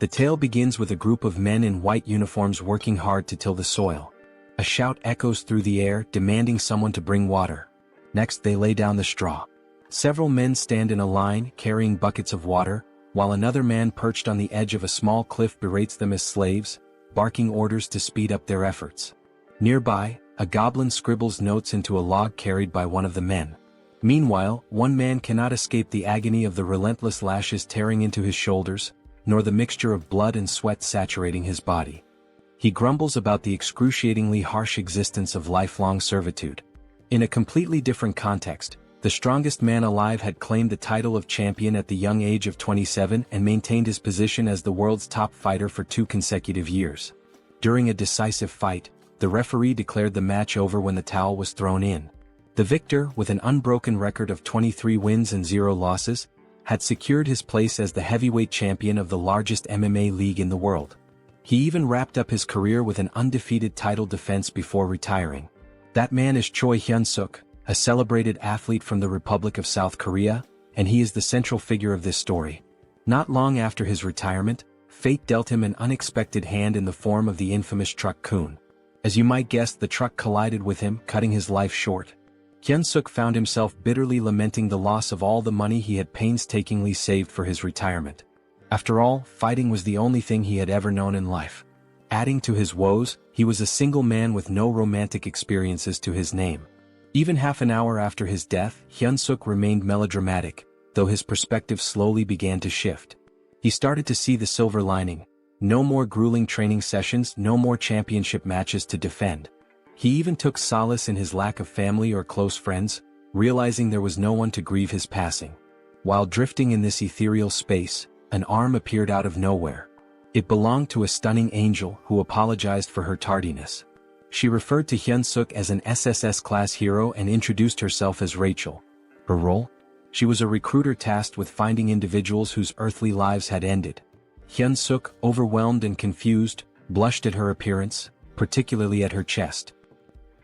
The tale begins with a group of men in white uniforms working hard to till the soil. A shout echoes through the air demanding someone to bring water. Next they lay down the straw. Several men stand in a line carrying buckets of water, while another man perched on the edge of a small cliff berates them as slaves, barking orders to speed up their efforts. Nearby, a goblin scribbles notes into a log carried by one of the men. Meanwhile, one man cannot escape the agony of the relentless lashes tearing into his shoulders, nor the mixture of blood and sweat saturating his body. He grumbles about the excruciatingly harsh existence of lifelong servitude. In a completely different context, the strongest man alive had claimed the title of champion at the young age of 27 and maintained his position as the world's top fighter for 2 consecutive years. During a decisive fight, the referee declared the match over when the towel was thrown in. The victor, with an unbroken record of 23 wins and 0 losses, had secured his place as the heavyweight champion of the largest MMA league in the world. He even wrapped up his career with an undefeated title defense before retiring. That man is Choi Hyunseok, a celebrated athlete from the Republic of South Korea, and he is the central figure of this story. Not long after his retirement, fate dealt him an unexpected hand in the form of the infamous truck Kun. As you might guess, the truck collided with him, cutting his life short. Hyunseok found himself bitterly lamenting the loss of all the money he had painstakingly saved for his retirement. After all, fighting was the only thing he had ever known in life. Adding to his woes, he was a single man with no romantic experiences to his name. Even half an hour after his death, Hyunseok remained melodramatic, though his perspective slowly began to shift. He started to see the silver lining. No more grueling training sessions, no more championship matches to defend. He even took solace in his lack of family or close friends, realizing there was no one to grieve his passing. While drifting in this ethereal space, an arm appeared out of nowhere. It belonged to a stunning angel who apologized for her tardiness. She referred to Hyunseok as an SSS-class hero and introduced herself as Rachel. Her role? She was a recruiter tasked with finding individuals whose earthly lives had ended. Hyunseok, overwhelmed and confused, blushed at her appearance, particularly at her chest.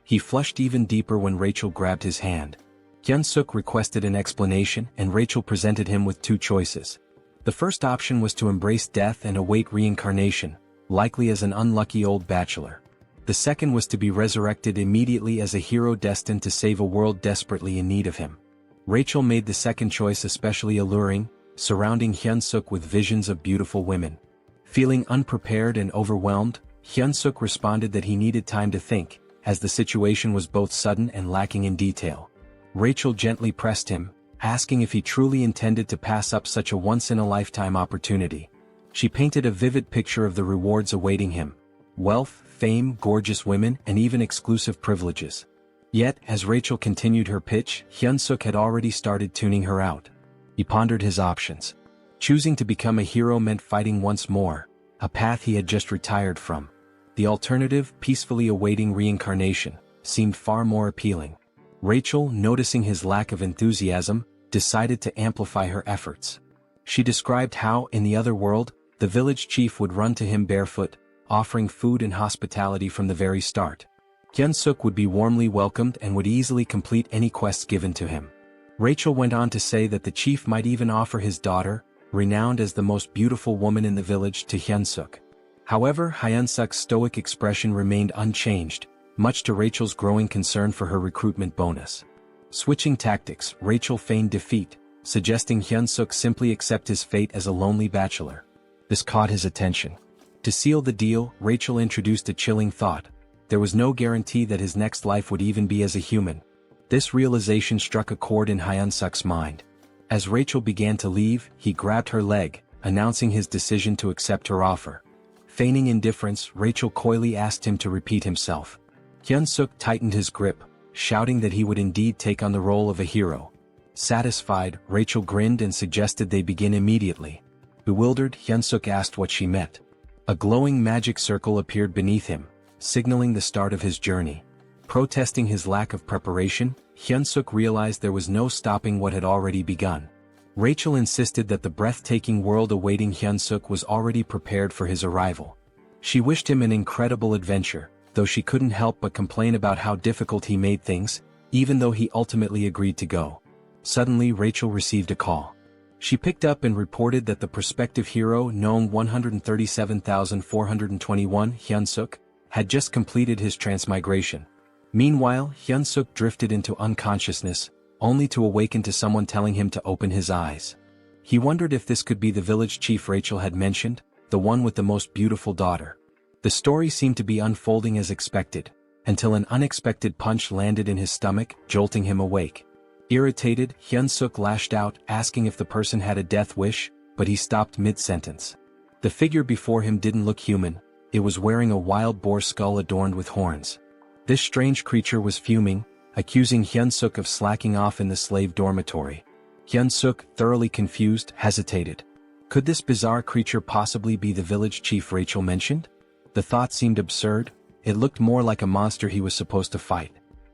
He flushed even deeper when Rachel grabbed his hand. Hyunseok requested an explanation, and Rachel presented him with 2 choices. The first option was to embrace death and await reincarnation, likely as an unlucky old bachelor. The second was to be resurrected immediately as a hero destined to save a world desperately in need of him. Rachel made the second choice especially alluring, surrounding Hyunseok with visions of beautiful women. Feeling unprepared and overwhelmed, Hyunseok responded that he needed time to think, as the situation was both sudden and lacking in detail. Rachel gently pressed him, asking if he truly intended to pass up such a once-in-a-lifetime opportunity. She painted a vivid picture of the rewards awaiting him: wealth, fame, gorgeous women, and even exclusive privileges. Yet, as Rachel continued her pitch, Hyunseok had already started tuning her out. He pondered his options. Choosing to become a hero meant fighting once more, a path he had just retired from. The alternative, peacefully awaiting reincarnation, seemed far more appealing. Rachel, noticing his lack of enthusiasm, decided to amplify her efforts. She described how, in the other world, the village chief would run to him barefoot, offering food and hospitality from the very start. Hyunseok would be warmly welcomed and would easily complete any quests given to him. Rachel went on to say that the chief might even offer his daughter, renowned as the most beautiful woman in the village, to Hyunseok. However, Hyunseok's stoic expression remained unchanged, much to Rachel's growing concern for her recruitment bonus. Switching tactics, Rachel feigned defeat, suggesting Hyunseok simply accept his fate as a lonely bachelor. This caught his attention. To seal the deal, Rachel introduced a chilling thought: there was no guarantee that his next life would even be as a human. This realization struck a chord in Hyunseok's mind. As Rachel began to leave, he grabbed her leg, announcing his decision to accept her offer. Feigning indifference, Rachel coyly asked him to repeat himself. Hyunseok tightened his grip, shouting that he would indeed take on the role of a hero. Satisfied, Rachel grinned and suggested they begin immediately. Bewildered, Hyunseok asked what she meant. A glowing magic circle appeared beneath him, signaling the start of his journey. Protesting his lack of preparation, Hyunseok realized there was no stopping what had already begun. Rachel insisted that the breathtaking world awaiting Hyunseok was already prepared for his arrival. She wished him an incredible adventure, though she couldn't help but complain about how difficult he made things, even though he ultimately agreed to go. Suddenly Rachel received a call. She picked up and reported that the prospective hero, Noam 137,421 Hyunseok, had just completed his transmigration. Meanwhile, Hyunseok drifted into unconsciousness, only to awaken to someone telling him to open his eyes. He wondered if this could be the village chief Rachel had mentioned, the one with the most beautiful daughter. The story seemed to be unfolding as expected, until an unexpected punch landed in his stomach, jolting him awake. Irritated, Hyunseok lashed out, asking if the person had a death wish, but he stopped mid-sentence. The figure before him didn't look human, it was wearing a wild boar skull adorned with horns. This strange creature was fuming, accusing Hyunseok of slacking off in the slave dormitory. Hyunseok, thoroughly confused, hesitated. Could this bizarre creature possibly be the village chief Rachel mentioned? The thought seemed absurd, it looked more like a monster he was supposed to fight.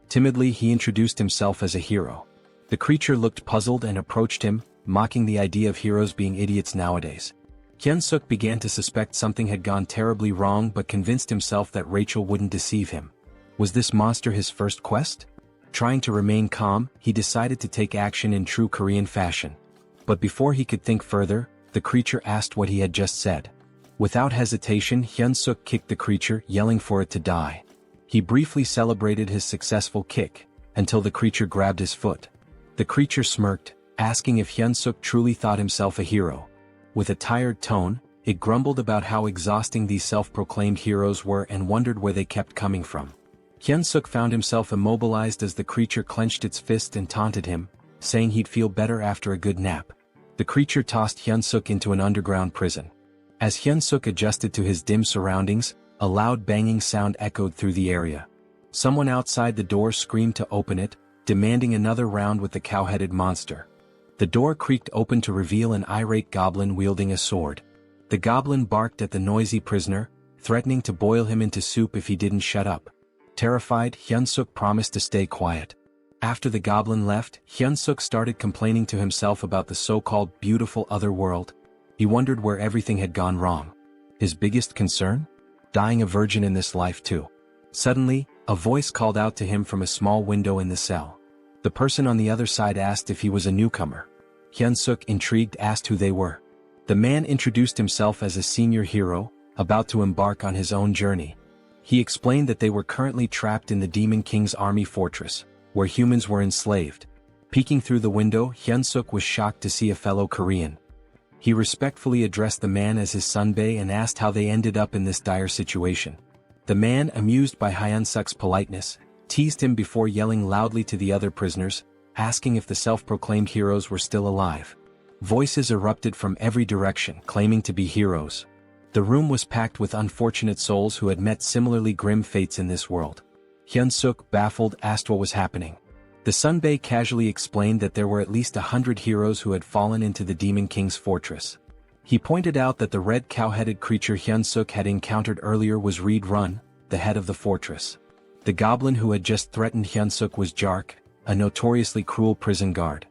Timidly he introduced himself as a hero. The creature looked puzzled and approached him, mocking the idea of heroes being idiots nowadays. Hyunseok began to suspect something had gone terribly wrong but convinced himself that Rachel wouldn't deceive him. Was this monster his first quest? Trying to remain calm, he decided to take action in true Korean fashion. But before he could think further, the creature asked what he had just said. Without hesitation, Hyunseok kicked the creature, yelling for it to die. He briefly celebrated his successful kick, until the creature grabbed his foot. The creature smirked, asking if Hyunseok truly thought himself a hero. With a tired tone, it grumbled about how exhausting these self-proclaimed heroes were and wondered where they kept coming from. Hyunseok found himself immobilized as the creature clenched its fist and taunted him, saying he'd feel better after a good nap. The creature tossed Hyunseok into an underground prison. As Hyunseok adjusted to his dim surroundings, a loud banging sound echoed through the area. Someone outside the door screamed to open it, demanding another round with the cow-headed monster. The door creaked open to reveal an irate goblin wielding a sword. The goblin barked at the noisy prisoner, threatening to boil him into soup if he didn't shut up. Terrified, Hyunseok promised to stay quiet. After the goblin left, Hyunseok started complaining to himself about the so-called beautiful other world. He wondered where everything had gone wrong. His biggest concern? Dying a virgin in this life too. Suddenly, a voice called out to him from a small window in the cell. The person on the other side asked if he was a newcomer. Hyunseok, intrigued, asked who they were. The man introduced himself as a senior hero, about to embark on his own journey. He explained that they were currently trapped in the Demon King's army fortress, where humans were enslaved. Peeking through the window, Hyunseok was shocked to see a fellow Korean. He respectfully addressed the man as his sunbae and asked how they ended up in this dire situation. The man, amused by Hyunseok's politeness, teased him before yelling loudly to the other prisoners, asking if the self-proclaimed heroes were still alive. Voices erupted from every direction, claiming to be heroes. The room was packed with unfortunate souls who had met similarly grim fates in this world. Hyunseok, baffled, asked what was happening. The sunbae casually explained that there were at least 100 heroes who had fallen into the Demon King's fortress. He pointed out that the red cow-headed creature Hyunseok had encountered earlier was Reed Run, the head of the fortress. The goblin who had just threatened Hyunseok was Jark, a notoriously cruel prison guard.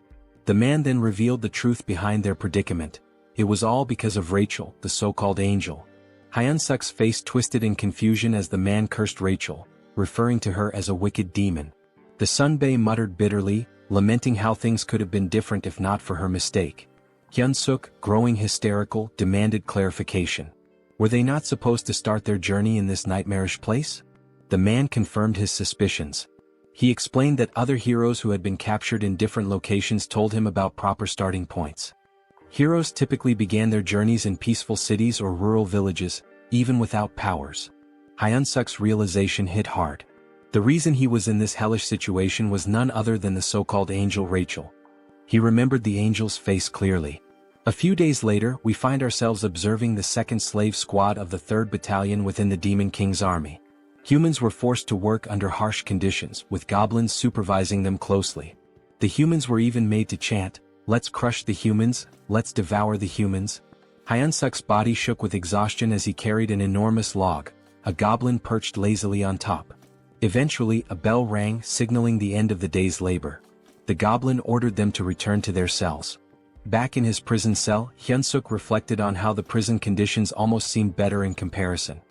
The man then revealed the truth behind their predicament. It was all because of Rachel, the so-called angel. Hyunseok's face twisted in confusion as the man cursed Rachel, referring to her as a wicked demon. The sunbae muttered bitterly, lamenting how things could have been different if not for her mistake. Hyunseok, growing hysterical, demanded clarification. Were they not supposed to start their journey in this nightmarish place? The man confirmed his suspicions. He explained that other heroes who had been captured in different locations told him about proper starting points. Heroes typically began their journeys in peaceful cities or rural villages, even without powers. Hyunseok's realization hit hard. The reason he was in this hellish situation was none other than the so-called angel Rachel. He remembered the angel's face clearly. A few days later, we find ourselves observing the 2nd Slave Squad of the 3rd Battalion within the Demon King's army. Humans were forced to work under harsh conditions, with goblins supervising them closely. The humans were even made to chant, "Let's crush the humans, let's devour the humans." Hyunseok's body shook with exhaustion as he carried an enormous log, a goblin perched lazily on top. Eventually, a bell rang, signaling the end of the day's labor. The goblin ordered them to return to their cells. Back in his prison cell, Hyunseok reflected on how the prison conditions almost seemed better in comparison.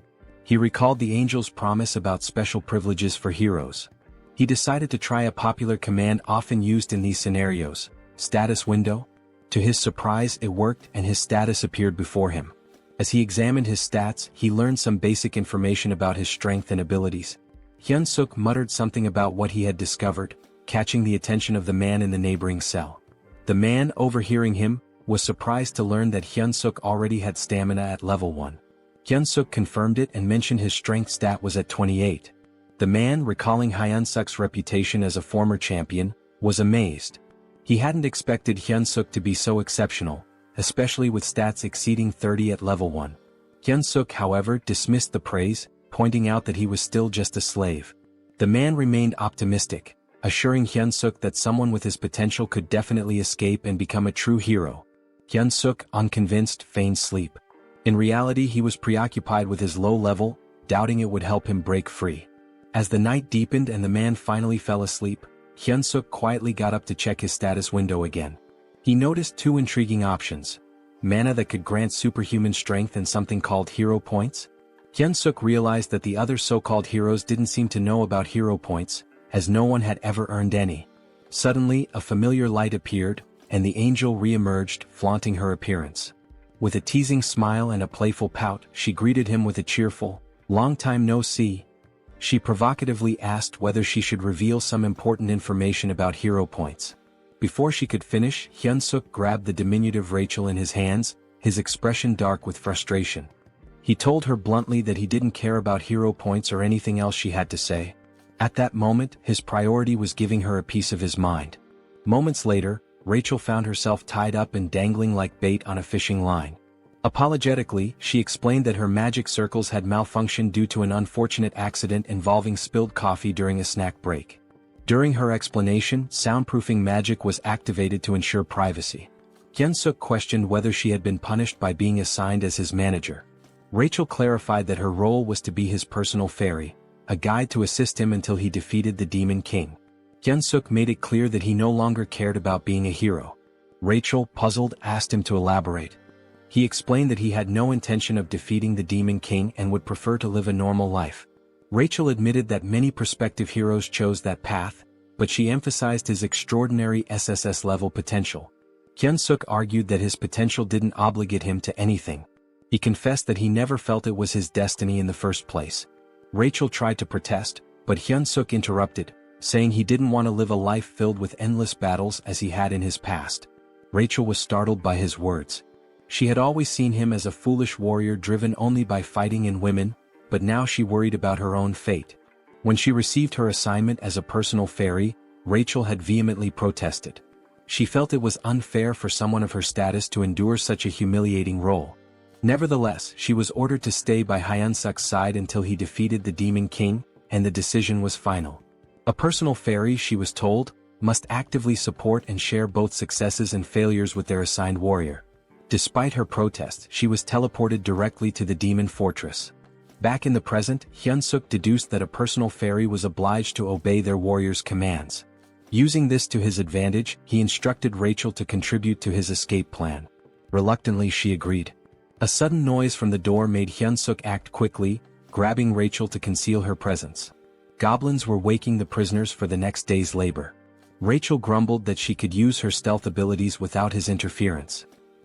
He recalled the angel's promise about special privileges for heroes. He decided to try a popular command often used in these scenarios: status window. To his surprise, it worked and his status appeared before him. As he examined his stats, he learned some basic information about his strength and abilities. Hyunseok muttered something about what he had discovered, catching the attention of the man in the neighboring cell. The man, overhearing him, was surprised to learn that Hyunseok already had stamina at level 1. Hyunseok confirmed it and mentioned his strength stat was at 28. The man, recalling Hyunseok's reputation as a former champion, was amazed. He hadn't expected Hyunseok to be so exceptional, especially with stats exceeding 30 at level 1. Hyunseok, however, dismissed the praise, pointing out that he was still just a slave. The man remained optimistic, assuring Hyunseok that someone with his potential could definitely escape and become a true hero. Hyunseok, unconvinced, feigned sleep. In reality, he was preoccupied with his low level, doubting it would help him break free. As the night deepened and the man finally fell asleep, Hyunseok quietly got up to check his status window again. He noticed 2 intriguing options: mana that could grant superhuman strength and something called hero points. Hyunseok realized that the other so-called heroes didn't seem to know about hero points, as no one had ever earned any. Suddenly, a familiar light appeared, and the angel re-emerged, flaunting her appearance. With a teasing smile and a playful pout, she greeted him with a cheerful, "Long time no see." She provocatively asked whether she should reveal some important information about hero points. Before she could finish, Hyunseok grabbed the diminutive Rachel in his hands, his expression dark with frustration. He told her bluntly that he didn't care about hero points or anything else she had to say. At that moment, his priority was giving her a piece of his mind. Moments later, Rachel found herself tied up and dangling like bait on a fishing line. Apologetically, she explained that her magic circles had malfunctioned due to an unfortunate accident involving spilled coffee during a snack break. During her explanation, soundproofing magic was activated to ensure privacy. Hyunseok questioned whether she had been punished by being assigned as his manager. Rachel clarified that her role was to be his personal fairy, a guide to assist him until he defeated the Demon King. Hyunseok made it clear that he no longer cared about being a hero. Rachel, puzzled, asked him to elaborate. He explained that he had no intention of defeating the Demon King and would prefer to live a normal life. Rachel admitted that many prospective heroes chose that path, but she emphasized his extraordinary SSS-level potential. Hyunseok argued that his potential didn't obligate him to anything. He confessed that he never felt it was his destiny in the first place. Rachel tried to protest, but Hyunseok interrupted, saying he didn't want to live a life filled with endless battles as he had in his past. Rachel was startled by his words. She had always seen him as a foolish warrior driven only by fighting in women, but now she worried about her own fate. When she received her assignment as a personal fairy, Rachel had vehemently protested. She felt it was unfair for someone of her status to endure such a humiliating role. Nevertheless, she was ordered to stay by Hyunseok's side until he defeated the Demon King, and the decision was final. A personal fairy, she was told, must actively support and share both successes and failures with their assigned warrior. Despite her protest, she was teleported directly to the Demon Fortress. Back in the present, Hyunseok deduced that a personal fairy was obliged to obey their warrior's commands. Using this to his advantage, he instructed Rachel to contribute to his escape plan. Reluctantly, she agreed. A sudden noise from the door made Hyunseok act quickly, grabbing Rachel to conceal her presence. Goblins were waking the prisoners for the next day's labor. Rachel grumbled that she could use her stealth abilities without his interference.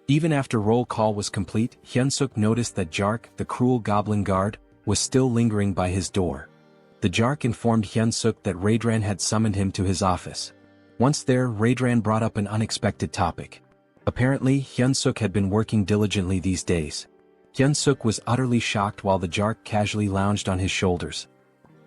Even after roll call was complete, Hyunseok noticed that Jark, the cruel goblin guard, was still lingering by his door. The Jark informed Hyunseok that Raedran had summoned him to his office. Once there, Raedran brought up an unexpected topic. Apparently, Hyunseok had been working diligently these days. Hyunseok was utterly shocked while the Jark casually lounged on his shoulders.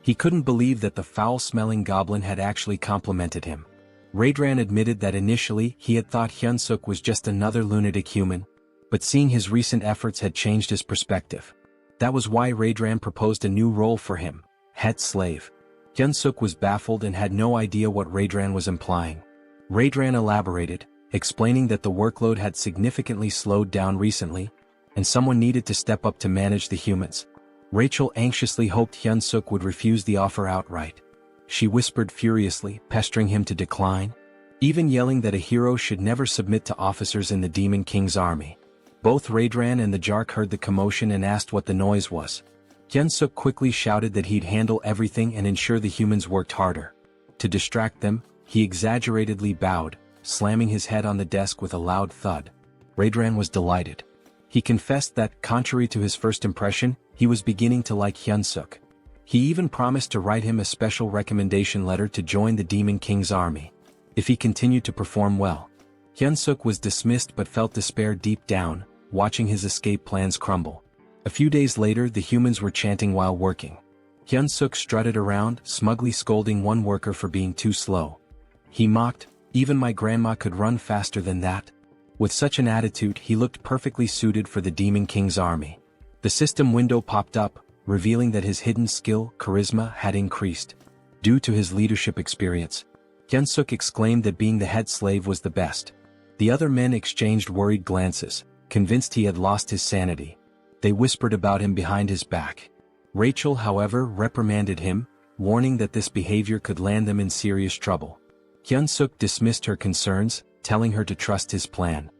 He couldn't believe that the foul-smelling goblin had actually complimented him. Raedran admitted that initially he had thought Hyunseok was just another lunatic human, but seeing his recent efforts had changed his perspective. That was why Raedran proposed a new role for him, head slave. Hyunseok was baffled and had no idea what Raedran was implying. Raedran elaborated, explaining that the workload had significantly slowed down recently, and someone needed to step up to manage the humans. Rachel anxiously hoped Hyunseok would refuse the offer outright. She whispered furiously, pestering him to decline, even yelling that a hero should never submit to officers in the Demon King's army. Both Raedran and the Jark heard the commotion and asked what the noise was. Hyunseok quickly shouted that he'd handle everything and ensure the humans worked harder. To distract them, he exaggeratedly bowed, slamming his head on the desk with a loud thud. Raedran was delighted. He confessed that, contrary to his first impression, he was beginning to like Hyunseok. He even promised to write him a special recommendation letter to join the Demon King's army, if he continued to perform well. Hyunseok was dismissed but felt despair deep down, watching his escape plans crumble. A few days later, the humans were chanting while working. Hyunseok strutted around, smugly scolding one worker for being too slow. He mocked, "Even my grandma could run faster than that." With such an attitude, he looked perfectly suited for the Demon King's army. The system window popped up, revealing that his hidden skill, charisma, had increased. Due to his leadership experience, Hyunseok exclaimed that being the head slave was the best. The other men exchanged worried glances, convinced he had lost his sanity. They whispered about him behind his back. Rachel, however, reprimanded him, warning that this behavior could land them in serious trouble. Hyunseok dismissed her concerns, telling her to trust his plan.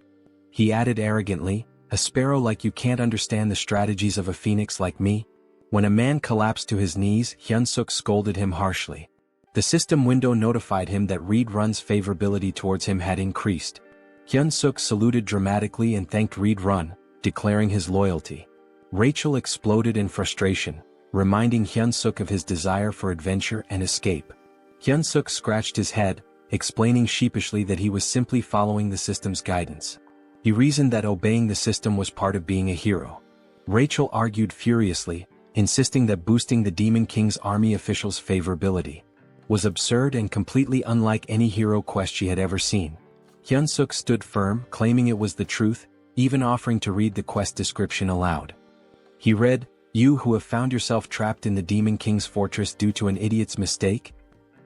He added arrogantly, "A sparrow like you can't understand the strategies of a phoenix like me?" When a man collapsed to his knees, Hyunseok scolded him harshly. The system window notified him that Reed-Run's favorability towards him had increased. Hyunseok saluted dramatically and thanked Reed-Run, declaring his loyalty. Rachel exploded in frustration, reminding Hyunseok of his desire for adventure and escape. Hyunseok scratched his head, explaining sheepishly that he was simply following the system's guidance. He reasoned that obeying the system was part of being a hero. Rachel argued furiously, insisting that boosting the Demon King's army officials' favorability was absurd and completely unlike any hero quest she had ever seen. Hyunseok stood firm, claiming it was the truth, even offering to read the quest description aloud. He read, "You who have found yourself trapped in the Demon King's fortress due to an idiot's mistake?"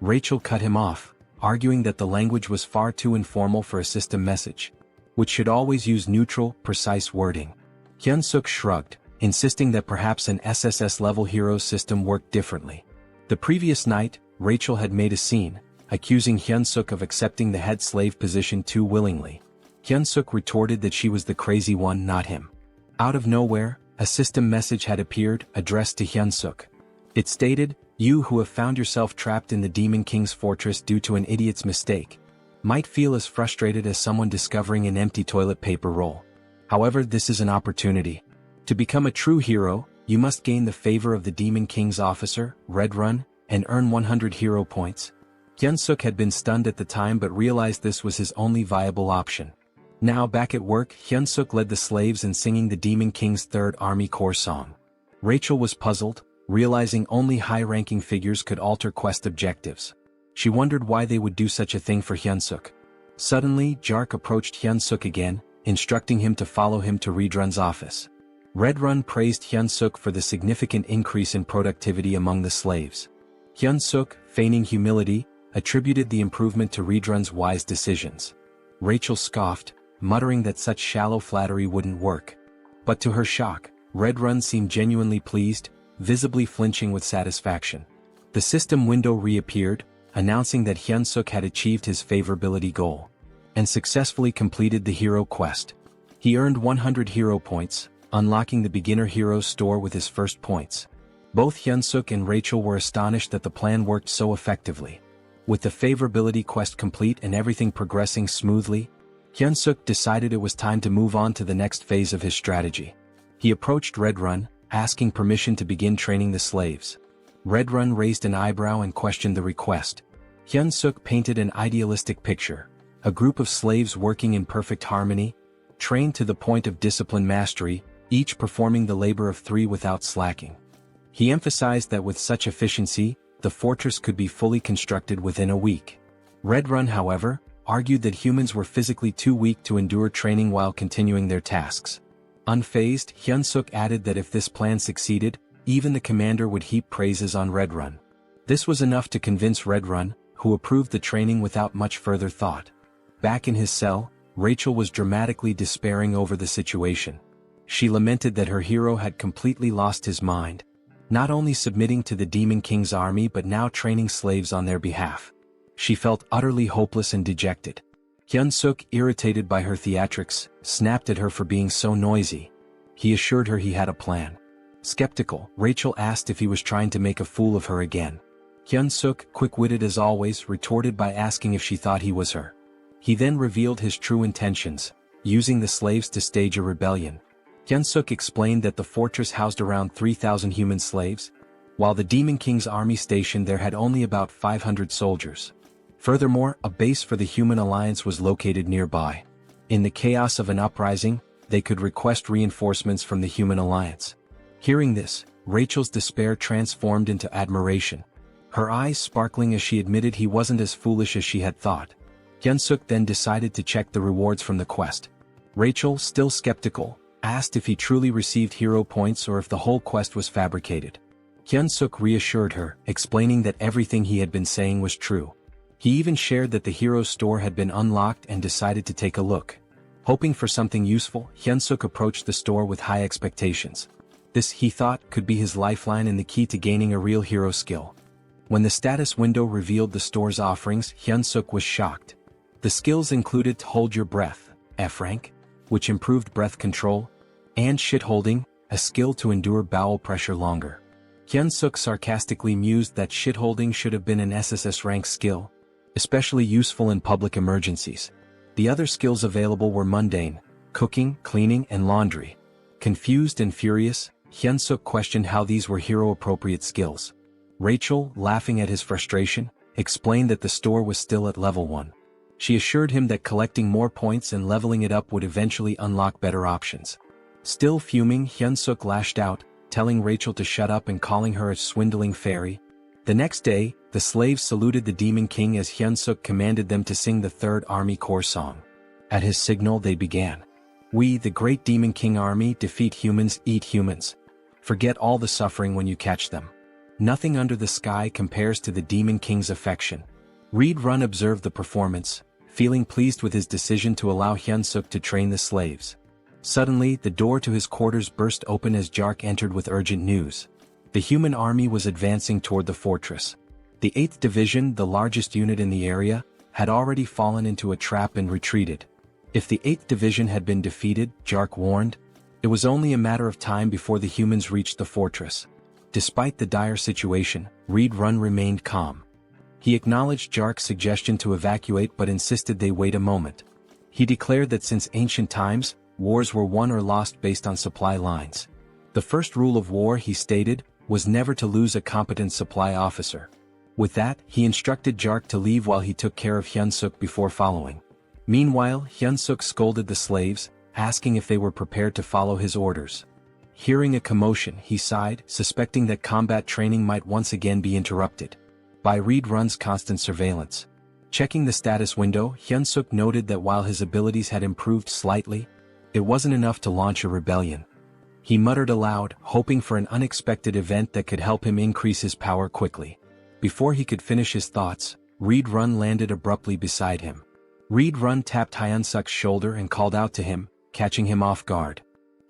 Rachel cut him off, arguing that the language was far too informal for a system message, which should always use neutral, precise wording. Hyunseok shrugged, insisting that perhaps an SSS-level hero system worked differently. The previous night, Rachel had made a scene, accusing Hyunseok of accepting the head slave position too willingly. Hyunseok retorted that she was the crazy one, not him. Out of nowhere, a system message had appeared, addressed to Hyunseok. It stated, "You who have found yourself trapped in the Demon King's fortress due to an idiot's mistake might feel as frustrated as someone discovering an empty toilet paper roll. However, this is an opportunity. To become a true hero, you must gain the favor of the Demon King's officer, Red-Run, and earn 100 hero points." Hyunseok had been stunned at the time but realized this was his only viable option. Now back at work, Hyunseok led the slaves in singing the Demon King's Third Army Corps song. Rachel was puzzled, realizing only high-ranking figures could alter quest objectives. She wondered why they would do such a thing for Hyunseok. Suddenly, Jark approached Hyunseok again, instructing him to follow him to Reed-Run's office. Red-Run praised Hyunseok for the significant increase in productivity among the slaves. Hyunseok, feigning humility, attributed the improvement to Reed-Run's wise decisions. Rachel scoffed, muttering that such shallow flattery wouldn't work. But to her shock, Red-Run seemed genuinely pleased, visibly flinching with satisfaction. The system window reappeared, announcing that Hyunseok had achieved his favorability goal and successfully completed the hero quest. He earned 100 hero points, unlocking the beginner heroes store with his first points. Both Hyunseok and Rachel were astonished that the plan worked so effectively. With the favorability quest complete and everything progressing smoothly, Hyunseok decided it was time to move on to the next phase of his strategy. He approached Red-Run, asking permission to begin training the slaves. Red-Run raised an eyebrow and questioned the request. Hyunseok painted an idealistic picture, a group of slaves working in perfect harmony, trained to the point of discipline mastery, each performing the labor of three without slacking. He emphasized that with such efficiency, the fortress could be fully constructed within a week. Red-Run, however, argued that humans were physically too weak to endure training while continuing their tasks. Unfazed, Hyunseok added that if this plan succeeded, even the commander would heap praises on Red-Run. This was enough to convince Red-Run, who approved the training without much further thought. Back in his cell, Rachel was dramatically despairing over the situation. She lamented that her hero had completely lost his mind, not only submitting to the Demon King's army but now training slaves on their behalf. She felt utterly hopeless and dejected. Hyunseok, irritated by her theatrics, snapped at her for being so noisy. He assured her he had a plan. Skeptical, Rachel asked if he was trying to make a fool of her again. Hyunseok, quick-witted as always, retorted by asking if she thought he was her He then revealed his true intentions, using the slaves to stage a rebellion. Hyunseok explained that the fortress housed around 3,000 human slaves, while the Demon King's army station there had only about 500 soldiers. Furthermore, a base for the Human Alliance was located nearby. In the chaos of an uprising, they could request reinforcements from the Human Alliance. Hearing this, Rachel's despair transformed into admiration, her eyes sparkling as she admitted he wasn't as foolish as she had thought. Hyunseok then decided to check the rewards from the quest. Rachel, still skeptical, asked if he truly received hero points or if the whole quest was fabricated. Hyunseok reassured her, explaining that everything he had been saying was true. He even shared that the hero's store had been unlocked and decided to take a look. Hoping for something useful, Hyunseok approached the store with high expectations. This, he thought, could be his lifeline and the key to gaining a real hero skill. When the status window revealed the store's offerings, Hyunseok was shocked. The skills included Hold Your Breath, F rank, which improved breath control, and Shit-Holding, a skill to endure bowel pressure longer. Hyunseok sarcastically mused that shit-holding should have been an SSS rank skill, especially useful in public emergencies. The other skills available were mundane, cooking, cleaning, and laundry. Confused and furious, Hyunseok questioned how these were hero-appropriate skills. Rachel, laughing at his frustration, explained that the store was still at level 1. She assured him that collecting more points and leveling it up would eventually unlock better options. Still fuming, Hyunseok lashed out, telling Rachel to shut up and calling her a swindling fairy. The next day, the slaves saluted the Demon King as Hyunseok commanded them to sing the Third Army Corps song. At his signal they began. We, the great Demon King army, defeat humans, eat humans. Forget all the suffering when you catch them. Nothing under the sky compares to the Demon King's affection. Reed Run observed the performance, feeling pleased with his decision to allow Hyunseok to train the slaves. Suddenly, the door to his quarters burst open as Jark entered with urgent news. The human army was advancing toward the fortress. The 8th Division, the largest unit in the area, had already fallen into a trap and retreated. If the 8th Division had been defeated, Jark warned, it was only a matter of time before the humans reached the fortress. Despite the dire situation, Reed Run remained calm. He acknowledged Jark's suggestion to evacuate but insisted they wait a moment. He declared that since ancient times, wars were won or lost based on supply lines. The first rule of war, he stated, was never to lose a competent supply officer. With that, he instructed Jark to leave while he took care of Hyunseok before following. Meanwhile, Hyunseok scolded the slaves, asking if they were prepared to follow his orders. Hearing a commotion, he sighed, suspecting that combat training might once again be interrupted by Reed Run's constant surveillance. Checking the status window, Hyunseok noted that while his abilities had improved slightly, it wasn't enough to launch a rebellion. He muttered aloud, hoping for an unexpected event that could help him increase his power quickly. Before he could finish his thoughts, Reed Run landed abruptly beside him. Reed Run tapped Hyunseok's shoulder and called out to him, catching him off guard.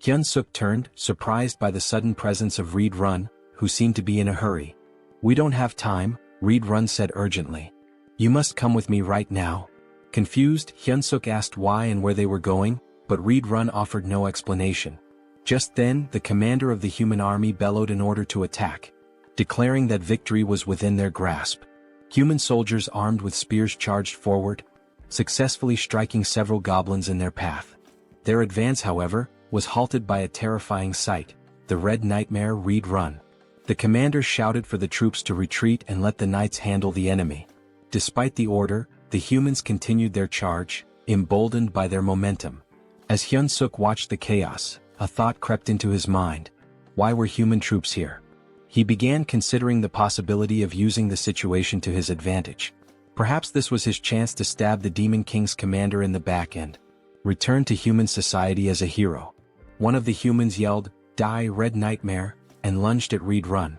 Hyunseok turned, surprised by the sudden presence of Reed Run, who seemed to be in a hurry. We don't have time, Reed Run said urgently. You must come with me right now. Confused, Hyunseok asked why and where they were going, but Reed Run offered no explanation. Just then, the commander of the human army bellowed an order to attack, declaring that victory was within their grasp. Human soldiers armed with spears charged forward, successfully striking several goblins in their path. Their advance, however, was halted by a terrifying sight, the Red Nightmare Reed Run. The commander shouted for the troops to retreat and let the knights handle the enemy. Despite the order, the humans continued their charge, emboldened by their momentum. As Hyunseok watched the chaos, a thought crept into his mind. Why were human troops here? He began considering the possibility of using the situation to his advantage. Perhaps this was his chance to stab the Demon King's commander in the back end. Return to human society as a hero. One of the humans yelled, "Die, Red Nightmare," and lunged at Reed Run.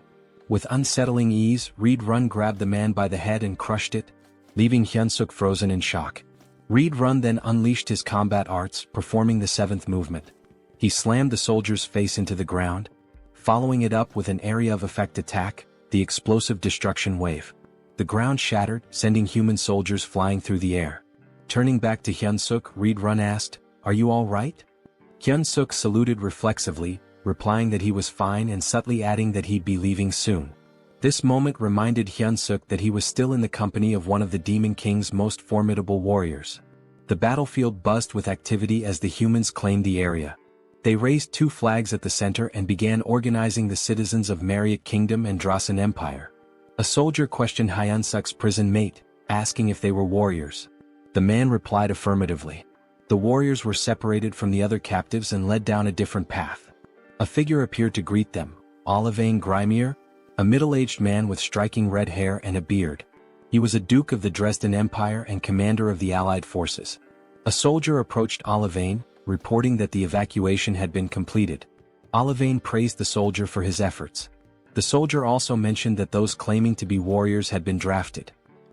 With unsettling ease, Reed Run grabbed the man by the head and crushed it, leaving Hyunseok frozen in shock. Reed Run then unleashed his combat arts, performing the 7th movement. He slammed the soldier's face into the ground, following it up with an area of effect attack, the explosive destruction wave. The ground shattered, sending human soldiers flying through the air. Turning back to Hyunseok, Reed Run asked, "Are you all right?" Hyunseok saluted reflexively, replying that he was fine and subtly adding that he'd be leaving soon. This moment reminded Hyunseok that he was still in the company of one of the Demon King's most formidable warriors. The battlefield buzzed with activity as the humans claimed the area. They raised 2 flags at the center and began organizing the citizens of Mariot Kingdom and Drasan Empire. A soldier questioned Hyunseok's prison mate, asking if they were warriors. The man replied affirmatively. The warriors were separated from the other captives and led down a different path. A figure appeared to greet them, Olivane Grimier, a middle-aged man with striking red hair and a beard. He was a duke of the Dresden Empire and commander of the Allied forces. A soldier approached Olivane, reporting that the evacuation had been completed. Olivane praised the soldier for his efforts. The soldier also mentioned that those claiming to be warriors had been drafted.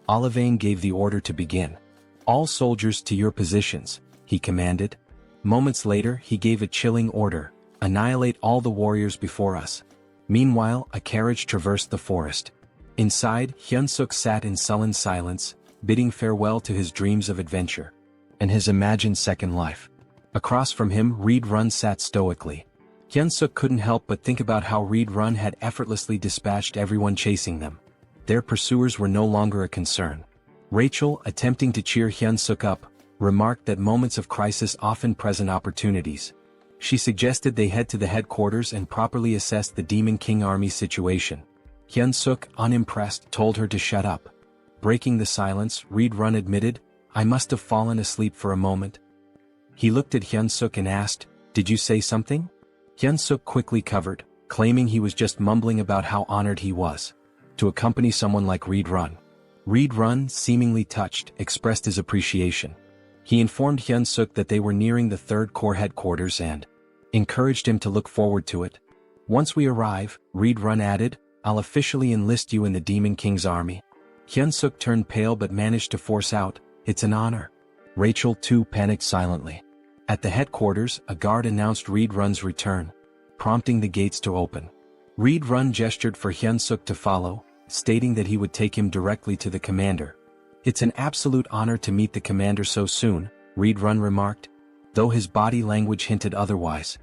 Olivane gave the order to begin. "All soldiers to your positions," he commanded. Moments later he gave a chilling order, "Annihilate all the warriors before us." Meanwhile, a carriage traversed the forest. Inside, Hyunseok sat in sullen silence, bidding farewell to his dreams of adventure and his imagined second life. Across from him, Reed Run sat stoically. Hyunseok couldn't help but think about how Reed Run had effortlessly dispatched everyone chasing them. Their pursuers were no longer a concern. Rachel, attempting to cheer Hyunseok up, remarked that moments of crisis often present opportunities. She suggested they head to the headquarters and properly assess the Demon King army situation. Hyunseok, unimpressed, told her to shut up. Breaking the silence, Reed Run admitted, "I must have fallen asleep for a moment." He looked at Hyunseok and asked, "Did you say something?" Hyunseok quickly covered, claiming he was just mumbling about how honored he was to accompany someone like Reed Run. Reed Run, seemingly touched, expressed his appreciation. He informed Hyunseok that they were nearing the 3rd Corps headquarters and encouraged him to look forward to it. "Once we arrive," Reed Run added, "I'll officially enlist you in the Demon King's army." Hyunseok turned pale but managed to force out, "It's an honor." Rachel too panicked silently. At the headquarters, a guard announced Reed Run's return, prompting the gates to open. Reed Run gestured for Hyunseok to follow, stating that he would take him directly to the commander. "It's an absolute honor to meet the commander so soon," Reed Run remarked, though his body language hinted otherwise.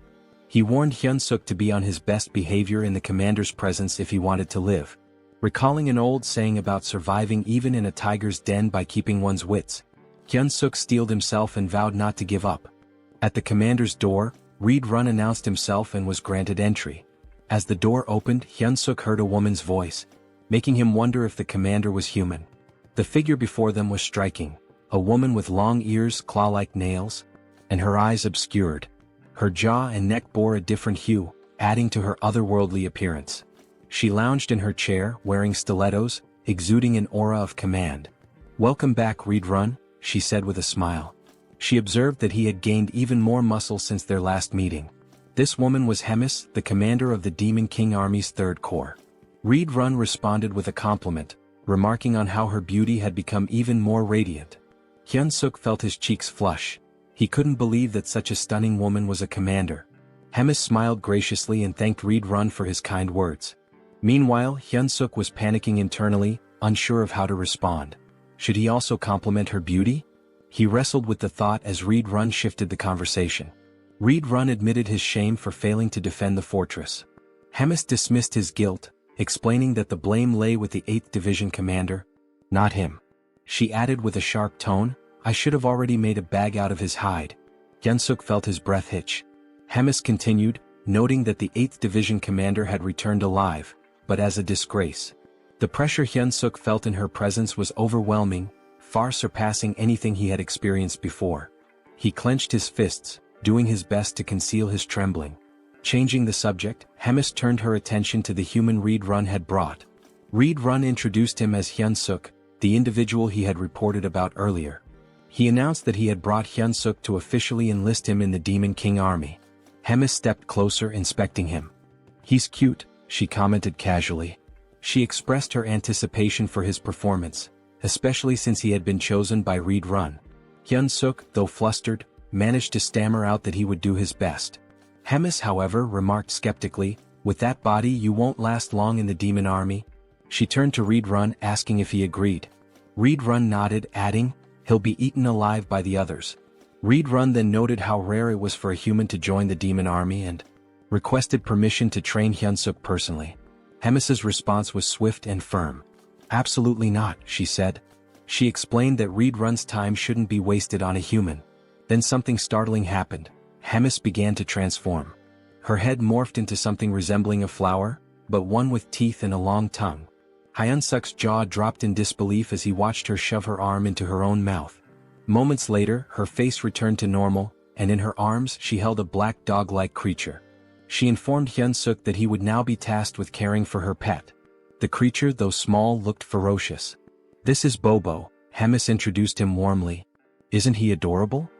He warned Hyunseok to be on his best behavior in the commander's presence if he wanted to live. Recalling an old saying about surviving even in a tiger's den by keeping one's wits, Hyunseok steeled himself and vowed not to give up. At the commander's door, Reed Run announced himself and was granted entry. As the door opened, Hyunseok heard a woman's voice, making him wonder if the commander was human. The figure before them was striking, a woman with long ears, claw-like nails, and her eyes obscured. Her jaw and neck bore a different hue, adding to her otherworldly appearance. She lounged in her chair, wearing stilettos, exuding an aura of command. "Welcome back, Reed Run," she said with a smile. She observed that he had gained even more muscle since their last meeting. This woman was Hemis, the commander of the Demon King Army's 3rd Corps. Reed Run responded with a compliment, remarking on how her beauty had become even more radiant. Hyunseok felt his cheeks flush. He couldn't believe that such a stunning woman was a commander. Hemis smiled graciously and thanked Reed Run for his kind words. Meanwhile, Hyunseok was panicking internally, unsure of how to respond. Should he also compliment her beauty? He wrestled with the thought as Reed Run shifted the conversation. Reed Run admitted his shame for failing to defend the fortress. Hemis dismissed his guilt, explaining that the blame lay with the 8th Division commander, not him. She added with a sharp tone, "I should have already made a bag out of his hide." Hyunseok felt his breath hitch. Hemis continued, noting that the 8th Division commander had returned alive, but as a disgrace. The pressure Hyunseok felt in her presence was overwhelming, far surpassing anything he had experienced before. He clenched his fists, doing his best to conceal his trembling. Changing the subject, Hemis turned her attention to the human Reed Run had brought. Reed Run introduced him as Hyunseok, the individual he had reported about earlier. He announced that he had brought Hyunseok to officially enlist him in the Demon King army. Hemis stepped closer, inspecting him. "He's cute," she commented casually. She expressed her anticipation for his performance, especially since he had been chosen by Reed Run. Hyunseok, though flustered, managed to stammer out that he would do his best. Hemis, however, remarked skeptically, "With that body you won't last long in the demon army." She turned to Reed Run, asking if he agreed. Reed Run nodded, adding, "He'll be eaten alive by the others." Reed Run then noted how rare it was for a human to join the demon army and requested permission to train Hyunseok personally. Hemis's response was swift and firm. "Absolutely not," she said. She explained that Reed Run's time shouldn't be wasted on a human. Then something startling happened. Hemis began to transform. Her head morphed into something resembling a flower, but one with teeth and a long tongue. Hyunseok's jaw dropped in disbelief as he watched her shove her arm into her own mouth. Moments later, her face returned to normal, and in her arms she held a black dog-like creature. She informed Hyunseok that he would now be tasked with caring for her pet. The creature, though small, looked ferocious. "This is Bobo," Hemis introduced him warmly. "Isn't he adorable?"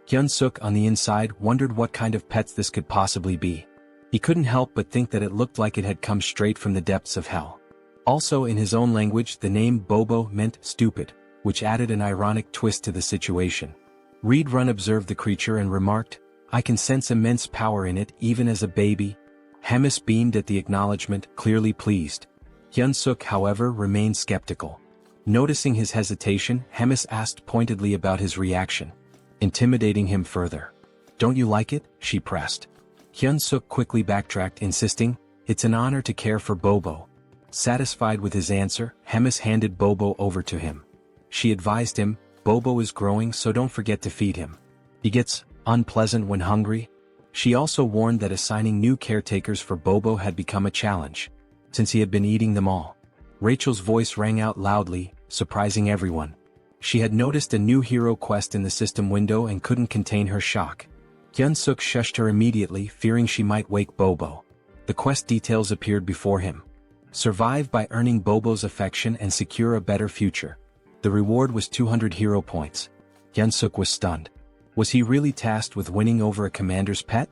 Hyunseok on the inside wondered what kind of pets this could possibly be. He couldn't help but think that it looked like it had come straight from the depths of hell. Also in his own language the name Bobo meant stupid, which added an ironic twist to the situation. Reed Run observed the creature and remarked, "I can sense immense power in it even as a baby." Hemis beamed at the acknowledgement, clearly pleased. Hyunseok, however, remained skeptical. Noticing his hesitation, Hemis asked pointedly about his reaction, intimidating him further. "Don't you like it?" she pressed. Hyunseok quickly backtracked, insisting, "It's an honor to care for Bobo." Satisfied with his answer, Hemis handed Bobo over to him. She advised him, "Bobo is growing, so don't forget to feed him. He gets unpleasant when hungry." She also warned that assigning new caretakers for Bobo had become a challenge, since he had been eating them all. Rachel's voice rang out loudly, surprising everyone. She had noticed a new hero quest in the system window and couldn't contain her shock. Hyunseok shushed her immediately, fearing she might wake Bobo. The quest details appeared before him. Survive by earning Bobo's affection and secure a better future. The reward was 200 hero points. Hyunseok was stunned. Was he really tasked with winning over a commander's pet?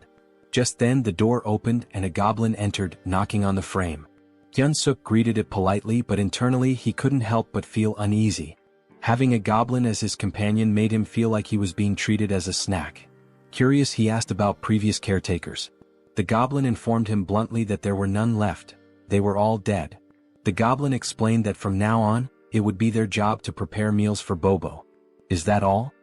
Just then the door opened and a goblin entered, knocking on the frame. Hyunseok greeted it politely, but internally he couldn't help but feel uneasy. Having a goblin as his companion made him feel like he was being treated as a snack. Curious, he asked about previous caretakers. The goblin informed him bluntly that there were none left. They were all dead. The goblin explained that from now on, it would be their job to prepare meals for Bobo. "Is that all?"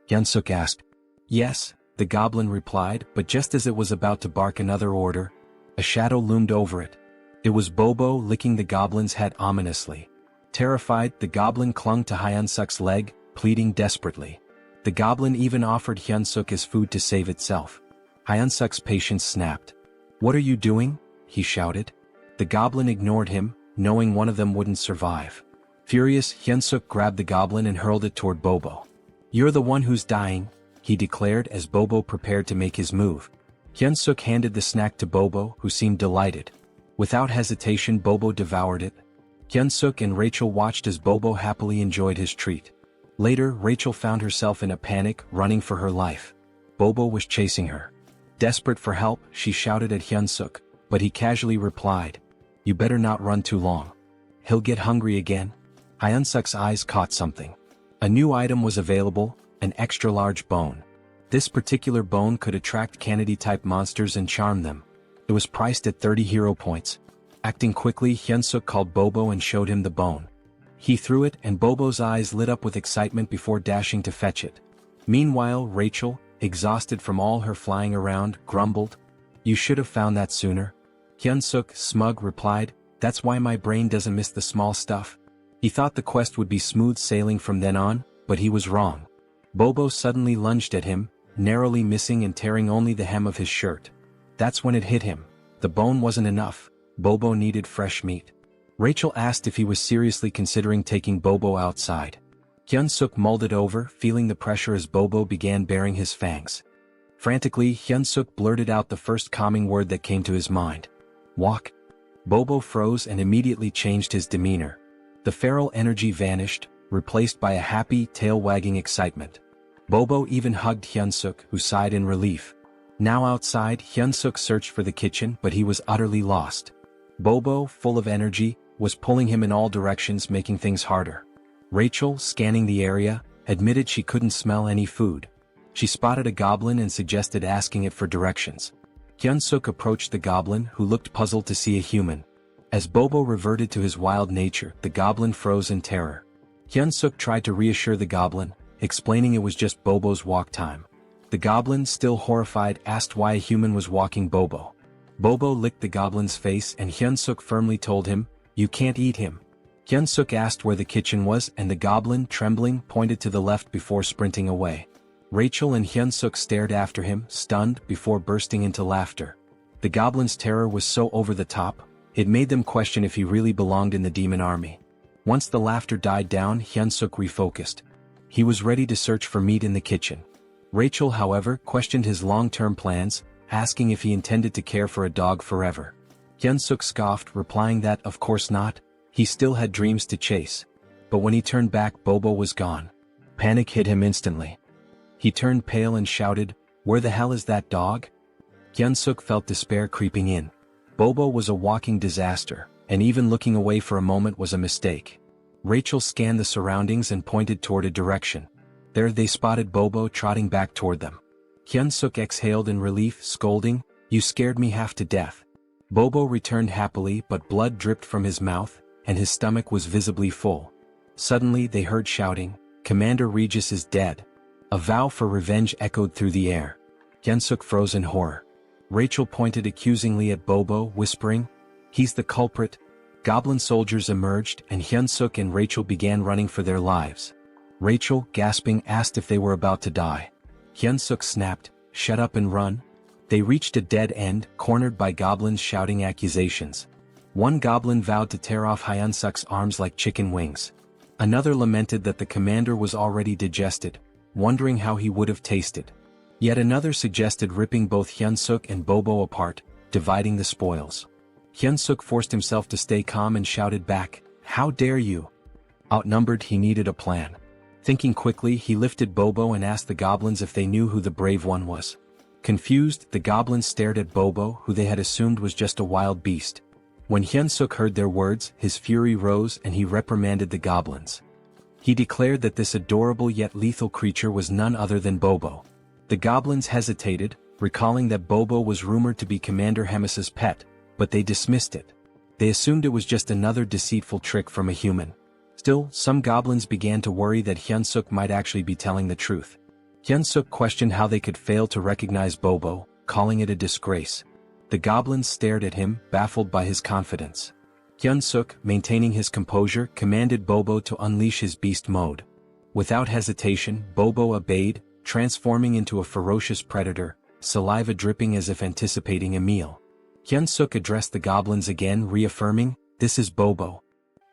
Hyunseok asked. "Yes," the goblin replied, but just as it was about to bark another order, a shadow loomed over it. It was Bobo, licking the goblin's head ominously. Terrified, the goblin clung to Hyunseok's leg, pleading desperately. The goblin even offered Hyunseok his food to save itself. Hyunseok's patience snapped. "What are you doing?" he shouted. The goblin ignored him, knowing one of them wouldn't survive. Furious, Hyunseok grabbed the goblin and hurled it toward Bobo. "You're the one who's dying," he declared as Bobo prepared to make his move. Hyunseok handed the snack to Bobo, who seemed delighted. Without hesitation, Bobo devoured it. Hyunseok and Rachel watched as Bobo happily enjoyed his treat. Later, Rachel found herself in a panic, running for her life. Bobo was chasing her. Desperate for help, she shouted at Hyunseok, but he casually replied, "You better not run too long. He'll get hungry again." Hyunseok's eyes caught something. A new item was available, an extra-large bone. This particular bone could attract Kennedy-type monsters and charm them. It was priced at 30 hero points. Acting quickly, Hyunseok called Bobo and showed him the bone. He threw it and Bobo's eyes lit up with excitement before dashing to fetch it. Meanwhile, Rachel, exhausted from all her flying around, grumbled, "You should have found that sooner." Hyunseok, smug, replied, "That's why my brain doesn't miss the small stuff." He thought the quest would be smooth sailing from then on, but he was wrong. Bobo suddenly lunged at him, narrowly missing and tearing only the hem of his shirt. That's when it hit him. The bone wasn't enough. Bobo needed fresh meat. Rachel asked if he was seriously considering taking Bobo outside. Hyunseok mulled it over, feeling the pressure as Bobo began baring his fangs. Frantically, Hyunseok blurted out the first calming word that came to his mind. "Walk." Bobo froze and immediately changed his demeanor. The feral energy vanished, replaced by a happy, tail-wagging excitement. Bobo even hugged Hyunseok, who sighed in relief. Now outside, Hyunseok searched for the kitchen, but he was utterly lost. Bobo, full of energy, was pulling him in all directions, making things harder. Rachel, scanning the area, admitted she couldn't smell any food. She spotted a goblin and suggested asking it for directions. Hyunseok approached the goblin, who looked puzzled to see a human. As Bobo reverted to his wild nature, the goblin froze in terror. Hyunseok tried to reassure the goblin, explaining it was just Bobo's walk time. The goblin, still horrified, asked why a human was walking Bobo. Bobo licked the goblin's face and Hyunseok firmly told him, "You can't eat him." Hyunseok asked where the kitchen was and the goblin, trembling, pointed to the left before sprinting away. Rachel and Hyunseok stared after him, stunned, before bursting into laughter. The goblin's terror was so over the top, it made them question if he really belonged in the demon army. Once the laughter died down, Hyunseok refocused. He was ready to search for meat in the kitchen. Rachel, however, questioned his long-term plans, asking if he intended to care for a dog forever. Hyunseok scoffed, replying that, of course not, he still had dreams to chase. But when he turned back, Bobo was gone. Panic hit him instantly. He turned pale and shouted, "Where the hell is that dog?" Hyunseok felt despair creeping in. Bobo was a walking disaster, and even looking away for a moment was a mistake. Rachel scanned the surroundings and pointed toward a direction. There they spotted Bobo trotting back toward them. Hyunseok exhaled in relief, scolding, "You scared me half to death." Bobo returned happily, but blood dripped from his mouth, and his stomach was visibly full. Suddenly they heard shouting, "Commander Regis is dead." A vow for revenge echoed through the air. Hyunseok froze in horror. Rachel pointed accusingly at Bobo, whispering, "He's the culprit." Goblin soldiers emerged, and Hyunseok and Rachel began running for their lives. Rachel, gasping, asked if they were about to die. Hyunseok snapped, "Shut up and run." They reached a dead end, cornered by goblins shouting accusations. One goblin vowed to tear off Hyunseok's arms like chicken wings. Another lamented that the commander was already digested, wondering how he would have tasted. Yet another suggested ripping both Hyunseok and Bobo apart, dividing the spoils. Hyunseok forced himself to stay calm and shouted back, "How dare you?" Outnumbered, he needed a plan. Thinking quickly, he lifted Bobo and asked the goblins if they knew who the brave one was. Confused, the goblins stared at Bobo, who they had assumed was just a wild beast. When Hyunseok heard their words, his fury rose and he reprimanded the goblins. He declared that this adorable yet lethal creature was none other than Bobo. The goblins hesitated, recalling that Bobo was rumored to be Commander Hemis's pet, but they dismissed it. They assumed it was just another deceitful trick from a human. Still, some goblins began to worry that Hyunseok might actually be telling the truth. Hyunseok questioned how they could fail to recognize Bobo, calling it a disgrace. The goblins stared at him, baffled by his confidence. Hyunseok, maintaining his composure, commanded Bobo to unleash his beast mode. Without hesitation, Bobo obeyed, transforming into a ferocious predator, saliva dripping as if anticipating a meal. Hyunseok addressed the goblins again, reaffirming, "This is Bobo."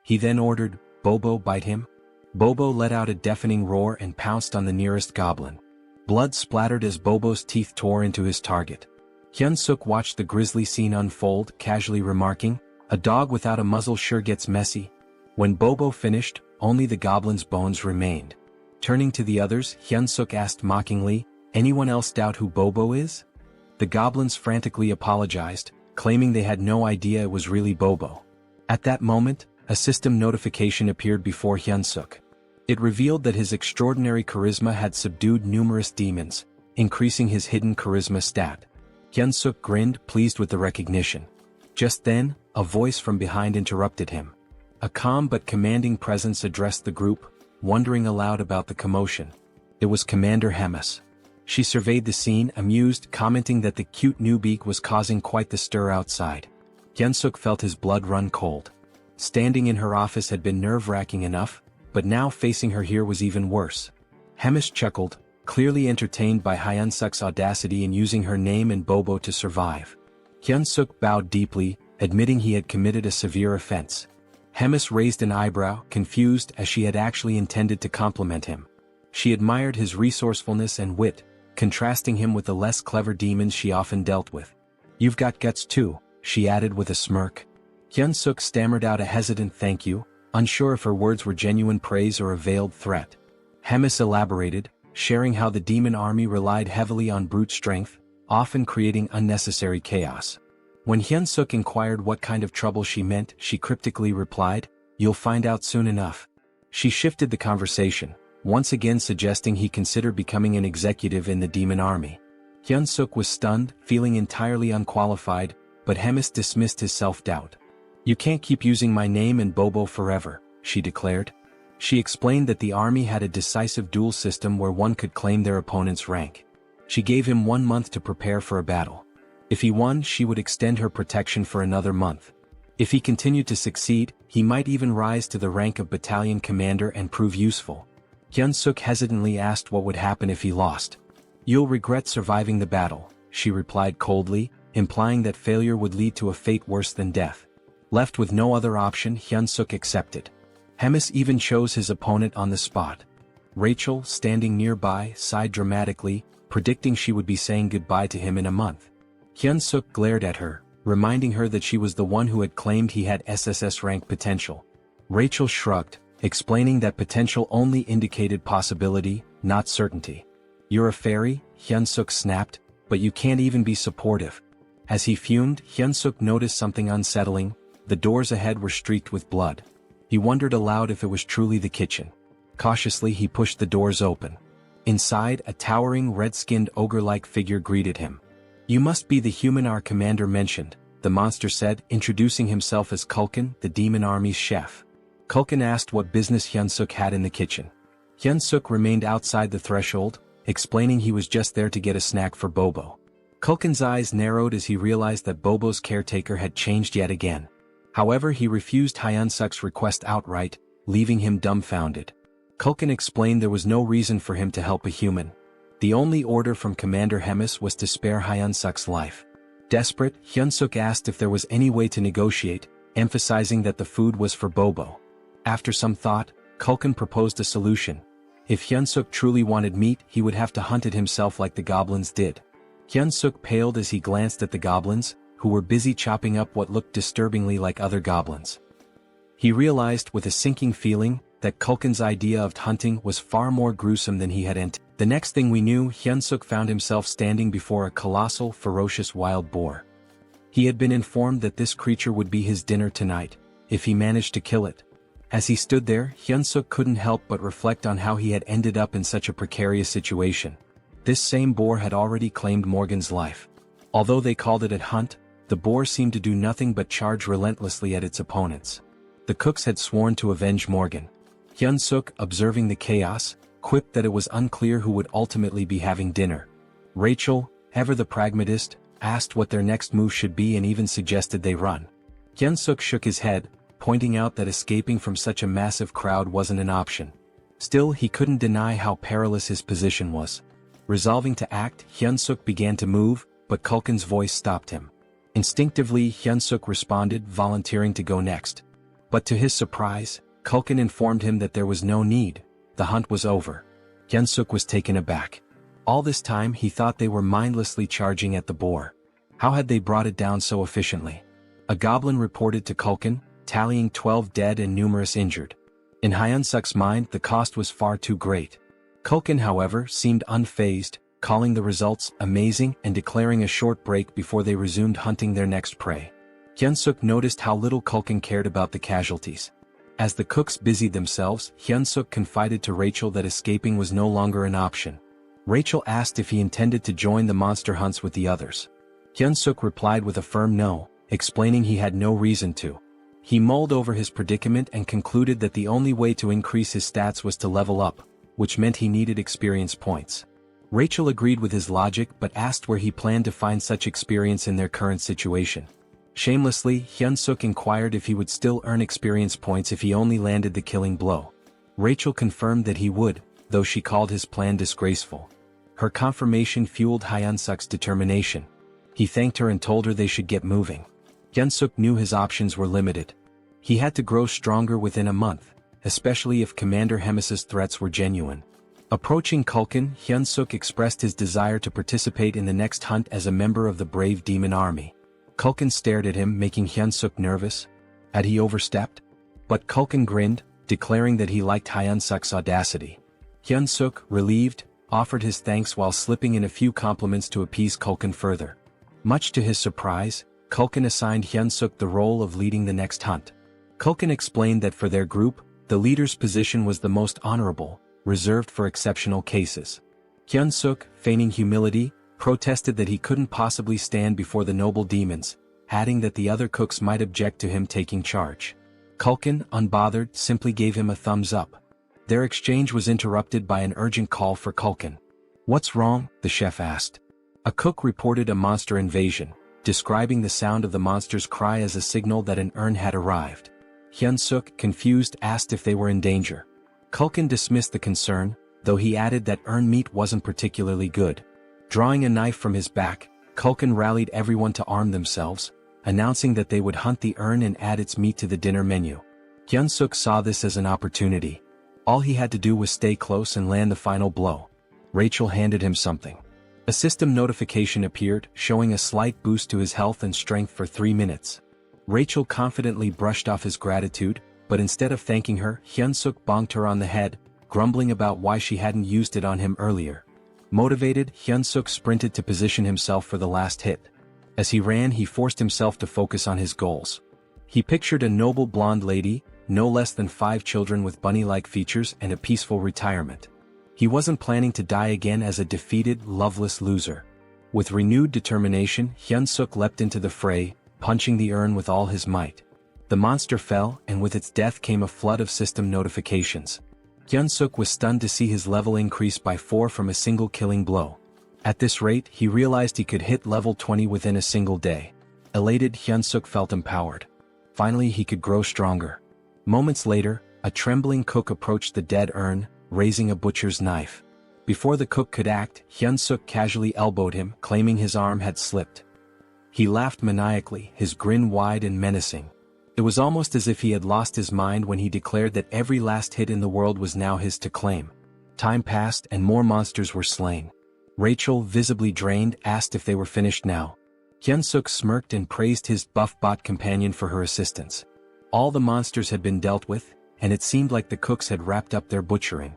He then ordered, "Bobo, bite him." Bobo let out a deafening roar and pounced on the nearest goblin. Blood splattered as Bobo's teeth tore into his target. Hyunseok watched the grisly scene unfold, casually remarking, "A dog without a muzzle sure gets messy." When Bobo finished, only the goblin's bones remained. Turning to the others, Hyunseok asked mockingly, "Anyone else doubt who Bobo is?" The goblins frantically apologized, claiming they had no idea it was really Bobo. At that moment, a system notification appeared before Hyunseok. It revealed that his extraordinary charisma had subdued numerous demons, increasing his hidden charisma stat. Hyunseok grinned, pleased with the recognition. Just then, a voice from behind interrupted him. A calm but commanding presence addressed the group, wondering aloud about the commotion. It was Commander Hemis. She surveyed the scene, amused, commenting that the cute newbie was causing quite the stir outside. Hyunseok felt his blood run cold. Standing in her office had been nerve-wracking enough, but now facing her here was even worse. Hemis chuckled, clearly entertained by Hyunseok's audacity in using her name and Bobo to survive. Hyunseok bowed deeply, admitting he had committed a severe offense. Hemis raised an eyebrow, confused, as she had actually intended to compliment him. She admired his resourcefulness and wit, contrasting him with the less clever demons she often dealt with. "You've got guts too," she added with a smirk. Hyunseok stammered out a hesitant thank you, unsure if her words were genuine praise or a veiled threat. Hemis elaborated, sharing how the demon army relied heavily on brute strength, often creating unnecessary chaos. When Hyunseok inquired what kind of trouble she meant, she cryptically replied, "You'll find out soon enough." She shifted the conversation, once again suggesting he consider becoming an executive in the demon army. Hyunseok was stunned, feeling entirely unqualified, but Hemis dismissed his self-doubt. "You can't keep using my name and Bobo forever," she declared. She explained that the army had a decisive duel system where one could claim their opponent's rank. She gave him 1 month to prepare for a battle. If he won, she would extend her protection for another month. If he continued to succeed, he might even rise to the rank of battalion commander and prove useful. Hyunseok hesitantly asked what would happen if he lost. "You'll regret surviving the battle," she replied coldly, implying that failure would lead to a fate worse than death. Left with no other option, Hyunseok accepted. Hemis even chose his opponent on the spot. Rachel, standing nearby, sighed dramatically, predicting she would be saying goodbye to him in a month. Hyunseok glared at her, reminding her that she was the one who had claimed he had SSS rank potential. Rachel shrugged, explaining that potential only indicated possibility, not certainty. "You're a fairy," Hyunseok snapped, "but you can't even be supportive." As he fumed, Hyunseok noticed something unsettling. The doors ahead were streaked with blood. He wondered aloud if it was truly the kitchen. Cautiously he pushed the doors open. Inside, a towering red-skinned ogre-like figure greeted him. "You must be the human our commander mentioned," the monster said, introducing himself as Kulkin, the demon army's chef. Kulkin asked what business Hyunseok had in the kitchen. Hyunseok remained outside the threshold, explaining he was just there to get a snack for Bobo. Kulkin's eyes narrowed as he realized that Bobo's caretaker had changed yet again. However, he refused Hyunseok's request outright, leaving him dumbfounded. Kulkin explained there was no reason for him to help a human. The only order from Commander Hemis was to spare Hyunseok's life. Desperate, Hyunseok asked if there was any way to negotiate, emphasizing that the food was for Bobo. After some thought, Kulkin proposed a solution. If Hyunseok truly wanted meat, he would have to hunt it himself like the goblins did. Hyunseok paled as he glanced at the goblins, who were busy chopping up what looked disturbingly like other goblins. He realized with a sinking feeling that Kulkin's idea of hunting was far more gruesome than he had anticipated. The next thing we knew, Hyunseok found himself standing before a colossal, ferocious wild boar. He had been informed that this creature would be his dinner tonight, if he managed to kill it. As he stood there, Hyunseok couldn't help but reflect on how he had ended up in such a precarious situation. This same boar had already claimed Morgan's life. Although they called it a hunt, the boar seemed to do nothing but charge relentlessly at its opponents. The cooks had sworn to avenge Morgan. Hyunseok, observing the chaos, quipped that it was unclear who would ultimately be having dinner. Rachel, ever the pragmatist, asked what their next move should be and even suggested they run. Hyunseok shook his head, pointing out that escaping from such a massive crowd wasn't an option. Still, he couldn't deny how perilous his position was. Resolving to act, Hyunseok began to move, but Kulkin's voice stopped him. Instinctively, Hyunseok responded, volunteering to go next. But to his surprise, Kulkin informed him that there was no need. The hunt was over. Hyunseok was taken aback. All this time he thought they were mindlessly charging at the boar. How had they brought it down so efficiently? A goblin reported to Kulkin, tallying 12 dead and numerous injured. In Hyunseok's mind, the cost was far too great. Kulkin, however, seemed unfazed, calling the results amazing and declaring a short break before they resumed hunting their next prey. Hyunseok noticed how little Kulkin cared about the casualties. As the cooks busied themselves, Hyunseok confided to Rachel that escaping was no longer an option. Rachel asked if he intended to join the monster hunts with the others. Hyunseok replied with a firm no, explaining he had no reason to. He mulled over his predicament and concluded that the only way to increase his stats was to level up, which meant he needed experience points. Rachel agreed with his logic but asked where he planned to find such experience in their current situation. Shamelessly, Hyunseok inquired if he would still earn experience points if he only landed the killing blow. Rachel confirmed that he would, though she called his plan disgraceful. Her confirmation fueled Hyunseok's determination. He thanked her and told her they should get moving. Hyunseok knew his options were limited. He had to grow stronger within a month, especially if Commander Hemis's threats were genuine. Approaching Kulkin, Hyunseok expressed his desire to participate in the next hunt as a member of the brave demon army. Kulkin stared at him, making Hyunseok nervous. Had he overstepped? But Kulkin grinned, declaring that he liked Hyunseok's audacity. Hyunseok, relieved, offered his thanks while slipping in a few compliments to appease Kulkin further. Much to his surprise, Kulkin assigned Hyunseok the role of leading the next hunt. Kulkin explained that for their group, the leader's position was the most honorable, reserved for exceptional cases. Hyunseok, feigning humility, protested that he couldn't possibly stand before the noble demons, adding that the other cooks might object to him taking charge. Kulkin, unbothered, simply gave him a thumbs up. Their exchange was interrupted by an urgent call for Kulkin. "What's wrong?" the chef asked. A cook reported a monster invasion, describing the sound of the monster's cry as a signal that an urn had arrived. Hyunseok, confused, asked if they were in danger. Culkin dismissed the concern, though he added that urn meat wasn't particularly good. Drawing a knife from his back, Culkin rallied everyone to arm themselves, announcing that they would hunt the urn and add its meat to the dinner menu. Hyunseok saw this as an opportunity. All he had to do was stay close and land the final blow. Rachel handed him something. A system notification appeared, showing a slight boost to his health and strength for 3 minutes. Rachel confidently brushed off his gratitude, but instead of thanking her, Hyunseok bonked her on the head, grumbling about why she hadn't used it on him earlier. Motivated, Hyunseok sprinted to position himself for the last hit. As he ran, he forced himself to focus on his goals. He pictured a noble blonde lady, no less than 5 children with bunny-like features and a peaceful retirement. He wasn't planning to die again as a defeated, loveless loser. With renewed determination, Hyunseok leapt into the fray, punching the urn with all his might. The monster fell, and with its death came a flood of system notifications. Hyunseok was stunned to see his level increase by 4 from a single killing blow. At this rate, he realized he could hit level 20 within a single day. Elated, Hyunseok felt empowered. Finally, he could grow stronger. Moments later, a trembling cook approached the dead urn, raising a butcher's knife. Before the cook could act, Hyunseok casually elbowed him, claiming his arm had slipped. He laughed maniacally, his grin wide and menacing. It was almost as if he had lost his mind when he declared that every last hit in the world was now his to claim. Time passed and more monsters were slain. Rachel, visibly drained, asked if they were finished now. Hyunseok smirked and praised his buff bot companion for her assistance. All the monsters had been dealt with, and it seemed like the cooks had wrapped up their butchering.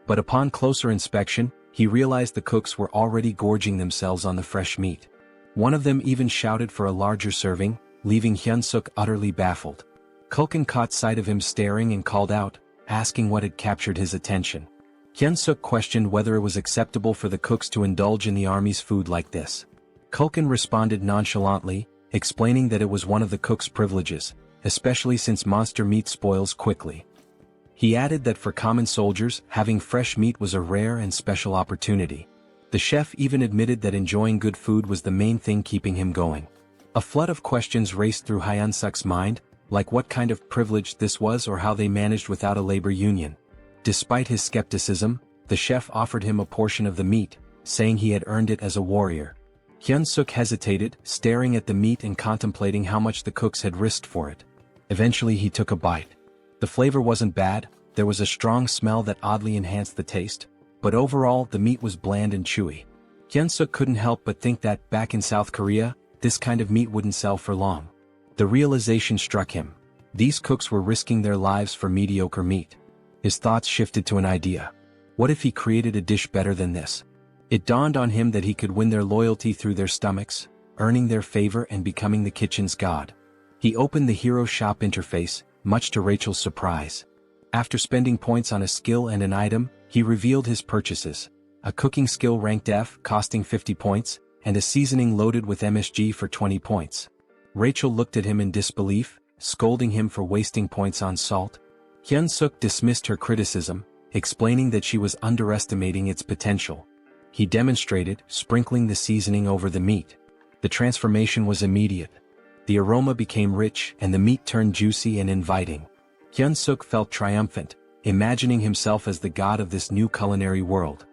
But upon closer inspection, he realized the cooks were already gorging themselves on the fresh meat. One of them even shouted for a larger serving, leaving Hyunseok utterly baffled. Culkin caught sight of him staring and called out, asking what had captured his attention. Hyunseok questioned whether it was acceptable for the cooks to indulge in the army's food like this. Culkin responded nonchalantly, explaining that it was one of the cook's privileges, especially since monster meat spoils quickly. He added that for common soldiers, having fresh meat was a rare and special opportunity. The chef even admitted that enjoying good food was the main thing keeping him going. A flood of questions raced through Hyunseok's mind, like what kind of privilege this was or how they managed without a labor union. Despite his skepticism, the chef offered him a portion of the meat, saying he had earned it as a warrior. Hyunseok hesitated, staring at the meat and contemplating how much the cooks had risked for it. Eventually he took a bite. The flavor wasn't bad, there was a strong smell that oddly enhanced the taste, but overall the meat was bland and chewy. Hyunseok couldn't help but think that, back in South Korea, this kind of meat wouldn't sell for long. The realization struck him. These cooks were risking their lives for mediocre meat. His thoughts shifted to an idea. What if he created a dish better than this? It dawned on him that he could win their loyalty through their stomachs, earning their favor and becoming the kitchen's god. He opened the Hero Shop interface, much to Rachel's surprise. After spending points on a skill and an item, he revealed his purchases. A cooking skill ranked F, costing 50 points, and a seasoning loaded with MSG for 20 points. Rachel looked at him in disbelief, scolding him for wasting points on salt. Hyunseok dismissed her criticism, explaining that she was underestimating its potential. He demonstrated, sprinkling the seasoning over the meat. The transformation was immediate. The aroma became rich and the meat turned juicy and inviting. Hyunseok felt triumphant, imagining himself as the god of this new culinary world.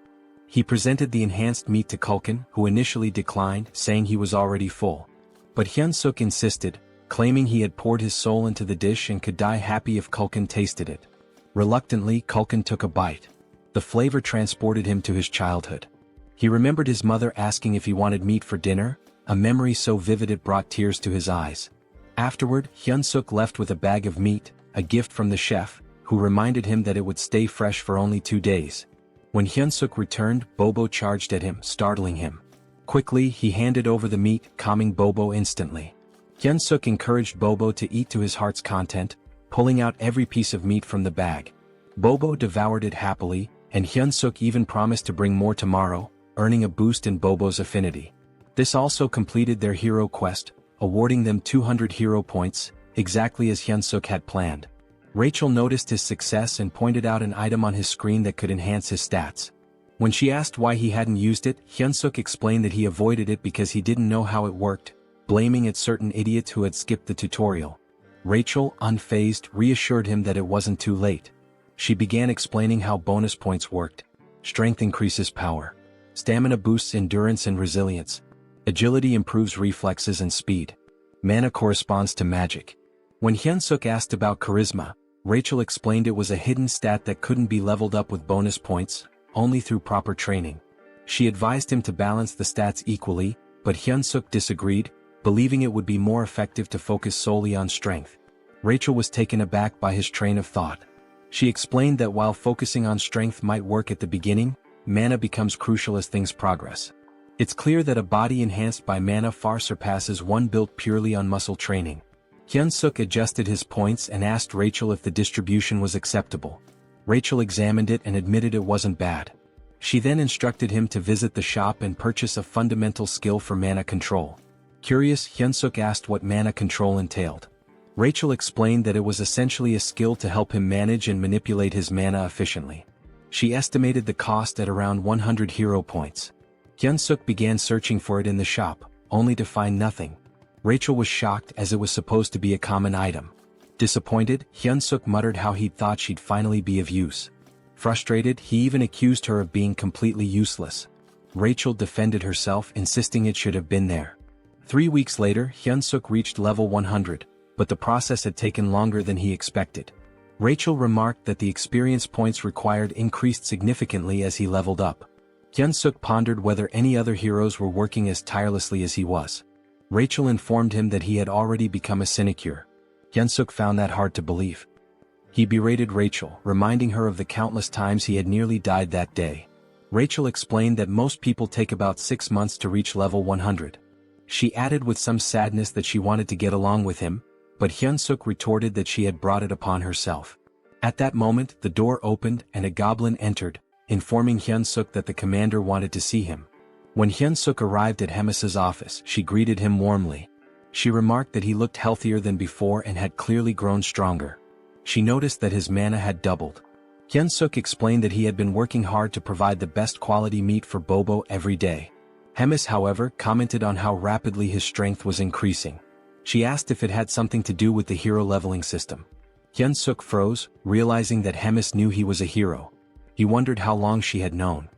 He presented the enhanced meat to Culkin, who initially declined, saying he was already full. But Hyunseok insisted, claiming he had poured his soul into the dish and could die happy if Culkin tasted it. Reluctantly, Culkin took a bite. The flavor transported him to his childhood. He remembered his mother asking if he wanted meat for dinner, a memory so vivid it brought tears to his eyes. Afterward, Hyunseok left with a bag of meat, a gift from the chef, who reminded him that it would stay fresh for only 2 days. When Hyunseok returned, Bobo charged at him, startling him. Quickly, he handed over the meat, calming Bobo instantly. Hyunseok encouraged Bobo to eat to his heart's content, pulling out every piece of meat from the bag. Bobo devoured it happily, and Hyunseok even promised to bring more tomorrow, earning a boost in Bobo's affinity. This also completed their hero quest, awarding them 200 hero points, exactly as Hyunseok had planned. Rachel noticed his success and pointed out an item on his screen that could enhance his stats. When she asked why he hadn't used it, Hyunseok explained that he avoided it because he didn't know how it worked. blaming at certain idiots who had skipped the tutorial. Rachel, unfazed, reassured him that it wasn't too late. She began explaining how bonus points worked. Strength increases power. Stamina boosts endurance and resilience. Agility improves reflexes and speed. Mana corresponds to magic. When Hyunseok asked about charisma, Rachel explained it was a hidden stat that couldn't be leveled up with bonus points, only through proper training. She advised him to balance the stats equally, but Hyunseok disagreed, believing it would be more effective to focus solely on strength. Rachel was taken aback by his train of thought. She explained that while focusing on strength might work at the beginning, mana becomes crucial as things progress. It's clear that a body enhanced by mana far surpasses one built purely on muscle training. Hyunseok adjusted his points and asked Rachel if the distribution was acceptable. Rachel examined it and admitted it wasn't bad. She then instructed him to visit the shop and purchase a fundamental skill for mana control. Curious, Hyunseok asked what mana control entailed. Rachel explained that it was essentially a skill to help him manage and manipulate his mana efficiently. She estimated the cost at around 100 hero points. Hyunseok began searching for it in the shop, only to find nothing. Rachel was shocked as it was supposed to be a common item. Disappointed, Hyunseok muttered how he'd thought she'd finally be of use. Frustrated, he even accused her of being completely useless. Rachel defended herself, insisting it should have been there. 3 weeks later, Hyunseok reached level 100. But the process had taken longer than he expected. Rachel remarked that the experience points required increased significantly as he leveled up. Hyunseok pondered whether any other heroes were working as tirelessly as he was. Rachel informed him that he had already become a sinecure. Hyunseok found that hard to believe. He berated Rachel, reminding her of the countless times he had nearly died that day. Rachel explained that most people take about 6 months to reach level 100. She added with some sadness that she wanted to get along with him, but Hyunseok retorted that she had brought it upon herself. At that moment, the door opened and a goblin entered, informing Hyunseok that the commander wanted to see him. When Hyunseok arrived at Hemis's office, she greeted him warmly. She remarked that he looked healthier than before and had clearly grown stronger. She noticed that his mana had doubled. Hyunseok explained that he had been working hard to provide the best quality meat for Bobo every day. Hemis, however, commented on how rapidly his strength was increasing. She asked if it had something to do with the hero leveling system. Hyunseok froze, realizing that Hemis knew he was a hero. He wondered how long she had known.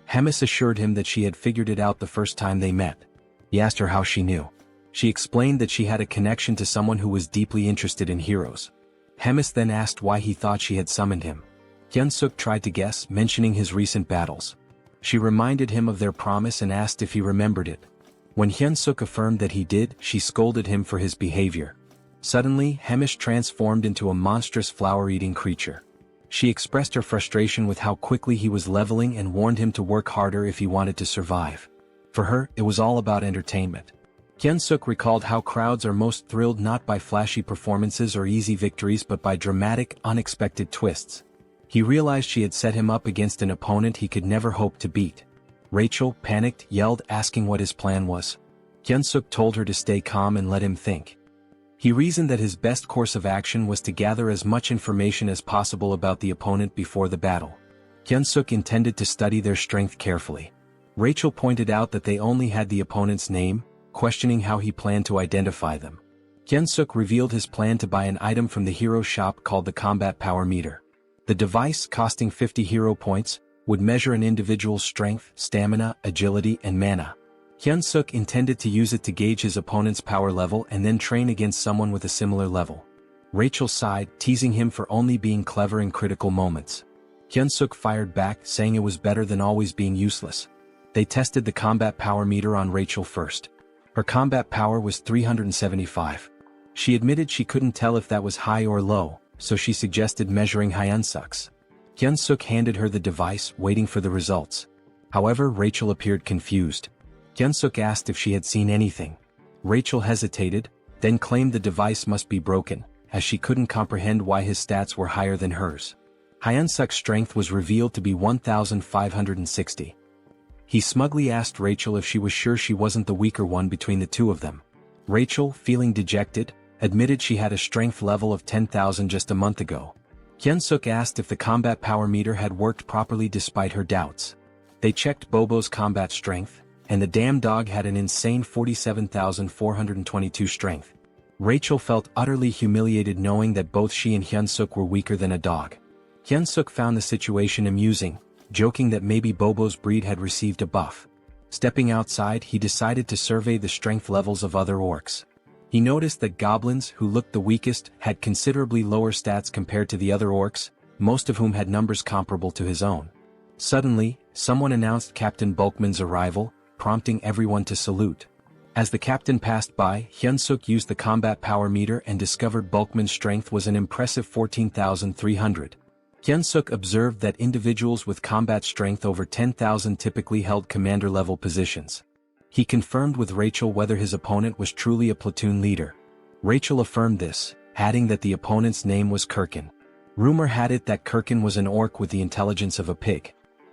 Hemis assured him that she had figured it out the first time they met. He asked her how she knew. She explained that she had a connection to someone who was deeply interested in heroes. Hemis then asked why he thought she had summoned him. Hyunseok tried to guess, mentioning his recent battles. She reminded him of their promise and asked if he remembered it. When Hyunseok affirmed that he did, she scolded him for his behavior. Suddenly, Hemis transformed into a monstrous flower-eating creature. She expressed her frustration with how quickly he was leveling and warned him to work harder if he wanted to survive. For her, it was all about entertainment. Hyunseok recalled how crowds are most thrilled not by flashy performances or easy victories but by dramatic, unexpected twists. He realized she had set him up against an opponent he could never hope to beat. Rachel, panicked, yelled, asking what his plan was. Hyunseok told her to stay calm and let him think. He reasoned that his best course of action was to gather as much information as possible about the opponent before the battle. Hyunseok intended to study their strength carefully. Rachel pointed out that they only had the opponent's name, questioning how he planned to identify them. Hyunseok revealed his plan to buy an item from the hero shop called the Combat Power Meter. The device, costing 50 hero points, would measure an individual's strength, stamina, agility, and mana. Hyunseok intended to use it to gauge his opponent's power level and then train against someone with a similar level. Rachel sighed, teasing him for only being clever in critical moments. Hyunseok fired back, saying it was better than always being useless. They tested the combat power meter on Rachel first. Her combat power was 375. She admitted she couldn't tell if that was high or low, so she suggested measuring Hyunseok's. Hyunseok handed her the device, waiting for the results. However, Rachel appeared confused. Hyunseok asked if she had seen anything. Rachel hesitated, then claimed the device must be broken, as she couldn't comprehend why his stats were higher than hers. Hyunseok's strength was revealed to be 1,560. He smugly asked Rachel if she was sure she wasn't the weaker one between the two of them. Rachel, feeling dejected, admitted she had a strength level of 10,000 just a month ago. Hyunseok asked if the combat power meter had worked properly despite her doubts. They checked Bobo's combat strength, and the damn dog had an insane 47,422 strength. Rachel felt utterly humiliated knowing that both she and Hyunseok were weaker than a dog. Hyunseok found the situation amusing, joking that maybe Bobo's breed had received a buff. Stepping outside, he decided to survey the strength levels of other orcs. He noticed that goblins, who looked the weakest, had considerably lower stats compared to the other orcs, most of whom had numbers comparable to his own. Suddenly, someone announced Captain Bulkman's arrival, prompting everyone to salute. As the captain passed by, Hyunseok used the combat power meter and discovered Bulkman's strength was an impressive 14,300. Hyunseok observed that individuals with combat strength over 10,000 typically held commander-level positions. He confirmed with Rachel whether his opponent was truly a platoon leader. Rachel affirmed this, adding that the opponent's name was Kirkin. Rumor had it that Kirkin was an orc with the intelligence of a pig.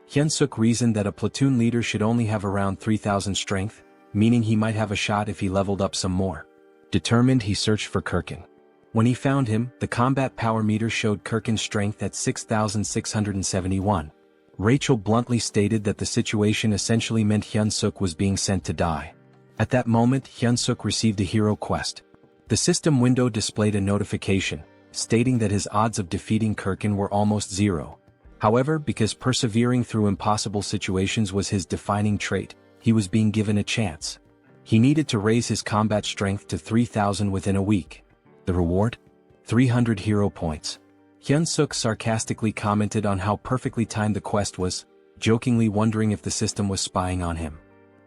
Hyunseok reasoned that a platoon leader should only have around 3,000 strength, meaning he might have a shot if he leveled up some more. Determined, he searched for Kirkin. When he found him, the combat power meter showed Kirkin's strength at 6,671. Rachel bluntly stated that the situation essentially meant Hyunseok was being sent to die. At that moment, Hyunseok received a hero quest. The system window displayed a notification, stating that his odds of defeating Kirkin were almost zero. However, because persevering through impossible situations was his defining trait, he was being given a chance. He needed to raise his combat strength to 3,000 within a week. The reward? 300 hero points. Hyunseok sarcastically commented on how perfectly timed the quest was, jokingly wondering if the system was spying on him.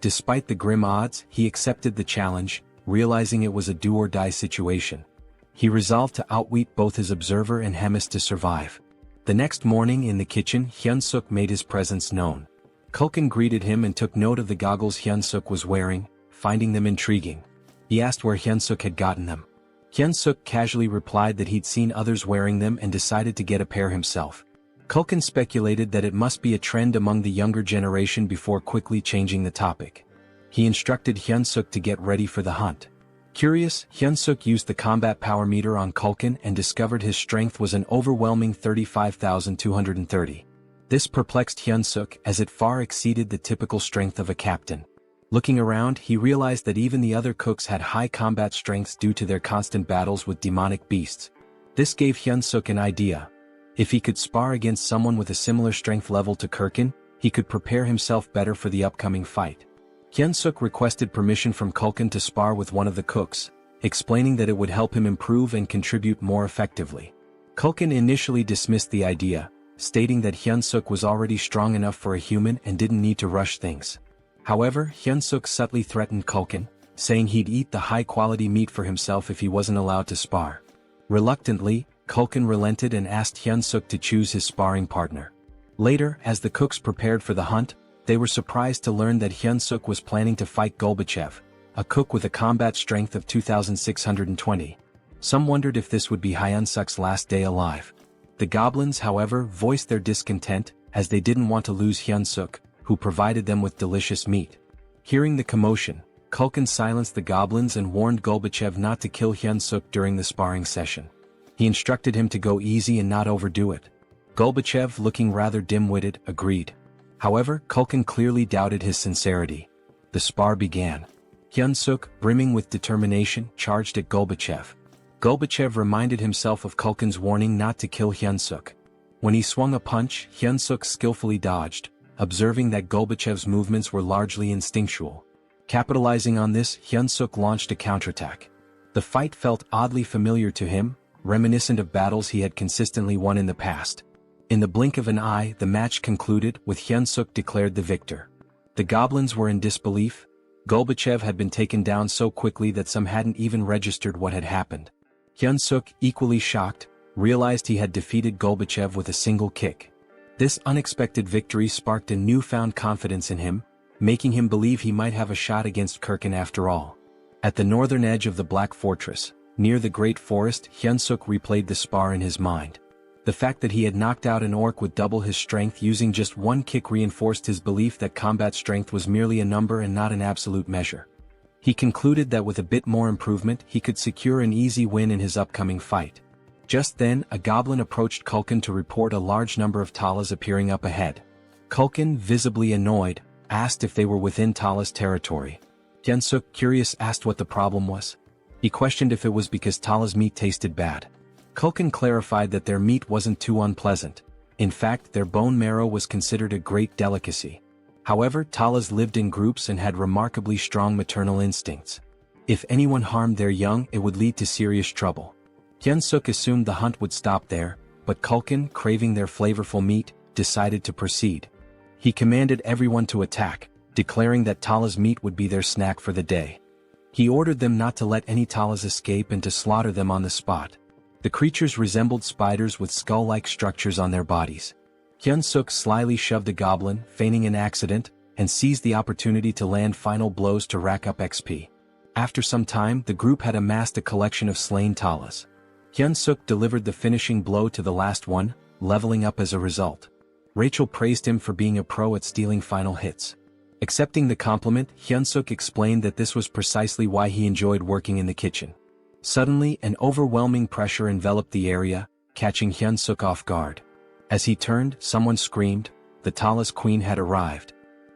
Despite the grim odds, he accepted the challenge, realizing it was a do-or-die situation. He resolved to outwit both his observer and Hemis to survive. The next morning in the kitchen, Hyunseok made his presence known. Kulkin greeted him and took note of the goggles Hyunseok was wearing, finding them intriguing. He asked where Hyunseok had gotten them. Hyunseok casually replied that he'd seen others wearing them and decided to get a pair himself. Kulkin speculated that it must be a trend among the younger generation before quickly changing the topic. He instructed Hyunseok to get ready for the hunt. Curious, Hyunseok used the combat power meter on Kulkin and discovered his strength was an overwhelming 35,230. This perplexed Hyunseok as it far exceeded the typical strength of a captain. Looking around, he realized that even the other cooks had high combat strengths due to their constant battles with demonic beasts. This gave Hyunseok an idea. If he could spar against someone with a similar strength level to Kirkin, he could prepare himself better for the upcoming fight. Hyunseok requested permission from Kulkin to spar with one of the cooks, explaining that it would help him improve and contribute more effectively. Kulkin initially dismissed the idea, stating that Hyunseok was already strong enough for a human and didn't need to rush things. However, Hyunseok subtly threatened Kulkin, saying he'd eat the high-quality meat for himself if he wasn't allowed to spar. Reluctantly, Kulkin relented and asked Hyunseok to choose his sparring partner. Later, as the cooks prepared for the hunt, they were surprised to learn that Hyunseok was planning to fight Golbachev, a cook with a combat strength of 2,620. Some wondered if this would be Hyunseok's last day alive. The goblins, however, voiced their discontent, as they didn't want to lose Hyunseok, who provided them with delicious meat. Hearing the commotion, Kulkin silenced the goblins and warned Golbachev not to kill Hyunseok during the sparring session. He instructed him to go easy and not overdo it. Golbachev, looking rather dim-witted, agreed. However, Kulkin clearly doubted his sincerity. The spar began. Hyunseok, brimming with determination, charged at Golbachev. Golbachev reminded himself of Kulkin's warning not to kill Hyunseok. When he swung a punch, Hyunseok skillfully dodged, observing that Golbachev's movements were largely instinctual. Capitalizing on this, Hyunseok launched a counterattack. The fight felt oddly familiar to him, reminiscent of battles he had consistently won in the past. In the blink of an eye, the match concluded, with Hyunseok declared the victor. The goblins were in disbelief. Golbachev had been taken down so quickly that some hadn't even registered what had happened. Hyunseok, equally shocked, realized he had defeated Golbachev with a single kick. This unexpected victory sparked a newfound confidence in him, making him believe he might have a shot against Kirkin after all. At the northern edge of the Black Fortress, near the Great Forest, Hyunseok replayed the spar in his mind. The fact that he had knocked out an orc with double his strength using just one kick reinforced his belief that combat strength was merely a number and not an absolute measure. He concluded that with a bit more improvement he could secure an easy win in his upcoming fight. Just then, a goblin approached Kulkin to report a large number of Talas appearing up ahead. Kulkin, visibly annoyed, asked if they were within Tala's territory. Hyunseok, curious, asked what the problem was. He questioned if it was because Tala's meat tasted bad. Culkin clarified that their meat wasn't too unpleasant. In fact, their bone marrow was considered a great delicacy. However, Talas lived in groups and had remarkably strong maternal instincts. If anyone harmed their young, it would lead to serious trouble. Hyunseok assumed the hunt would stop there, but Culkin, craving their flavorful meat, decided to proceed. He commanded everyone to attack, declaring that Tala's meat would be their snack for the day. He ordered them not to let any Talas escape and to slaughter them on the spot. The creatures resembled spiders with skull-like structures on their bodies. Hyunseok slyly shoved a goblin, feigning an accident, and seized the opportunity to land final blows to rack up XP. After some time, the group had amassed a collection of slain Talas. Hyunseok delivered the finishing blow to the last one, leveling up as a result. Rachel praised him for being a pro at stealing final hits. Accepting the compliment, Hyunseok explained that this was precisely why he enjoyed working in the kitchen. Suddenly, an overwhelming pressure enveloped the area, catching Hyunseok off guard. As he turned, someone screamed. The Talas queen had arrived.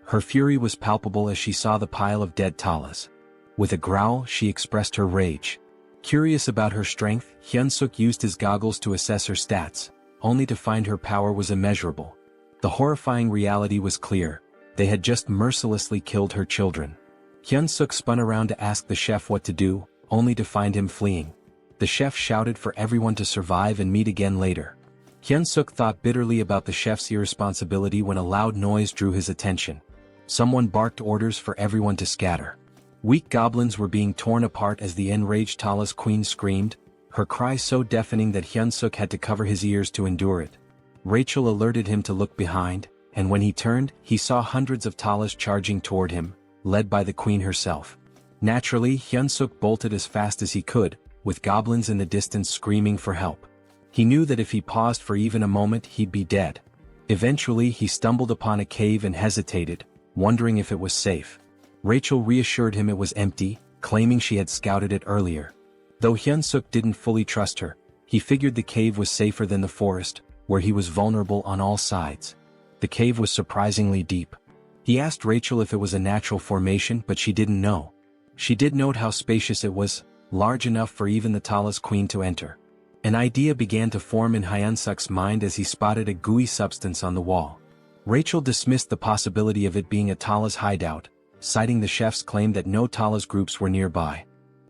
Her fury was palpable as she saw the pile of dead Talas. With a growl, she expressed her rage. Curious about her strength, Hyunseok used his goggles to assess her stats, only to find her power was immeasurable. The horrifying reality was clear. They had just mercilessly killed her children. Hyunseok spun around to ask the chef what to do, only to find him fleeing. The chef shouted for everyone to survive and meet again later. Hyunseok thought bitterly about the chef's irresponsibility when a loud noise drew his attention. Someone barked orders for everyone to scatter. Weak goblins were being torn apart as the enraged Talas queen screamed, her cry so deafening that Hyunseok had to cover his ears to endure it. Rachel alerted him to look behind, and when he turned, he saw hundreds of Talas charging toward him, led by the queen herself. Naturally, Hyunseok bolted as fast as he could, with goblins in the distance screaming for help. He knew that if he paused for even a moment he'd be dead. Eventually he stumbled upon a cave and hesitated, wondering if it was safe. Rachel reassured him it was empty, claiming she had scouted it earlier. Though Hyunseok didn't fully trust her, he figured the cave was safer than the forest, where he was vulnerable on all sides. The cave was surprisingly deep. He asked Rachel if it was a natural formation, but she didn't know. She did note how spacious it was, large enough for even the Talas queen to enter. An idea began to form in Hyunseok's mind as he spotted a gooey substance on the wall. Rachel dismissed the possibility of it being a Talas hideout, citing the chef's claim that no Talas groups were nearby.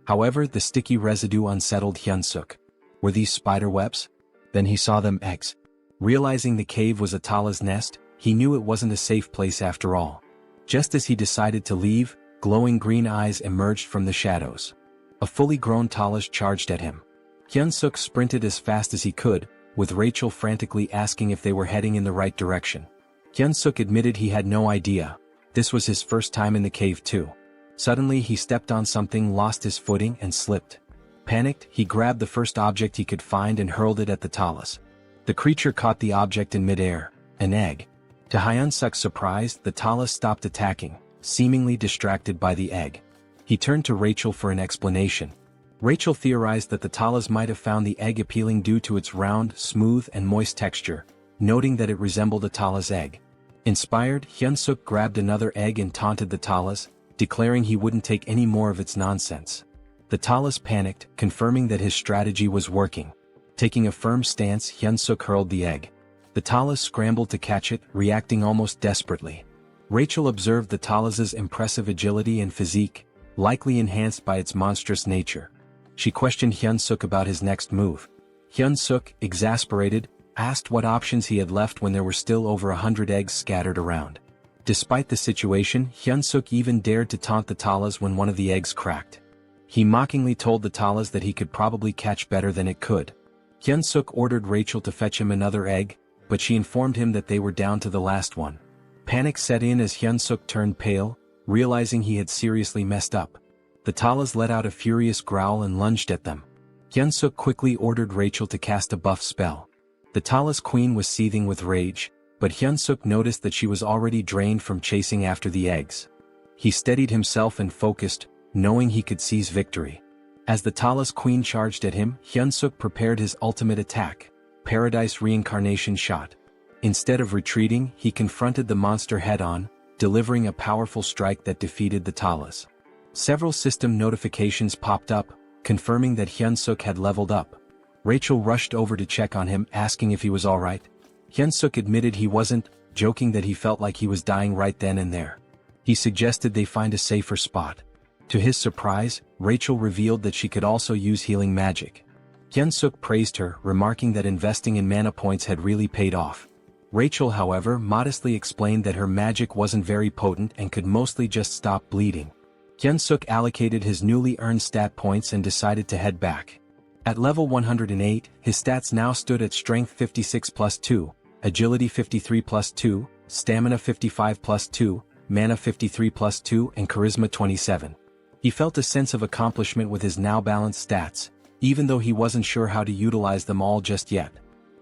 However, the sticky residue unsettled Hyunseok. Were these spider webs? Then he saw them eggs. Realizing the cave was a Talas nest, he knew it wasn't a safe place after all. Just as he decided to leave, glowing green eyes emerged from the shadows. A fully grown Talas charged at him. Hyunseok sprinted as fast as he could, with Rachel frantically asking if they were heading in the right direction. Hyunseok admitted he had no idea. This was his first time in the cave too. Suddenly he stepped on something, lost his footing and slipped. Panicked, he grabbed the first object he could find and hurled it at the Talas. The creature caught the object in midair, an egg. To Hyunseok's surprise, the Talas stopped attacking, seemingly distracted by the egg. He turned to Rachel for an explanation. Rachel theorized that the Talas might have found the egg appealing due to its round, smooth and moist texture, noting that it resembled a Talas egg. Inspired, Hyunseok grabbed another egg and taunted the Talas, declaring he wouldn't take any more of its nonsense. The Talas panicked, confirming that his strategy was working. Taking a firm stance, Hyunseok hurled the egg. The Talas scrambled to catch it, reacting almost desperately. Rachel observed the Talas's impressive agility and physique, likely enhanced by its monstrous nature. She questioned Hyunseok about his next move. Hyunseok, exasperated, asked what options he had left when there were still over 100 eggs scattered around. Despite the situation, Hyunseok even dared to taunt the Talas when one of the eggs cracked. He mockingly told the Talas that he could probably catch better than it could. Hyunseok ordered Rachel to fetch him another egg, but she informed him that they were down to the last one. Panic set in as Hyunseok turned pale, realizing he had seriously messed up. The Talas let out a furious growl and lunged at them. Hyunseok quickly ordered Rachel to cast a buff spell. The Talas queen was seething with rage, but Hyunseok noticed that she was already drained from chasing after the eggs. He steadied himself and focused, knowing he could seize victory. As the Talas queen charged at him, Hyunseok prepared his ultimate attack, Paradise Reincarnation shot. Instead of retreating, he confronted the monster head-on, delivering a powerful strike that defeated the Talas. Several system notifications popped up, confirming that Hyunseok had leveled up. Rachel rushed over to check on him, asking if he was alright. Hyunseok admitted he wasn't, joking that he felt like he was dying right then and there. He suggested they find a safer spot. To his surprise, Rachel revealed that she could also use healing magic. Hyunseok praised her, remarking that investing in mana points had really paid off. Rachel, however, modestly explained that her magic wasn't very potent and could mostly just stop bleeding. Hyunseok allocated his newly earned stat points and decided to head back. At level 108, his stats now stood at Strength 56 plus 2, Agility 53 plus 2, Stamina 55 plus 2, Mana 53 plus 2 and Charisma 27. He felt a sense of accomplishment with his now balanced stats, even though he wasn't sure how to utilize them all just yet.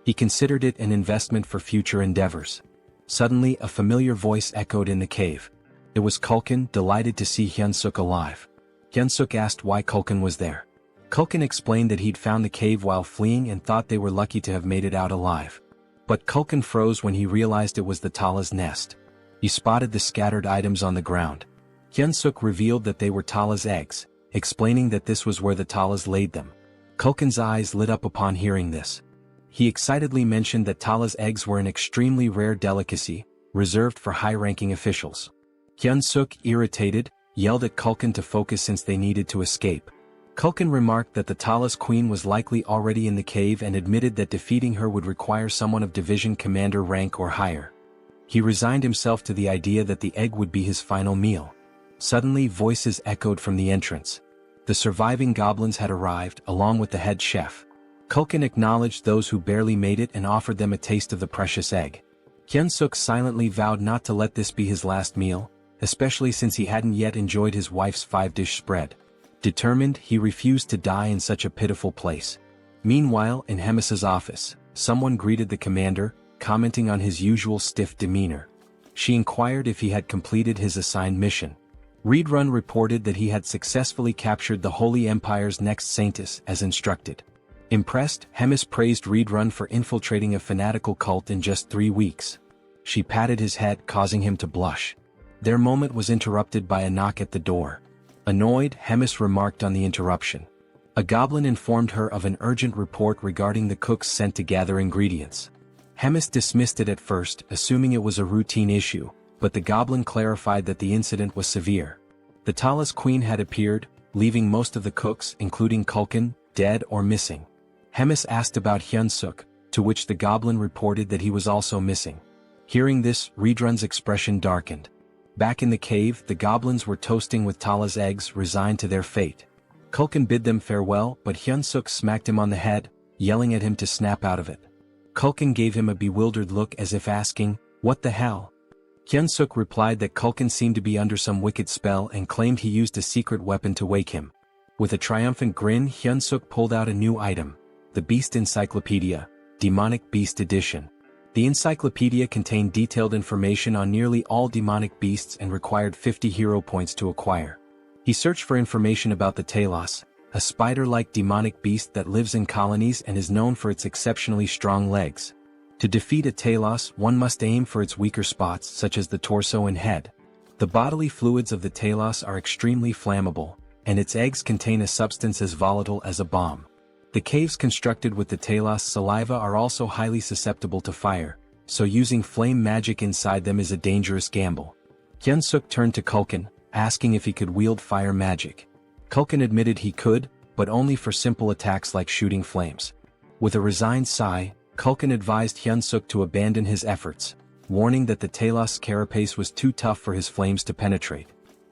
He considered it an investment for future endeavors. Suddenly a familiar voice echoed in the cave. It was Kulkin, delighted to see Hyunseok alive. Hyunseok asked why Kulkin was there. Kulkin explained that he'd found the cave while fleeing and thought they were lucky to have made it out alive. But Kulkin froze when he realized it was the Tala's nest. He spotted the scattered items on the ground. Hyunseok revealed that they were Tala's eggs, explaining that this was where the Talas laid them. Kulkin's eyes lit up upon hearing this. He excitedly mentioned that Tala's eggs were an extremely rare delicacy, reserved for high-ranking officials. Hyunseok, irritated, yelled at Kulkin to focus since they needed to escape. Kulkin remarked that the Tala's queen was likely already in the cave and admitted that defeating her would require someone of division commander rank or higher. He resigned himself to the idea that the egg would be his final meal. Suddenly voices echoed from the entrance. The surviving goblins had arrived, along with the head chef. Kulkin acknowledged those who barely made it and offered them a taste of the precious egg. Hyunseok silently vowed not to let this be his last meal, especially since he hadn't yet enjoyed his wife's 5-dish spread. Determined, he refused to die in such a pitiful place. Meanwhile, in Hemis's office, someone greeted the commander, commenting on his usual stiff demeanor. She inquired if he had completed his assigned mission. Readrun reported that he had successfully captured the Holy Empire's next saintess as instructed. Impressed, Hemis praised Readrun for infiltrating a fanatical cult in just 3 weeks. She patted his head, causing him to blush. Their moment was interrupted by a knock at the door. Annoyed, Hemis remarked on the interruption. A goblin informed her of an urgent report regarding the cooks sent to gather ingredients. Hemis dismissed it at first, assuming it was a routine issue, but the goblin clarified that the incident was severe. The Tala's queen had appeared, leaving most of the cooks, including Kulkin, dead or missing. Hemis asked about Hyunseok, to which the goblin reported that he was also missing. Hearing this, Readrun's expression darkened. Back in the cave, the goblins were toasting with Tala's eggs, resigned to their fate. Kulkin bid them farewell, but Hyunseok smacked him on the head, yelling at him to snap out of it. Kulkin gave him a bewildered look as if asking, "What the hell?" Hyunseok replied that Kulkin seemed to be under some wicked spell and claimed he used a secret weapon to wake him. With a triumphant grin, Hyunseok pulled out a new item, the Beast Encyclopedia, Demonic Beast Edition. The encyclopedia contained detailed information on nearly all demonic beasts and required 50 hero points to acquire. He searched for information about the Talos, a spider-like demonic beast that lives in colonies and is known for its exceptionally strong legs. To defeat a Talos, one must aim for its weaker spots such as the torso and head. The bodily fluids of the Talos are extremely flammable, and its eggs contain a substance as volatile as a bomb. The caves constructed with the Talos saliva are also highly susceptible to fire, so using flame magic inside them is a dangerous gamble. Hyunseok turned to Kulkin, asking if he could wield fire magic. Kulkin admitted he could, but only for simple attacks like shooting flames. With a resigned sigh, Kulkin advised Hyunseok to abandon his efforts, warning that the Talos carapace was too tough for his flames to penetrate.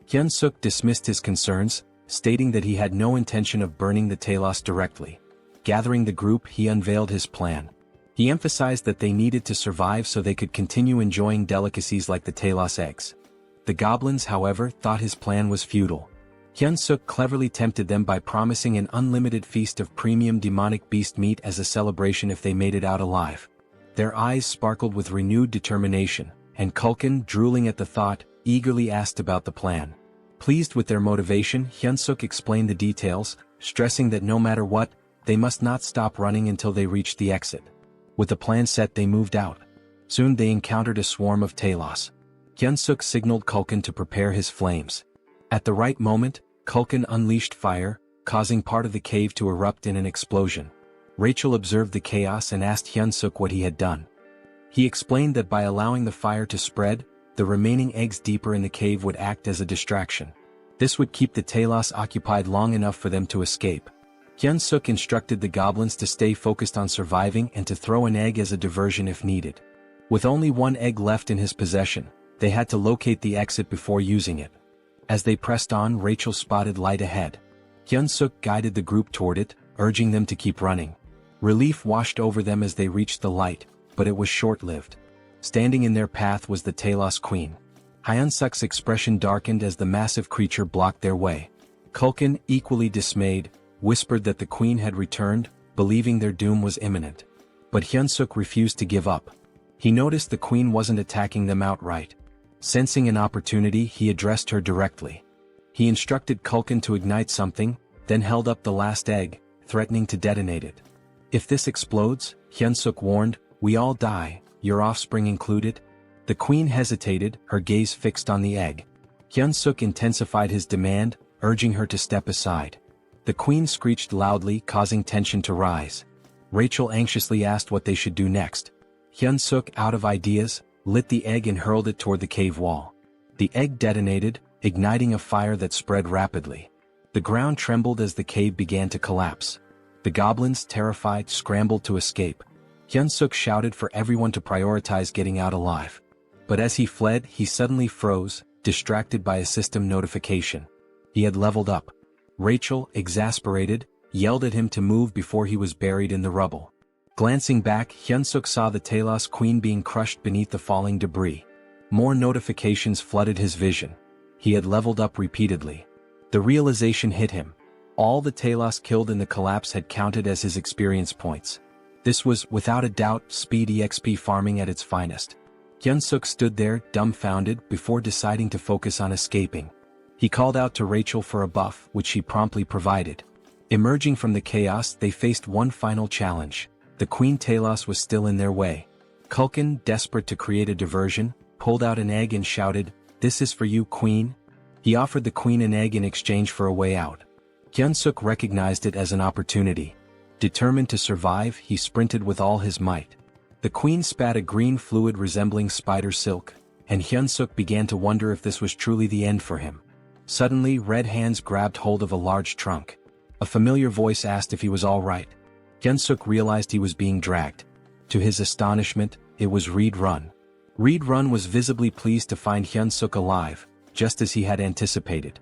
Hyunseok dismissed his concerns, stating that he had no intention of burning the Talos directly. Gathering the group, he unveiled his plan. He emphasized that they needed to survive so they could continue enjoying delicacies like the Talos eggs. The goblins, however, thought his plan was futile. Hyunseok cleverly tempted them by promising an unlimited feast of premium demonic beast meat as a celebration if they made it out alive. Their eyes sparkled with renewed determination, and Kulkin, drooling at the thought, eagerly asked about the plan. Pleased with their motivation, Hyunseok explained the details, stressing that no matter what, they must not stop running until they reached the exit. With the plan set, they moved out. Soon they encountered a swarm of Talos. Hyunsuk signaled Culkin to prepare his flames. At the right moment, Culkin unleashed fire, causing part of the cave to erupt in an explosion. Rachel observed the chaos and asked Hyunsuk what he had done. He explained that by allowing the fire to spread, the remaining eggs deeper in the cave would act as a distraction. This would keep the Talos occupied long enough for them to escape. Hyunsuk instructed the goblins to stay focused on surviving and to throw an egg as a diversion if needed. With only one egg left in his possession, they had to locate the exit before using it. As they pressed on, Rachel spotted light ahead. Hyunsuk guided the group toward it, urging them to keep running. Relief washed over them as they reached the light, but it was short-lived. Standing in their path was the Talos Queen. Hyunsuk's expression darkened as the massive creature blocked their way. Culkin, equally dismayed, whispered that the Queen had returned, believing their doom was imminent. But Hyunsuk refused to give up. He noticed the Queen wasn't attacking them outright. Sensing an opportunity, he addressed her directly. He instructed Culkin to ignite something, then held up the last egg, threatening to detonate it. If this explodes, Hyunsuk warned, we all die, your offspring included. The Queen hesitated, her gaze fixed on the egg. Hyunsuk intensified his demand, urging her to step aside. The Queen screeched loudly, causing tension to rise. Rachel anxiously asked what they should do next. Hyunsuk, out of ideas, lit the egg and hurled it toward the cave wall. The egg detonated, igniting a fire that spread rapidly. The ground trembled as the cave began to collapse. The goblins, terrified, scrambled to escape. Hyunsuk shouted for everyone to prioritize getting out alive. But as he fled, he suddenly froze, distracted by a system notification. He had leveled up. Rachel, exasperated, yelled at him to move before he was buried in the rubble. Glancing back, Hyunsuk saw the Talos Queen being crushed beneath the falling debris. More notifications flooded his vision. He had leveled up repeatedly. The realization hit him. All the Talos killed in the collapse had counted as his experience points. This was, without a doubt, speed EXP farming at its finest. Hyunsuk stood there, dumbfounded, before deciding to focus on escaping. He called out to Rachel for a buff, which she promptly provided. Emerging from the chaos, they faced one final challenge. The Queen Talos was still in their way. Culkin, desperate to create a diversion, pulled out an egg and shouted, "This is for you, Queen." He offered the Queen an egg in exchange for a way out. Hyunsuk recognized it as an opportunity. Determined to survive, he sprinted with all his might. The Queen spat a green fluid resembling spider silk, and Hyunsuk began to wonder if this was truly the end for him. Suddenly, red hands grabbed hold of a large trunk. A familiar voice asked if he was all right. Hyunsuk realized he was being dragged. To his astonishment, it was Reed Run. Reed Run was visibly pleased to find Hyunsuk alive, just as he had anticipated.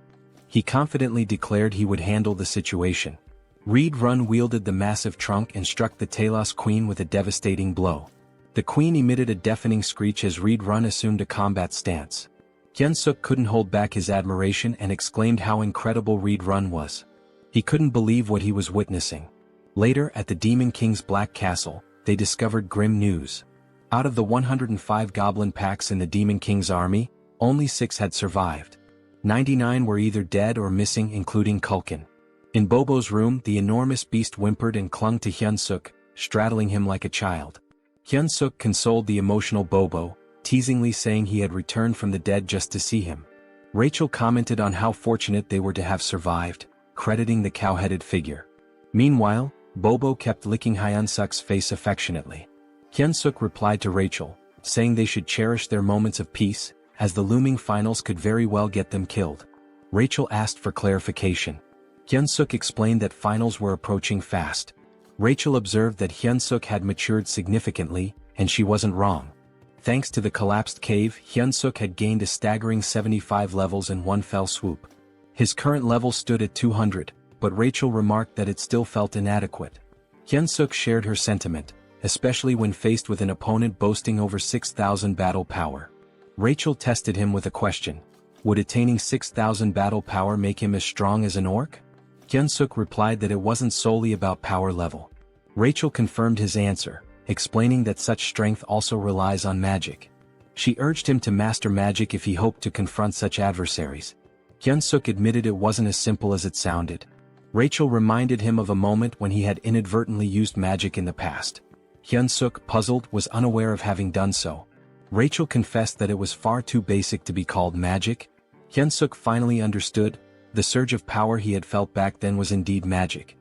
He confidently declared he would handle the situation. Reed Run wielded the massive trunk and struck the Talos Queen with a devastating blow. The Queen emitted a deafening screech as Reed Run assumed a combat stance. Hyunsuk couldn't hold back his admiration and exclaimed how incredible Reed Run was. He couldn't believe what he was witnessing. Later, at the Demon King's Black Castle, they discovered grim news. Out of the 105 goblin packs in the Demon King's army, only 6 had survived. 99 were either dead or missing, including Culkin. In Bobo's room, the enormous beast whimpered and clung to Hyunsuk, straddling him like a child. Hyunsuk consoled the emotional Bobo, teasingly saying he had returned from the dead just to see him. Rachel commented on how fortunate they were to have survived, crediting the cow-headed figure. Meanwhile, Bobo kept licking Hyunsuk's face affectionately. Hyunsuk replied to Rachel, saying they should cherish their moments of peace, as the looming finals could very well get them killed. Rachel asked for clarification. Hyunsuk explained that finals were approaching fast. Rachel observed that Hyunsuk had matured significantly, and she wasn't wrong. Thanks to the collapsed cave, Hyunsuk had gained a staggering 75 levels in one fell swoop. His current level stood at 200, but Rachel remarked that it still felt inadequate. Hyunsuk shared her sentiment, especially when faced with an opponent boasting over 6,000 battle power. Rachel tested him with a question. Would attaining 6,000 battle power make him as strong as an orc? Hyunsuk replied that it wasn't solely about power level. Rachel confirmed his answer, explaining that such strength also relies on magic. She urged him to master magic if he hoped to confront such adversaries. Hyunsuk admitted it wasn't as simple as it sounded. Rachel reminded him of a moment when he had inadvertently used magic in the past. Hyunsuk, puzzled, was unaware of having done so. Rachel confessed that it was far too basic to be called magic. Hyunseok finally understood. The surge of power he had felt back then was indeed magic.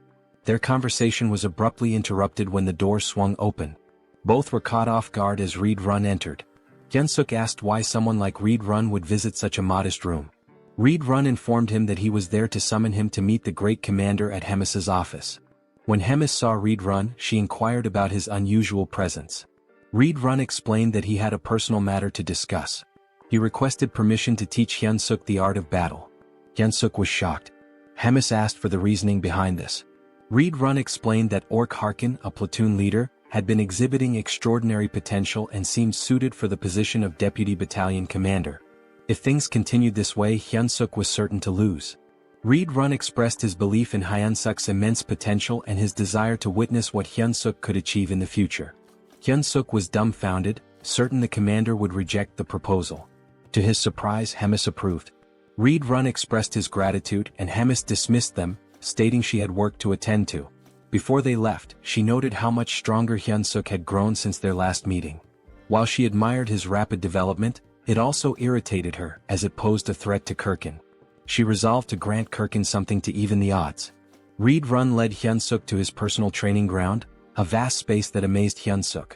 Their conversation was abruptly interrupted when the door swung open. Both were caught off guard as Reed Run entered. Hyunseok asked why someone like Reed Run would visit such a modest room. Reed Run informed him that he was there to summon him to meet the great commander at Hemis's office. When Hemis saw Reed Run, she inquired about his unusual presence. Reed Run explained that he had a personal matter to discuss. He requested permission to teach Hyunseok the art of battle. Hyunseok was shocked. Hemis asked for the reasoning behind this. Reed Run explained that Ork Harkin, a platoon leader, had been exhibiting extraordinary potential and seemed suited for the position of deputy battalion commander. If things continued this way, Hyunseok was certain to lose. Reed Run expressed his belief in Hyunseok's immense potential and his desire to witness what Hyunseok could achieve in the future. Hyunseok was dumbfounded, certain the commander would reject the proposal. To his surprise, Hemis approved. Reed Run expressed his gratitude and Hemis dismissed them, stating she had work to attend to. Before they left, she noted how much stronger Hyunseok had grown since their last meeting. While she admired his rapid development, it also irritated her as it posed a threat to Kirkin. She resolved to grant Kirkin something to even the odds. Reed Run led Hyunseok to his personal training ground, a vast space that amazed Hyunseok.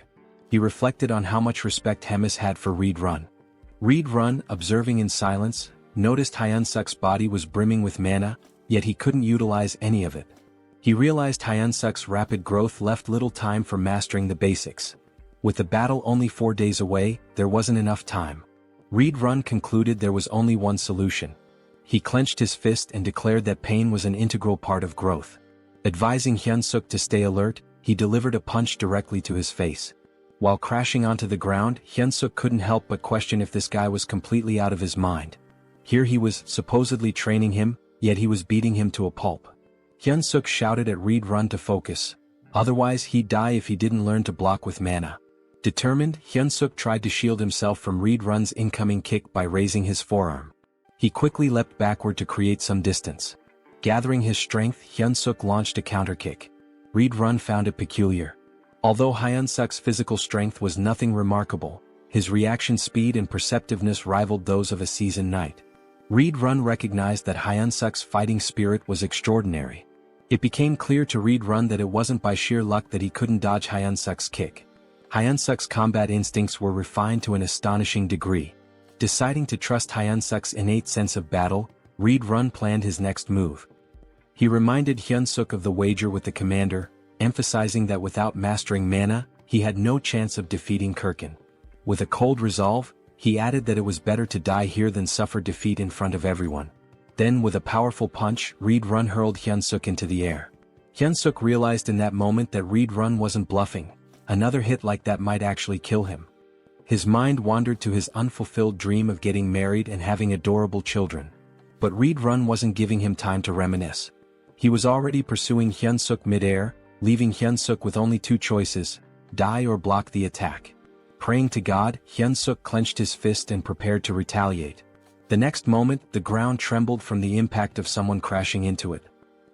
He reflected on how much respect Hemis had for Reed Run. Reed Run, observing in silence, noticed Hyunseok's body was brimming with mana, yet he couldn't utilize any of it. He realized Hyunseok's rapid growth left little time for mastering the basics. With the battle only 4 days away, there wasn't enough time. Reed Run concluded there was only one solution. He clenched his fist and declared that pain was an integral part of growth. Advising Hyunseok to stay alert, he delivered a punch directly to his face. While crashing onto the ground, Hyunseok couldn't help but question if this guy was completely out of his mind. Here he was supposedly training him, yet he was beating him to a pulp. Hyunseok shouted at Reed Run to focus. Otherwise he'd die if he didn't learn to block with mana. Determined, Hyunseok tried to shield himself from Reed Run's incoming kick by raising his forearm. He quickly leapt backward to create some distance. Gathering his strength, Hyunseok launched a counterkick. Reed Run found it peculiar. Although Hyunseok's physical strength was nothing remarkable, his reaction speed and perceptiveness rivaled those of a seasoned knight. Reed Run recognized that Hyunseok's fighting spirit was extraordinary. It became clear to Reed Run that it wasn't by sheer luck that he couldn't dodge Hyunseok's kick. Hyunseok's combat instincts were refined to an astonishing degree. Deciding to trust Hyunseok's innate sense of battle, Reed Run planned his next move. He reminded Hyunseok of the wager with the commander, emphasizing that without mastering mana, he had no chance of defeating Kirkin. With a cold resolve, he added that it was better to die here than suffer defeat in front of everyone. Then with a powerful punch, Reed Run hurled Hyunseok into the air. Hyunseok realized in that moment that Reed Run wasn't bluffing. Another hit like that might actually kill him. His mind wandered to his unfulfilled dream of getting married and having adorable children. But Reed Run wasn't giving him time to reminisce. He was already pursuing Hyunseok mid-air, leaving Hyunseok with only two choices: die or block the attack. Praying to God, Hyunseok clenched his fist and prepared to retaliate. The next moment, the ground trembled from the impact of someone crashing into it.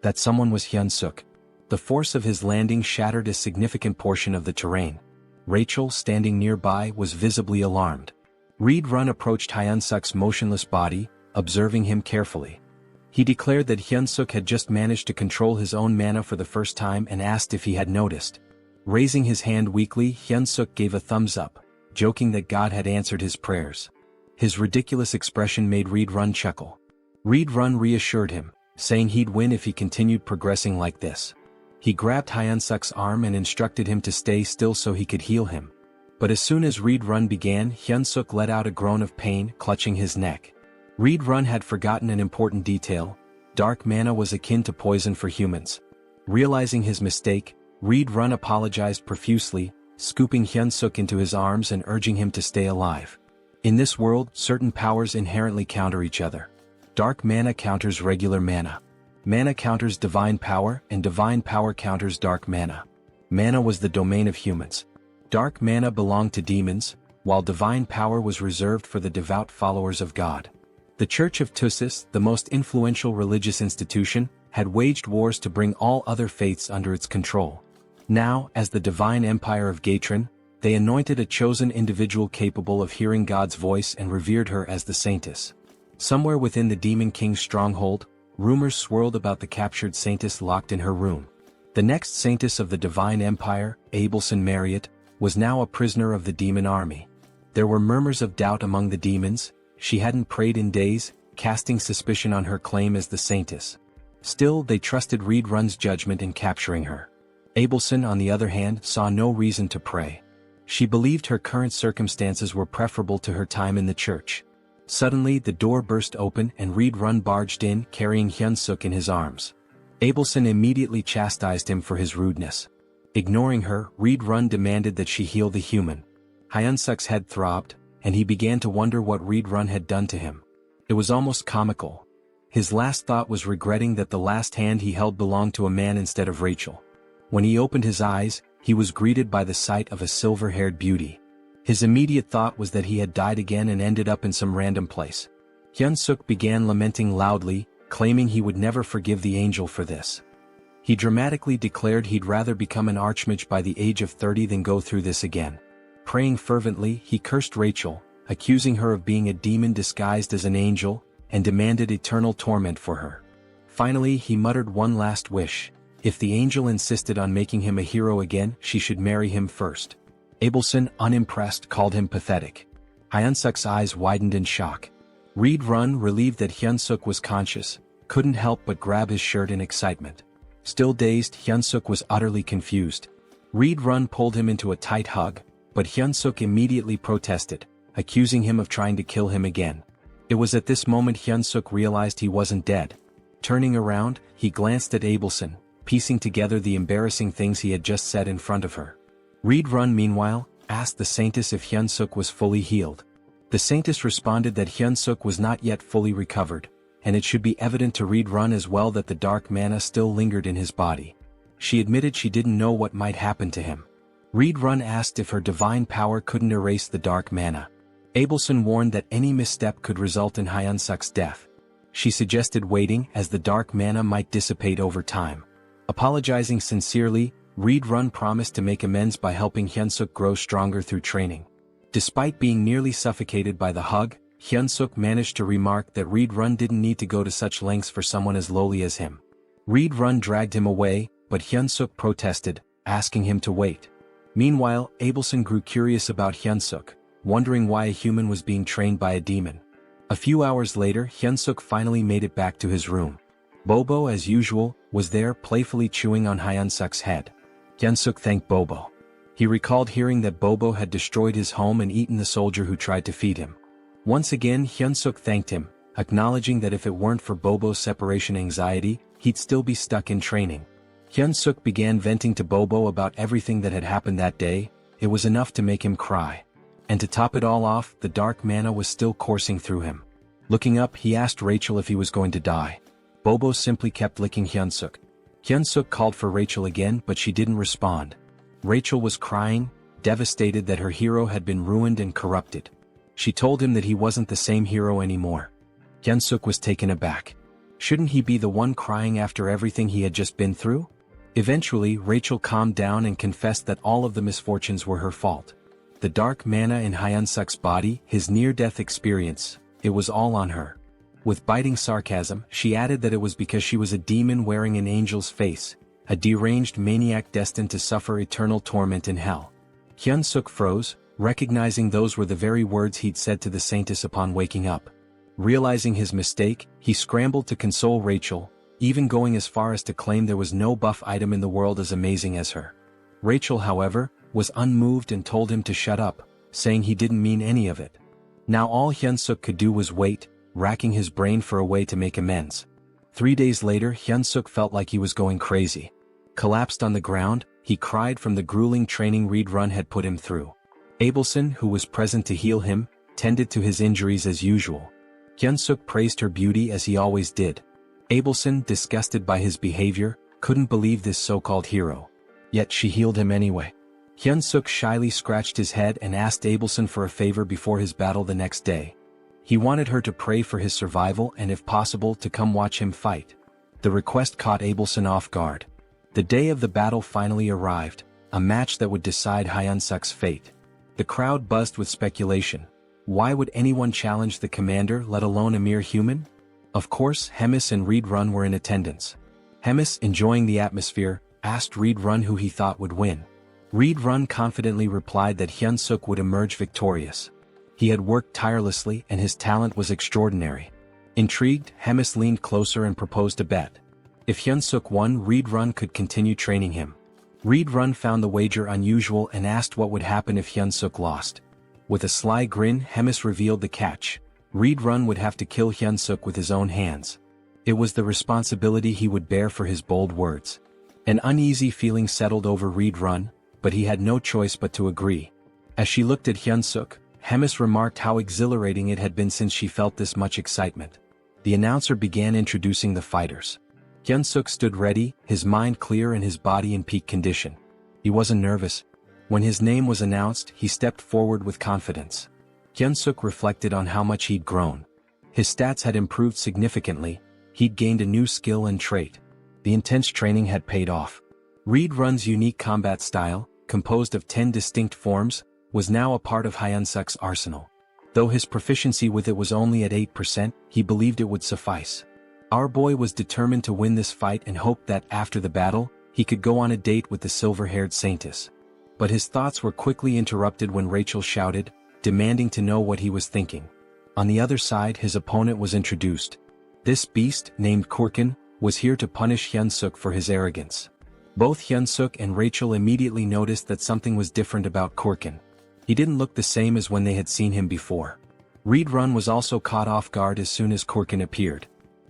That someone was Hyunseok. The force of his landing shattered a significant portion of the terrain. Rachel, standing nearby, was visibly alarmed. Reed Run approached Hyunseok's motionless body, observing him carefully. He declared that Hyunseok had just managed to control his own mana for the first time and asked if he had noticed. Raising his hand weakly, Hyunseok gave a thumbs up, joking that God had answered his prayers. His ridiculous expression made Reed Run chuckle. Reed Run reassured him, saying he'd win if he continued progressing like this. He grabbed Hyunseok's arm and instructed him to stay still so he could heal him. But as soon as Reed Run began, Hyunseok let out a groan of pain, clutching his neck. Reed Run had forgotten an important detail. Dark mana was akin to poison for humans. Realizing his mistake, Reed Run apologized profusely, scooping Hyunseok into his arms and urging him to stay alive. In this world, certain powers inherently counter each other. Dark mana counters regular mana. Mana counters divine power, and divine power counters dark mana. Mana was the domain of humans. Dark mana belonged to demons, while divine power was reserved for the devout followers of God. The Church of Tussis, the most influential religious institution, had waged wars to bring all other faiths under its control. Now, as the divine empire of Gatrin, They anointed a chosen individual capable of hearing God's voice and revered her as the saintess. Somewhere within the Demon King's stronghold, rumors swirled about the captured saintess locked in her room. The next saintess of the Divine Empire, Abelson Marriott, was now a prisoner of the demon army. There were murmurs of doubt among the demons. She hadn't prayed in days, casting suspicion on her claim as the saintess. Still, they trusted Reed Run's judgment in capturing her. Abelson, on the other hand, saw no reason to pray. She believed her current circumstances were preferable to her time in the church. Suddenly, the door burst open and Reed Run barged in, carrying Hyunseok in his arms. Abelson immediately chastised him for his rudeness. Ignoring her, Reed Run demanded that she heal the human. Hyunseok's head throbbed, and he began to wonder what Reed Run had done to him. It was almost comical. His last thought was regretting that the last hand he held belonged to a man instead of Rachel. When he opened his eyes, he was greeted by the sight of a silver-haired beauty. His immediate thought was that he had died again and ended up in some random place. Hyunseok began lamenting loudly, claiming he would never forgive the angel for this. He dramatically declared he'd rather become an archmage by the age of 30 than go through this again. Praying fervently, he cursed Rachel, accusing her of being a demon disguised as an angel, and demanded eternal torment for her. Finally, he muttered one last wish. If the angel insisted on making him a hero again, she should marry him first. Abelson, unimpressed, called him pathetic. Hyunseok's eyes widened in shock. Reed Run, relieved that Hyunseok was conscious, couldn't help but grab his shirt in excitement. Still dazed, Hyunseok was utterly confused. Reed Run pulled him into a tight hug, but Hyunseok immediately protested, accusing him of trying to kill him again. It was at this moment Hyunseok realized he wasn't dead. Turning around, he glanced at Abelson, piecing together the embarrassing things he had just said in front of her. Reed Run, meanwhile, asked the saintess if Hyunseok was fully healed. The saintess responded that Hyunseok was not yet fully recovered, and it should be evident to Reed Run as well that the dark mana still lingered in his body. She admitted she didn't know what might happen to him. Reed Run asked if her divine power couldn't erase the dark mana. Abelson warned that any misstep could result in Hyunseok's death. She suggested waiting, as the dark mana might dissipate over time. Apologizing sincerely, Reed Run promised to make amends by helping Hyunseok grow stronger through training. Despite being nearly suffocated by the hug, Hyunseok managed to remark that Reed Run didn't need to go to such lengths for someone as lowly as him. Reed Run dragged him away, but Hyunseok protested, asking him to wait. Meanwhile, Abelson grew curious about Hyunseok, wondering why a human was being trained by a demon. A few hours later, Hyunseok finally made it back to his room. Bobo, as usual, was there playfully chewing on Hyunseok's head. Hyunseok thanked Bobo. He recalled hearing that Bobo had destroyed his home and eaten the soldier who tried to feed him. Once again, Hyunseok thanked him, acknowledging that if it weren't for Bobo's separation anxiety, he'd still be stuck in training. Hyunseok began venting to Bobo about everything that had happened that day. It was enough to make him cry. And to top it all off, the dark mana was still coursing through him. Looking up, he asked Rachel if he was going to die. Bobo simply kept licking Hyunseok. Hyunseok called for Rachel again, but she didn't respond. Rachel was crying, devastated that her hero had been ruined and corrupted. She told him that he wasn't the same hero anymore. Hyunseok was taken aback. Shouldn't he be the one crying after everything he had just been through? Eventually, Rachel calmed down and confessed that all of the misfortunes were her fault. The dark mana in Hyunseok's body, his near-death experience, it was all on her. With biting sarcasm, she added that it was because she was a demon wearing an angel's face, a deranged maniac destined to suffer eternal torment in hell. Hyunseok froze, recognizing those were the very words he'd said to the saintess upon waking up. Realizing his mistake, he scrambled to console Rachel, even going as far as to claim there was no buff item in the world as amazing as her. Rachel, however, was unmoved and told him to shut up, saying he didn't mean any of it. Now all Hyunseok could do was wait, racking his brain for a way to make amends. 3 days later, Hyunseok felt like he was going crazy. Collapsed on the ground, he cried from the grueling training Reed Run had put him through. Abelson, who was present to heal him, tended to his injuries as usual. Hyunseok praised her beauty as he always did. Abelson, disgusted by his behavior, couldn't believe this so-called hero. Yet she healed him anyway. Hyunseok shyly scratched his head and asked Abelson for a favor before his battle the next day. He wanted her to pray for his survival and if possible to come watch him fight. The request caught Abelson off guard. The day of the battle finally arrived. a match that would decide Hyunseok's fate. The crowd buzzed with speculation. Why would anyone challenge the commander, let alone a mere human? Of course, Hemis and Reed Run were in attendance. Hemis, enjoying the atmosphere, asked Reed Run who he thought would win. Reed Run confidently replied that Hyunseok would emerge victorious. He had worked tirelessly and his talent was extraordinary. Intrigued, Hemis leaned closer and proposed a bet. If Hyunseok won, Reed Run could continue training him. Reed Run found the wager unusual and asked what would happen if Hyunseok lost. With a sly grin, Hemis revealed the catch. Reed Run would have to kill Hyunseok with his own hands. It was the responsibility he would bear for his bold words. An uneasy feeling settled over Reed Run, but he had no choice but to agree. As she looked at Hyunseok, Hemis remarked how exhilarating it had been since she felt this much excitement. The announcer began introducing the fighters. Hyunseok stood ready, his mind clear and his body in peak condition. He wasn't nervous. When his name was announced, he stepped forward with confidence. Hyunseok reflected on how much he'd grown. His stats had improved significantly, he'd gained a new skill and trait. The intense training had paid off. Reed Run's unique combat style, composed of 10 distinct forms, was now a part of Hyunseok's arsenal. Though his proficiency with it was only at 8%, he believed it would suffice. Our boy was determined to win this fight and hoped that, after the battle, he could go on a date with the silver-haired saintess. But his thoughts were quickly interrupted when Rachel shouted, demanding to know what he was thinking. On the other side, his opponent was introduced. This beast, named Korkin, was here to punish Hyunseok for his arrogance. Both Hyunseok and Rachel immediately noticed that something was different about Korkin. He didn't look the same as when they had seen him before. Reed Run was also caught off guard as soon as Korkin appeared.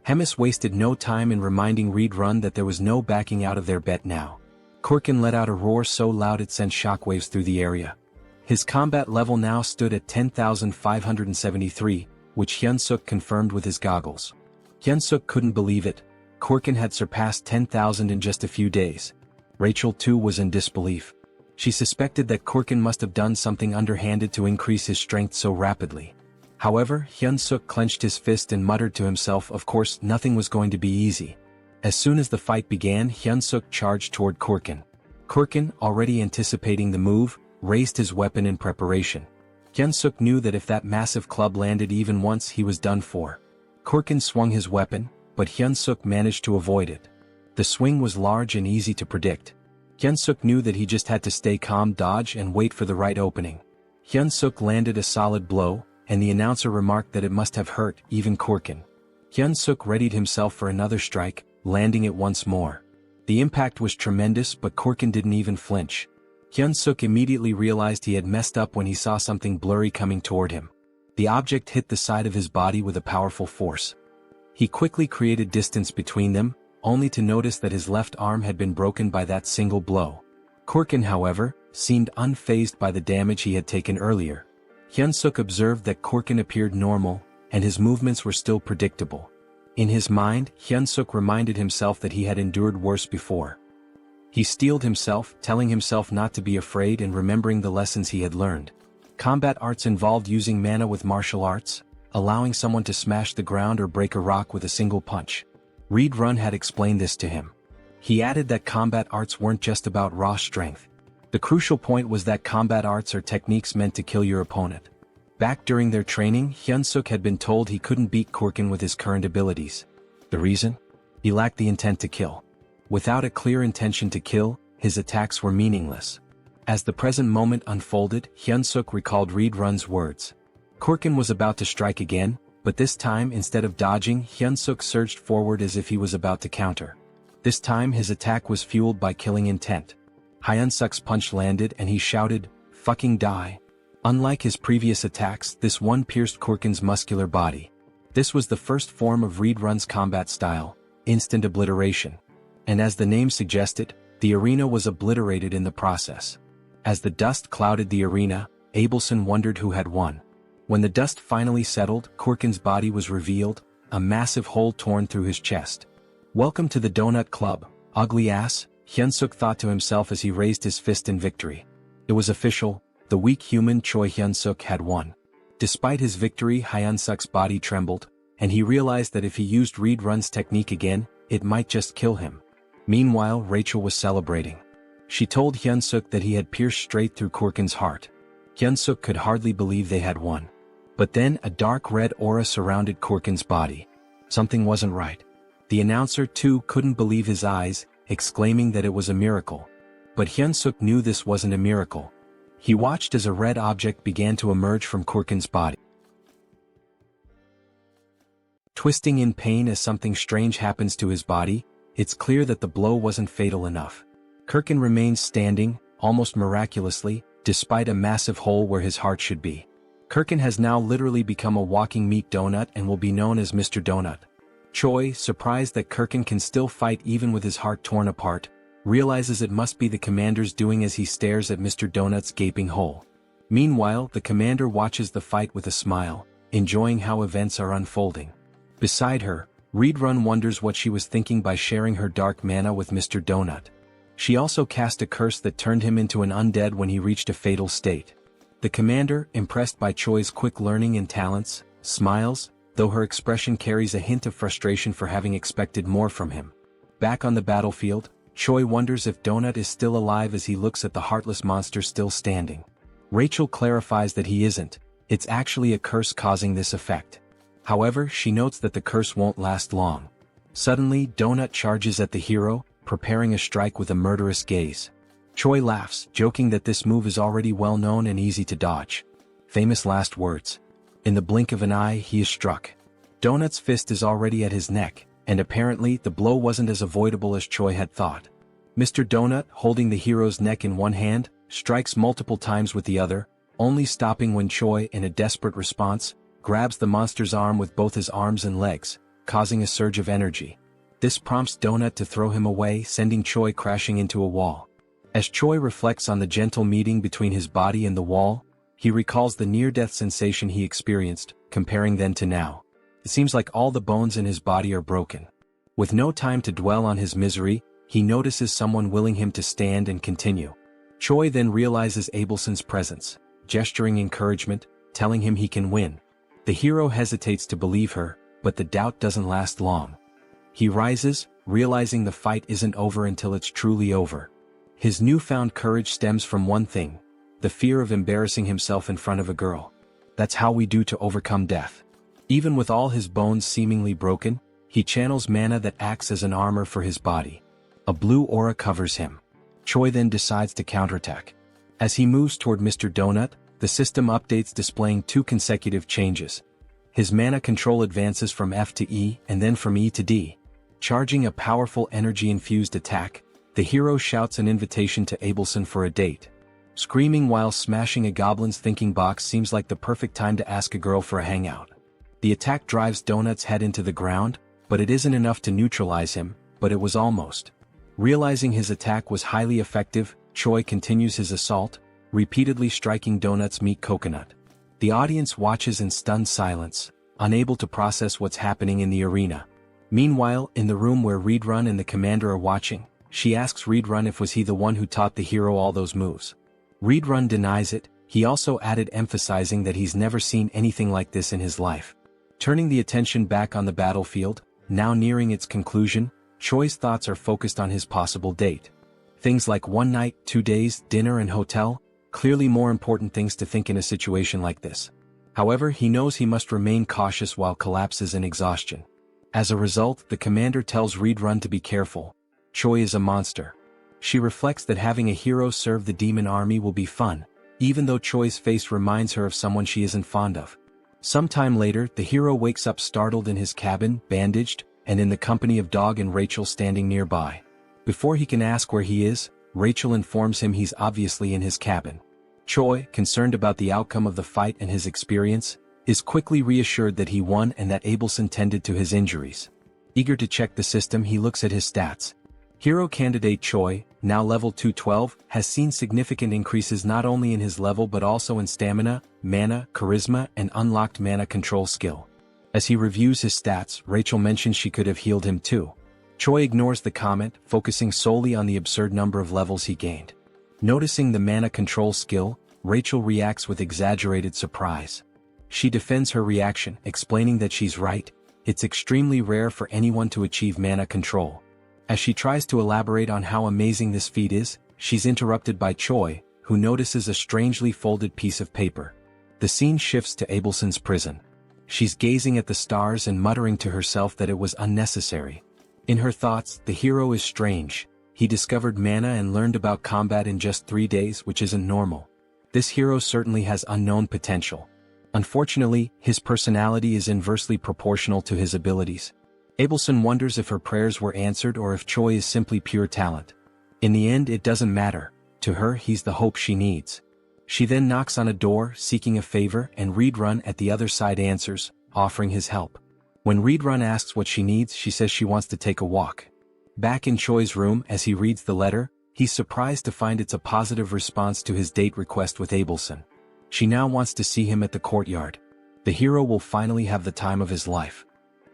Hemis wasted no time in reminding Reed Run that there was no backing out of their bet now. Korkin let out a roar so loud it sent shockwaves through the area. His combat level now stood at 10,573, which Hyunseok confirmed with his goggles. Hyunseok couldn't believe it. Korkin had surpassed 10,000 in just a few days. Rachel too was in disbelief. She suspected that Korkin must have done something underhanded to increase his strength so rapidly. However, Hyunseok clenched his fist and muttered to himself, of course, nothing was going to be easy. As soon as the fight began, Hyunseok charged toward Korkin. Korkin, already anticipating the move, raised his weapon in preparation. Hyunseok knew that if that massive club landed even once, he was done for. Korkin swung his weapon, but Hyunseok managed to avoid it. The swing was large and easy to predict. Hyunseok knew that he just had to stay calm, dodge and wait for the right opening. Hyunseok landed a solid blow, and the announcer remarked that it must have hurt even Korkin. Hyunseok readied himself for another strike, landing it once more. The impact was tremendous, but Korkin didn't even flinch. Hyunseok immediately realized he had messed up when he saw something blurry coming toward him. The object hit the side of his body with a powerful force. He quickly created distance between them, only to notice that his left arm had been broken by that single blow. Korkin, however, seemed unfazed by the damage he had taken earlier. Hyunseok observed that Korkin appeared normal, and his movements were still predictable. In his mind, Hyunseok reminded himself that he had endured worse before. He steeled himself, telling himself not to be afraid and remembering the lessons he had learned. Combat arts involved using mana with martial arts, allowing someone to smash the ground or break a rock with a single punch. Reed Run had explained this to him. He added that combat arts weren't just about raw strength. The crucial point was that combat arts are techniques meant to kill your opponent. Back during their training, Hyunseok had been told he couldn't beat Korkin with his current abilities. The reason? He lacked the intent to kill. Without a clear intention to kill, his attacks were meaningless. As the present moment unfolded, Hyunseok recalled Reed Run's words. Korkin was about to strike again, but this time instead of dodging, Hyunseok surged forward as if he was about to counter. This time his attack was fueled by killing intent. Hyunseok's punch landed and he shouted, "Fucking die." Unlike his previous attacks, this one pierced Korkin's muscular body. This was the first form of Reed Run's combat style, instant obliteration. And as the name suggested, the arena was obliterated in the process. As the dust clouded the arena, Abelson wondered who had won. When the dust finally settled, Korkin's body was revealed, a massive hole torn through his chest. "Welcome to the Donut Club, ugly ass," Hyunseok thought to himself as he raised his fist in victory. It was official, the weak human Choi Hyunseok had won. Despite his victory, Hyunseok's body trembled, and he realized that if he used Reed Run's technique again, it might just kill him. Meanwhile, Rachel was celebrating. She told Hyunseok that he had pierced straight through Kurkin's heart. Hyunseok could hardly believe they had won. But then a dark red aura surrounded Kurkin's body. Something wasn't right. The announcer too couldn't believe his eyes, exclaiming that it was a miracle. But Hyunseok knew this wasn't a miracle. He watched as a red object began to emerge from Kurkin's body. Twisting in pain as something strange happens to his body, it's clear that the blow wasn't fatal enough. Kurkin remains standing, almost miraculously, despite a massive hole where his heart should be. Kurkin has now literally become a walking meat donut and will be known as Mr. Donut. Choi, surprised that Kurkin can still fight even with his heart torn apart, realizes it must be the commander's doing as he stares at Mr. Donut's gaping hole. Meanwhile, the commander watches the fight with a smile, enjoying how events are unfolding. Beside her, Reedrun wonders what she was thinking by sharing her dark mana with Mr. Donut. She also cast a curse that turned him into an undead when he reached a fatal state. The commander, impressed by Choi's quick learning and talents, smiles, though her expression carries a hint of frustration for having expected more from him. Back on the battlefield, Choi wonders if Donut is still alive as he looks at the heartless monster still standing. Rachel clarifies that he isn't, it's actually a curse causing this effect. However, she notes that the curse won't last long. Suddenly, Donut charges at the hero, preparing a strike with a murderous gaze. Choi laughs, joking that this move is already well known and easy to dodge. Famous last words. In the blink of an eye, he is struck. Donut's fist is already at his neck, and apparently the blow wasn't as avoidable as Choi had thought. Mr. Donut, holding the hero's neck in one hand, strikes multiple times with the other, only stopping when Choi, in a desperate response, grabs the monster's arm with both his arms and legs, causing a surge of energy. This prompts Donut to throw him away, sending Choi crashing into a wall. As Choi reflects on the gentle meeting between his body and the wall, he recalls the near-death sensation he experienced, comparing then to now. It seems like all the bones in his body are broken. With no time to dwell on his misery, he notices someone willing him to stand and continue. Choi then realizes Abelson's presence, gesturing encouragement, telling him he can win. The hero hesitates to believe her, but the doubt doesn't last long. He rises, realizing the fight isn't over until it's truly over. His newfound courage stems from one thing: the fear of embarrassing himself in front of a girl. That's how we do to overcome death. Even with all his bones seemingly broken, he channels mana that acts as an armor for his body. A blue aura covers him. Choi then decides to counterattack. As he moves toward Mr. Donut, the system updates displaying 2 consecutive changes. His mana control advances from F to E and then from E to D. Charging a powerful energy-infused attack, the hero shouts an invitation to Abelson for a date. Screaming while smashing a goblin's thinking box seems like the perfect time to ask a girl for a hangout. The attack drives Donut's head into the ground, but it isn't enough to neutralize him, but it was almost. Realizing his attack was highly effective, Choi continues his assault, repeatedly striking Donut's meat coconut. The audience watches in stunned silence, unable to process what's happening in the arena. Meanwhile, in the room where Reedrun and the commander are watching, she asks Reedrun if was he the one who taught the hero all those moves. Reedrun denies it. He also added, emphasizing that he's never seen anything like this in his life. Turning the attention back on the battlefield, now nearing its conclusion, Choi's thoughts are focused on his possible date. Things like 1 night, 2 days, dinner and hotel, clearly more important things to think in a situation like this. However, he knows he must remain cautious while collapses in exhaustion. As a result, the commander tells Reedrun to be careful. Choi is a monster. She reflects that having a hero serve the demon army will be fun, even though Choi's face reminds her of someone she isn't fond of. Sometime later, the hero wakes up startled in his cabin, bandaged, and in the company of Dog and Rachel standing nearby. Before he can ask where he is, Rachel informs him he's obviously in his cabin. Choi, concerned about the outcome of the fight and his experience, is quickly reassured that he won and that Abelson tended to his injuries. Eager to check the system, he looks at his stats. Hero candidate Choi, now level 212, has seen significant increases not only in his level but also in stamina, mana, charisma, and unlocked mana control skill. As he reviews his stats, Rachel mentions she could have healed him too. Choi ignores the comment, focusing solely on the absurd number of levels he gained. Noticing the mana control skill, Rachel reacts with exaggerated surprise. She defends her reaction, explaining that she's right, it's extremely rare for anyone to achieve mana control. As she tries to elaborate on how amazing this feat is, she's interrupted by Choi, who notices a strangely folded piece of paper. The scene shifts to Abelson's prison. She's gazing at the stars and muttering to herself that it was unnecessary. In her thoughts, the hero is strange. He discovered mana and learned about combat in just 3 days, which isn't normal. This hero certainly has unknown potential. Unfortunately, his personality is inversely proportional to his abilities. Abelson wonders if her prayers were answered or if Choi is simply pure talent. In the end, it doesn't matter. To her, he's the hope she needs. She then knocks on a door, seeking a favor, and Reedrun at the other side answers, offering his help. When Reedrun asks what she needs, she says she wants to take a walk. Back in Choi's room, as he reads the letter, he's surprised to find it's a positive response to his date request with Abelson. She now wants to see him at the courtyard. The hero will finally have the time of his life.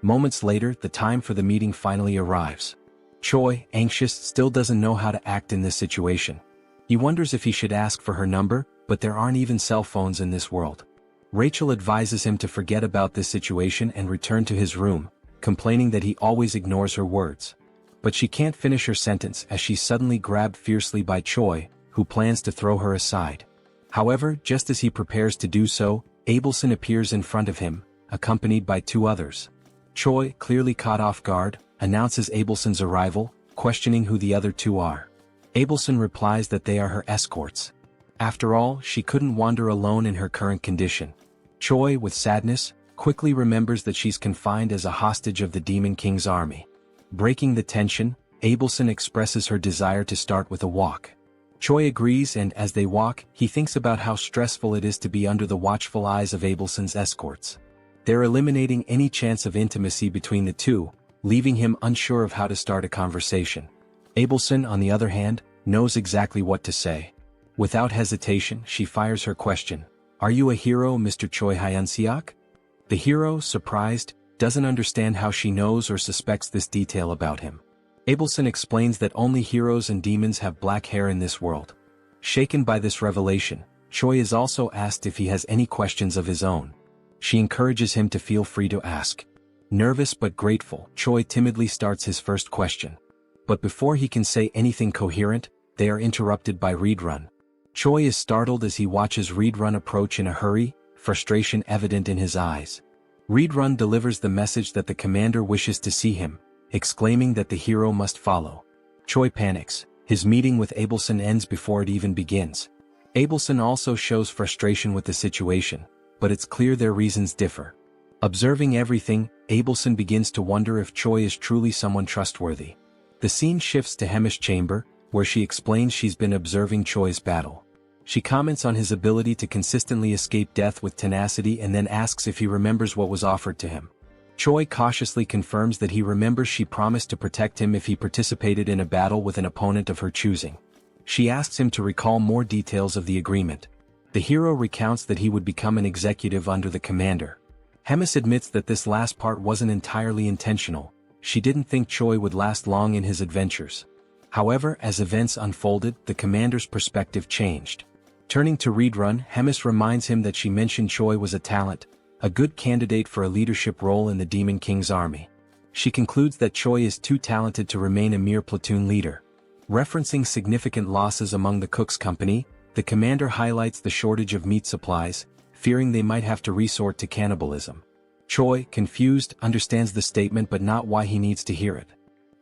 Moments later, the time for the meeting finally arrives. Choi, anxious, still doesn't know how to act in this situation. He wonders if he should ask for her number, but there aren't even cell phones in this world. Rachel advises him to forget about this situation and return to his room, complaining that he always ignores her words. But she can't finish her sentence as she's suddenly grabbed fiercely by Choi, who plans to throw her aside. However, just as he prepares to do so, Abelson appears in front of him, accompanied by 2 others. Choi, clearly caught off guard, announces Abelson's arrival, questioning who the other 2 are. Abelson replies that they are her escorts. After all, she couldn't wander alone in her current condition. Choi, with sadness, quickly remembers that she's confined as a hostage of the Demon King's army. Breaking the tension, Abelson expresses her desire to start with a walk. Choi agrees, and as they walk, he thinks about how stressful it is to be under the watchful eyes of Abelson's escorts. They're eliminating any chance of intimacy between the 2, leaving him unsure of how to start a conversation. Abelson, on the other hand, knows exactly what to say. Without hesitation, she fires her question. "Are you a hero, Mr. Choi Hyunseok?" The hero, surprised, doesn't understand how she knows or suspects this detail about him. Abelson explains that only heroes and demons have black hair in this world. Shaken by this revelation, Choi is also asked if he has any questions of his own. She encourages him to feel free to ask. Nervous but grateful, Choi timidly starts his first question. But before he can say anything coherent, they are interrupted by Reedrun. Choi is startled as he watches Reedrun approach in a hurry, frustration evident in his eyes. Reedrun delivers the message that the commander wishes to see him, exclaiming that the hero must follow. Choi panics. His meeting with Abelson ends before it even begins. Abelson also shows frustration with the situation, but it's clear their reasons differ. Observing everything, Abelson begins to wonder if Choi is truly someone trustworthy. The scene shifts to Hemi's chamber, where she explains she's been observing Choi's battle. She comments on his ability to consistently escape death with tenacity and then asks if he remembers what was offered to him. Choi cautiously confirms that he remembers she promised to protect him if he participated in a battle with an opponent of her choosing. She asks him to recall more details of the agreement. The hero recounts that he would become an executive under the commander. Hemis admits that this last part wasn't entirely intentional. She didn't think Choi would last long in his adventures. However, as events unfolded, the commander's perspective changed. Turning to Reedrun, Hemis reminds him that she mentioned Choi was a talent, a good candidate for a leadership role in the Demon King's army. She concludes that Choi is too talented to remain a mere platoon leader. Referencing significant losses among the Cook's company, the commander highlights the shortage of meat supplies, fearing they might have to resort to cannibalism. Choi, confused, understands the statement but not why he needs to hear it.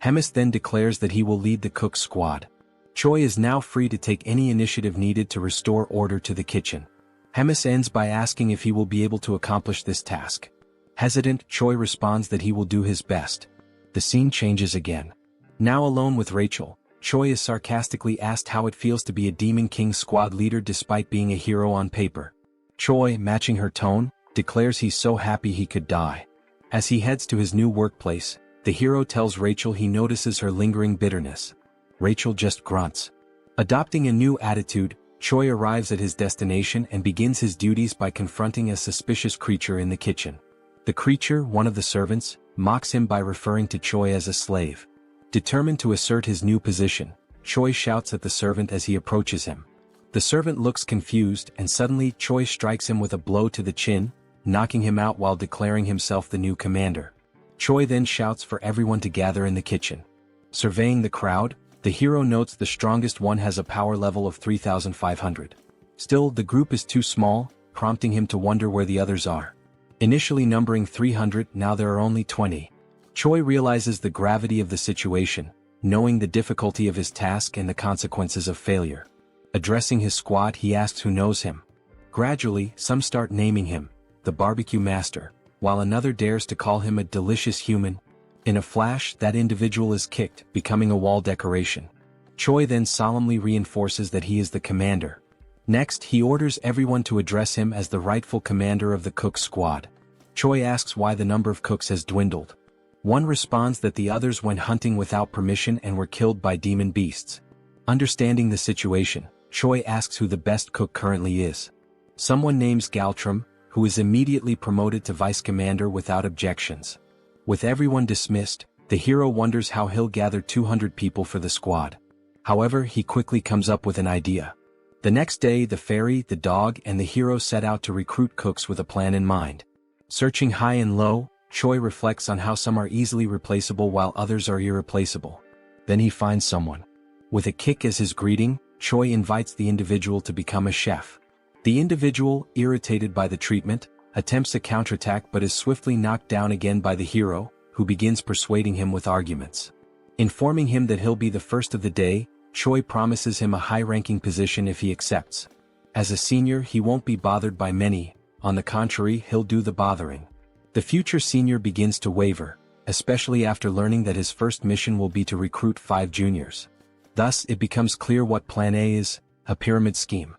Hemis then declares that he will lead the Cook's squad. Choi is now free to take any initiative needed to restore order to the kitchen. Hemis ends by asking if he will be able to accomplish this task. Hesitant, Choi responds that he will do his best. The scene changes again. Now alone with Rachel, Choi is sarcastically asked how it feels to be a Demon King squad leader despite being a hero on paper. Choi, matching her tone, declares he's so happy he could die. As he heads to his new workplace, the hero tells Rachel he notices her lingering bitterness. Rachel just grunts. Adopting a new attitude, Choi arrives at his destination and begins his duties by confronting a suspicious creature in the kitchen. The creature, one of the servants, mocks him by referring to Choi as a slave. Determined to assert his new position, Choi shouts at the servant as he approaches him. The servant looks confused and suddenly Choi strikes him with a blow to the chin, knocking him out while declaring himself the new commander. Choi then shouts for everyone to gather in the kitchen. Surveying the crowd, The hero notes the strongest one has a power level of 3,500. Still, the group is too small, prompting him to wonder where the others are. Initially numbering 300, now there are only 20. Choi realizes the gravity of the situation, knowing the difficulty of his task and the consequences of failure. Addressing his squad, he asks who knows him. Gradually, some start naming him, the barbecue master, while another dares to call him a delicious human. In a flash, that individual is kicked, becoming a wall decoration. Choi then solemnly reinforces that he is the commander. Next, he orders everyone to address him as the rightful commander of the cook squad. Choi asks why the number of cooks has dwindled. One responds that the others went hunting without permission and were killed by demon beasts. Understanding the situation, Choi asks who the best cook currently is. Someone names Galtram, who is immediately promoted to vice commander without objections. With everyone dismissed, the hero wonders how he'll gather 200 people for the squad. However, he quickly comes up with an idea. The next day, the fairy, the dog, and the hero set out to recruit cooks with a plan in mind. Searching high and low, Choi reflects on how some are easily replaceable while others are irreplaceable. Then he finds someone. With a kick as his greeting, Choi invites the individual to become a chef. The individual, irritated by the treatment, attempts a counterattack but is swiftly knocked down again by the hero, who begins persuading him with arguments. Informing him that he'll be the first of the day, Choi promises him a high-ranking position if he accepts. As a senior, he won't be bothered by many, on the contrary, he'll do the bothering. The future senior begins to waver, especially after learning that his first mission will be to recruit 5 juniors. Thus, it becomes clear what Plan A is, a pyramid scheme.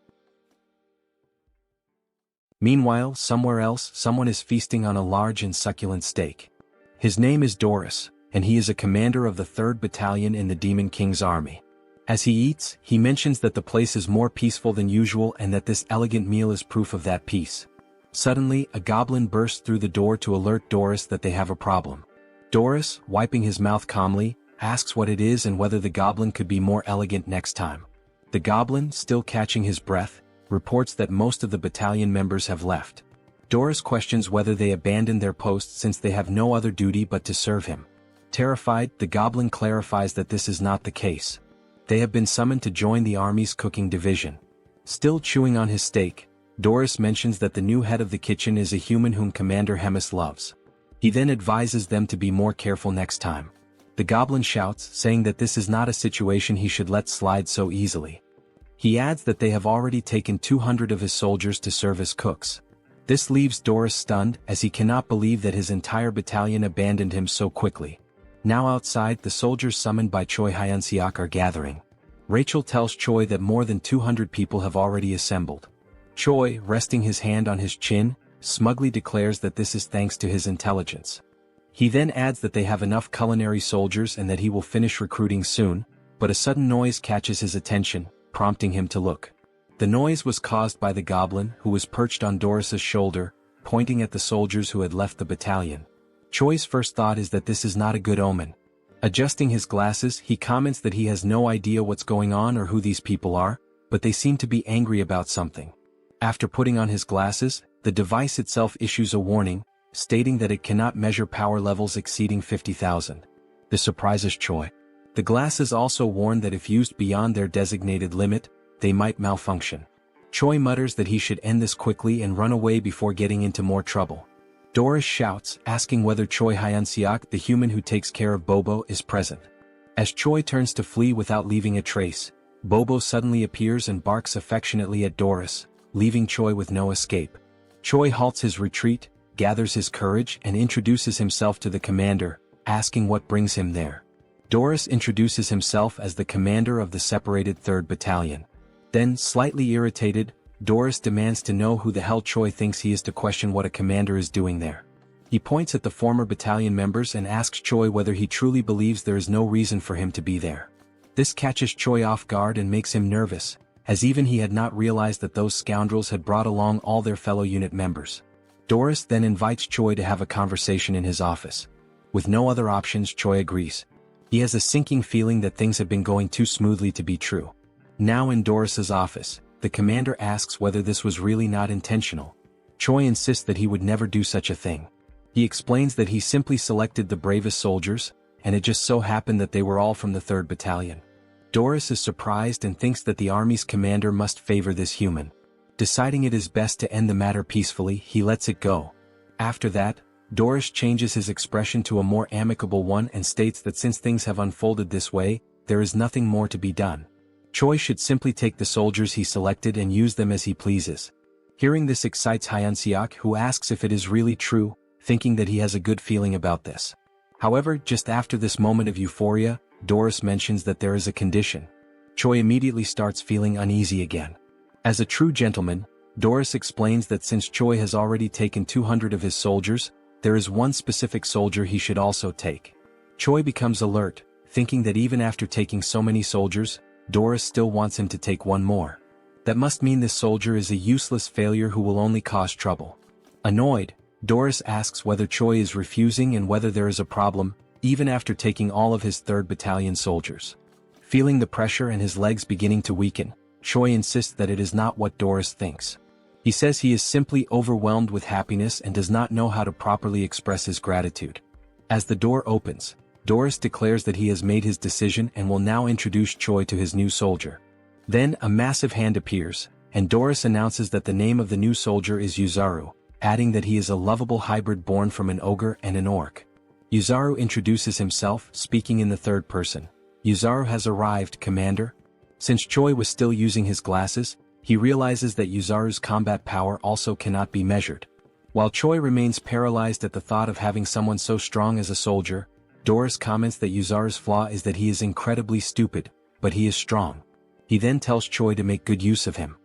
Meanwhile, somewhere else, someone is feasting on a large and succulent steak. His name is Doris, and he is a commander of the 3rd Battalion in the Demon King's army. As he eats, he mentions that the place is more peaceful than usual and that this elegant meal is proof of that peace. Suddenly, a goblin bursts through the door to alert Doris that they have a problem. Doris, wiping his mouth calmly, asks what it is and whether the goblin could be more elegant next time. The goblin, still catching his breath, reports that most of the battalion members have left. Doris questions whether they abandoned their posts since they have no other duty but to serve him. Terrified, the goblin clarifies that this is not the case. They have been summoned to join the army's cooking division. Still chewing on his steak, Doris mentions that the new head of the kitchen is a human whom Commander Hemis loves. He then advises them to be more careful next time. The goblin shouts, saying that this is not a situation he should let slide so easily. He adds that they have already taken 200 of his soldiers to serve as cooks. This leaves Doris stunned, as he cannot believe that his entire battalion abandoned him so quickly. Now outside, the soldiers summoned by Choi Hyunseok are gathering. Rachel tells Choi that more than 200 people have already assembled. Choi, resting his hand on his chin, smugly declares that this is thanks to his intelligence. He then adds that they have enough culinary soldiers and that he will finish recruiting soon, but a sudden noise catches his attention, prompting him to look. The noise was caused by the goblin, who was perched on Doris's shoulder, pointing at the soldiers who had left the battalion. Choi's first thought is that this is not a good omen. Adjusting his glasses, he comments that he has no idea what's going on or who these people are, but they seem to be angry about something. After putting on his glasses, the device itself issues a warning, stating that it cannot measure power levels exceeding 50,000. This surprises Choi. The glasses also warn that if used beyond their designated limit, they might malfunction. Choi mutters that he should end this quickly and run away before getting into more trouble. Doris shouts, asking whether Choi Hyunseok, the human who takes care of Bobo, is present. As Choi turns to flee without leaving a trace, Bobo suddenly appears and barks affectionately at Doris, leaving Choi with no escape. Choi halts his retreat, gathers his courage and introduces himself to the commander, asking what brings him there. Doris introduces himself as the commander of the separated 3rd Battalion. Then, slightly irritated, Doris demands to know who the hell Choi thinks he is to question what a commander is doing there. He points at the former battalion members and asks Choi whether he truly believes there is no reason for him to be there. This catches Choi off guard and makes him nervous, as even he had not realized that those scoundrels had brought along all their fellow unit members. Doris then invites Choi to have a conversation in his office. With no other options, Choi agrees. He has a sinking feeling that things have been going too smoothly to be true. Now in Doris's office, the commander asks whether this was really not intentional. Choi insists that he would never do such a thing. He explains that he simply selected the bravest soldiers, and it just so happened that they were all from the 3rd Battalion. Doris is surprised and thinks that the army's commander must favor this human. Deciding it is best to end the matter peacefully, he lets it go. After that, Doris changes his expression to a more amicable one and states that since things have unfolded this way, there is nothing more to be done. Choi should simply take the soldiers he selected and use them as he pleases. Hearing this excites Hyunseok, who asks if it is really true, thinking that he has a good feeling about this. However, just after this moment of euphoria, Doris mentions that there is a condition. Choi immediately starts feeling uneasy again. As a true gentleman, Doris explains that since Choi has already taken 200 of his soldiers, there is one specific soldier he should also take. Choi becomes alert, thinking that even after taking so many soldiers, Doris still wants him to take one more. That must mean this soldier is a useless failure who will only cause trouble. Annoyed, Doris asks whether Choi is refusing and whether there is a problem, even after taking all of his 3rd Battalion soldiers. Feeling the pressure and his legs beginning to weaken, Choi insists that it is not what Doris thinks. He says he is simply overwhelmed with happiness and does not know how to properly express his gratitude. As the door opens, Doris declares that he has made his decision and will now introduce Choi to his new soldier. Then a massive hand appears, and Doris announces that the name of the new soldier is Yuzaru, adding that he is a lovable hybrid born from an ogre and an orc. Yuzaru introduces himself, speaking in the 3rd person. Yuzaru has arrived, Commander. Since Choi was still using his glasses, he realizes that Yuzaru's combat power also cannot be measured. While Choi remains paralyzed at the thought of having someone so strong as a soldier, Doris comments that Yuzaru's flaw is that he is incredibly stupid, but he is strong. He then tells Choi to make good use of him.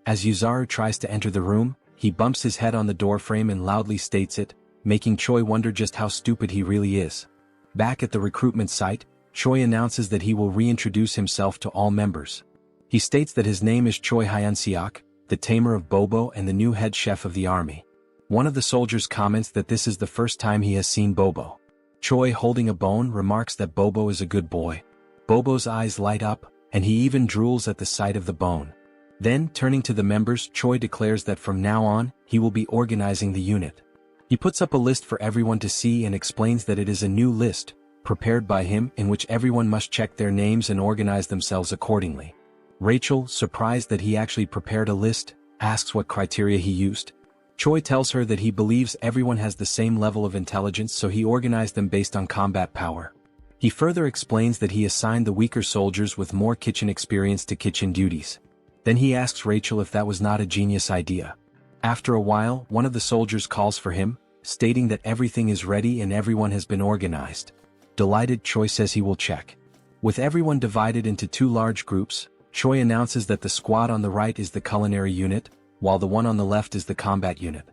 As Yuzaru tries to enter the room, he bumps his head on the doorframe and loudly states it, making Choi wonder just how stupid he really is. Back at the recruitment site, Choi announces that he will reintroduce himself to all members. He states that his name is Choi Hyunseok, the tamer of Bobo and the new head chef of the army. One of the soldiers comments that this is the first time he has seen Bobo. Choi, holding a bone, remarks that Bobo is a good boy. Bobo's eyes light up, and he even drools at the sight of the bone. Then, turning to the members, Choi declares that from now on, he will be organizing the unit. He puts up a list for everyone to see and explains that it is a new list, prepared by him, in which everyone must check their names and organize themselves accordingly. Rachel, surprised that he actually prepared a list, asks what criteria he used. Choi tells her that he believes everyone has the same level of intelligence, so he organized them based on combat power. He further explains that he assigned the weaker soldiers with more kitchen experience to kitchen duties. Then he asks Rachel if that was not a genius idea. After a while, one of the soldiers calls for him, stating that everything is ready and everyone has been organized. Delighted, Choi says he will check. With everyone divided into 2 large groups, Choi announces that the squad on the right is the culinary unit, while the one on the left is the combat unit.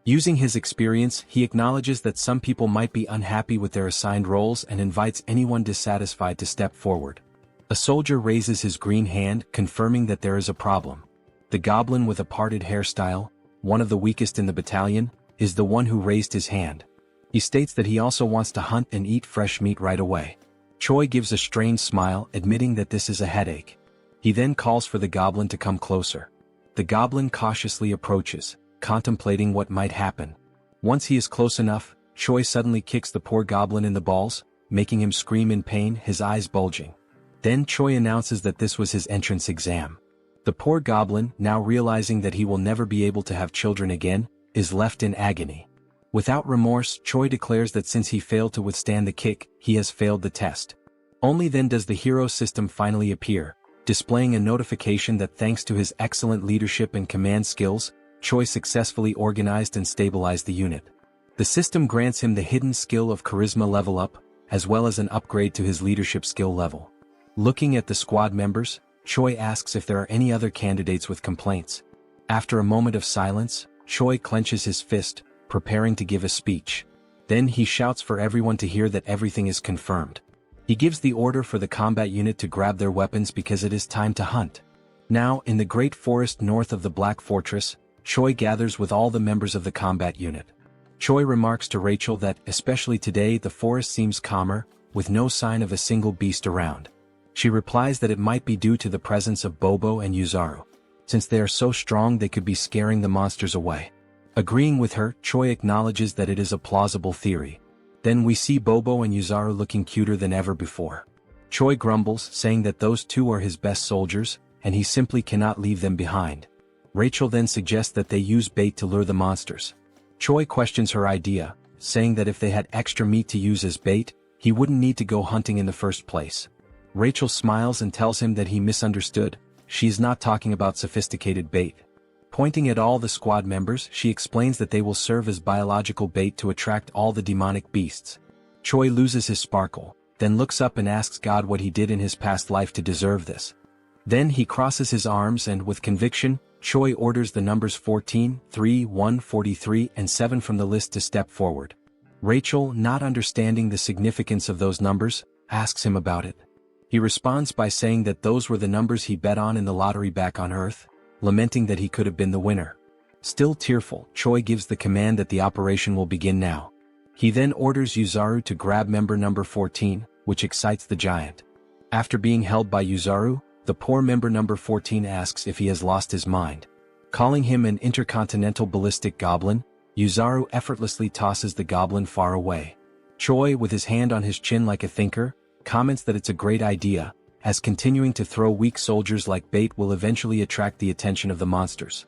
Using his experience, he acknowledges that some people might be unhappy with their assigned roles and invites anyone dissatisfied to step forward. A soldier raises his green hand, confirming that there is a problem. The goblin with a parted hairstyle, one of the weakest in the battalion, is the one who raised his hand. He states that he also wants to hunt and eat fresh meat right away. Choi gives a strained smile, admitting that this is a headache. He then calls for the goblin to come closer. The goblin cautiously approaches, contemplating what might happen. Once he is close enough, Choi suddenly kicks the poor goblin in the balls, making him scream in pain, his eyes bulging. Then Choi announces that this was his entrance exam. The poor goblin, now realizing that he will never be able to have children again, is left in agony. Without remorse, Choi declares that since he failed to withstand the kick, he has failed the test. Only then does the hero system finally appear, displaying a notification that thanks to his excellent leadership and command skills, Choi successfully organized and stabilized the unit. The system grants him the hidden skill of charisma level up, as well as an upgrade to his leadership skill level. Looking at the squad members, Choi asks if there are any other candidates with complaints. After a moment of silence, Choi clenches his fist, preparing to give a speech. Then he shouts for everyone to hear that everything is confirmed. He gives the order for the combat unit to grab their weapons because it is time to hunt. Now, in the great forest north of the Black Fortress, Choi gathers with all the members of the combat unit. Choi remarks to Rachel that, especially today, the forest seems calmer, with no sign of a single beast around. She replies that it might be due to the presence of Bobo and Yuzaru. Since they are so strong, they could be scaring the monsters away. Agreeing with her, Choi acknowledges that it is a plausible theory. Then we see Bobo and Yuzaru looking cuter than ever before. Choi grumbles, saying that those two are his best soldiers, and he simply cannot leave them behind. Rachel then suggests that they use bait to lure the monsters. Choi questions her idea, saying that if they had extra meat to use as bait, he wouldn't need to go hunting in the first place. Rachel smiles and tells him that he misunderstood. She is not talking about sophisticated bait. Pointing at all the squad members, she explains that they will serve as biological bait to attract all the demonic beasts. Choi loses his sparkle, then looks up and asks God what he did in his past life to deserve this. Then he crosses his arms and, with conviction, Choi orders the numbers 14, 3, 1, 43, and 7 from the list to step forward. Rachel, not understanding the significance of those numbers, asks him about it. He responds by saying that those were the numbers he bet on in the lottery back on Earth, lamenting that he could have been the winner. Still tearful, Choi gives the command that the operation will begin now. He then orders Yuzaru to grab member number 14, which excites the giant. After being held by Yuzaru, the poor member number 14 asks if he has lost his mind. Calling him an intercontinental ballistic goblin, Yuzaru effortlessly tosses the goblin far away. Choi, with his hand on his chin like a thinker, comments that it's a great idea, as continuing to throw weak soldiers like bait will eventually attract the attention of the monsters.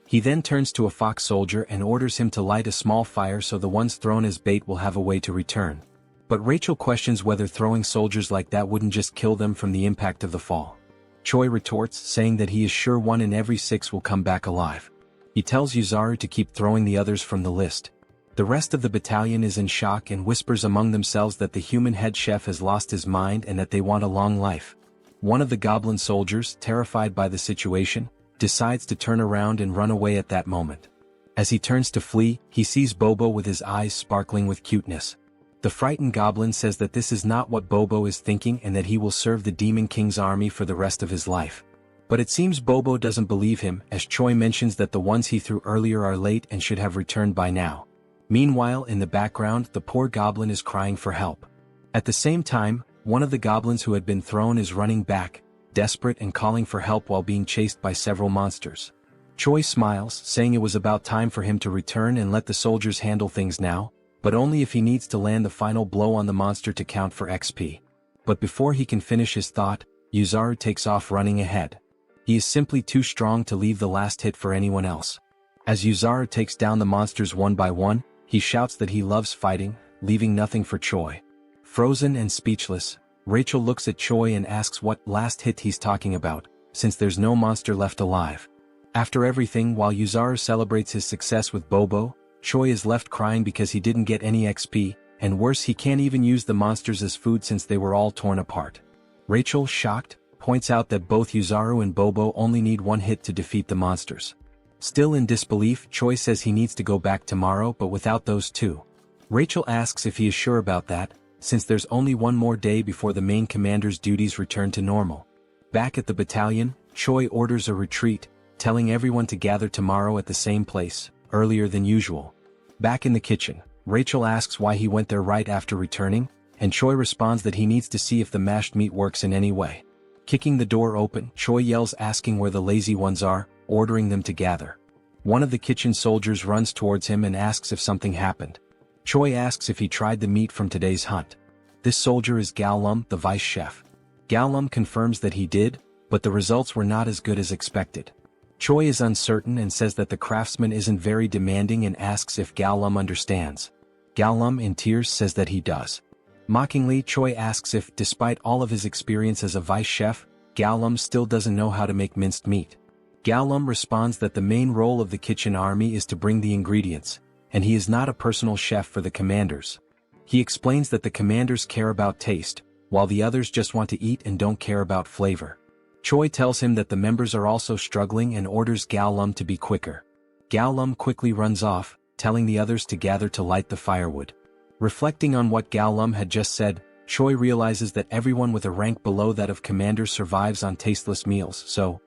He then turns to a fox soldier and orders him to light a small fire so the ones thrown as bait will have a way to return. But Rachel questions whether throwing soldiers like that wouldn't just kill them from the impact of the fall. Choi retorts, saying that he is sure 1 in every 6 will come back alive. He tells Yuzaru to keep throwing the others from the list. The rest of the battalion is in shock and whispers among themselves that the human head chef has lost his mind and that they want a long life. One of the goblin soldiers, terrified by the situation, decides to turn around and run away at that moment. As he turns to flee, he sees Bobo with his eyes sparkling with cuteness. The frightened goblin says that this is not what Bobo is thinking and that he will serve the Demon King's army for the rest of his life. But it seems Bobo doesn't believe him, as Choi mentions that the ones he threw earlier are late and should have returned by now. Meanwhile, in the background, the poor goblin is crying for help. At the same time, one of the goblins who had been thrown is running back, desperate and calling for help while being chased by several monsters. Choi smiles, saying it was about time for him to return and let the soldiers handle things now, but only if he needs to land the final blow on the monster to count for XP. But before he can finish his thought, Yuzaru takes off running ahead. He is simply too strong to leave the last hit for anyone else. As Yuzaru takes down the monsters one by one, he shouts that he loves fighting, leaving nothing for Choi. Frozen and speechless, Rachel looks at Choi and asks what last hit he's talking about, since there's no monster left alive. After everything, while Yuzaru celebrates his success with Bobo, Choi is left crying because he didn't get any XP, and worse, he can't even use the monsters as food since they were all torn apart. Rachel, shocked, points out that both Yuzaru and Bobo only need 1 hit to defeat the monsters. Still in disbelief, Choi says he needs to go back tomorrow but without those two. Rachel asks if he is sure about that, since there's only 1 more day before the main commander's duties return to normal. Back at the battalion, Choi orders a retreat, telling everyone to gather tomorrow at the same place, earlier than usual. Back in the kitchen, Rachel asks why he went there right after returning, and Choi responds that he needs to see if the mashed meat works in any way. Kicking the door open, Choi yells asking where the lazy ones are, ordering them to gather. One of the kitchen soldiers runs towards him and asks if something happened. Choi asks if he tried the meat from today's hunt. This soldier is Galum, the vice chef. Galum confirms that he did, but the results were not as good as expected. Choi is uncertain and says that the craftsman isn't very demanding and asks if Galum understands. Galum, in tears, says that he does. Mockingly, Choi asks if, despite all of his experience as a vice chef, Galum still doesn't know how to make minced meat. Galum responds that the main role of the kitchen army is to bring the ingredients, and he is not a personal chef for the commanders. He explains that the commanders care about taste, while the others just want to eat and don't care about flavor. Choi tells him that the members are also struggling and orders Galum to be quicker. Galum quickly runs off, telling the others to gather to light the firewood. Reflecting on what Galum had just said, Choi realizes that everyone with a rank below that of commander survives on tasteless meals, so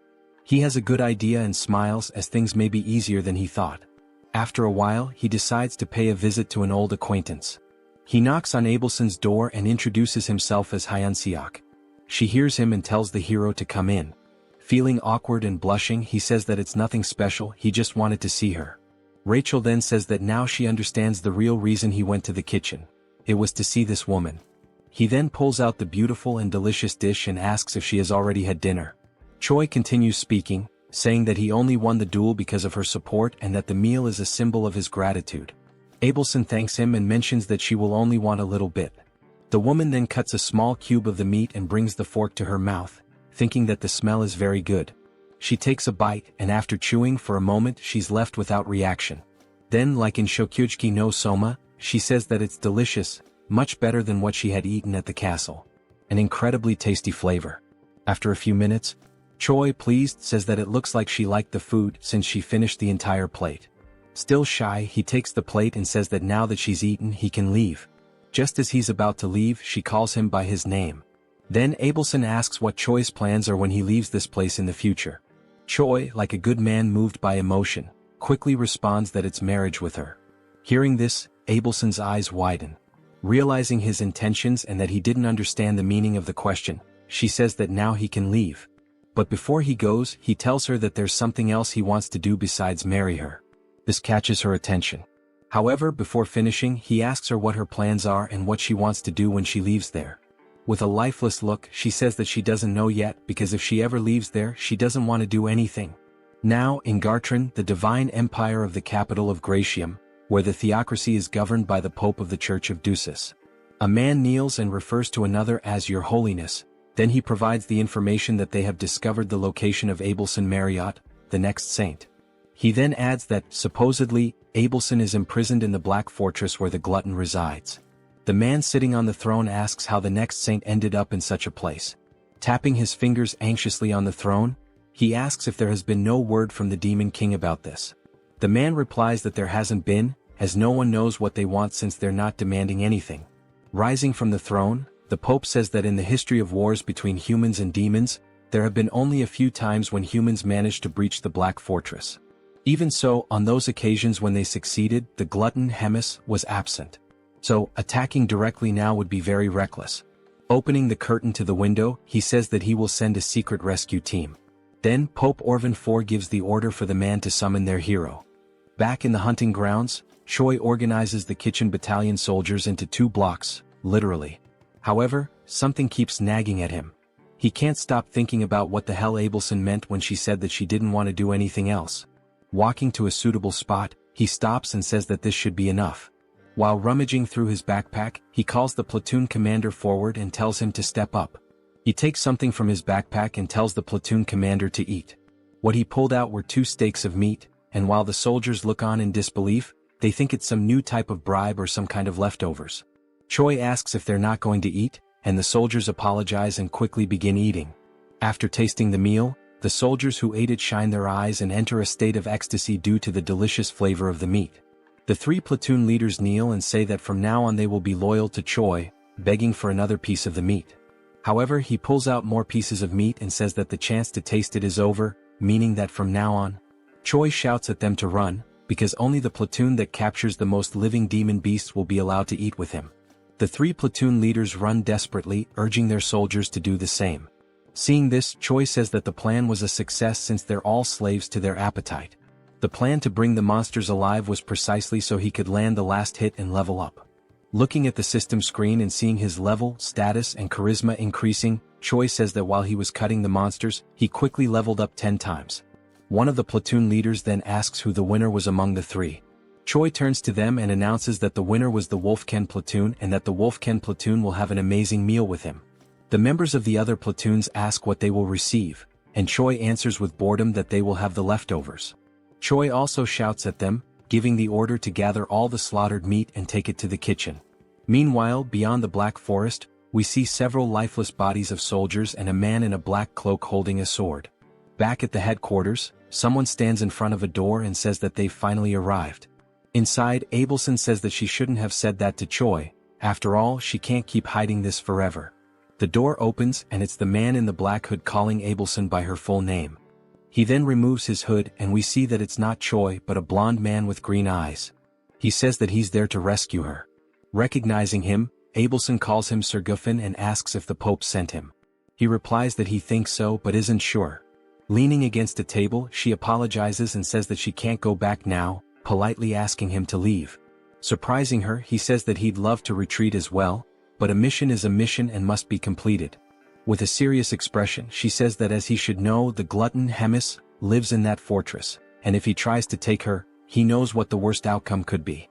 he has a good idea and smiles as things may be easier than he thought. After a while, he decides to pay a visit to an old acquaintance. He knocks on Abelson's door and introduces himself as Hyunseok. She hears him and tells the hero to come in. Feeling awkward and blushing, he says that it's nothing special, he just wanted to see her. Rachel then says that now she understands the real reason he went to the kitchen. It was to see this woman. He then pulls out the beautiful and delicious dish and asks if she has already had dinner. Choi continues speaking, saying that he only won the duel because of her support and that the meal is a symbol of his gratitude. Abelson thanks him and mentions that she will only want a little bit. The woman then cuts a small cube of the meat and brings the fork to her mouth, thinking that the smell is very good. She takes a bite and after chewing for a moment she's left without reaction. Then, like in Shokyuji no Soma, she says that it's delicious, much better than what she had eaten at the castle. An incredibly tasty flavor. After a few minutes, Choi, pleased, says that it looks like she liked the food since she finished the entire plate. Still shy, he takes the plate and says that now that she's eaten he can leave. Just as he's about to leave, she calls him by his name. Then Abelson asks what Choi's plans are when he leaves this place in the future. Choi, like a good man moved by emotion, quickly responds that it's marriage with her. Hearing this, Abelson's eyes widen. Realizing his intentions and that he didn't understand the meaning of the question, she says that now he can leave. But before he goes, he tells her that there's something else he wants to do besides marry her. This catches her attention. However, before finishing, he asks her what her plans are and what she wants to do when she leaves there. With a lifeless look, she says that she doesn't know yet because if she ever leaves there, she doesn't want to do anything. Now, in Gartran, the divine empire of the capital of Gratium, where the theocracy is governed by the Pope of the Church of Ducis. A man kneels and refers to another as Your Holiness, then he provides the information that they have discovered the location of Abelson Marriott, the next saint. He then adds that, supposedly, Abelson is imprisoned in the Black Fortress where the glutton resides. The man sitting on the throne asks how the next saint ended up in such a place. Tapping his fingers anxiously on the throne, he asks if there has been no word from the Demon King about this. The man replies that there hasn't been, as no one knows what they want since they're not demanding anything. Rising from the throne, the Pope says that in the history of wars between humans and demons, there have been only a few times when humans managed to breach the Black Fortress. Even so, on those occasions when they succeeded, the glutton Hemis was absent. So, attacking directly now would be very reckless. Opening the curtain to the window, he says that he will send a secret rescue team. Then, Pope Orvan IV gives the order for the man to summon their hero. Back in the hunting grounds, Choi organizes the kitchen battalion soldiers into 2 blocks, literally. However, something keeps nagging at him. He can't stop thinking about what the hell Abelson meant when she said that she didn't want to do anything else. Walking to a suitable spot, he stops and says that this should be enough. While rummaging through his backpack, he calls the platoon commander forward and tells him to step up. He takes something from his backpack and tells the platoon commander to eat. What he pulled out were 2 steaks of meat, and while the soldiers look on in disbelief, they think it's some new type of bribe or some kind of leftovers. Choi asks if they're not going to eat, and the soldiers apologize and quickly begin eating. After tasting the meal, the soldiers who ate it shine their eyes and enter a state of ecstasy due to the delicious flavor of the meat. The 3 platoon leaders kneel and say that from now on they will be loyal to Choi, begging for another piece of the meat. However, he pulls out more pieces of meat and says that the chance to taste it is over, meaning that from now on, Choi shouts at them to run, because only the platoon that captures the most living demon beasts will be allowed to eat with him. The 3 platoon leaders run desperately, urging their soldiers to do the same. Seeing this, Choi says that the plan was a success since they're all slaves to their appetite. The plan to bring the monsters alive was precisely so he could land the last hit and level up. Looking at the system screen and seeing his level, status and charisma increasing, Choi says that while he was cutting the monsters, he quickly leveled up 10 times. One of the platoon leaders then asks who the winner was among the 3. Choi turns to them and announces that the winner was the Wolfken platoon and that the Wolfken platoon will have an amazing meal with him. The members of the other platoons ask what they will receive, and Choi answers with boredom that they will have the leftovers. Choi also shouts at them, giving the order to gather all the slaughtered meat and take it to the kitchen. Meanwhile, beyond the Black Forest, we see several lifeless bodies of soldiers and a man in a black cloak holding a sword. Back at the headquarters, someone stands in front of a door and says that they've finally arrived. Inside, Abelson says that she shouldn't have said that to Choi. After all, she can't keep hiding this forever. The door opens and it's the man in the black hood calling Abelson by her full name. He then removes his hood and we see that it's not Choi but a blonde man with green eyes. He says that he's there to rescue her. Recognizing him, Abelson calls him Sir Guffin and asks if the Pope sent him. He replies that he thinks so but isn't sure. Leaning against a table, she apologizes and says that she can't go back now, politely asking him to leave. Surprising her, he says that he'd love to retreat as well, but a mission is a mission and must be completed. With a serious expression, she says that as he should know, the glutton Hemis lives in that fortress, and if he tries to take her, he knows what the worst outcome could be.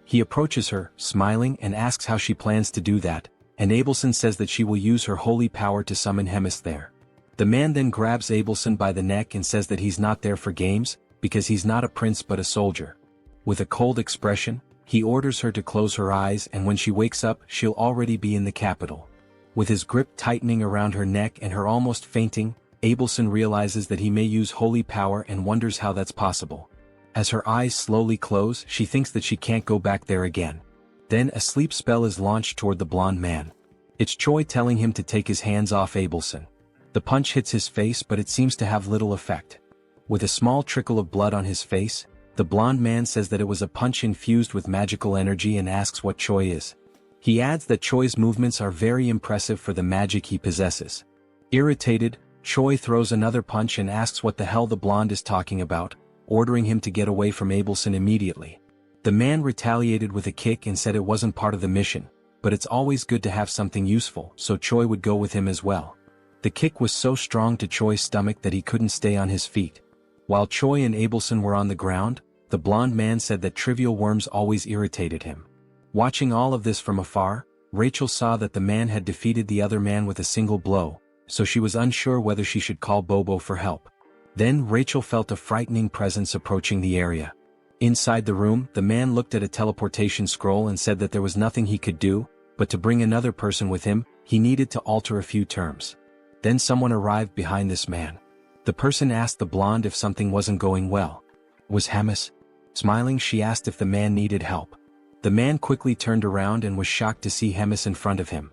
He approaches her, smiling, and asks how she plans to do that, and Abelson says that she will use her holy power to summon Hemis there. The man then grabs Abelson by the neck and says that he's not there for games, because he's not a prince but a soldier. With a cold expression, he orders her to close her eyes, and when she wakes up, she'll already be in the capital. With his grip tightening around her neck and her almost fainting, Abelson realizes that he may use holy power and wonders how that's possible. As her eyes slowly close, she thinks that she can't go back there again. Then a sleep spell is launched toward the blonde man. It's Choi telling him to take his hands off Abelson. The punch hits his face, but it seems to have little effect. With a small trickle of blood on his face, the blonde man says that it was a punch infused with magical energy and asks what Choi is. He adds that Choi's movements are very impressive for the magic he possesses. Irritated, Choi throws another punch and asks what the hell the blonde is talking about, ordering him to get away from Abelson immediately. The man retaliated with a kick and said it wasn't part of the mission, but it's always good to have something useful, so Choi would go with him as well. The kick was so strong to Choi's stomach that he couldn't stay on his feet. While Choi and Abelson were on the ground, the blonde man said that trivial worms always irritated him. Watching all of this from afar, Rachel saw that the man had defeated the other man with a single blow, so she was unsure whether she should call Bobo for help. Then Rachel felt a frightening presence approaching the area. Inside the room, the man looked at a teleportation scroll and said that there was nothing he could do, but to bring another person with him, he needed to alter a few terms. Then someone arrived behind this man. The person asked the blonde if something wasn't going well. Was Hemis? Smiling, she asked if the man needed help. The man quickly turned around and was shocked to see Hemis in front of him.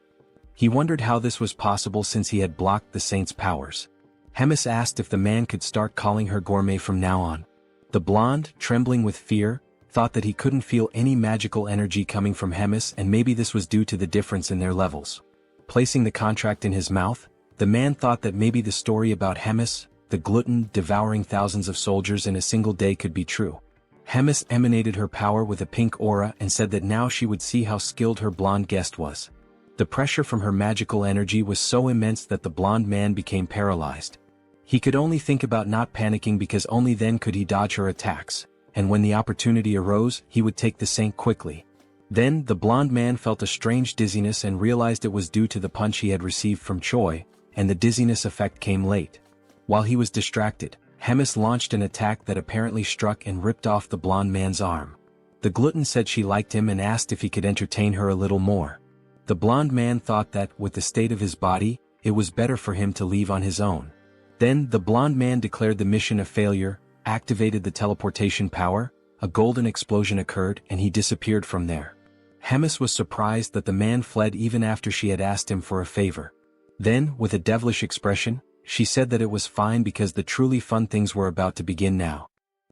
He wondered how this was possible since he had blocked the saint's powers. Hemis asked if the man could start calling her gourmet from now on. The blonde, trembling with fear, thought that he couldn't feel any magical energy coming from Hemis, and maybe this was due to the difference in their levels. Placing the contract in his mouth, the man thought that maybe the story about Hemis, the glutton devouring thousands of soldiers in a single day, could be true. Hemis emanated her power with a pink aura and said that now she would see how skilled her blonde guest was. The pressure from her magical energy was so immense that the blonde man became paralyzed. He could only think about not panicking because only then could he dodge her attacks, and when the opportunity arose, he would take the saint quickly. Then the blonde man felt a strange dizziness and realized it was due to the punch he had received from Choi, and the dizziness effect came late. While he was distracted, Hemis launched an attack that apparently struck and ripped off the blonde man's arm. The glutton said she liked him and asked if he could entertain her a little more. The blonde man thought that, with the state of his body, it was better for him to leave on his own. Then the blonde man declared the mission a failure, activated the teleportation power, a golden explosion occurred, and he disappeared from there. Hemis was surprised that the man fled even after she had asked him for a favor. Then, with a devilish expression, she said that it was fine because the truly fun things were about to begin now.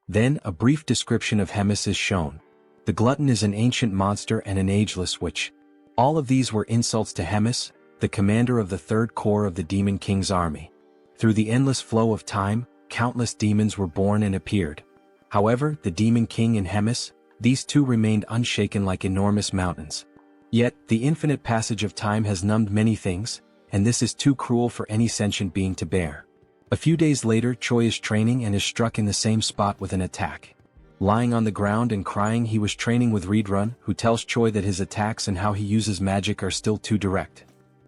Then a brief description of Hemis is shown. The glutton is an ancient monster and an ageless witch. All of these were insults to Hemis, the commander of the third corps of the Demon King's army. Through the endless flow of time, countless demons were born and appeared. However, the Demon King and Hemis, these two remained unshaken like enormous mountains. Yet, the infinite passage of time has numbed many things, and this is too cruel for any sentient being to bear. A few days later, Choi is training and is struck in the same spot with an attack. Lying on the ground and crying, he was training with Readrun, who tells Choi that his attacks and how he uses magic are still too direct.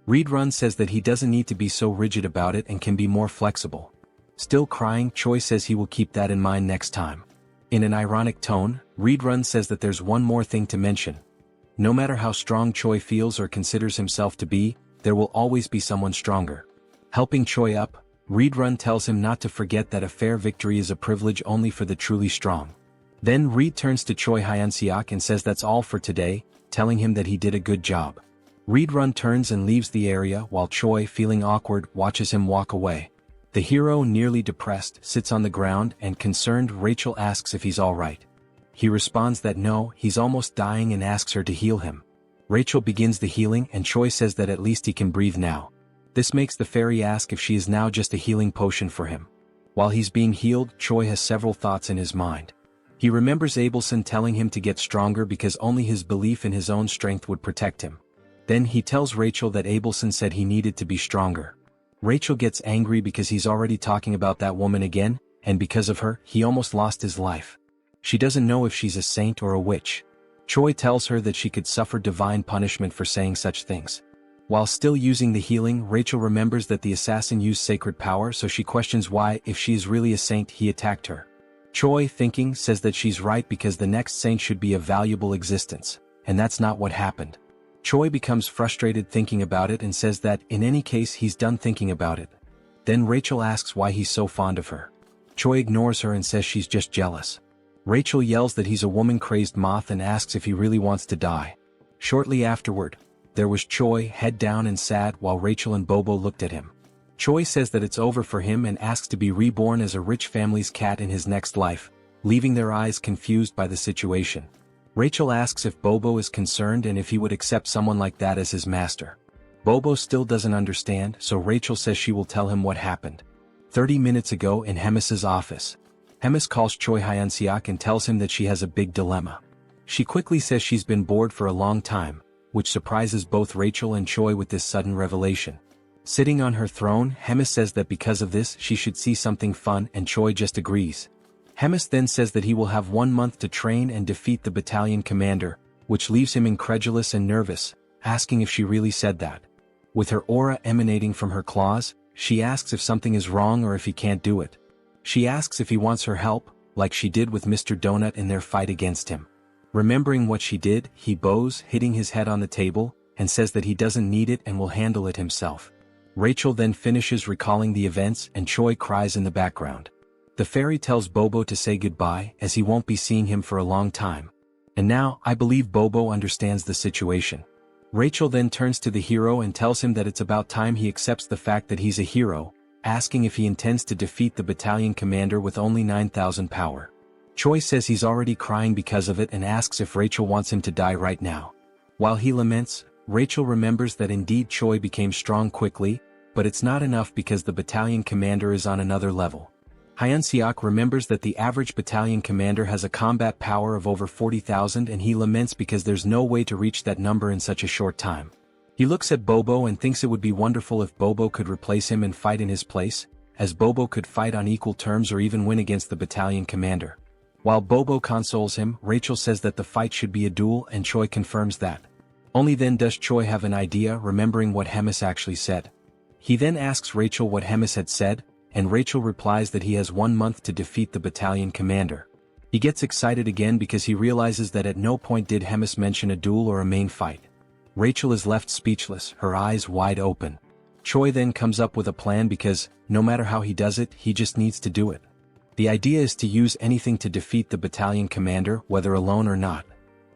Readrun says that he doesn't need to be so rigid about it and can be more flexible. Still crying, Choi says he will keep that in mind next time. In an ironic tone, Readrun says that there's one more thing to mention. No matter how strong Choi feels or considers himself to be, there will always be someone stronger. Helping Choi up, Readrun tells him not to forget that a fair victory is a privilege only for the truly strong. Then Reed turns to Choi Hyunseok and says that's all for today, telling him that he did a good job. Readrun turns and leaves the area while Choi, feeling awkward, watches him walk away. The hero, nearly depressed, sits on the ground and concerned Rachel asks if he's alright. He responds that no, he's almost dying and asks her to heal him. Rachel begins the healing and Choi says that at least he can breathe now. This makes the fairy ask if she is now just a healing potion for him. While he's being healed, Choi has several thoughts in his mind. He remembers Abelson telling him to get stronger because only his belief in his own strength would protect him. Then he tells Rachel that Abelson said he needed to be stronger. Rachel gets angry because he's already talking about that woman again, and because of her, he almost lost his life. She doesn't know if she's a saint or a witch. Choi tells her that she could suffer divine punishment for saying such things. While still using the healing, Rachel remembers that the assassin used sacred power, so she questions why, if she is really a saint, he attacked her. Choi, thinking, says that she's right because the next saint should be a valuable existence, and that's not what happened. Choi becomes frustrated thinking about it and says that, in any case, he's done thinking about it. Then Rachel asks why he's so fond of her. Choi ignores her and says she's just jealous. Rachel yells that he's a woman-crazed moth and asks if he really wants to die. Shortly afterward, there was Choi, head down and sad, while Rachel and Bobo looked at him. Choi says that it's over for him and asks to be reborn as a rich family's cat in his next life, leaving their eyes confused by the situation. Rachel asks if Bobo is concerned and if he would accept someone like that as his master. Bobo still doesn't understand, so Rachel says she will tell him what happened. 30 minutes ago in Hemis's office. Hemis calls Choi Hyunseok and tells him that she has a big dilemma. She quickly says she's been bored for a long time, which surprises both Rachel and Choi with this sudden revelation. Sitting on her throne, Hemis says that because of this she should see something fun, and Choi just agrees. Hemis then says that he will have 1 month to train and defeat the battalion commander, which leaves him incredulous and nervous, asking if she really said that. With her aura emanating from her claws, she asks if something is wrong or if he can't do it. She asks if he wants her help, like she did with Mr. Donut in their fight against him. Remembering what she did, he bows, hitting his head on the table, and says that he doesn't need it and will handle it himself. Rachel then finishes recalling the events and Choi cries in the background. The fairy tells Bobo to say goodbye as he won't be seeing him for a long time. And now, I believe Bobo understands the situation. Rachel then turns to the hero and tells him that it's about time he accepts the fact that he's a hero, asking if he intends to defeat the battalion commander with only 9,000 power. Choi says he's already crying because of it and asks if Rachel wants him to die right now. While he laments, Rachel remembers that indeed Choi became strong quickly, but it's not enough because the battalion commander is on another level. Hyunseok remembers that the average battalion commander has a combat power of over 40,000 and he laments because there's no way to reach that number in such a short time. He looks at Bobo and thinks it would be wonderful if Bobo could replace him and fight in his place, as Bobo could fight on equal terms or even win against the battalion commander. While Bobo consoles him, Rachel says that the fight should be a duel and Choi confirms that. Only then does Choi have an idea, remembering what Hemis actually said. He then asks Rachel what Hemis had said, and Rachel replies that he has 1 month to defeat the battalion commander. He gets excited again because he realizes that at no point did Hemis mention a duel or a main fight. Rachel is left speechless, her eyes wide open. Choi then comes up with a plan because, no matter how he does it, he just needs to do it. The idea is to use anything to defeat the battalion commander, whether alone or not.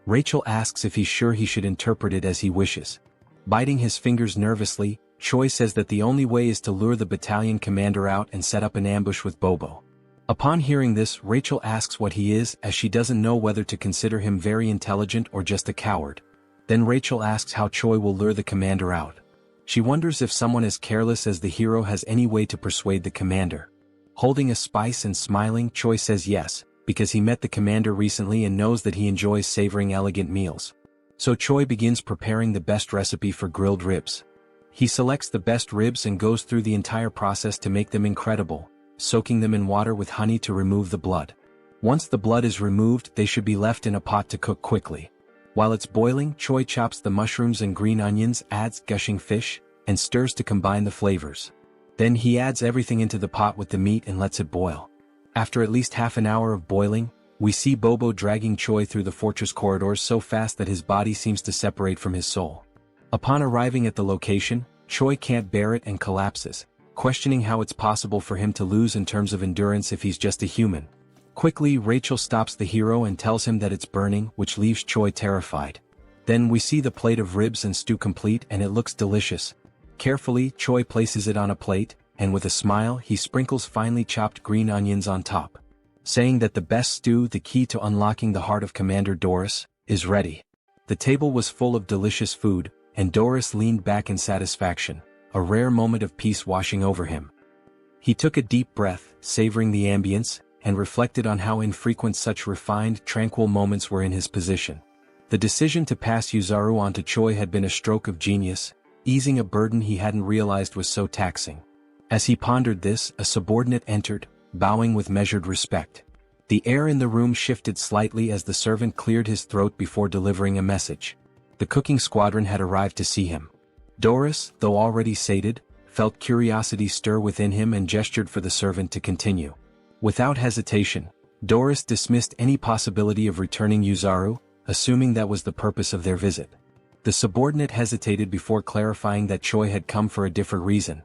Rachel asks if he's sure he should interpret it as he wishes. Biting his fingers nervously, Choi says that the only way is to lure the battalion commander out and set up an ambush with Bobo. Upon hearing this, Rachel asks what he is, as she doesn't know whether to consider him very intelligent or just a coward. Then Rachel asks how Choi will lure the commander out. She wonders if someone as careless as the hero has any way to persuade the commander. Holding a spice and smiling, Choi says yes, because he met the commander recently and knows that he enjoys savoring elegant meals. So Choi begins preparing the best recipe for grilled ribs. He selects the best ribs and goes through the entire process to make them incredible, soaking them in water with honey to remove the blood. Once the blood is removed, they should be left in a pot to cook quickly. While it's boiling, Choi chops the mushrooms and green onions, adds gushing fish, and stirs to combine the flavors. Then he adds everything into the pot with the meat and lets it boil. After at least half an hour of boiling, we see Bobo dragging Choi through the fortress corridors so fast that his body seems to separate from his soul. Upon arriving at the location, Choi can't bear it and collapses, questioning how it's possible for him to lose in terms of endurance if he's just a human. Quickly, Rachel stops the hero and tells him that it's burning, which leaves Choi terrified. Then we see the plate of ribs and stew complete and it looks delicious. Carefully, Choi places it on a plate, and with a smile he sprinkles finely chopped green onions on top, saying that the best stew, the key to unlocking the heart of Commander Doris, is ready. The table was full of delicious food, and Doris leaned back in satisfaction, a rare moment of peace washing over him. He took a deep breath, savoring the ambience, and reflected on how infrequent such refined, tranquil moments were in his position. The decision to pass Yuzaru on to Choi had been a stroke of genius, easing a burden he hadn't realized was so taxing. As he pondered this, a subordinate entered, bowing with measured respect. The air in the room shifted slightly as the servant cleared his throat before delivering a message. The cooking squadron had arrived to see him. Doris, though already sated, felt curiosity stir within him and gestured for the servant to continue. Without hesitation, Doris dismissed any possibility of returning Yuzaru, assuming that was the purpose of their visit. The subordinate hesitated before clarifying that Choi had come for a different reason.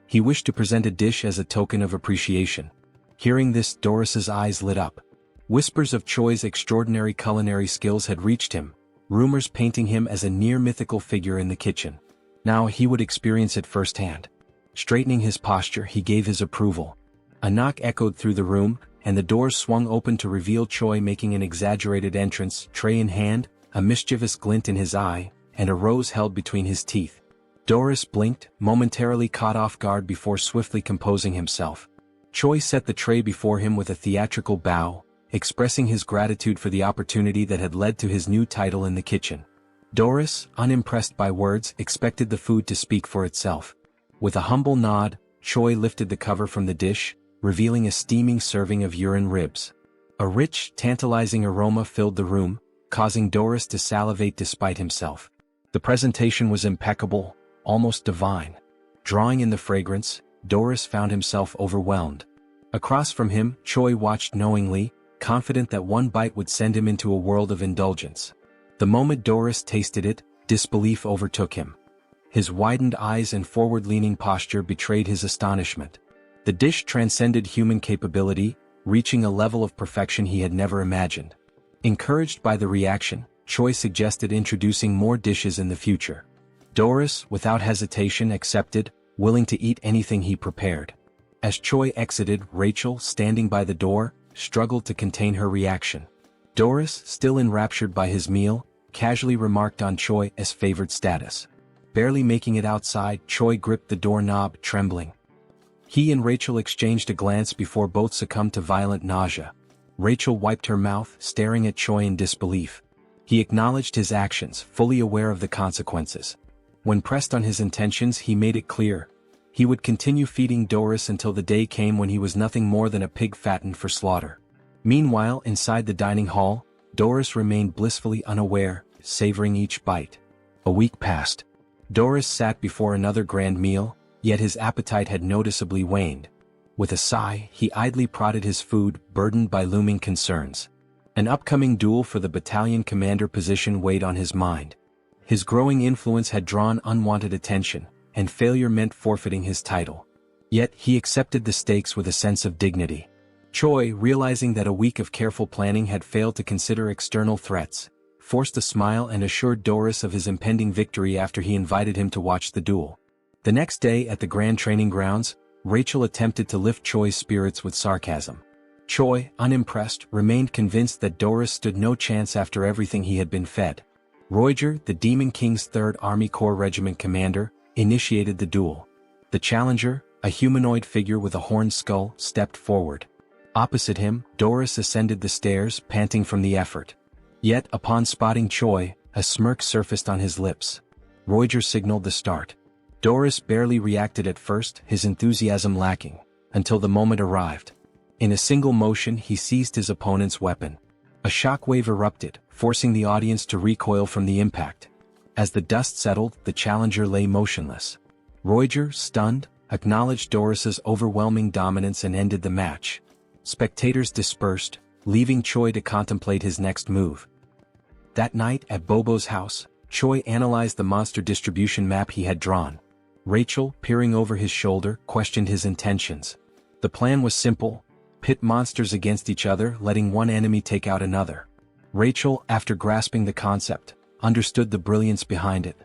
He wished to present a dish as a token of appreciation. Hearing this, Doris's eyes lit up. Whispers of Choi's extraordinary culinary skills had reached him, rumors painting him as a near-mythical figure in the kitchen. Now he would experience it firsthand. Straightening his posture, he gave his approval. A knock echoed through the room, and the doors swung open to reveal Choi making an exaggerated entrance, tray in hand, a mischievous glint in his eye, and a rose held between his teeth. Doris blinked, momentarily caught off guard before swiftly composing himself. Choi set the tray before him with a theatrical bow, expressing his gratitude for the opportunity that had led to his new title in the kitchen. Doris, unimpressed by words, expected the food to speak for itself. With a humble nod, Choi lifted the cover from the dish, revealing a steaming serving of urine ribs. A rich, tantalizing aroma filled the room, causing Doris to salivate despite himself. The presentation was impeccable, almost divine. Drawing in the fragrance, Doris found himself overwhelmed. Across from him, Choi watched knowingly, confident that one bite would send him into a world of indulgence. The moment Doris tasted it, disbelief overtook him. His widened eyes and forward-leaning posture betrayed his astonishment. The dish transcended human capability, reaching a level of perfection he had never imagined. Encouraged by the reaction, Choi suggested introducing more dishes in the future. Doris, without hesitation, accepted, willing to eat anything he prepared. As Choi exited, Rachel, standing by the door, struggled to contain her reaction. Doris, still enraptured by his meal, casually remarked on Choi's favored status. Barely making it outside, Choi gripped the doorknob, trembling. He and Rachel exchanged a glance before both succumbed to violent nausea. Rachel wiped her mouth, staring at Choi in disbelief. He acknowledged his actions, fully aware of the consequences. When pressed on his intentions, he made it clear. He would continue feeding Doris until the day came when he was nothing more than a pig fattened for slaughter. Meanwhile, inside the dining hall, Doris remained blissfully unaware, savoring each bite. A week passed. Doris sat before another grand meal, yet his appetite had noticeably waned. With a sigh, he idly prodded his food, burdened by looming concerns. An upcoming duel for the battalion commander position weighed on his mind. His growing influence had drawn unwanted attention, and failure meant forfeiting his title. Yet he accepted the stakes with a sense of dignity. Choi, realizing that a week of careful planning had failed to consider external threats, forced a smile and assured Doris of his impending victory after he invited him to watch the duel. The next day at the Grand Training Grounds, Rachel attempted to lift Choi's spirits with sarcasm. Choi, unimpressed, remained convinced that Doris stood no chance after everything he had been fed. Roiger, the Demon King's 3rd Army Corps Regiment commander, initiated the duel. The challenger, a humanoid figure with a horned skull, stepped forward. Opposite him, Doris ascended the stairs, panting from the effort. Yet, upon spotting Choi, a smirk surfaced on his lips. Roiger signaled the start. Doris barely reacted at first, his enthusiasm lacking, until the moment arrived. In a single motion, he seized his opponent's weapon. A shockwave erupted, forcing the audience to recoil from the impact. As the dust settled, the challenger lay motionless. Roiger, stunned, acknowledged Doris's overwhelming dominance and ended the match. Spectators dispersed, leaving Choi to contemplate his next move. That night, at Bobo's house, Choi analyzed the monster distribution map he had drawn. Rachel, peering over his shoulder, questioned his intentions. The plan was simple: pit monsters against each other, letting one enemy take out another. Rachel, after grasping the concept, understood the brilliance behind it.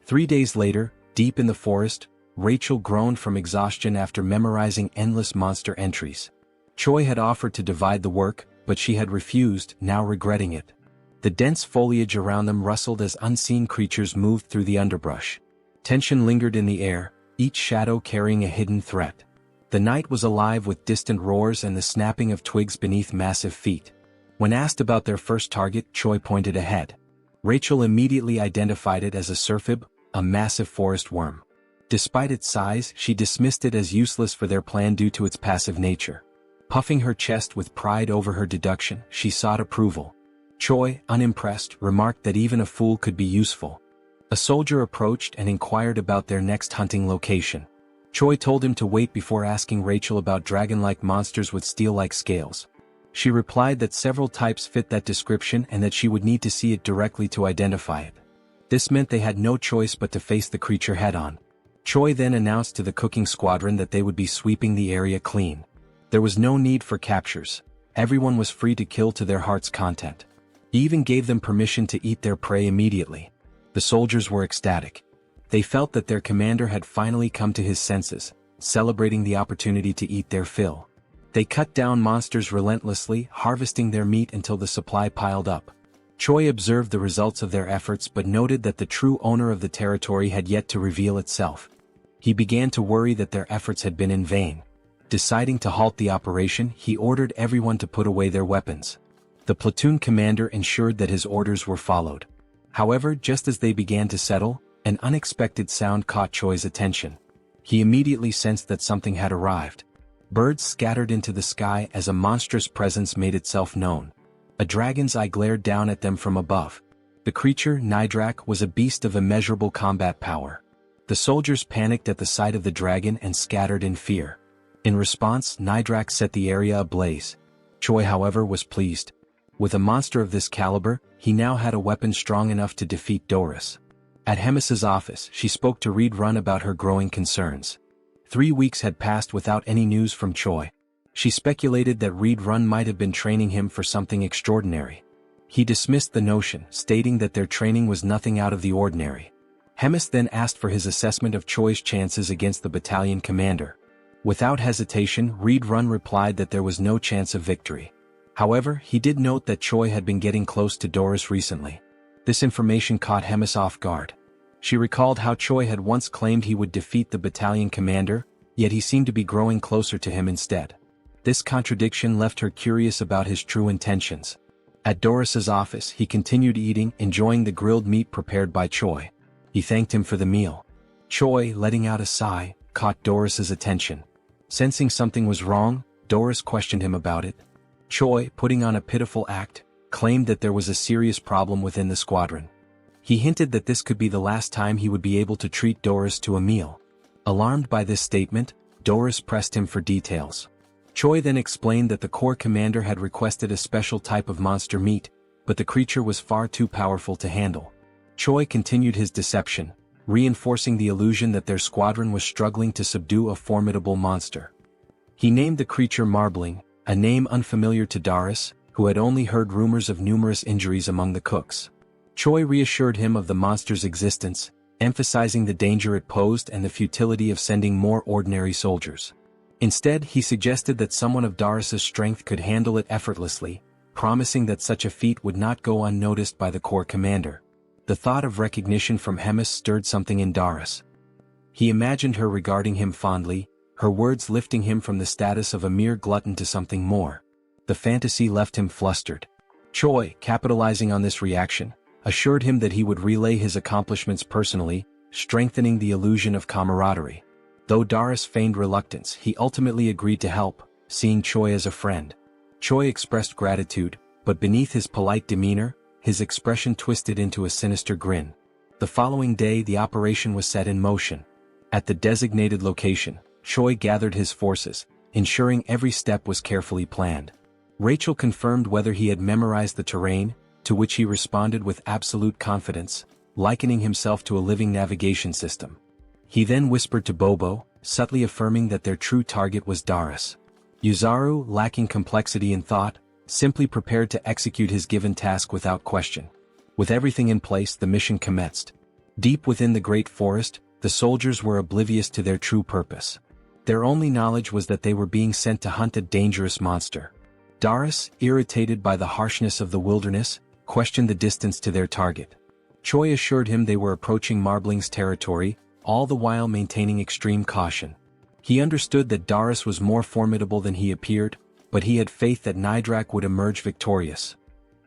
3 days later, deep in the forest, Rachel groaned from exhaustion after memorizing endless monster entries. Choi had offered to divide the work, but she had refused, now regretting it. The dense foliage around them rustled as unseen creatures moved through the underbrush. Tension lingered in the air, each shadow carrying a hidden threat. The night was alive with distant roars and the snapping of twigs beneath massive feet. When asked about their first target, Choi pointed ahead. Rachel immediately identified it as a surfib, a massive forest worm. Despite its size, she dismissed it as useless for their plan due to its passive nature. Puffing her chest with pride over her deduction, she sought approval. Choi, unimpressed, remarked that even a fool could be useful. A soldier approached and inquired about their next hunting location. Choi told him to wait before asking Rachel about dragon-like monsters with steel-like scales. She replied that several types fit that description and that she would need to see it directly to identify it. This meant they had no choice but to face the creature head-on. Choi then announced to the cooking squadron that they would be sweeping the area clean. There was no need for captures. Everyone was free to kill to their heart's content. He even gave them permission to eat their prey immediately. The soldiers were ecstatic. They felt that their commander had finally come to his senses, celebrating the opportunity to eat their fill. They cut down monsters relentlessly, harvesting their meat until the supply piled up. Choi observed the results of their efforts but noted that the true owner of the territory had yet to reveal itself. He began to worry that their efforts had been in vain. Deciding to halt the operation, he ordered everyone to put away their weapons. The platoon commander ensured that his orders were followed. However, just as they began to settle, an unexpected sound caught Choi's attention. He immediately sensed that something had arrived. Birds scattered into the sky as a monstrous presence made itself known. A dragon's eye glared down at them from above. The creature, Nidrak, was a beast of immeasurable combat power. The soldiers panicked at the sight of the dragon and scattered in fear. In response, Nidrak set the area ablaze. Choi, however, was pleased. With a monster of this caliber, he now had a weapon strong enough to defeat Doris. At Hemis's office, she spoke to Reed Run about her growing concerns. 3 weeks had passed without any news from Choi. She speculated that Reed Run might have been training him for something extraordinary. He dismissed the notion, stating that their training was nothing out of the ordinary. Hemis then asked for his assessment of Choi's chances against the battalion commander. Without hesitation, Reed Run replied that there was no chance of victory. However, he did note that Choi had been getting close to Doris recently. This information caught Hemis off guard. She recalled how Choi had once claimed he would defeat the battalion commander, yet he seemed to be growing closer to him instead. This contradiction left her curious about his true intentions. At Doris's office, he continued eating, enjoying the grilled meat prepared by Choi. He thanked him for the meal. Choi, letting out a sigh, caught Doris's attention. Sensing something was wrong, Doris questioned him about it. Choi, putting on a pitiful act, claimed that there was a serious problem within the squadron. He hinted that this could be the last time he would be able to treat Doris to a meal. Alarmed by this statement, Doris pressed him for details. Choi then explained that the corps commander had requested a special type of monster meat, but the creature was far too powerful to handle. Choi continued his deception, reinforcing the illusion that their squadron was struggling to subdue a formidable monster. He named the creature Marbling, a name unfamiliar to Doris, who had only heard rumors of numerous injuries among the cooks. Choi reassured him of the monster's existence, emphasizing the danger it posed and the futility of sending more ordinary soldiers. Instead, he suggested that someone of Doris's strength could handle it effortlessly, promising that such a feat would not go unnoticed by the corps commander. The thought of recognition from Hemis stirred something in Doris. He imagined her regarding him fondly, her words lifting him from the status of a mere glutton to something more. The fantasy left him flustered. Choi, capitalizing on this reaction, assured him that he would relay his accomplishments personally, strengthening the illusion of camaraderie. Though Doris feigned reluctance, he ultimately agreed to help, seeing Choi as a friend. Choi expressed gratitude, but beneath his polite demeanor, his expression twisted into a sinister grin. The following day, the operation was set in motion. At the designated location, Choi gathered his forces, ensuring every step was carefully planned. Rachel confirmed whether he had memorized the terrain, to which he responded with absolute confidence, likening himself to a living navigation system. He then whispered to Bobo, subtly affirming that their true target was Doris. Yuzaru, lacking complexity in thought, simply prepared to execute his given task without question. With everything in place, the mission commenced. Deep within the great forest, the soldiers were oblivious to their true purpose. Their only knowledge was that they were being sent to hunt a dangerous monster. Doris, irritated by the harshness of the wilderness, questioned the distance to their target. Choi assured him they were approaching Marbling's territory, all the while maintaining extreme caution. He understood that Doris was more formidable than he appeared, but he had faith that Nidrak would emerge victorious.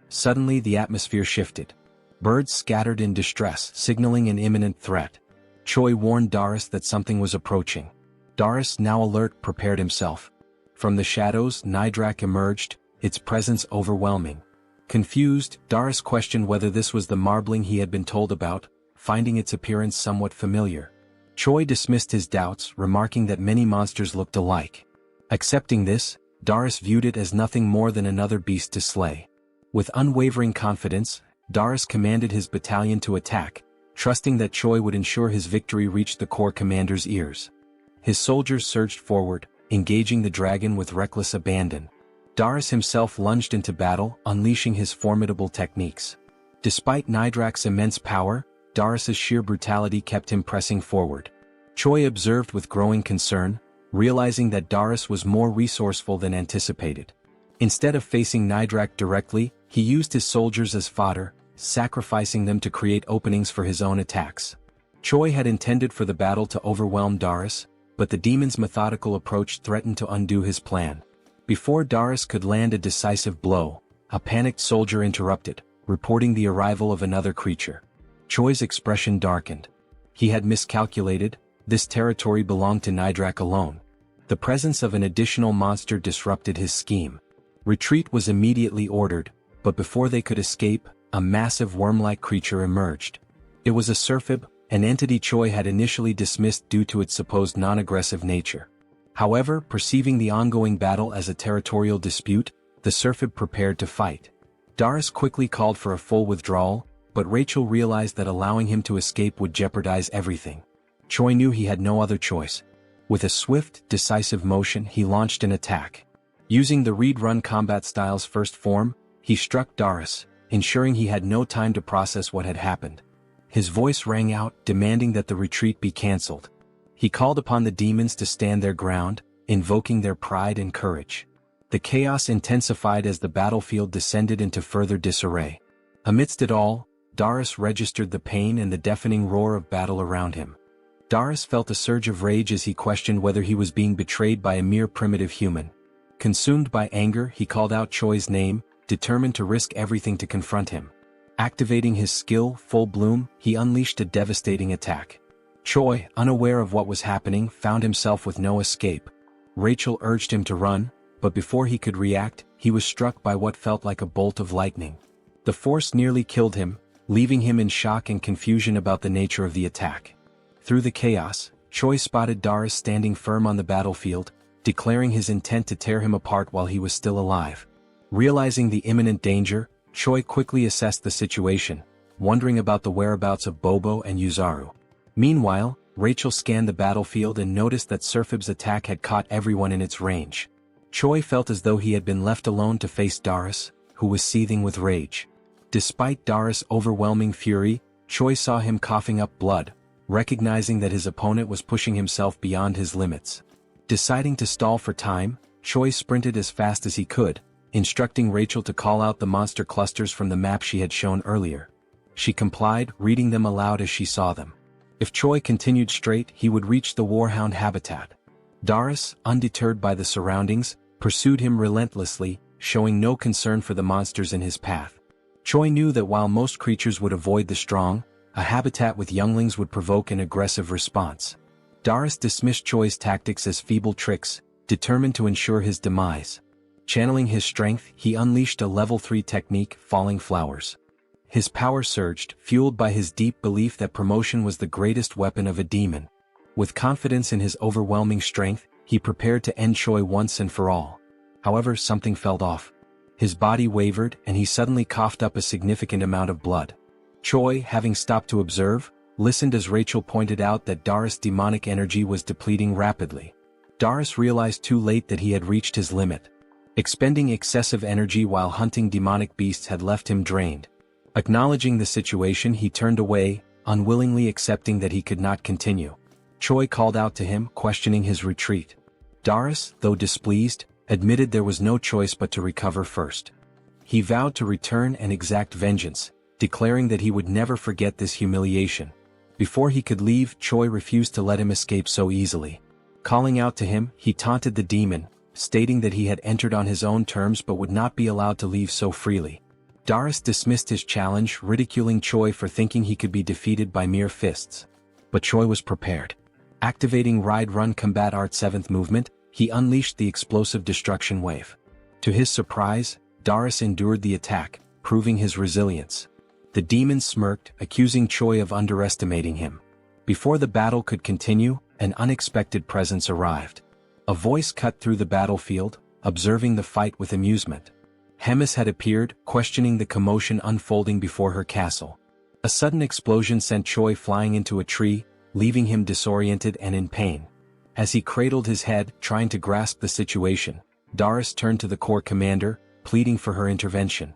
Suddenly the atmosphere shifted. Birds scattered in distress, signaling an imminent threat. Choi warned Darius that something was approaching. Darius, now alert, prepared himself. From the shadows, Nidrak emerged, its presence overwhelming. Confused, Darius questioned whether this was the marbling he had been told about, finding its appearance somewhat familiar. Choi dismissed his doubts, remarking that many monsters looked alike. Accepting this, Darius viewed it as nothing more than another beast to slay. With unwavering confidence, Darius commanded his battalion to attack, trusting that Choi would ensure his victory reached the corps commander's ears. His soldiers surged forward, engaging the dragon with reckless abandon. Darius himself lunged into battle, unleashing his formidable techniques. Despite Nidrak's immense power, Darius's sheer brutality kept him pressing forward. Choi observed with growing concern, realizing that Darius was more resourceful than anticipated. Instead of facing Nidrak directly, he used his soldiers as fodder, sacrificing them to create openings for his own attacks. Choi had intended for the battle to overwhelm Darius, but the demon's methodical approach threatened to undo his plan. Before Darius could land a decisive blow, a panicked soldier interrupted, reporting the arrival of another creature. Choi's expression darkened. He had miscalculated, this territory belonged to Nidrak alone. The presence of an additional monster disrupted his scheme. Retreat was immediately ordered, but before they could escape, a massive worm-like creature emerged. It was a Surfib, an entity Choi had initially dismissed due to its supposed non-aggressive nature. However, perceiving the ongoing battle as a territorial dispute, the Surfib prepared to fight. Darius quickly called for a full withdrawal, but Rachel realized that allowing him to escape would jeopardize everything. Choi knew he had no other choice. With a swift, decisive motion, he launched an attack. Using the read-run combat style's first form, he struck Darius, ensuring he had no time to process what had happened. His voice rang out, demanding that the retreat be cancelled. He called upon the demons to stand their ground, invoking their pride and courage. The chaos intensified as the battlefield descended into further disarray. Amidst it all, Darius registered the pain and the deafening roar of battle around him. Darius felt a surge of rage as he questioned whether he was being betrayed by a mere primitive human. Consumed by anger, he called out Choi's name, determined to risk everything to confront him. Activating his skill, Full Bloom, he unleashed a devastating attack. Choi, unaware of what was happening, found himself with no escape. Rachel urged him to run, but before he could react, he was struck by what felt like a bolt of lightning. The force nearly killed him, leaving him in shock and confusion about the nature of the attack. Through the chaos, Choi spotted Darius standing firm on the battlefield, declaring his intent to tear him apart while he was still alive. Realizing the imminent danger, Choi quickly assessed the situation, wondering about the whereabouts of Bobo and Yuzaru. Meanwhile, Rachel scanned the battlefield and noticed that Surfib's attack had caught everyone in its range. Choi felt as though he had been left alone to face Darius, who was seething with rage. Despite Darius' overwhelming fury, Choi saw him coughing up blood, recognizing that his opponent was pushing himself beyond his limits. Deciding to stall for time, Choi sprinted as fast as he could, instructing Rachel to call out the monster clusters from the map she had shown earlier. She complied, reading them aloud as she saw them. If Choi continued straight, he would reach the Warhound habitat. Darius, undeterred by the surroundings, pursued him relentlessly, showing no concern for the monsters in his path. Choi knew that while most creatures would avoid the strong, a habitat with younglings would provoke an aggressive response. Darius dismissed Choi's tactics as feeble tricks, determined to ensure his demise. Channeling his strength, he unleashed a level 3 technique, Falling Flowers. His power surged, fueled by his deep belief that promotion was the greatest weapon of a demon. With confidence in his overwhelming strength, he prepared to end Choi once and for all. However, something felt off. His body wavered, and he suddenly coughed up a significant amount of blood. Choi, having stopped to observe, listened as Rachel pointed out that Darius' demonic energy was depleting rapidly. Darius realized too late that he had reached his limit. Expending excessive energy while hunting demonic beasts had left him drained. Acknowledging the situation, he turned away, unwillingly accepting that he could not continue. Choi called out to him, questioning his retreat. Darius, though displeased, admitted there was no choice but to recover first. He vowed to return and exact vengeance, declaring that he would never forget this humiliation. Before he could leave, Choi refused to let him escape so easily. Calling out to him, he taunted the demon, stating that he had entered on his own terms but would not be allowed to leave so freely. Doris dismissed his challenge, ridiculing Choi for thinking he could be defeated by mere fists. But Choi was prepared. Activating Ride Run Combat Art 7th movement, he unleashed the explosive destruction wave. To his surprise, Doris endured the attack, proving his resilience. The demon smirked, accusing Choi of underestimating him. Before the battle could continue, an unexpected presence arrived. A voice cut through the battlefield, observing the fight with amusement. Hemis had appeared, questioning the commotion unfolding before her castle. A sudden explosion sent Choi flying into a tree, leaving him disoriented and in pain. As he cradled his head, trying to grasp the situation, Doris turned to the Corps commander, pleading for her intervention.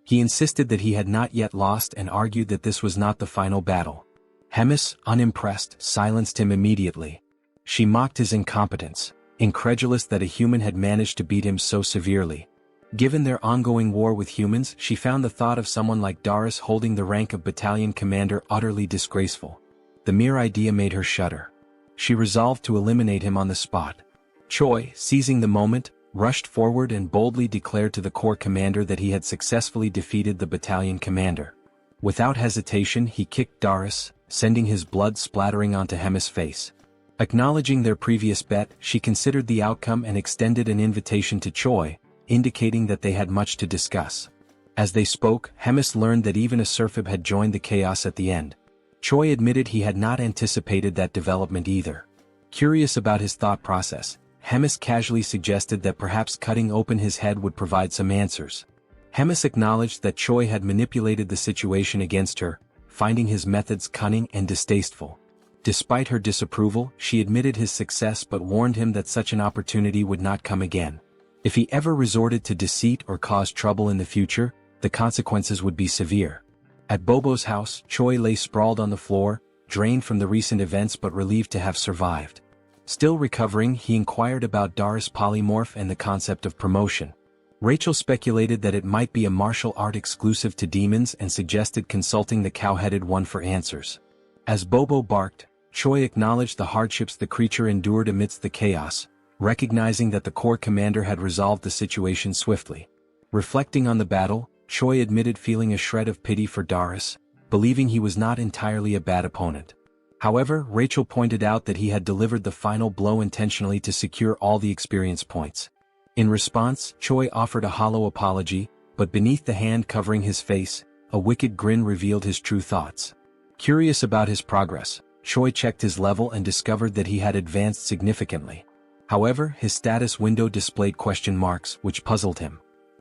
He insisted that he had not yet lost and argued that this was not the final battle. Hemis, unimpressed, silenced him immediately. She mocked his incompetence, incredulous that a human had managed to beat him so severely. Given their ongoing war with humans, she found the thought of someone like Doris holding the rank of battalion commander utterly disgraceful. The mere idea made her shudder. She resolved to eliminate him on the spot. Choi, seizing the moment, rushed forward and boldly declared to the Corps commander that he had successfully defeated the battalion commander. Without hesitation, he kicked Doris, sending his blood splattering onto Hemis' face. Acknowledging their previous bet, she considered the outcome and extended an invitation to Choi, indicating that they had much to discuss. As they spoke, Hemis learned that even a Serphib had joined the chaos at the end. Choi admitted he had not anticipated that development either. Curious about his thought process, Hemis casually suggested that perhaps cutting open his head would provide some answers. Hemis acknowledged that Choi had manipulated the situation against her, finding his methods cunning and distasteful. Despite her disapproval, she admitted his success but warned him that such an opportunity would not come again. If he ever resorted to deceit or caused trouble in the future, the consequences would be severe. At Bobo's house, Choi lay sprawled on the floor, drained from the recent events but relieved to have survived. Still recovering, he inquired about Doris' polymorph and the concept of promotion. Rachel speculated that it might be a martial art exclusive to demons and suggested consulting the cow-headed one for answers. As Bobo barked, Choi acknowledged the hardships the creature endured amidst the chaos, recognizing that the Corps commander had resolved the situation swiftly. Reflecting on the battle, Choi admitted feeling a shred of pity for Doris, believing he was not entirely a bad opponent. However, Rachel pointed out that he had delivered the final blow intentionally to secure all the experience points. In response, Choi offered a hollow apology, but beneath the hand covering his face, a wicked grin revealed his true thoughts. Curious about his progress, Choi checked his level and discovered that he had advanced significantly. However, his status window displayed question marks, which puzzled him.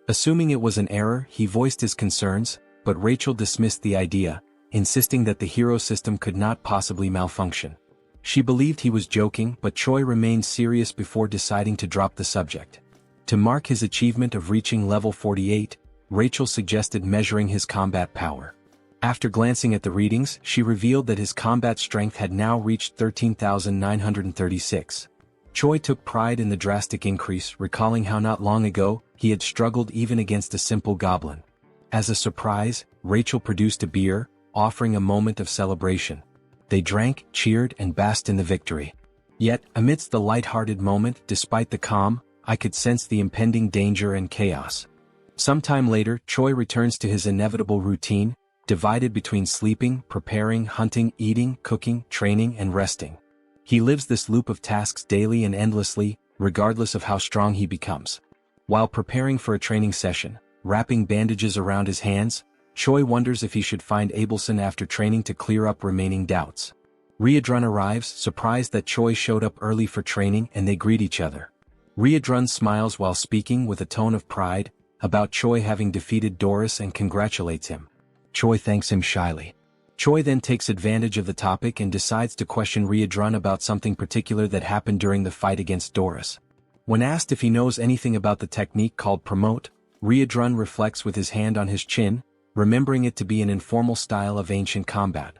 Assuming it was an error, he voiced his concerns, but Rachel dismissed the idea, insisting that the hero system could not possibly malfunction. She believed he was joking, but Choi remained serious before deciding to drop the subject. To mark his achievement of reaching level 48, Rachel suggested measuring his combat power. After glancing at the readings, she revealed that his combat strength had now reached 13,936. Choi took pride in the drastic increase, recalling how not long ago, he had struggled even against a simple goblin. As a surprise, Rachel produced a beer, offering a moment of celebration. They drank, cheered, and basked in the victory. Yet, amidst the light-hearted moment, despite the calm, I could sense the impending danger and chaos. Sometime later, Choi returns to his inevitable routine, divided between sleeping, preparing, hunting, eating, cooking, training, and resting. He lives this loop of tasks daily and endlessly, regardless of how strong he becomes. While preparing for a training session, wrapping bandages around his hands, Choi wonders if he should find Abelson after training to clear up remaining doubts. Riadrun arrives, surprised that Choi showed up early for training, and they greet each other. Riadrun smiles while speaking with a tone of pride about Choi having defeated Doris and congratulates him. Choi thanks him shyly. Choi then takes advantage of the topic and decides to question Riadrun about something particular that happened during the fight against Doris. When asked if he knows anything about the technique called promote, Riadrun reflects with his hand on his chin, remembering it to be an informal style of ancient combat.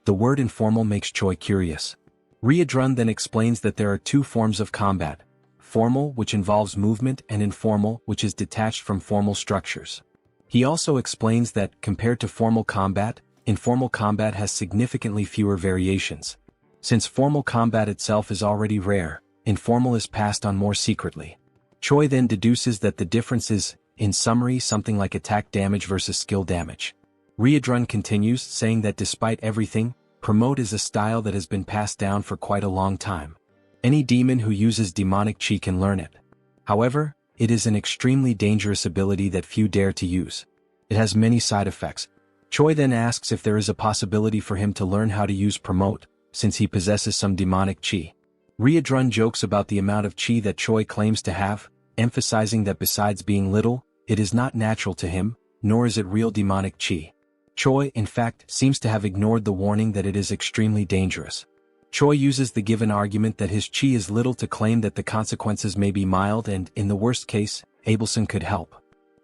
The word informal makes Choi curious. Riadrun then explains that there are two forms of combat: formal, which involves movement, and informal, which is detached from formal structures. He also explains that, compared to formal combat, informal combat has significantly fewer variations. Since formal combat itself is already rare, informal is passed on more secretly. Choi then deduces that the difference is in summary something like attack damage versus skill damage. Riadrun continues, saying that despite everything, Promote is a style that has been passed down for quite a long time. Any demon who uses demonic chi can learn it. However, it is an extremely dangerous ability that few dare to use. It has many side effects. Choi then asks if there is a possibility for him to learn how to use Promote, since he possesses some demonic chi. Riadrun jokes about the amount of chi that Choi claims to have, emphasizing that besides being little, it is not natural to him, nor is it real demonic chi. Choi, in fact, seems to have ignored the warning that it is extremely dangerous. Choi uses the given argument that his chi is little to claim that the consequences may be mild and, in the worst case, Abelson could help.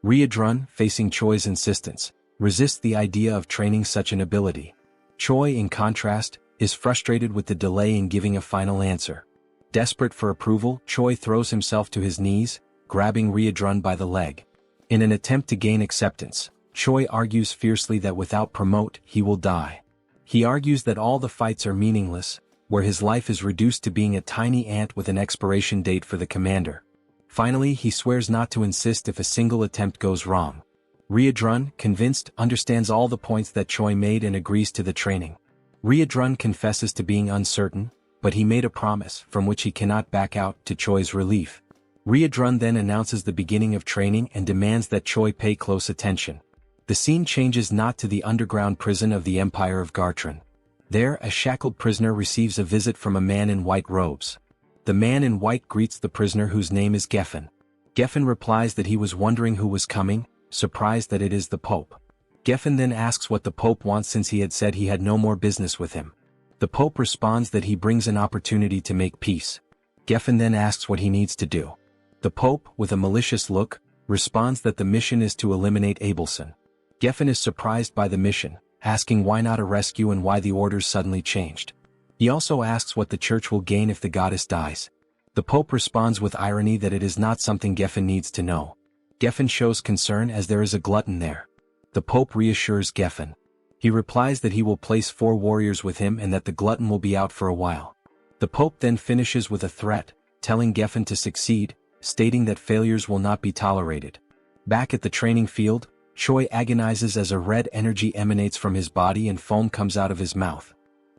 Riadrun, facing Choi's insistence, resists the idea of training such an ability. Choi, in contrast, is frustrated with the delay in giving a final answer. Desperate for approval, Choi throws himself to his knees, grabbing Riadrun by the leg. In an attempt to gain acceptance, Choi argues fiercely that without Promote, he will die. He argues that all the fights are meaningless, where his life is reduced to being a tiny ant with an expiration date for the commander. Finally, he swears not to insist if a single attempt goes wrong. Riadrun, convinced, understands all the points that Choi made and agrees to the training. Riadrun confesses to being uncertain, but he made a promise, from which he cannot back out, to Choi's relief. Riadrun then announces the beginning of training and demands that Choi pay close attention. The scene changes not to the underground prison of the Empire of Gartran. There, a shackled prisoner receives a visit from a man in white robes. The man in white greets the prisoner, whose name is Geffen. Geffen replies that he was wondering who was coming, surprised that it is the Pope. Geffen then asks what the Pope wants, since he had said he had no more business with him. The Pope responds that he brings an opportunity to make peace. Geffen then asks what he needs to do. The Pope, with a malicious look, responds that the mission is to eliminate Abelson. Geffen is surprised by the mission, asking why not a rescue and why the orders suddenly changed. He also asks what the church will gain if the goddess dies. The Pope responds with irony that it is not something Geffen needs to know. Geffen shows concern as there is a glutton there. The Pope reassures Geffen. He replies that he will place 4 warriors with him and that the glutton will be out for a while. The Pope then finishes with a threat, telling Geffen to succeed, stating that failures will not be tolerated. Back at the training field, Choi agonizes as a red energy emanates from his body and foam comes out of his mouth.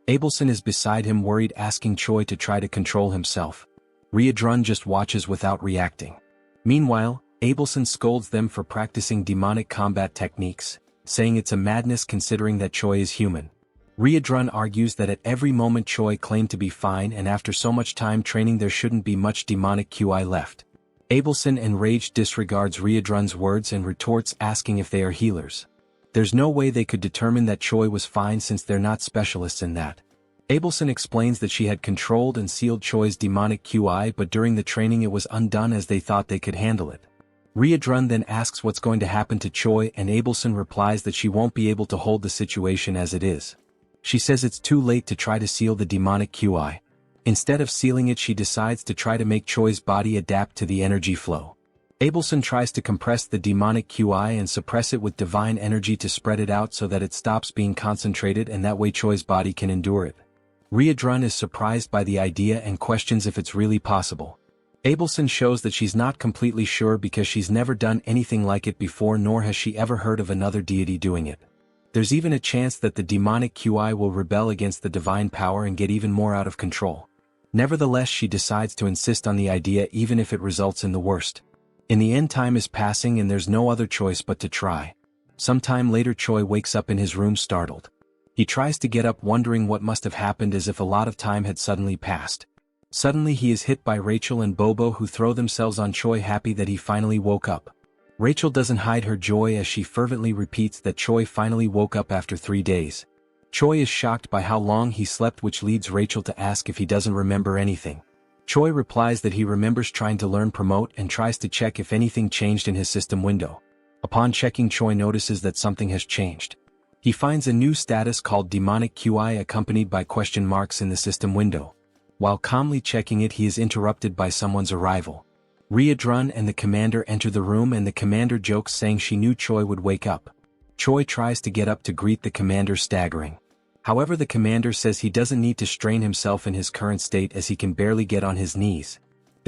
Abelson is beside him, worried, asking Choi to try to control himself. Riadrun just watches without reacting. Meanwhile, Abelson scolds them for practicing demonic combat techniques, saying it's a madness considering that Choi is human. Riadrun argues that at every moment Choi claimed to be fine, and after so much time training there shouldn't be much demonic QI left. Abelson, enraged, disregards Riadrun's words and retorts, asking if they are healers. There's no way they could determine that Choi was fine since they're not specialists in that. Abelson explains that she had controlled and sealed Choi's demonic QI, but during the training it was undone as they thought they could handle it. Riadrun then asks what's going to happen to Choi, and Abelson replies that she won't be able to hold the situation as it is. She says it's too late to try to seal the demonic QI. Instead of sealing it, she decides to try to make Choi's body adapt to the energy flow. Abelson tries to compress the demonic QI and suppress it with divine energy to spread it out so that it stops being concentrated, and that way Choi's body can endure it. Riadrun is surprised by the idea and questions if it's really possible. Abelson shows that she's not completely sure because she's never done anything like it before, nor has she ever heard of another deity doing it. There's even a chance that the demonic QI will rebel against the divine power and get even more out of control. Nevertheless, she decides to insist on the idea even if it results in the worst. In the end, time is passing and there's no other choice but to try. Sometime later, Choi wakes up in his room startled. He tries to get up, wondering what must have happened, as if a lot of time had suddenly passed. Suddenly he is hit by Rachel and Bobo, who throw themselves on Choi, happy that he finally woke up. Rachel doesn't hide her joy as she fervently repeats that Choi finally woke up after 3 days. Choi is shocked by how long he slept, which leads Rachel to ask if he doesn't remember anything. Choi replies that he remembers trying to learn Promote and tries to check if anything changed in his system window. Upon checking, Choi notices that something has changed. He finds a new status called Demonic QI accompanied by question marks in the system window. While calmly checking it, he is interrupted by someone's arrival. Riadrun and the commander enter the room, and the commander jokes, saying she knew Choi would wake up. Choi tries to get up to greet the commander, staggering. However, the commander says he doesn't need to strain himself in his current state as he can barely get on his knees.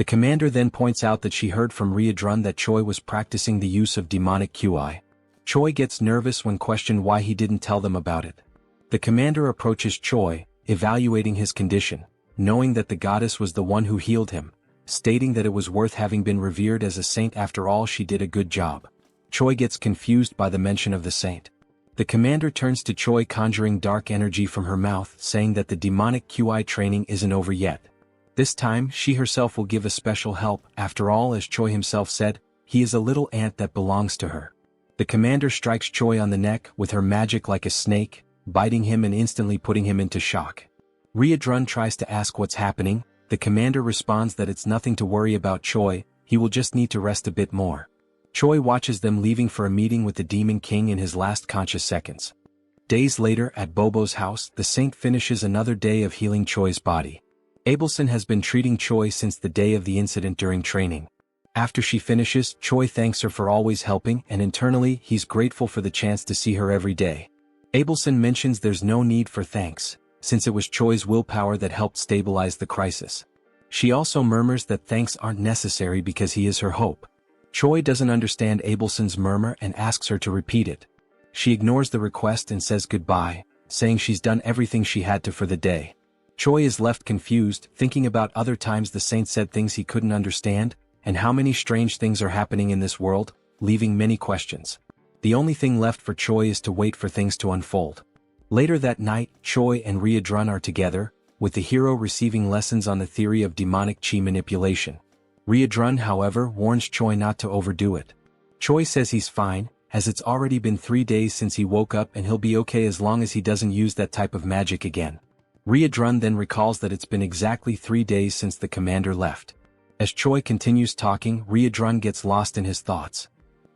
The commander then points out that she heard from Riadrun that Choi was practicing the use of demonic QI. Choi gets nervous when questioned why he didn't tell them about it. The commander approaches Choi, evaluating his condition, knowing that the goddess was the one who healed him, stating that it was worth having been revered as a saint. After all, she did a good job. Choi gets confused by the mention of the saint. The commander turns to Choi, conjuring dark energy from her mouth, saying that the demonic QI training isn't over yet. This time, she herself will give a special help. After all, as Choi himself said, he is a little ant that belongs to her. The commander strikes Choi on the neck with her magic like a snake, biting him and instantly putting him into shock. Riadrun tries to ask what's happening. The commander responds that it's nothing to worry about Choi, he will just need to rest a bit more. Choi watches them leaving for a meeting with the Demon King in his last conscious seconds. Days later, at Bobo's house, the saint finishes another day of healing Choi's body. Abelson has been treating Choi since the day of the incident during training. After she finishes, Choi thanks her for always helping, and internally, he's grateful for the chance to see her every day. Abelson mentions there's no need for thanks, since it was Choi's willpower that helped stabilize the crisis. She also murmurs that thanks aren't necessary because he is her hope. Choi doesn't understand Abelson's murmur and asks her to repeat it. She ignores the request and says goodbye, saying she's done everything she had to for the day. Choi is left confused, thinking about other times the saint said things he couldn't understand, and how many strange things are happening in this world, leaving many questions. The only thing left for Choi is to wait for things to unfold. Later that night, Choi and Riadrun are together, with the hero receiving lessons on the theory of demonic chi manipulation. Riadrun, however, warns Choi not to overdo it. Choi says he's fine, as it's already been 3 days since he woke up and he'll be okay as long as he doesn't use that type of magic again. Riadrun then recalls that it's been exactly 3 days since the commander left. As Choi continues talking, Riadrun gets lost in his thoughts.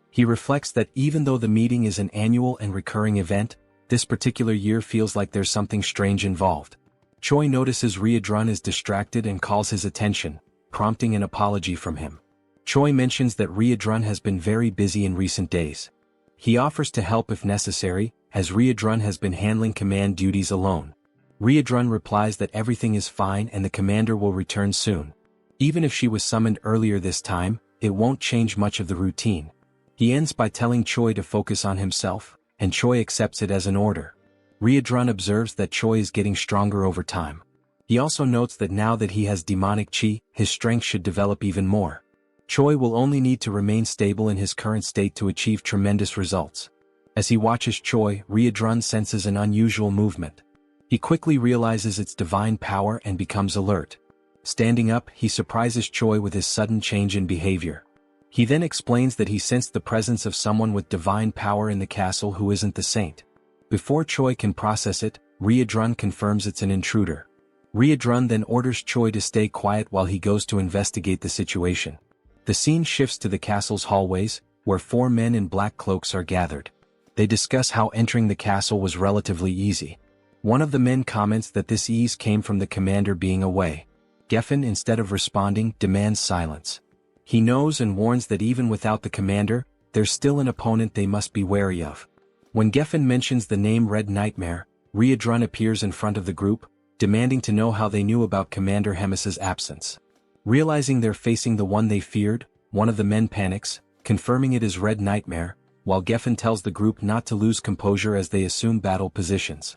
He reflects that even though the meeting is an annual and recurring event, this particular year feels like there's something strange involved. Choi notices Riadrun is distracted and calls his attention, prompting an apology from him. Choi mentions that Riadrun has been very busy in recent days. He offers to help if necessary, as Riadrun has been handling command duties alone. Riadrun replies that everything is fine and the commander will return soon. Even if she was summoned earlier this time, it won't change much of the routine. He ends by telling Choi to focus on himself, and Choi accepts it as an order. Riadrun observes that Choi is getting stronger over time. He also notes that now that he has demonic chi, his strength should develop even more. Choi will only need to remain stable in his current state to achieve tremendous results. As he watches Choi, Riadrun senses an unusual movement. He quickly realizes its divine power and becomes alert. Standing up, he surprises Choi with his sudden change in behavior. He then explains that he sensed the presence of someone with divine power in the castle who isn't the saint. Before Choi can process it, Riadrun confirms it's an intruder. Riadrun then orders Choi to stay quiet while he goes to investigate the situation. The scene shifts to the castle's hallways, where 4 men in black cloaks are gathered. They discuss how entering the castle was relatively easy. One of the men comments that this ease came from the commander being away. Geffen, instead of responding, demands silence. He knows and warns that even without the commander, there's still an opponent they must be wary of. When Geffen mentions the name Red Nightmare, Riadrun appears in front of the group, demanding to know how they knew about Commander Hemis's absence. Realizing they're facing the one they feared, one of the men panics, confirming it is Red Nightmare, while Geffen tells the group not to lose composure as they assume battle positions.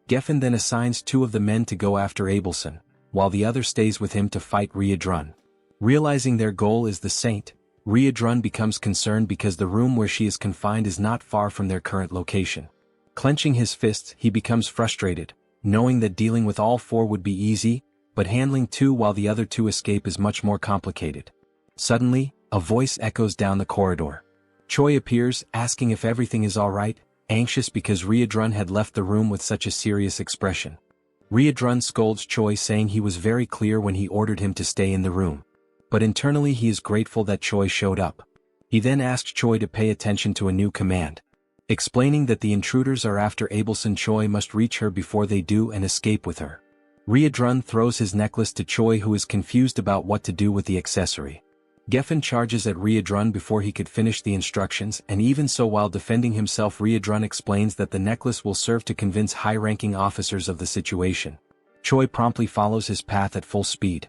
Geffen then assigns 2 of the men to go after Abelson, while the other stays with him to fight Riadrun. Realizing their goal is the saint, Riadrun becomes concerned because the room where she is confined is not far from their current location. Clenching his fists, he becomes frustrated, knowing that dealing with all 4 would be easy, but handling 2 while the other 2 escape is much more complicated. Suddenly, a voice echoes down the corridor. Choi appears, asking if everything is alright, anxious because Riadrun had left the room with such a serious expression. Riadrun scolds Choi, saying he was very clear when he ordered him to stay in the room. But internally he is grateful that Choi showed up. He then asks Choi to pay attention to a new command. Explaining that the intruders are after Abelson, Choi must reach her before they do and escape with her. Riadrun throws his necklace to Choi, who is confused about what to do with the accessory. Geffen charges at Riadrun before he could finish the instructions, and even so, while defending himself, Riadrun explains that the necklace will serve to convince high-ranking officers of the situation. Choi promptly follows his path at full speed.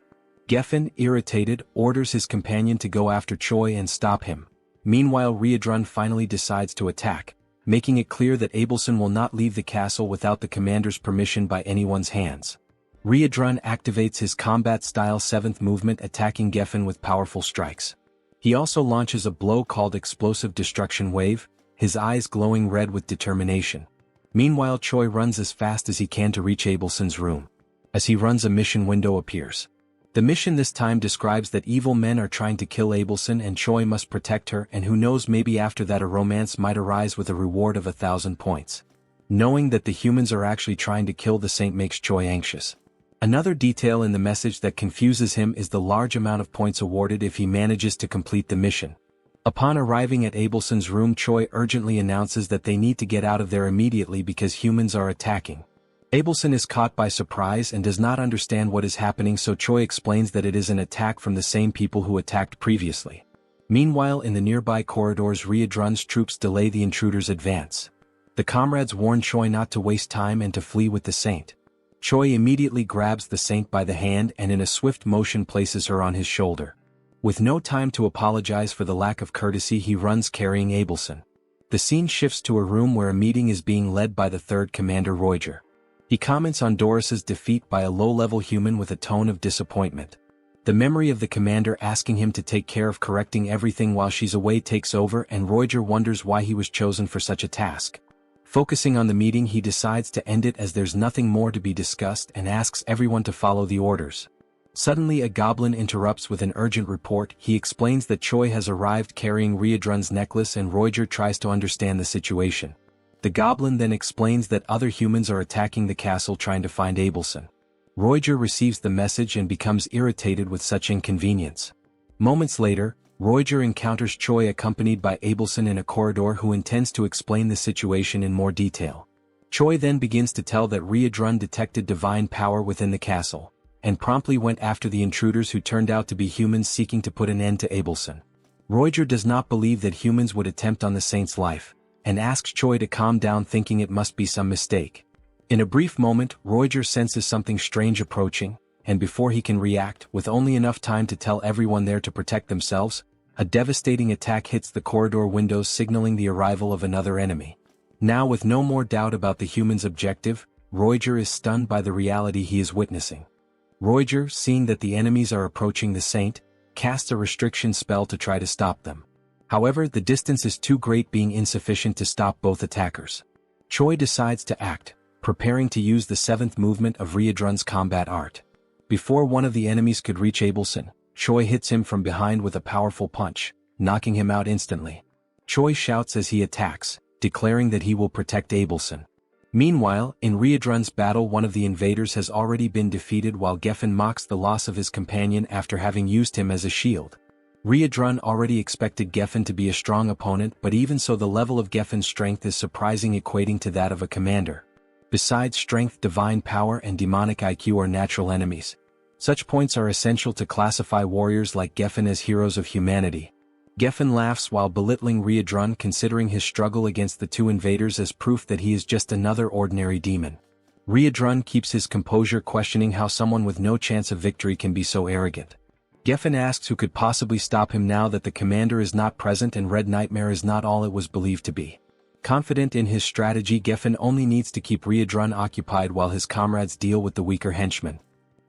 Geffen, irritated, orders his companion to go after Choi and stop him. Meanwhile, Riedrun finally decides to attack, making it clear that Abelson will not leave the castle without the commander's permission by anyone's hands. Riedrun activates his combat-style 7th movement, attacking Geffen with powerful strikes. He also launches a blow called Explosive Destruction Wave, his eyes glowing red with determination. Meanwhile, Choi runs as fast as he can to reach Abelson's room. As he runs, a mission window appears. The mission this time describes that evil men are trying to kill Abelson and Choi must protect her, and who knows, maybe after that a romance might arise with a reward of 1,000 points. Knowing that the humans are actually trying to kill the saint makes Choi anxious. Another detail in the message that confuses him is the large amount of points awarded if he manages to complete the mission. Upon arriving at Abelson's room, Choi urgently announces that they need to get out of there immediately because humans are attacking. Abelson is caught by surprise and does not understand what is happening, so Choi explains that it is an attack from the same people who attacked previously. Meanwhile, in the nearby corridors, Riedrun's troops delay the intruders' advance. The comrades warn Choi not to waste time and to flee with the saint. Choi immediately grabs the saint by the hand and in a swift motion places her on his shoulder. With no time to apologize for the lack of courtesy, he runs carrying Abelson. The scene shifts to a room where a meeting is being led by the 3rd Commander Roiger. He comments on Doris's defeat by a low-level human with a tone of disappointment. The memory of the commander asking him to take care of correcting everything while she's away takes over, and Roiger wonders why he was chosen for such a task. Focusing on the meeting, he decides to end it as there's nothing more to be discussed and asks everyone to follow the orders. Suddenly, a goblin interrupts with an urgent report. He explains that Choi has arrived carrying Riedrun's necklace, and Roiger tries to understand the situation. The goblin then explains that other humans are attacking the castle trying to find Abelson. Roiger receives the message and becomes irritated with such inconvenience. Moments later, Roiger encounters Choi accompanied by Abelson in a corridor, who intends to explain the situation in more detail. Choi then begins to tell that Riedrun detected divine power within the castle, and promptly went after the intruders who turned out to be humans seeking to put an end to Abelson. Roiger does not believe that humans would attempt on the saint's life, and asks Choi to calm down, thinking it must be some mistake. In a brief moment, Roiger senses something strange approaching, and before he can react, with only enough time to tell everyone there to protect themselves, a devastating attack hits the corridor windows, signaling the arrival of another enemy. Now, with no more doubt about the human's objective, Roiger is stunned by the reality he is witnessing. Roiger, seeing that the enemies are approaching the saint, casts a restriction spell to try to stop them. However, the distance is too great, being insufficient to stop both attackers. Choi decides to act, preparing to use the 7th movement of Riedrun's combat art. Before one of the enemies could reach Abelson, Choi hits him from behind with a powerful punch, knocking him out instantly. Choi shouts as he attacks, declaring that he will protect Abelson. Meanwhile, in Riedrun's battle, one of the invaders has already been defeated, while Geffen mocks the loss of his companion after having used him as a shield. Riedrun already expected Geffen to be a strong opponent, but even so, the level of Geffen's strength is surprising, equating to that of a commander. Besides strength, divine power and demonic IQ are natural enemies. Such points are essential to classify warriors like Geffen as heroes of humanity. Geffen laughs while belittling Riedrun, considering his struggle against the 2 invaders as proof that he is just another ordinary demon. Riedrun keeps his composure, questioning how someone with no chance of victory can be so arrogant. Geffen asks who could possibly stop him now that the commander is not present and Red Nightmare is not all it was believed to be. Confident in his strategy, Geffen only needs to keep Riedrun occupied while his comrades deal with the weaker henchmen.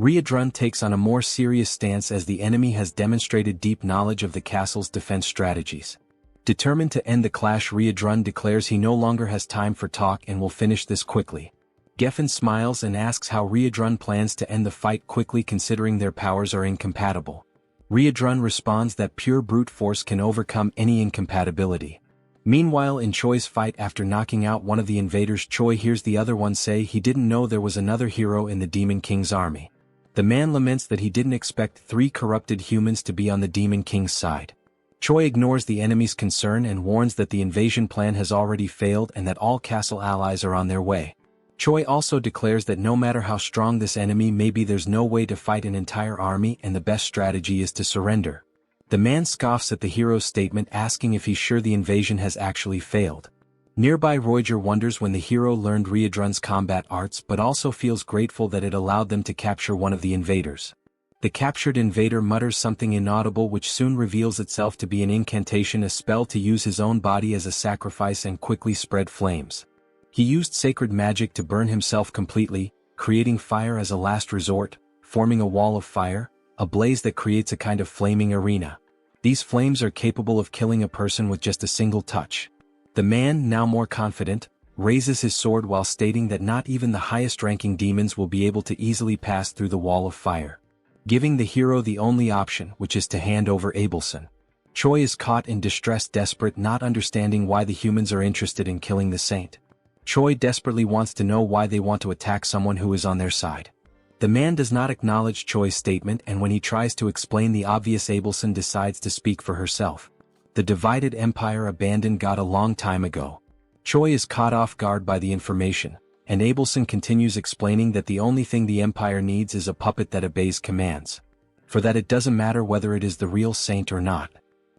Riedrun takes on a more serious stance as the enemy has demonstrated deep knowledge of the castle's defense strategies. Determined to end the clash, Riedrun declares he no longer has time for talk and will finish this quickly. Geffen smiles and asks how Riedrun plans to end the fight quickly, considering their powers are incompatible. Riedrun responds that pure brute force can overcome any incompatibility. Meanwhile, in Choi's fight, after knocking out one of the invaders, Choi hears the other one say he didn't know there was another hero in the Demon King's army. The man laments that he didn't expect 3 corrupted humans to be on the Demon King's side. Choi ignores the enemy's concern and warns that the invasion plan has already failed and that all castle allies are on their way. Choi also declares that no matter how strong this enemy may be, there's no way to fight an entire army and the best strategy is to surrender. The man scoffs at the hero's statement, asking if he's sure the invasion has actually failed. Nearby, Roiger wonders when the hero learned Riedrun's combat arts, but also feels grateful that it allowed them to capture one of the invaders. The captured invader mutters something inaudible which soon reveals itself to be an incantation, a spell to use his own body as a sacrifice and quickly spread flames. He used sacred magic to burn himself completely, creating fire as a last resort, forming a wall of fire, a blaze that creates a kind of flaming arena. These flames are capable of killing a person with just a single touch. The man, now more confident, raises his sword while stating that not even the highest-ranking demons will be able to easily pass through the wall of fire, giving the hero the only option, which is to hand over Abelson. Choi is caught in distress, desperate, not understanding why the humans are interested in killing the saint. Choi desperately wants to know why they want to attack someone who is on their side. The man does not acknowledge Choi's statement, and when he tries to explain the obvious, Abelson decides to speak for herself. The divided empire abandoned God a long time ago. Choi is caught off guard by the information, and Abelson continues explaining that the only thing the empire needs is a puppet that obeys commands. For that it doesn't matter whether it is the real saint or not.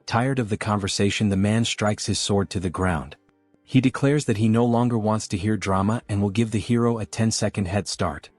Tired of the conversation, the man strikes his sword to the ground. He declares that he no longer wants to hear drama and will give the hero a 10-second head start.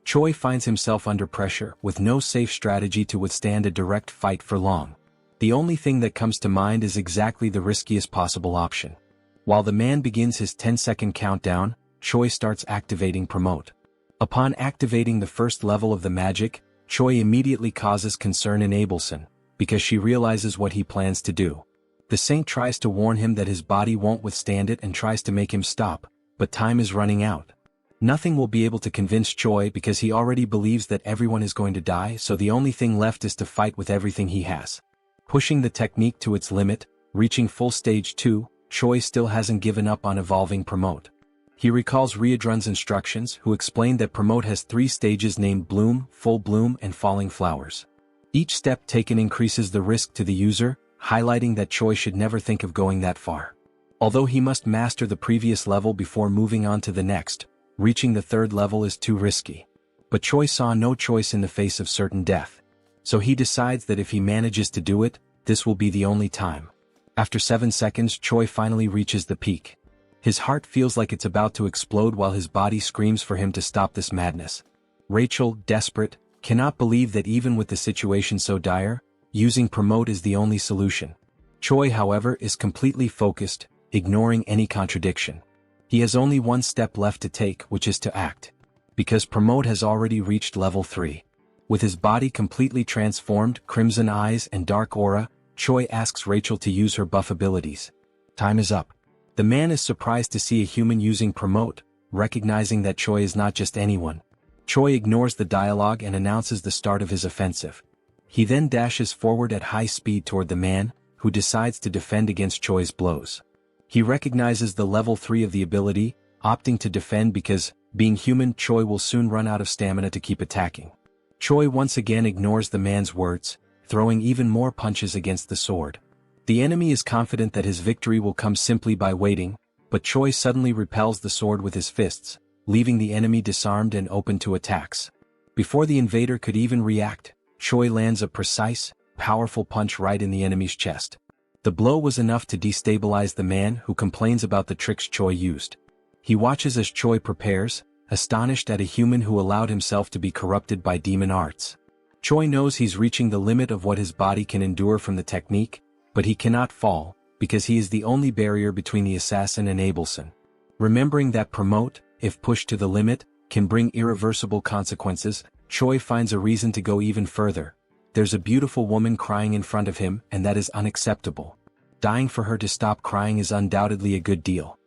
Choi finds himself under pressure, with no safe strategy to withstand a direct fight for long. The only thing that comes to mind is exactly the riskiest possible option. While the man begins his 10-second countdown, Choi starts activating Promote. Upon activating the first level of the magic, Choi immediately causes concern in Abelson, because she realizes what he plans to do. The saint tries to warn him that his body won't withstand it and tries to make him stop, but time is running out. Nothing will be able to convince Choi because he already believes that everyone is going to die, so the only thing left is to fight with everything he has. Pushing the technique to its limit, reaching full stage 2, Choi still hasn't given up on evolving Promote. He recalls Riedrun's instructions, who explained that Promote has 3 stages named Bloom, Full Bloom, and Falling Flowers. Each step taken increases the risk to the user, highlighting that Choi should never think of going that far. Although he must master the previous level before moving on to the next, reaching the 3rd level is too risky. But Choi saw no choice in the face of certain death. So he decides that if he manages to do it, this will be the only time. After 7 seconds, Choi finally reaches the peak. His heart feels like it's about to explode while his body screams for him to stop this madness. Rachel, desperate, cannot believe that even with the situation so dire, using Promote is the only solution. Choi, however, is completely focused, ignoring any contradiction. He has only one step left to take, which is to act. Because Promote has already reached level 3. With his body completely transformed, crimson eyes and dark aura, Choi asks Rachel to use her buff abilities. Time is up. The man is surprised to see a human using Promote, recognizing that Choi is not just anyone. Choi ignores the dialogue and announces the start of his offensive. He then dashes forward at high speed toward the man, who decides to defend against Choi's blows. He recognizes the level 3 of the ability, opting to defend because, being human, Choi will soon run out of stamina to keep attacking. Choi once again ignores the man's words, throwing even more punches against the sword. The enemy is confident that his victory will come simply by waiting, but Choi suddenly repels the sword with his fists, leaving the enemy disarmed and open to attacks. Before the invader could even react, Choi lands a precise, powerful punch right in the enemy's chest. The blow was enough to destabilize the man, who complains about the tricks Choi used. He watches as Choi prepares, astonished at a human who allowed himself to be corrupted by demon arts. Choi knows he's reaching the limit of what his body can endure from the technique, but he cannot fall, because he is the only barrier between the assassin and Abelson. Remembering that Promote, if pushed to the limit, can bring irreversible consequences, Choi finds a reason to go even further. There's a beautiful woman crying in front of him, and that is unacceptable. Dying for her to stop crying is undoubtedly a good deal.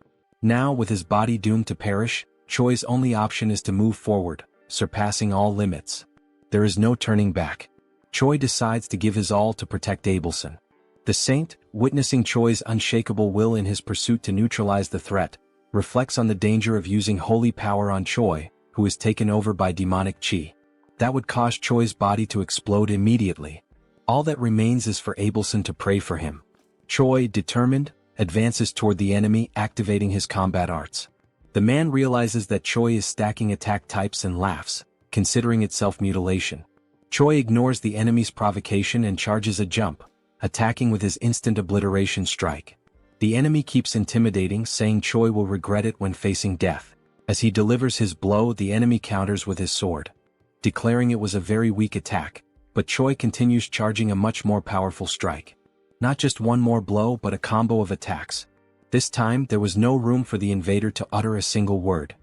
Now, with his body doomed to perish, Choi's only option is to move forward, surpassing all limits. There is no turning back. Choi decides to give his all to protect Abelson. The saint, witnessing Choi's unshakable will in his pursuit to neutralize the threat, reflects on the danger of using holy power on Choi, who is taken over by demonic chi. That would cause Choi's body to explode immediately. All that remains is for Abelson to pray for him. Choi, determined, advances toward the enemy, activating his combat arts. The man realizes that Choi is stacking attack types and laughs, considering it self-mutilation. Choi ignores the enemy's provocation and charges a jump, attacking with his instant obliteration strike. The enemy keeps intimidating, saying Choi will regret it when facing death. As he delivers his blow, the enemy counters with his sword, declaring it was a very weak attack, but Choi continues charging a much more powerful strike. Not just one more blow but a combo of attacks. This time there was no room for the invader to utter a single word.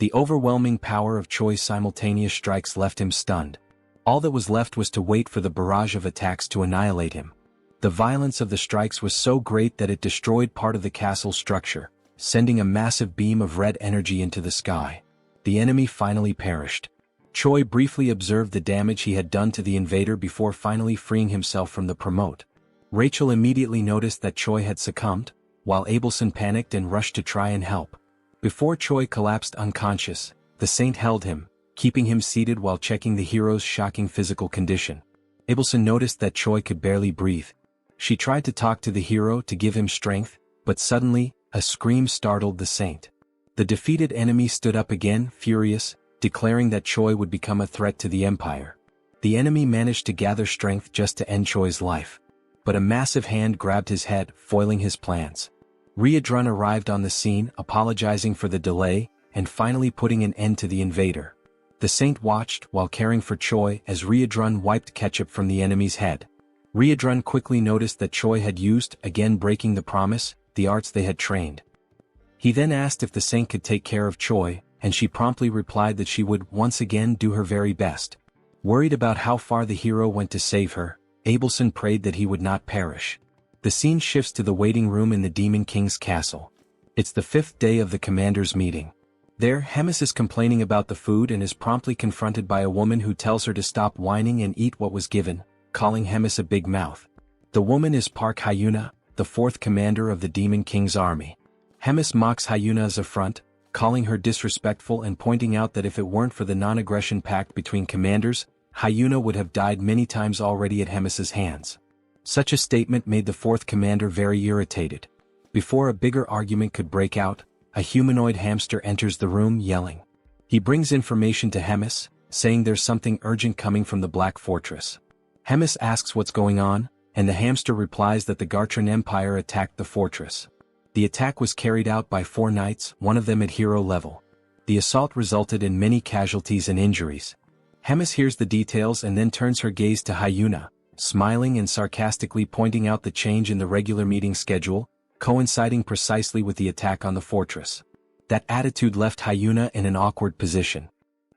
The overwhelming power of Choi's simultaneous strikes left him stunned. All that was left was to wait for the barrage of attacks to annihilate him. The violence of the strikes was so great that it destroyed part of the castle's structure, sending a massive beam of red energy into the sky. The enemy finally perished. Choi briefly observed the damage he had done to the invader before finally freeing himself from the promote. Rachel immediately noticed that Choi had succumbed, while Abelson panicked and rushed to try and help. Before Choi collapsed unconscious, the saint held him, keeping him seated while checking the hero's shocking physical condition. Abelson noticed that Choi could barely breathe. She tried to talk to the hero to give him strength, but suddenly, a scream startled the saint. The defeated enemy stood up again, furious, declaring that Choi would become a threat to the empire. The enemy managed to gather strength just to end Choi's life. But a massive hand grabbed his head, foiling his plans. Riadrun arrived on the scene, apologizing for the delay, and finally putting an end to the invader. The saint watched while caring for Choi as Riadrun wiped ketchup from the enemy's head. Riadrun quickly noticed that Choi had used, again breaking the promise, the arts they had trained. He then asked if the saint could take care of Choi, and she promptly replied that she would once again do her very best. Worried about how far the hero went to save her, Abelson prayed that he would not perish. The scene shifts to the waiting room in the Demon King's castle. It's the 5th day of the commander's meeting. There, Hemis is complaining about the food and is promptly confronted by a woman who tells her to stop whining and eat what was given, calling Hemis a big mouth. The woman is Park Hyuna, the 4th commander of the Demon King's army. Hemis mocks Hyuna's affront, calling her disrespectful and pointing out that if it weren't for the non-aggression pact between commanders, Hyuna would have died many times already at Hemis's hands. Such a statement made the 4th commander very irritated. Before a bigger argument could break out, a humanoid hamster enters the room yelling. He brings information to Hemis, saying there's something urgent coming from the Black Fortress. Hemis asks what's going on, and the hamster replies that the Gartran Empire attacked the fortress. The attack was carried out by 4 knights, one of them at hero level. The assault resulted in many casualties and injuries. Hemis hears the details and then turns her gaze to Hyuna, smiling and sarcastically pointing out the change in the regular meeting schedule, coinciding precisely with the attack on the fortress. That attitude left Hyuna in an awkward position.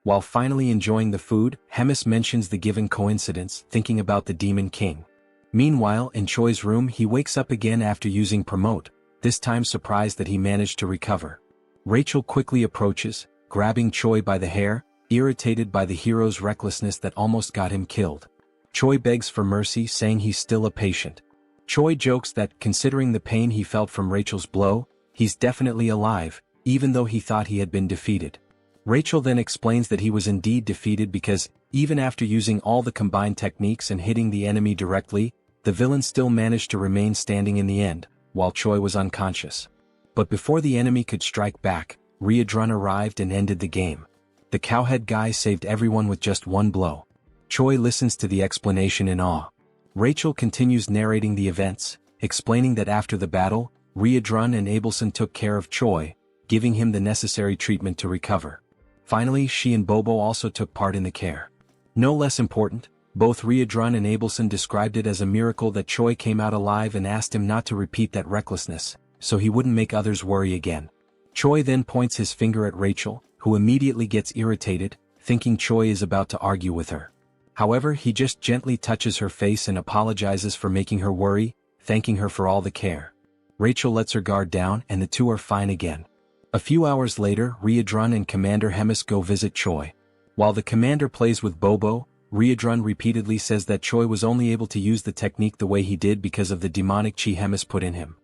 While finally enjoying the food, Hemis mentions the given coincidence, thinking about the Demon King. Meanwhile, in Choi's room he wakes up again after using promote, this time surprised that he managed to recover. Rachel quickly approaches, grabbing Choi by the hair, irritated by the hero's recklessness that almost got him killed. Choi begs for mercy, saying he's still a patient. Choi jokes that, considering the pain he felt from Rachel's blow, he's definitely alive, even though he thought he had been defeated. Rachel then explains that he was indeed defeated because, even after using all the combined techniques and hitting the enemy directly, the villain still managed to remain standing in the end, while Choi was unconscious. But before the enemy could strike back, Riadrun arrived and ended the game. The cowhead guy saved everyone with just one blow. Choi listens to the explanation in awe. Rachel continues narrating the events, explaining that after the battle, Riadrun and Abelson took care of Choi, giving him the necessary treatment to recover. Finally, she and Bobo also took part in the care. No less important, both Riadrun and Abelson described it as a miracle that Choi came out alive and asked him not to repeat that recklessness, so he wouldn't make others worry again. Choi then points his finger at Rachel, who immediately gets irritated, thinking Choi is about to argue with her. However, he just gently touches her face and apologizes for making her worry, thanking her for all the care. Rachel lets her guard down and the two are fine again. A few hours later, Riadrun and Commander Hemis go visit Choi. While the commander plays with Bobo, Riadrun repeatedly says that Choi was only able to use the technique the way he did because of the demonic chi Hemis put in him.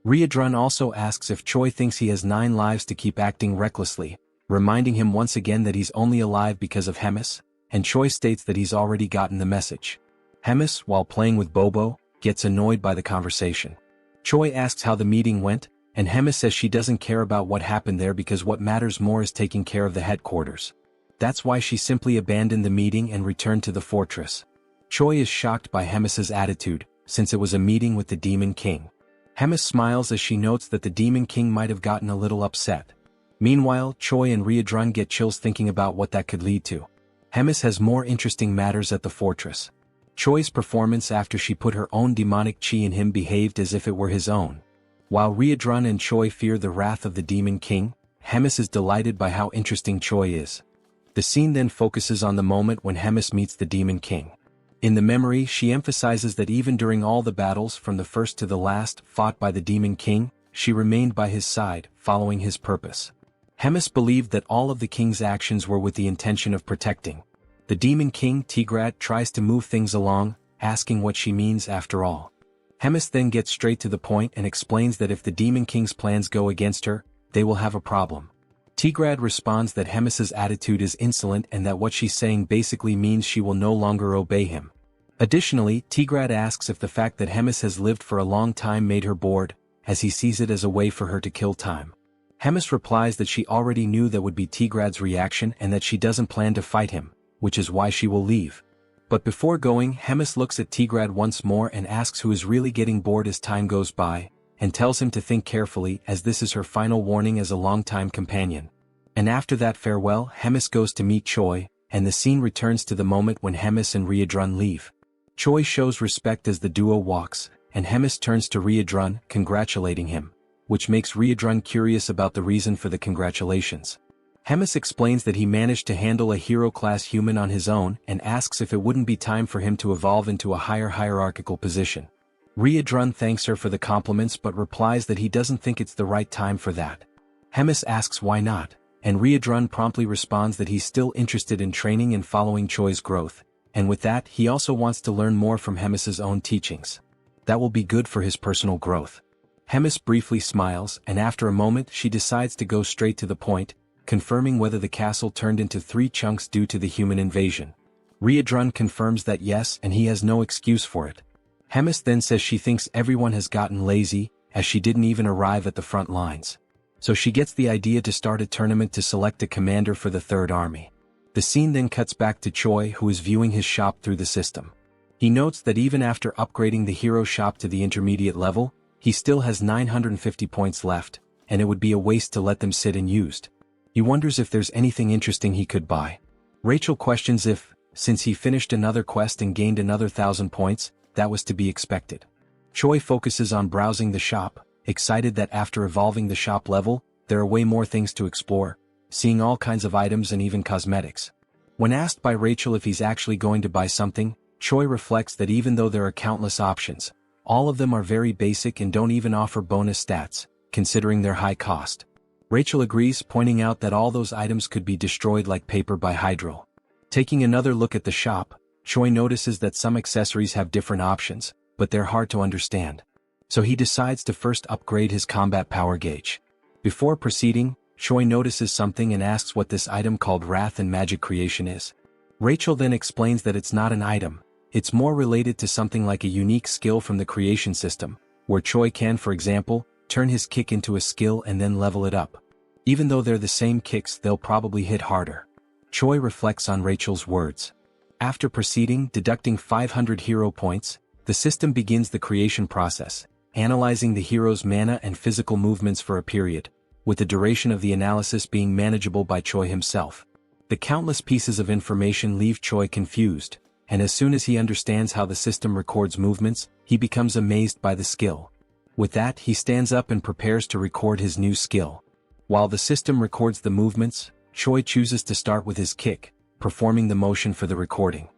Riadrun also asks if Choi thinks he has 9 lives to keep acting recklessly, reminding him once again that he's only alive because of Hemis, and Choi states that he's already gotten the message. Hemis, while playing with Bobo, gets annoyed by the conversation. Choi asks how the meeting went, and Hemis says she doesn't care about what happened there because what matters more is taking care of the headquarters. That's why she simply abandoned the meeting and returned to the fortress. Choi is shocked by Hemis's attitude, since it was a meeting with the Demon King. Hemis smiles as she notes that the Demon King might have gotten a little upset. Meanwhile, Choi and Riadrun get chills thinking about what that could lead to. Hemis has more interesting matters at the fortress. Choi's performance after she put her own demonic chi in him behaved as if it were his own. While Riedrun and Choi fear the wrath of the Demon King, Hemis is delighted by how interesting Choi is. The scene then focuses on the moment when Hemis meets the Demon King. In the memory, she emphasizes that even during all the battles from the first to the last fought by the Demon King, she remained by his side, following his purpose. Hemis believed that all of the king's actions were with the intention of protecting. The Demon King Tigrad tries to move things along, asking what she means after all. Hemis then gets straight to the point and explains that if the Demon King's plans go against her, they will have a problem. Tigrad responds that Hemis's attitude is insolent and that what she's saying basically means she will no longer obey him. Additionally, Tigrad asks if the fact that Hemis has lived for a long time made her bored, as he sees it as a way for her to kill time. Hemis replies that she already knew that would be Tigrad's reaction and that she doesn't plan to fight him, which is why she will leave. But before going, Hemis looks at Tigrad once more and asks who is really getting bored as time goes by, and tells him to think carefully as this is her final warning as a longtime companion. And after that farewell, Hemis goes to meet Choi, and the scene returns to the moment when Hemis and Riedrun leave. Choi shows respect as the duo walks, and Hemis turns to Riedrun, congratulating him, which makes Riedrun curious about the reason for the congratulations. Hemis explains that he managed to handle a hero-class human on his own and asks if it wouldn't be time for him to evolve into a higher hierarchical position. Riedrun thanks her for the compliments but replies that he doesn't think it's the right time for that. Hemis asks why not, and Riedrun promptly responds that he's still interested in training and following Choi's growth, and with that he also wants to learn more from Hemis's own teachings. That will be good for his personal growth. Hemis briefly smiles, and after a moment she decides to go straight to the point, confirming whether the castle turned into 3 chunks due to the human invasion. Riedrun confirms that yes, and he has no excuse for it. Hemis then says she thinks everyone has gotten lazy, as she didn't even arrive at the front lines. So she gets the idea to start a tournament to select a commander for the Third Army. The scene then cuts back to Choi, who is viewing his shop through the system. He notes that even after upgrading the hero shop to the intermediate level, he still has 950 points left, and it would be a waste to let them sit unused. He wonders if there's anything interesting he could buy. Rachel questions if, since he finished another quest and gained another 1,000 points, that was to be expected. Choi focuses on browsing the shop, excited that after evolving the shop level, there are way more things to explore, seeing all kinds of items and even cosmetics. When asked by Rachel if he's actually going to buy something, Choi reflects that even though there are countless options, all of them are very basic and don't even offer bonus stats, considering their high cost. Rachel agrees, pointing out that all those items could be destroyed like paper by Hydro. Taking another look at the shop, Choi notices that some accessories have different options, but they're hard to understand. So he decides to first upgrade his combat power gauge. Before proceeding, Choi notices something and asks what this item called Wrath and Magic Creation is. Rachel then explains that it's not an item, it's more related to something like a unique skill from the creation system, where Choi can, for example, turn his kick into a skill and then level it up. Even though they're the same kicks, they'll probably hit harder. Choi reflects on Rachel's words. After proceeding, deducting 500 hero points, the system begins the creation process, analyzing the hero's mana and physical movements for a period, with the duration of the analysis being manageable by Choi himself. The countless pieces of information leave Choi confused, and as soon as he understands how the system records movements, he becomes amazed by the skill. With that, he stands up and prepares to record his new skill. While the system records the movements, Choi chooses to start with his kick, performing the motion for the recording.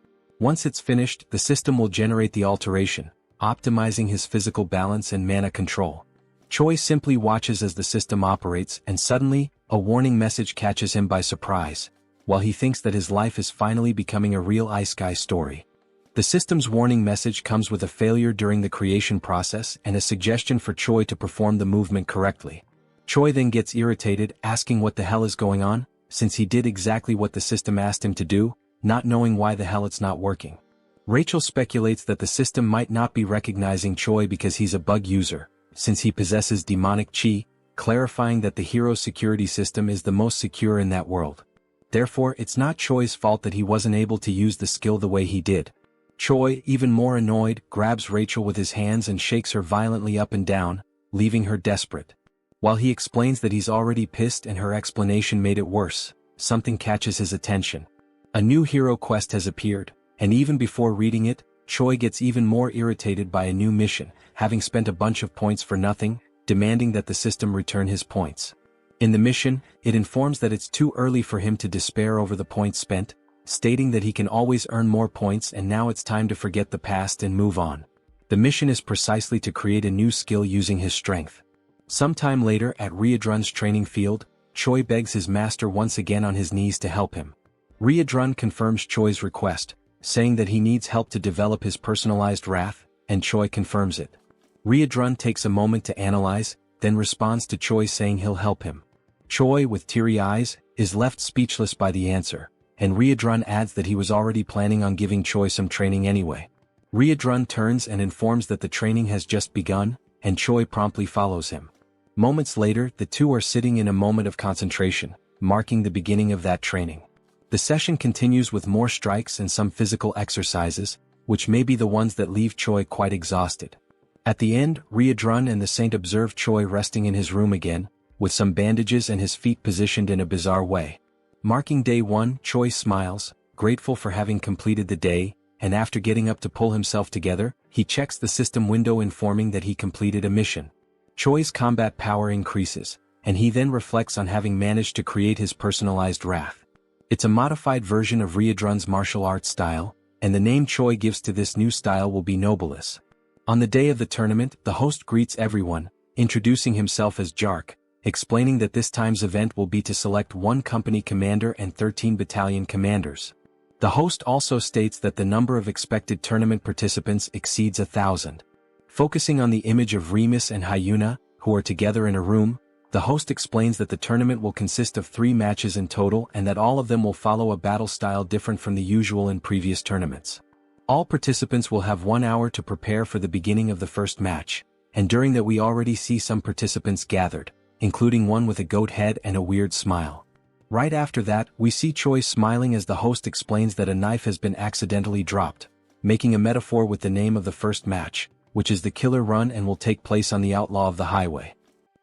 Once it's finished, the system will generate the alteration, optimizing his physical balance and mana control. Choi simply watches as the system operates, and suddenly, a warning message catches him by surprise, while he thinks that his life is finally becoming a real Isekai story. The system's warning message comes with a failure during the creation process and a suggestion for Choi to perform the movement correctly. Choi then gets irritated, asking what the hell is going on, since he did exactly what the system asked him to do, not knowing why the hell it's not working. Rachel speculates that the system might not be recognizing Choi because he's a bug user, since he possesses demonic chi, clarifying that the hero's security system is the most secure in that world. Therefore, it's not Choi's fault that he wasn't able to use the skill the way he did. Choi, even more annoyed, grabs Rachel with his hands and shakes her violently up and down, leaving her desperate. While he explains that he's already pissed and her explanation made it worse, something catches his attention. A new hero quest has appeared, and even before reading it, Choi gets even more irritated by a new mission, having spent a bunch of points for nothing, demanding that the system return his points. In the mission, it informs that it's too early for him to despair over the points spent, stating that he can always earn more points and now it's time to forget the past and move on. The mission is precisely to create a new skill using his strength. Sometime later at Riedrun's training field, Choi begs his master once again on his knees to help him. Riedrun confirms Choi's request, saying that he needs help to develop his personalized wrath, and Choi confirms it. Riedrun takes a moment to analyze, then responds to Choi saying he'll help him. Choi, with teary eyes, is left speechless by the answer, and Riedrun adds that he was already planning on giving Choi some training anyway. Riedrun turns and informs that the training has just begun, and Choi promptly follows him. Moments later, the two are sitting in a moment of concentration, marking the beginning of that training. The session continues with more strikes and some physical exercises, which may be the ones that leave Choi quite exhausted. At the end, Riedrun and the saint observe Choi resting in his room again, with some bandages and his feet positioned in a bizarre way. Marking day 1, Choi smiles, grateful for having completed the day, and after getting up to pull himself together, he checks the system window informing that he completed a mission. Choi's combat power increases, and he then reflects on having managed to create his personalized wrath. It's a modified version of Riedrun's martial arts style, and the name Choi gives to this new style will be Nobilis. On the day of the tournament, the host greets everyone, introducing himself as Jark, explaining that this time's event will be to select 1 company commander and 13 battalion commanders. The host also states that the number of expected tournament participants exceeds 1,000. Focusing on the image of Remus and Hyuna, who are together in a room, the host explains that the tournament will consist of 3 matches in total and that all of them will follow a battle style different from the usual in previous tournaments. All participants will have 1 hour to prepare for the beginning of the first match, and during that we already see some participants gathered, including one with a goat head and a weird smile. Right after that, we see Choi smiling as the host explains that a knife has been accidentally dropped, making a metaphor with the name of the first match, which is the Killer Run and will take place on the Outlaw of the Highway.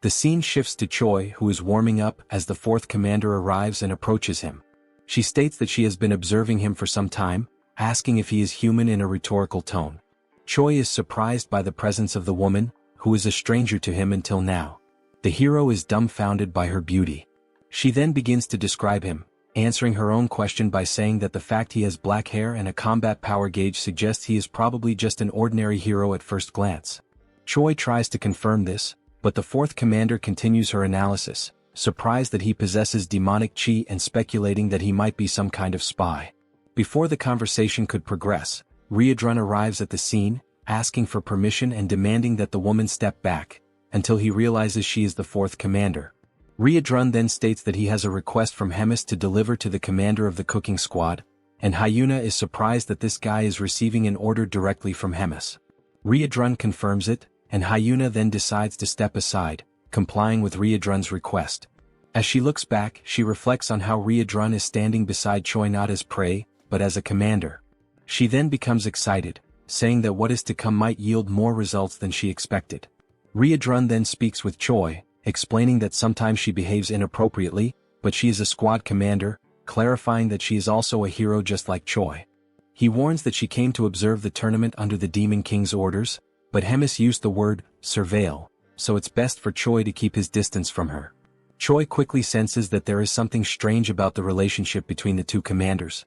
The scene shifts to Choi, who is warming up as the 4th commander arrives and approaches him. She states that she has been observing him for some time, asking if he is human in a rhetorical tone. Choi is surprised by the presence of the woman, who is a stranger to him until now. The hero is dumbfounded by her beauty. She then begins to describe him, answering her own question by saying that the fact he has black hair and a combat power gauge suggests he is probably just an ordinary hero at first glance. Choi tries to confirm this, but the 4th commander continues her analysis, surprised that he possesses demonic chi and speculating that he might be some kind of spy. Before the conversation could progress, Riedrun arrives at the scene, asking for permission and demanding that the woman step back, until he realizes she is the 4th commander. Riedrun then states that he has a request from Hemis to deliver to the commander of the cooking squad, and Hyuna is surprised that this guy is receiving an order directly from Hemis. Riedrun confirms it, and Hyuna then decides to step aside, complying with Riedrun's request. As she looks back, she reflects on how Riedrun is standing beside Choi not as prey, but as a commander. She then becomes excited, saying that what is to come might yield more results than she expected. Riedrun then speaks with Choi, explaining that sometimes she behaves inappropriately, but she is a squad commander, clarifying that she is also a hero just like Choi. He warns that she came to observe the tournament under the Demon King's orders, but Hemis used the word surveil, so it's best for Choi to keep his distance from her. Choi quickly senses that there is something strange about the relationship between the 2 commanders.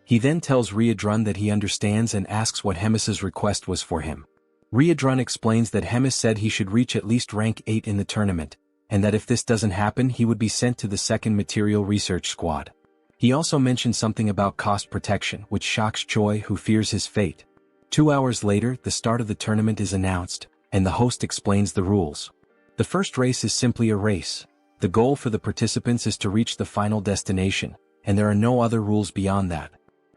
He then tells Riedrun that he understands and asks what Hemis's request was for him. Riedrun explains that Hemis said he should reach at least rank 8 in the tournament, and that if this doesn't happen he would be sent to the 2nd Material Research Squad. He also mentioned something about cost protection, which shocks Choi, who fears his fate. 2 hours later, the start of the tournament is announced, and the host explains the rules. The first race is simply a race. The goal for the participants is to reach the final destination, and there are no other rules beyond that.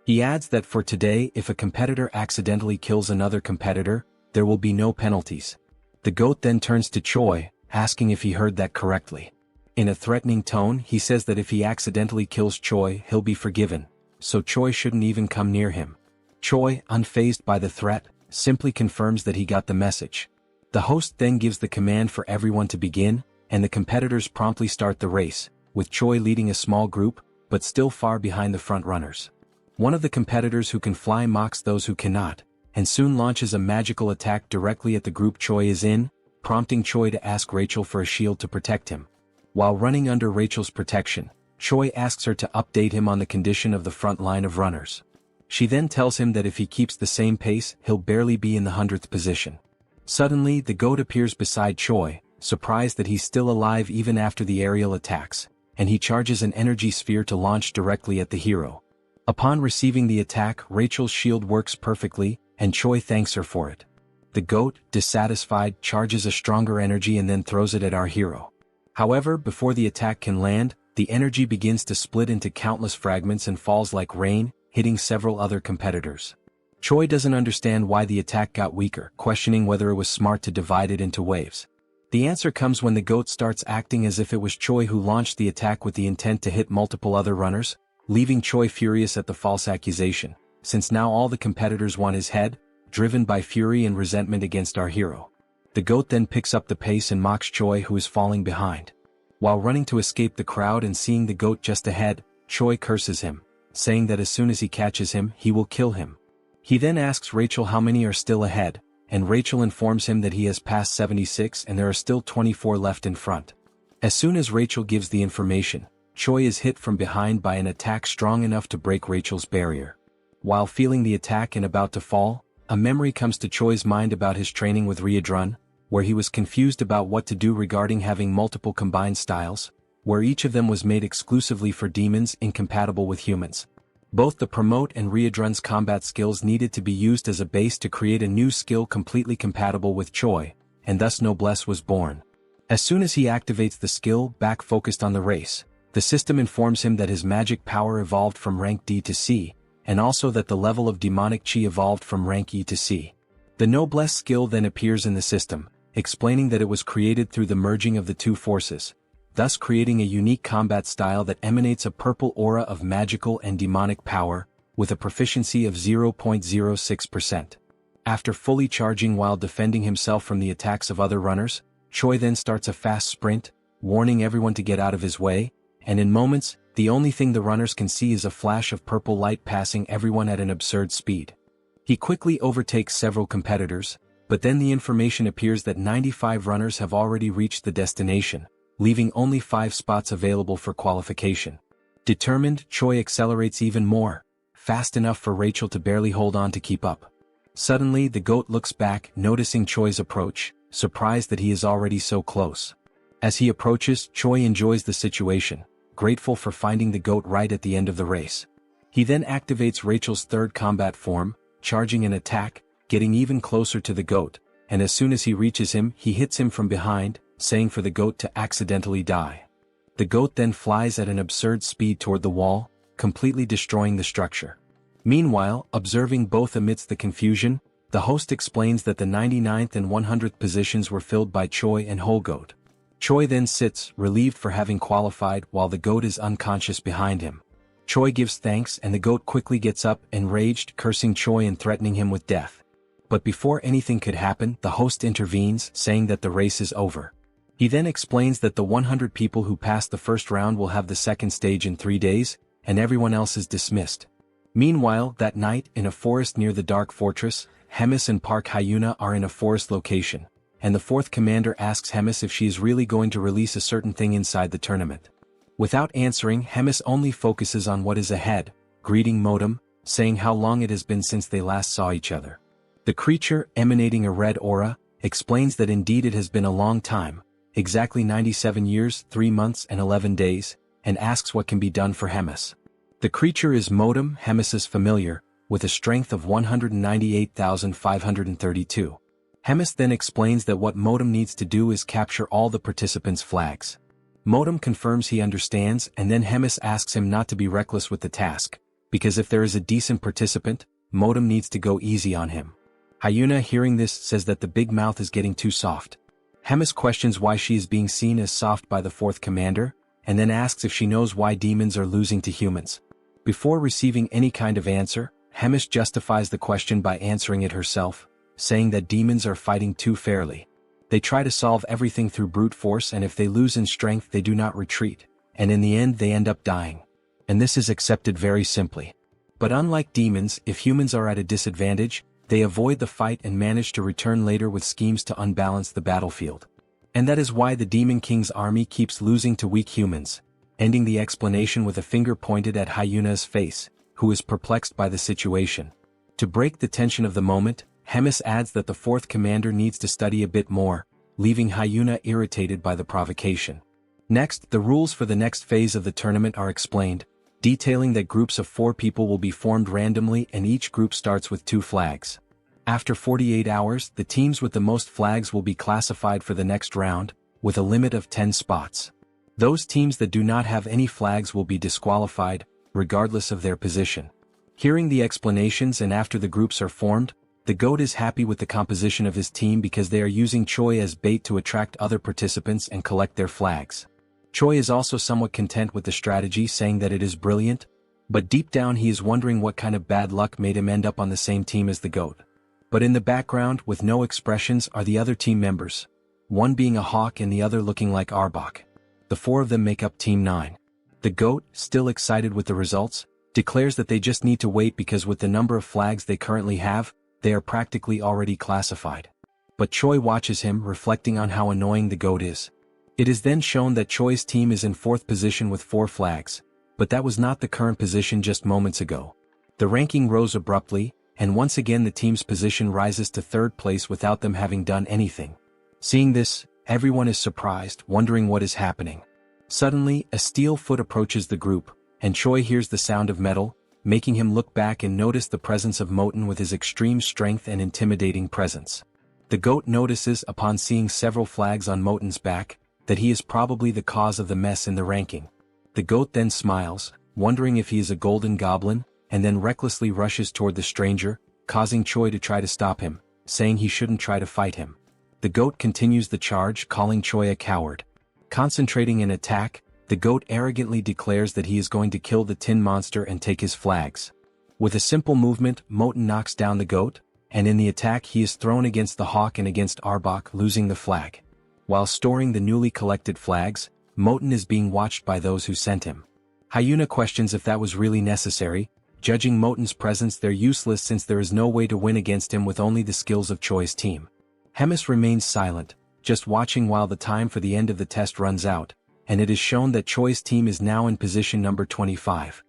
He adds that for today, if a competitor accidentally kills another competitor, there will be no penalties. The goat then turns to Choi, asking if he heard that correctly. In a threatening tone, he says that if he accidentally kills Choi, he'll be forgiven, so Choi shouldn't even come near him. Choi, unfazed by the threat, simply confirms that he got the message. The host then gives the command for everyone to begin, and the competitors promptly start the race, with Choi leading a small group, but still far behind the front runners. One of the competitors who can fly mocks those who cannot, and soon launches a magical attack directly at the group Choi is in, prompting Choi to ask Rachel for a shield to protect him. While running under Rachel's protection, Choi asks her to update him on the condition of the front line of runners. She then tells him that if he keeps the same pace, he'll barely be in the 100th position. Suddenly, the goat appears beside Choi, surprised that he's still alive even after the aerial attacks, and he charges an energy sphere to launch directly at the hero. Upon receiving the attack, Rachel's shield works perfectly, and Choi thanks her for it. The goat, dissatisfied, charges a stronger energy and then throws it at our hero. However, before the attack can land, the energy begins to split into countless fragments and falls like rain, hitting several other competitors. Choi doesn't understand why the attack got weaker, questioning whether it was smart to divide it into waves. The answer comes when the goat starts acting as if it was Choi who launched the attack with the intent to hit multiple other runners, leaving Choi furious at the false accusation, since now all the competitors want his head, driven by fury and resentment against our hero. The goat then picks up the pace and mocks Choi, who is falling behind. While running to escape the crowd and seeing the goat just ahead, Choi curses him, saying that as soon as he catches him, he will kill him. He then asks Rachel how many are still ahead, and Rachel informs him that he has passed 76 and there are still 24 left in front. As soon as Rachel gives the information, Choi is hit from behind by an attack strong enough to break Rachel's barrier. While feeling the attack and about to fall, a memory comes to Choi's mind about his training with Ryudrun, where he was confused about what to do regarding having multiple combined styles, where each of them was made exclusively for demons incompatible with humans. Both the Promote and Ryudrun's combat skills needed to be used as a base to create a new skill completely compatible with Choi, and thus Noblesse was born. As soon as he activates the skill back focused on the race, the system informs him that his magic power evolved from rank D to C, and also that the level of demonic chi evolved from rank E to C. The Noblesse skill then appears in the system, explaining that it was created through the merging of the two forces, thus creating a unique combat style that emanates a purple aura of magical and demonic power, with a proficiency of 0.06%. After fully charging while defending himself from the attacks of other runners, Choi then starts a fast sprint, warning everyone to get out of his way, and in moments, the only thing the runners can see is a flash of purple light passing everyone at an absurd speed. He quickly overtakes several competitors, but then the information appears that 95 runners have already reached the destination, leaving only 5 spots available for qualification. Determined, Choi accelerates even more, fast enough for Rachel to barely hold on to keep up. Suddenly, the goat looks back, noticing Choi's approach, surprised that he is already so close. As he approaches, Choi enjoys the situation, grateful for finding the goat right at the end of the race. He then activates Rachel's third combat form, charging an attack, getting even closer to the goat, and as soon as he reaches him, he hits him from behind, saying for the goat to accidentally die. The goat then flies at an absurd speed toward the wall, completely destroying the structure. Meanwhile, observing both amidst the confusion, the host explains that the 99th and 100th positions were filled by Choi and Whole Goat. Choi then sits, relieved for having qualified, while the goat is unconscious behind him. Choi gives thanks and the goat quickly gets up, enraged, cursing Choi and threatening him with death. But before anything could happen, the host intervenes, saying that the race is over. He then explains that the 100 people who passed the first round will have the second stage in 3 days, and everyone else is dismissed. Meanwhile, that night, in a forest near the Dark Fortress, Hemis and Park Hyuna are in a forest location, and the fourth commander asks Hemis if she is really going to release a certain thing inside the tournament. Without answering, Hemis only focuses on what is ahead, greeting Modem, saying how long it has been since they last saw each other. The creature, emanating a red aura, explains that indeed it has been a long time, exactly 97 years, 3 months and 11 days, and asks what can be done for Hemis. The creature is Modem, Hemis's familiar, with a strength of 198,532. Hemis then explains that what Modem needs to do is capture all the participants' flags. Modem confirms he understands, and then Hemis asks him not to be reckless with the task, because if there is a decent participant, Modem needs to go easy on him. Hyuna, hearing this, says that the big mouth is getting too soft. Hemis questions why she is being seen as soft by the fourth commander, and then asks if she knows why demons are losing to humans. Before receiving any kind of answer, Hemis justifies the question by answering it herself, saying that demons are fighting too fairly. They try to solve everything through brute force, and if they lose in strength they do not retreat, and in the end they end up dying. And this is accepted very simply. But unlike demons, if humans are at a disadvantage, They avoid the fight and manage to return later with schemes to unbalance the battlefield. And that is why the Demon King's army keeps losing to weak humans, ending the explanation with a finger pointed at Hyuna's face, who is perplexed by the situation. To break the tension of the moment, Hemis adds that the fourth commander needs to study a bit more, leaving Hyuna irritated by the provocation. Next, the rules for the next phase of the tournament are explained, detailing that groups of 4 people will be formed randomly and each group starts with 2 flags. After 48 hours, the teams with the most flags will be classified for the next round, with a limit of 10 spots. Those teams that do not have any flags will be disqualified, regardless of their position. Hearing the explanations and after the groups are formed, the GOAT is happy with the composition of his team because they are using Choi as bait to attract other participants and collect their flags. Choi is also somewhat content with the strategy, saying that it is brilliant, but deep down he is wondering what kind of bad luck made him end up on the same team as the GOAT. But in the background, with no expressions, are the other team members, one being a hawk and the other looking like Arbok. The 4 of them make up Team 9. The GOAT, still excited with the results, declares that they just need to wait because with the number of flags they currently have, they are practically already classified. But Choi watches him, reflecting on how annoying the GOAT is. It is then shown that Choi's team is in 4th position with 4 flags, but that was not the current position just moments ago. The ranking rose abruptly, and once again the team's position rises to 3rd place without them having done anything. Seeing this, everyone is surprised, wondering what is happening. Suddenly, a steel foot approaches the group, and Choi hears the sound of metal, making him look back and notice the presence of Moten with his extreme strength and intimidating presence. The GOAT notices upon seeing several flags on Moten's back, that he is probably the cause of the mess in the ranking. The GOAT then smiles, wondering if he is a golden goblin, and then recklessly rushes toward the stranger, causing Choi to try to stop him, saying he shouldn't try to fight him. The GOAT continues the charge, calling Choi a coward. Concentrating an attack, the GOAT arrogantly declares that he is going to kill the tin monster and take his flags. With a simple movement, Moten knocks down the GOAT, and in the attack he is thrown against the hawk and against Arbok, losing the flag. While storing the newly collected flags, Moten is being watched by those who sent him. Hyuna questions if that was really necessary. Judging Moten's presence, they're useless since there is no way to win against him with only the skills of Choi's team. Hemis remains silent, just watching while the time for the end of the test runs out, and it is shown that Choi's team is now in position number 25.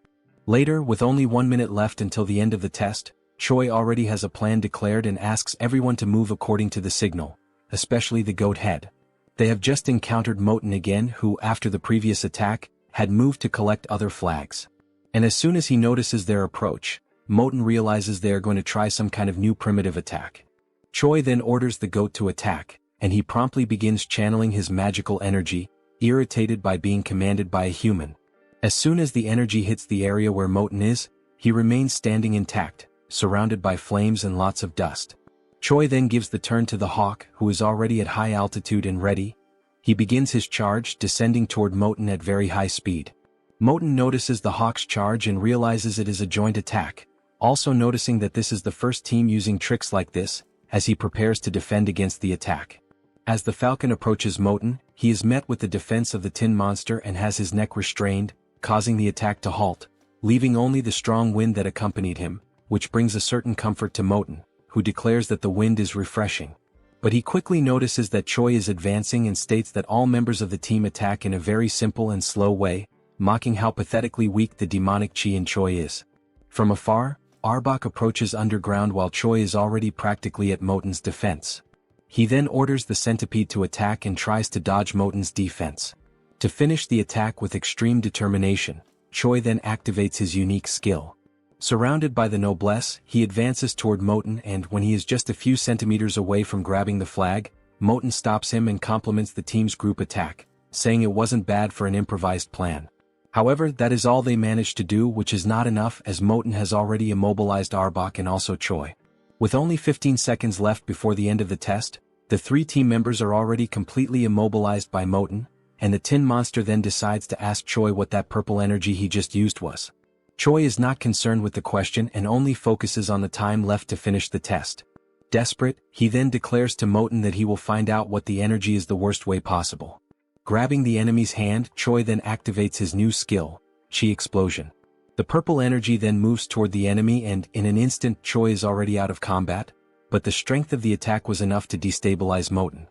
Later, with only 1 minute left until the end of the test, Choi already has a plan declared and asks everyone to move according to the signal, especially the GOAT head. They have just encountered Moten again, who, after the previous attack, had moved to collect other flags. And as soon as he notices their approach, Moten realizes they are going to try some kind of new primitive attack. Choi then orders the GOAT to attack, and he promptly begins channeling his magical energy, irritated by being commanded by a human. As soon as the energy hits the area where Moten is, he remains standing intact, surrounded by flames and lots of dust. Choi then gives the turn to the hawk, who is already at high altitude and ready. He begins his charge, descending toward Moten at very high speed. Moten notices the hawk's charge and realizes it is a joint attack, also noticing that this is the first team using tricks like this, as he prepares to defend against the attack. As the falcon approaches Moten, he is met with the defense of the tin monster and has his neck restrained, causing the attack to halt, leaving only the strong wind that accompanied him, which brings a certain comfort to Moten, who declares that the wind is refreshing. But he quickly notices that Choi is advancing and states that all members of the team attack in a very simple and slow way, mocking how pathetically weak the demonic chi in Choi is. From afar, Arbok approaches underground while Choi is already practically at Moten's defense. He then orders the centipede to attack and tries to dodge Moten's defense. To finish the attack with extreme determination, Choi then activates his unique skill. Surrounded by the noblesse, he advances toward Moten, and when he is just a few centimeters away from grabbing the flag, Moten stops him and compliments the team's group attack, saying it wasn't bad for an improvised plan. However, that is all they managed to do, which is not enough as Moten has already immobilized Arbok and also Choi. With only 15 seconds left before the end of the test, the 3 team members are already completely immobilized by Moten, and the tin monster then decides to ask Choi what that purple energy he just used was. Choi is not concerned with the question and only focuses on the time left to finish the test. Desperate, he then declares to Moten that he will find out what the energy is the worst way possible. Grabbing the enemy's hand, Choi then activates his new skill, Chi Explosion. The purple energy then moves toward the enemy and in an instant Choi is already out of combat, but the strength of the attack was enough to destabilize Moten.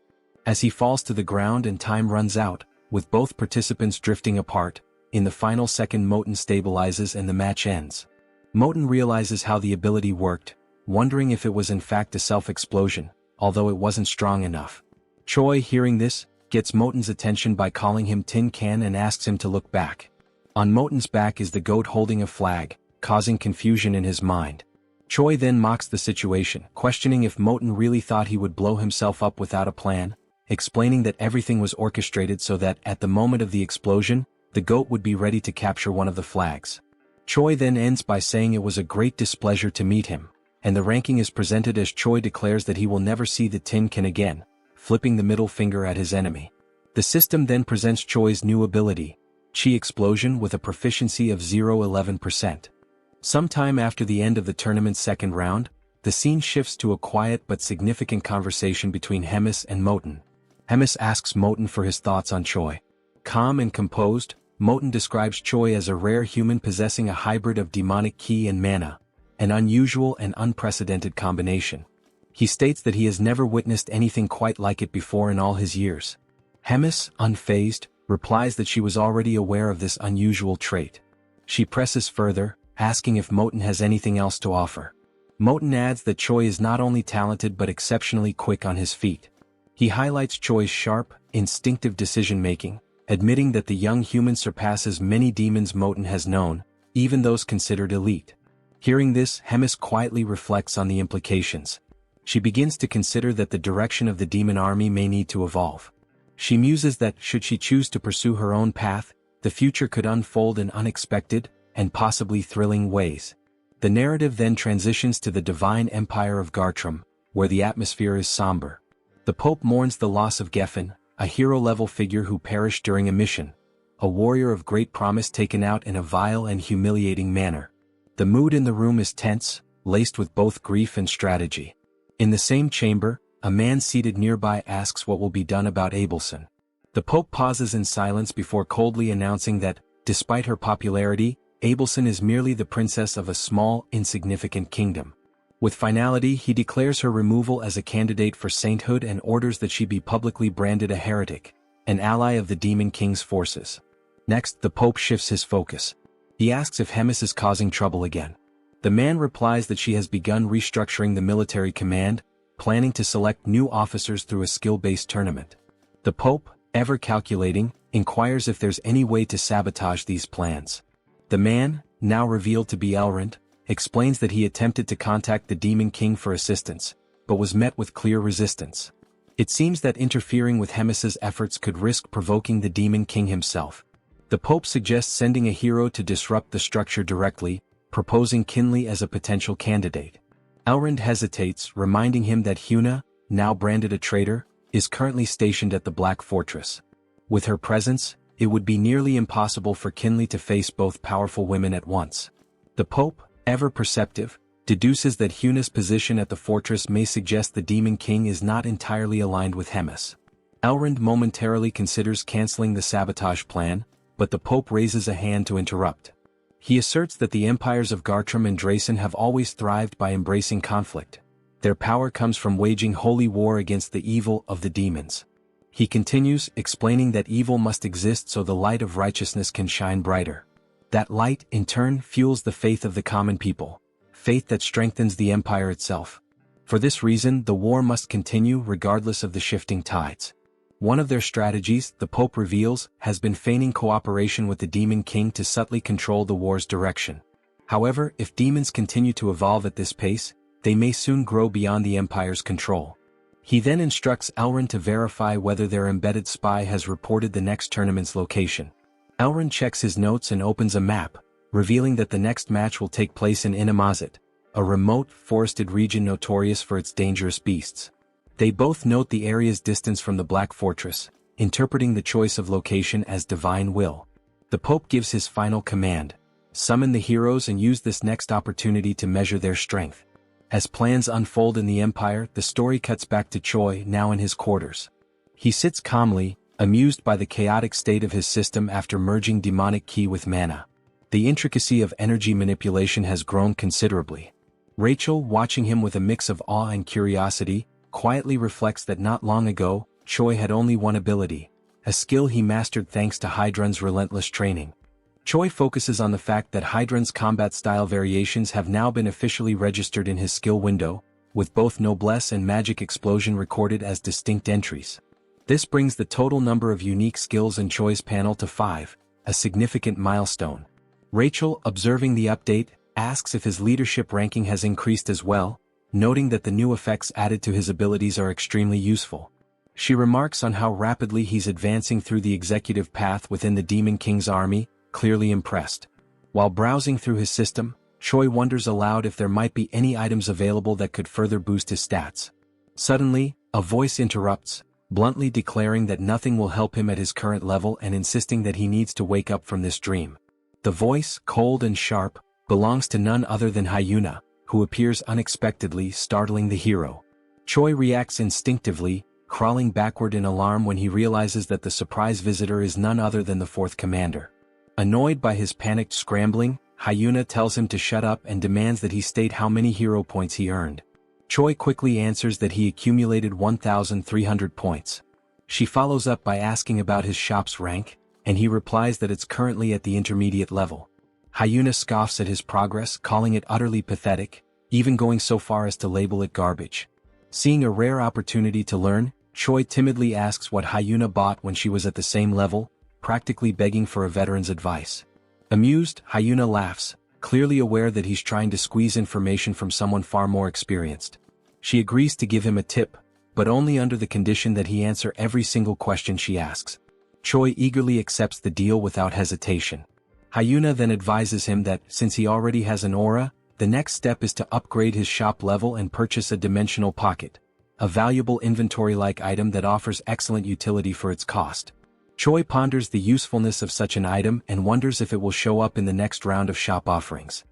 As he falls to the ground and time runs out, with both participants drifting apart, in the final second Moten stabilizes and the match ends. Moten realizes how the ability worked, wondering if it was in fact a self-explosion, although it wasn't strong enough. Choi, hearing this, gets Moten's attention by calling him Tin Can and asks him to look back. On Moten's back is the goat holding a flag, causing confusion in his mind. Choi then mocks the situation, questioning if Moten really thought he would blow himself up without a plan, explaining that everything was orchestrated so that at the moment of the explosion, the goat would be ready to capture one of the flags. Choi then ends by saying it was a great displeasure to meet him, and the ranking is presented as Choi declares that he will never see the Tin Can again, flipping the middle finger at his enemy. The system then presents Choi's new ability, Chi Explosion, with a proficiency of 0.11%. Sometime after the end of the tournament's second round, the scene shifts to a quiet but significant conversation between Hemis and Moten. Hemis asks Moten for his thoughts on Choi. Calm and composed, Moten describes Choi as a rare human possessing a hybrid of demonic ki and mana, an unusual and unprecedented combination. He states that he has never witnessed anything quite like it before in all his years. Hemis, unfazed, replies that she was already aware of this unusual trait. She presses further, asking if Moten has anything else to offer. Moten adds that Choi is not only talented but exceptionally quick on his feet. He highlights Choi's sharp, instinctive decision-making, admitting that the young human surpasses many demons Moten has known, even those considered elite. Hearing this, Hemis quietly reflects on the implications. She begins to consider that the direction of the demon army may need to evolve. She muses that, should she choose to pursue her own path, the future could unfold in unexpected, and possibly thrilling ways. The narrative then transitions to the divine empire of Gartrum, where the atmosphere is somber. The Pope mourns the loss of Geffen, a hero-level figure who perished during a mission, a warrior of great promise taken out in a vile and humiliating manner. The mood in the room is tense, laced with both grief and strategy. In the same chamber, a man seated nearby asks what will be done about Abelson. The Pope pauses in silence before coldly announcing that, despite her popularity, Abelson is merely the princess of a small, insignificant kingdom. With finality, he declares her removal as a candidate for sainthood and orders that she be publicly branded a heretic, an ally of the Demon King's forces. Next, the Pope shifts his focus. He asks if Hemis is causing trouble again. The man replies that she has begun restructuring the military command, planning to select new officers through a skill-based tournament. The Pope, ever calculating, inquires if there's any way to sabotage these plans. The man, now revealed to be Elrond, explains that he attempted to contact the Demon King for assistance, but was met with clear resistance. It seems that interfering with Hemis's efforts could risk provoking the Demon King himself. The Pope suggests sending a hero to disrupt the structure directly, proposing Kinley as a potential candidate. Elrond hesitates, reminding him that Huna, now branded a traitor, is currently stationed at the Black Fortress. With her presence, it would be nearly impossible for Kinley to face both powerful women at once. The Pope, ever perceptive, deduces that Huna's position at the fortress may suggest the Demon King is not entirely aligned with Hemis. Elrond momentarily considers canceling the sabotage plan, but the Pope raises a hand to interrupt. He asserts that the empires of Gartrum and Drasen have always thrived by embracing conflict. Their power comes from waging holy war against the evil of the demons. He continues, explaining that evil must exist so the light of righteousness can shine brighter. That light, in turn, fuels the faith of the common people, faith that strengthens the empire itself. For this reason, the war must continue regardless of the shifting tides. One of their strategies, the Pope reveals, has been feigning cooperation with the Demon King to subtly control the war's direction. However, if demons continue to evolve at this pace, they may soon grow beyond the Empire's control. He then instructs Elrond to verify whether their embedded spy has reported the next tournament's location. Elrond checks his notes and opens a map, revealing that the next match will take place in Inamazet, a remote, forested region notorious for its dangerous beasts. They both note the area's distance from the Black Fortress, interpreting the choice of location as divine will. The Pope gives his final command: summon the heroes and use this next opportunity to measure their strength. As plans unfold in the Empire, the story cuts back to Choi, now in his quarters. He sits calmly, amused by the chaotic state of his system after merging demonic ki with mana. The intricacy of energy manipulation has grown considerably. Rachel, watching him with a mix of awe and curiosity, quietly reflects that not long ago, Choi had only one ability, a skill he mastered thanks to Hydrun's relentless training. Choi focuses on the fact that Hydrun's combat style variations have now been officially registered in his skill window, with both Noblesse and Magic Explosion recorded as distinct entries. This brings the total number of unique skills in Choi's panel to 5, a significant milestone. Rachel, observing the update, asks if his leadership ranking has increased as well, noting that the new effects added to his abilities are extremely useful. She remarks on how rapidly he's advancing through the executive path within the Demon King's army, clearly impressed. While browsing through his system, Choi wonders aloud if there might be any items available that could further boost his stats. Suddenly, a voice interrupts, bluntly declaring that nothing will help him at his current level and insisting that he needs to wake up from this dream. The voice, cold and sharp, belongs to none other than Hyuna, who appears unexpectedly, startling the hero. Choi reacts instinctively, crawling backward in alarm when he realizes that the surprise visitor is none other than the fourth commander. Annoyed by his panicked scrambling, Hyuna tells him to shut up and demands that he state how many hero points he earned. Choi quickly answers that he accumulated 1,300 points. She follows up by asking about his shop's rank, and he replies that it's currently at the intermediate level. Hyuna scoffs at his progress, calling it utterly pathetic, even going so far as to label it garbage. Seeing a rare opportunity to learn, Choi timidly asks what Hyuna bought when she was at the same level, practically begging for a veteran's advice. Amused, Hyuna laughs, clearly aware that he's trying to squeeze information from someone far more experienced. She agrees to give him a tip, but only under the condition that he answer every single question she asks. Choi eagerly accepts the deal without hesitation. Hyuna then advises him that, since he already has an aura, the next step is to upgrade his shop level and purchase a dimensional pocket, a valuable inventory-like item that offers excellent utility for its cost. Choi ponders the usefulness of such an item and wonders if it will show up in the next round of shop offerings.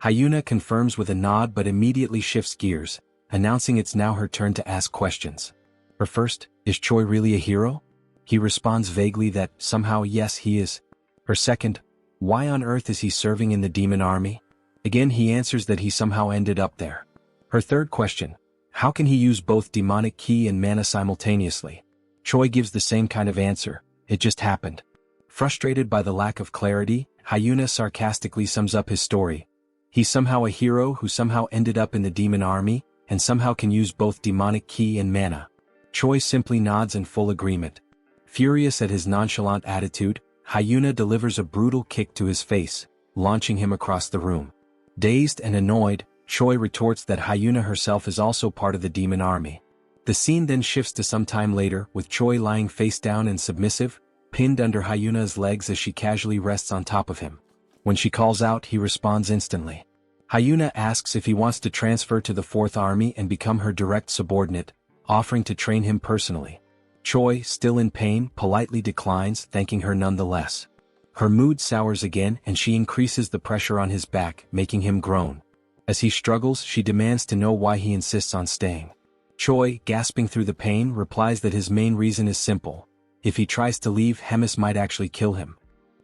Hyuna confirms with a nod but immediately shifts gears, announcing it's now her turn to ask questions. Her first, is Choi really a hero? He responds vaguely that, somehow yes he is. Her second, why on earth is he serving in the demon army? Again he answers that he somehow ended up there. Her third question, how can he use both demonic ki and mana simultaneously? Choi gives the same kind of answer, it just happened. Frustrated by the lack of clarity, Hyuna sarcastically sums up his story. He's somehow a hero who somehow ended up in the demon army, and somehow can use both demonic ki and mana. Choi simply nods in full agreement. Furious at his nonchalant attitude, Hyuna delivers a brutal kick to his face, launching him across the room. Dazed and annoyed, Choi retorts that Hyuna herself is also part of the demon army. The scene then shifts to some time later, with Choi lying face down and submissive, pinned under Hyuna's legs as she casually rests on top of him. When she calls out, he responds instantly. Hyuna asks if he wants to transfer to the Fourth Army and become her direct subordinate, offering to train him personally. Choi, still in pain, politely declines, thanking her nonetheless. Her mood sours again and she increases the pressure on his back, making him groan. As he struggles, she demands to know why he insists on staying. Choi, gasping through the pain, replies that his main reason is simple. If he tries to leave, Hemis might actually kill him.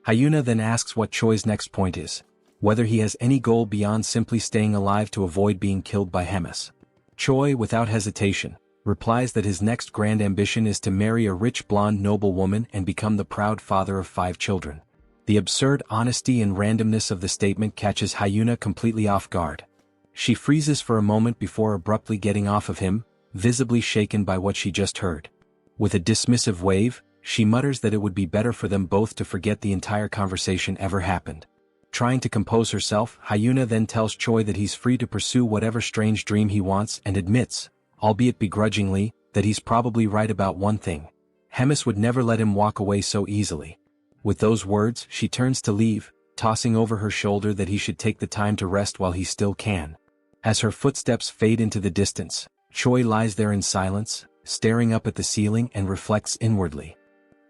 Hyuna then asks what Choi's next point is, whether he has any goal beyond simply staying alive to avoid being killed by Hemis. Choi, without hesitation, replies that his next grand ambition is to marry a rich blonde noblewoman and become the proud father of 5 children. The absurd honesty and randomness of the statement catches Hyuna completely off guard. She freezes for a moment before abruptly getting off of him, visibly shaken by what she just heard. With a dismissive wave, she mutters that it would be better for them both to forget the entire conversation ever happened. Trying to compose herself, Hyuna then tells Choi that he's free to pursue whatever strange dream he wants and admits, albeit begrudgingly, that he's probably right about one thing. Hemis would never let him walk away so easily. With those words, she turns to leave, tossing over her shoulder that he should take the time to rest while he still can. As her footsteps fade into the distance, Choi lies there in silence, staring up at the ceiling and reflects inwardly.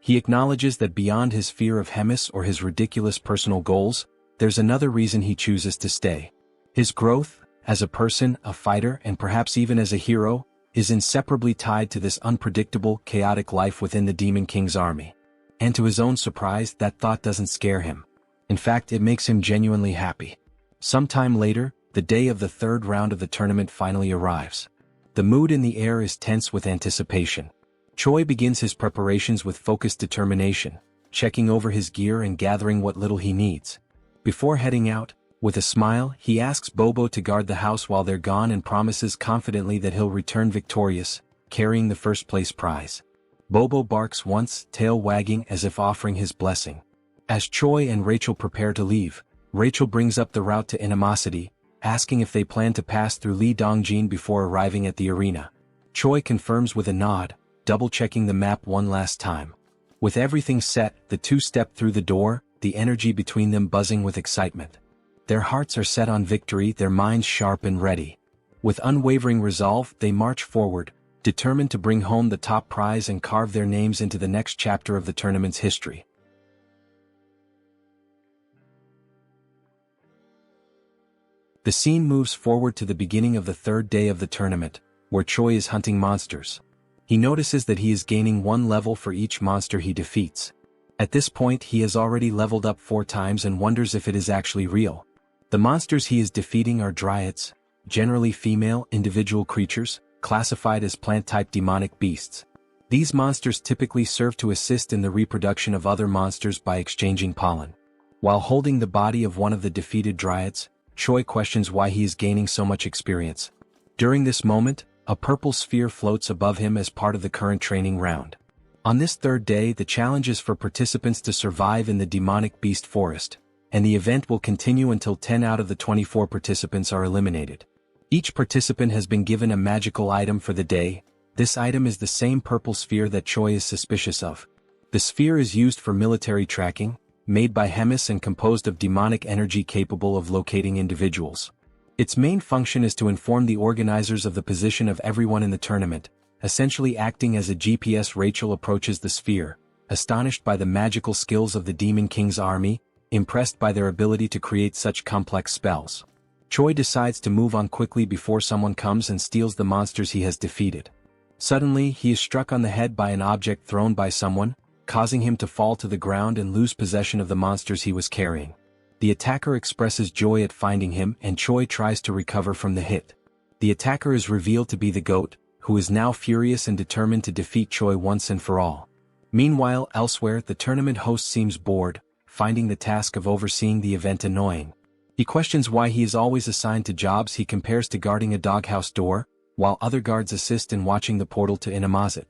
He acknowledges that beyond his fear of Hemis or his ridiculous personal goals, there's another reason he chooses to stay. His growth, as a person, a fighter, and perhaps even as a hero, is inseparably tied to this unpredictable, chaotic life within the Demon King's army. And to his own surprise, that thought doesn't scare him. In fact, it makes him genuinely happy. Sometime later, the day of the third round of the tournament finally arrives. The mood in the air is tense with anticipation. Choi begins his preparations with focused determination, checking over his gear and gathering what little he needs. Before heading out, with a smile, he asks Bobo to guard the house while they're gone and promises confidently that he'll return victorious, carrying the first-place prize. Bobo barks once, tail wagging as if offering his blessing. As Choi and Rachel prepare to leave, Rachel brings up the route to Animosity, asking if they plan to pass through Lee Dongjin before arriving at the arena. Choi confirms with a nod, double-checking the map one last time. With everything set, the two step through the door, the energy between them buzzing with excitement. Their hearts are set on victory, their minds sharp and ready. With unwavering resolve, they march forward, determined to bring home the top prize and carve their names into the next chapter of the tournament's history. The scene moves forward to the beginning of the third day of the tournament, where Choi is hunting monsters. He notices that he is gaining 1 level for each monster he defeats. At this point he has already leveled up 4 times and wonders if it is actually real. The monsters he is defeating are dryads, generally female individual creatures, classified as plant-type demonic beasts. These monsters typically serve to assist in the reproduction of other monsters by exchanging pollen. While holding the body of one of the defeated dryads, Choi questions why he is gaining so much experience. During this moment, a purple sphere floats above him as part of the current training round. On this third day, the challenge is for participants to survive in the demonic beast forest, and the event will continue until 10 out of the 24 participants are eliminated. Each participant has been given a magical item for the day. This item is the same purple sphere that Choi is suspicious of. The sphere is used for military tracking, made by Hemis and composed of demonic energy capable of locating individuals. Its main function is to inform the organizers of the position of everyone in the tournament, essentially acting as a GPS. Rachel approaches the sphere, astonished by the magical skills of the Demon King's army, impressed by their ability to create such complex spells. Choi decides to move on quickly before someone comes and steals the monsters he has defeated. Suddenly, he is struck on the head by an object thrown by someone, causing him to fall to the ground and lose possession of the monsters he was carrying. The attacker expresses joy at finding him and Choi tries to recover from the hit. The attacker is revealed to be the goat, who is now furious and determined to defeat Choi once and for all. Meanwhile, elsewhere, the tournament host seems bored, finding the task of overseeing the event annoying. He questions why he is always assigned to jobs he compares to guarding a doghouse door, while other guards assist in watching the portal to Inamazet.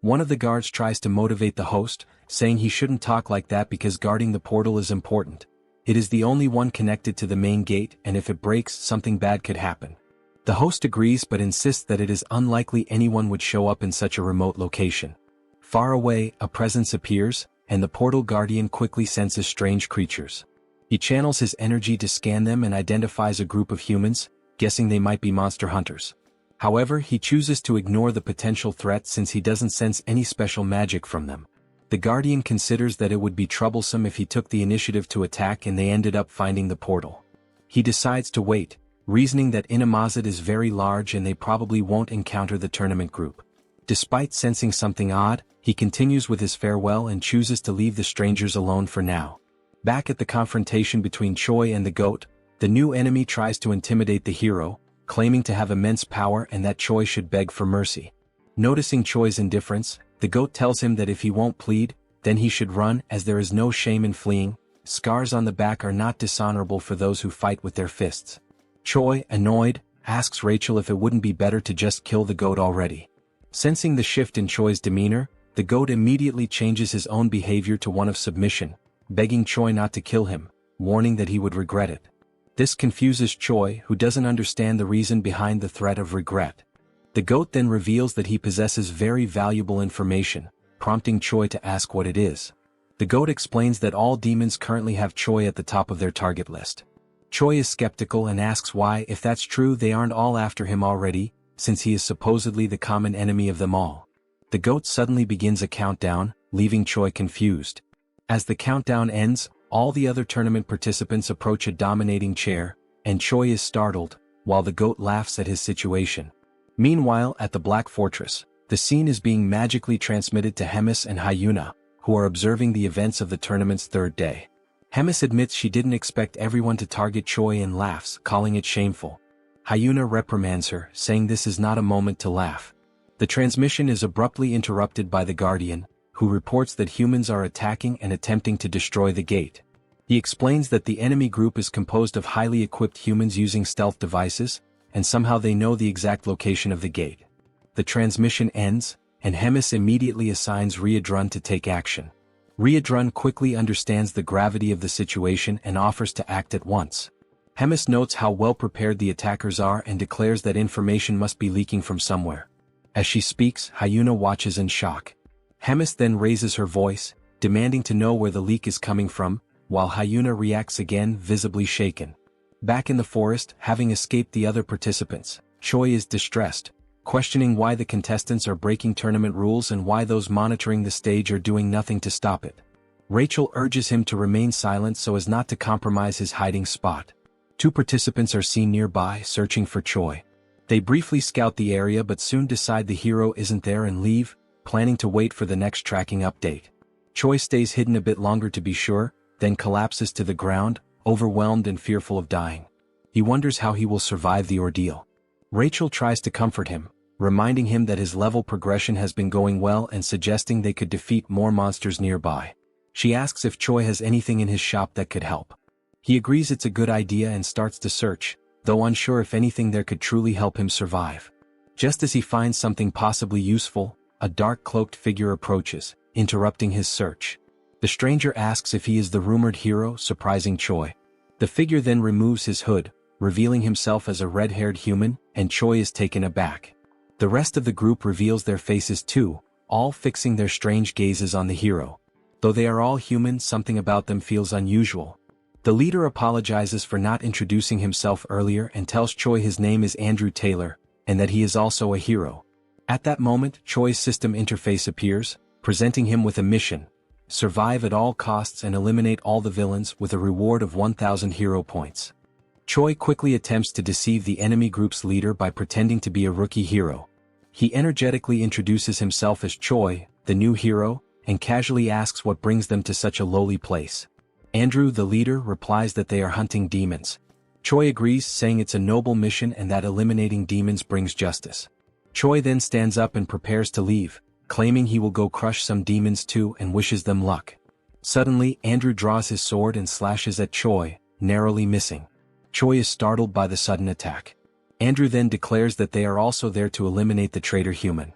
One of the guards tries to motivate the host, saying he shouldn't talk like that because guarding the portal is important. It is the only one connected to the main gate, and if it breaks, something bad could happen. The host agrees but insists that it is unlikely anyone would show up in such a remote location. Far away, a presence appears, and the portal guardian quickly senses strange creatures. He channels his energy to scan them and identifies a group of humans, guessing they might be monster hunters. However, he chooses to ignore the potential threat since he doesn't sense any special magic from them. The Guardian considers that it would be troublesome if he took the initiative to attack and they ended up finding the portal. He decides to wait, reasoning that Inamazet is very large and they probably won't encounter the tournament group. Despite sensing something odd, he continues with his farewell and chooses to leave the strangers alone for now. Back at the confrontation between Choi and the goat, the new enemy tries to intimidate the hero, claiming to have immense power and that Choi should beg for mercy. Noticing Choi's indifference, the goat tells him that if he won't plead, then he should run as there is no shame in fleeing. Scars on the back are not dishonorable for those who fight with their fists. Choi, annoyed, asks Rachel if it wouldn't be better to just kill the goat already. Sensing the shift in Choi's demeanor, the goat immediately changes his own behavior to one of submission, begging Choi not to kill him, warning that he would regret it. This confuses Choi, who doesn't understand the reason behind the threat of regret. The goat then reveals that he possesses very valuable information, prompting Choi to ask what it is. The goat explains that all demons currently have Choi at the top of their target list. Choi is skeptical and asks why, if that's true, they aren't all after him already, since he is supposedly the common enemy of them all. The goat suddenly begins a countdown, leaving Choi confused. As the countdown ends, all the other tournament participants approach a dominating chair, and Choi is startled, while the goat laughs at his situation. Meanwhile, at the Black Fortress, the scene is being magically transmitted to Hemis and Hyuna, who are observing the events of the tournament's third day. Hemis admits she didn't expect everyone to target Choi and laughs, calling it shameful. Hyuna reprimands her, saying this is not a moment to laugh. The transmission is abruptly interrupted by the Guardian, who reports that humans are attacking and attempting to destroy the gate. He explains that the enemy group is composed of highly equipped humans using stealth devices, and somehow they know the exact location of the gate. The transmission ends, and Hemis immediately assigns Riadrun to take action. Riadrun quickly understands the gravity of the situation and offers to act at once. Hemis notes how well prepared the attackers are and declares that information must be leaking from somewhere. As she speaks, Hyuna watches in shock. Hemis then raises her voice, demanding to know where the leak is coming from, while Hyuna reacts again, visibly shaken. Back in the forest, having escaped the other participants, Choi is distressed, questioning why the contestants are breaking tournament rules and why those monitoring the stage are doing nothing to stop it. Rachel urges him to remain silent so as not to compromise his hiding spot. 2 participants are seen nearby, searching for Choi. They briefly scout the area but soon decide the hero isn't there and leave, planning to wait for the next tracking update. Choi stays hidden a bit longer to be sure, then collapses to the ground, overwhelmed and fearful of dying. He wonders how he will survive the ordeal. Rachel tries to comfort him, reminding him that his level progression has been going well and suggesting they could defeat more monsters nearby. She asks if Choi has anything in his shop that could help. He agrees it's a good idea and starts to search, though unsure if anything there could truly help him survive. Just as he finds something possibly useful, a dark cloaked figure approaches, interrupting his search. The stranger asks if he is the rumored hero, surprising Choi. The figure then removes his hood, revealing himself as a red-haired human, and Choi is taken aback. The rest of the group reveals their faces too, all fixing their strange gazes on the hero. Though they are all human, something about them feels unusual. The leader apologizes for not introducing himself earlier and tells Choi his name is Andrew Taylor, and that he is also a hero. At that moment, Choi's system interface appears, presenting him with a mission: survive at all costs and eliminate all the villains with a reward of 1,000 hero points. Choi quickly attempts to deceive the enemy group's leader by pretending to be a rookie hero. He energetically introduces himself as Choi, the new hero, and casually asks what brings them to such a lowly place. Andrew, the leader, replies that they are hunting demons. Choi agrees, saying it's a noble mission and that eliminating demons brings justice. Choi then stands up and prepares to leave, claiming he will go crush some demons too and wishes them luck. Suddenly, Andrew draws his sword and slashes at Choi, narrowly missing. Choi is startled by the sudden attack. Andrew then declares that they are also there to eliminate the traitor human.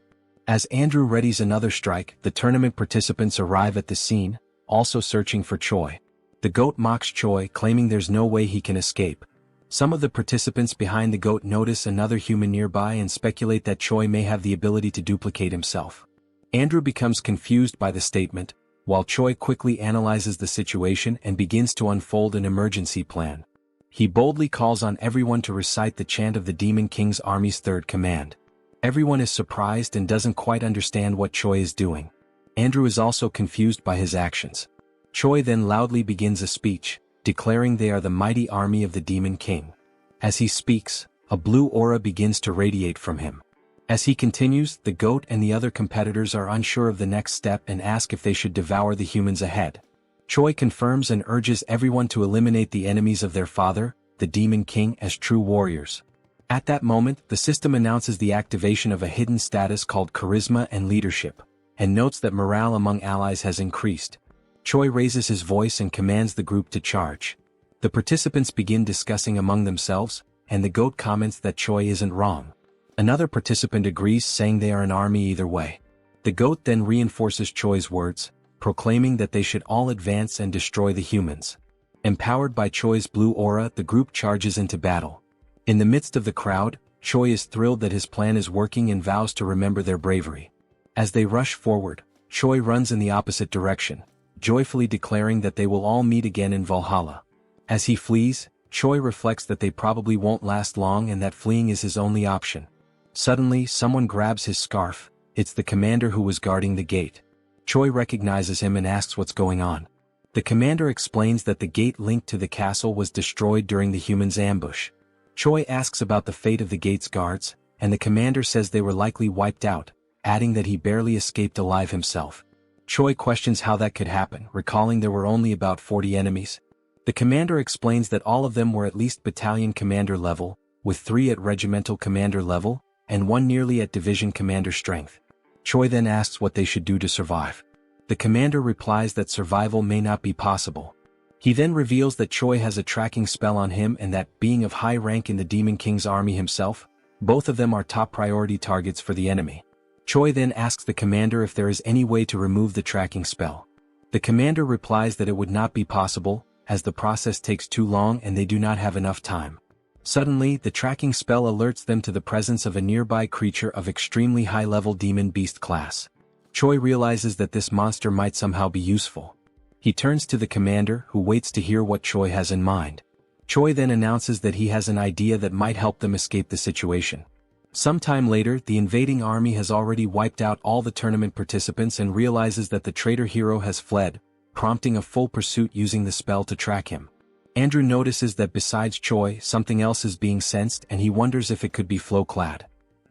As Andrew readies another strike, the tournament participants arrive at the scene, also searching for Choi. The goat mocks Choi, claiming there's no way he can escape. Some of the participants behind the goat notice another human nearby and speculate that Choi may have the ability to duplicate himself. Andrew becomes confused by the statement, while Choi quickly analyzes the situation and begins to unfold an emergency plan. He boldly calls on everyone to recite the chant of the Demon King's army's third command. Everyone is surprised and doesn't quite understand what Choi is doing. Andrew is also confused by his actions. Choi then loudly begins a speech, declaring they are the mighty army of the Demon King. As he speaks, a blue aura begins to radiate from him. As he continues, the goat and the other competitors are unsure of the next step and ask if they should devour the humans ahead. Choi confirms and urges everyone to eliminate the enemies of their father, the Demon King, as true warriors. At that moment, the system announces the activation of a hidden status called Charisma and Leadership, and notes that morale among allies has increased. Choi raises his voice and commands the group to charge. The participants begin discussing among themselves, and the goat comments that Choi isn't wrong. Another participant agrees, saying they are an army either way. The goat then reinforces Choi's words, proclaiming that they should all advance and destroy the humans. Empowered by Choi's blue aura, the group charges into battle. In the midst of the crowd, Choi is thrilled that his plan is working and vows to remember their bravery. As they rush forward, Choi runs in the opposite direction, joyfully declaring that they will all meet again in Valhalla. As he flees, Choi reflects that they probably won't last long and that fleeing is his only option. Suddenly, someone grabs his scarf. It's the commander who was guarding the gate. Choi recognizes him and asks what's going on. The commander explains that the gate linked to the castle was destroyed during the humans' ambush. Choi asks about the fate of the gate's guards, and the commander says they were likely wiped out, adding that he barely escaped alive himself. Choi questions how that could happen, recalling there were only about 40 enemies, The commander explains that all of them were at least battalion commander level, with 3 at regimental commander level, and 1 nearly at division commander strength. Choi then asks what they should do to survive. The commander replies that survival may not be possible. He then reveals that Choi has a tracking spell on him and that, being of high rank in the Demon King's army himself, both of them are top priority targets for the enemy. Choi then asks the commander if there is any way to remove the tracking spell. The commander replies that it would not be possible, as the process takes too long and they do not have enough time. Suddenly, the tracking spell alerts them to the presence of a nearby creature of extremely high-level demon beast class. Choi realizes that this monster might somehow be useful. He turns to the commander, who waits to hear what Choi has in mind. Choi then announces that he has an idea that might help them escape the situation. Sometime later, the invading army has already wiped out all the tournament participants and realizes that the traitor hero has fled, prompting a full pursuit using the spell to track him. Andrew notices that besides Choi, something else is being sensed and he wonders if it could be Flowclad.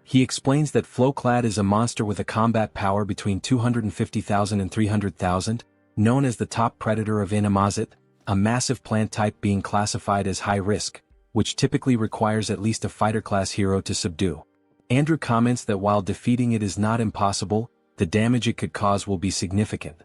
He explains that Flowclad is a monster with a combat power between 250,000 and 300,000, known as the top predator of Inamazet, a massive plant type being classified as high risk, which typically requires at least a fighter-class hero to subdue. Andrew comments that while defeating it is not impossible, the damage it could cause will be significant.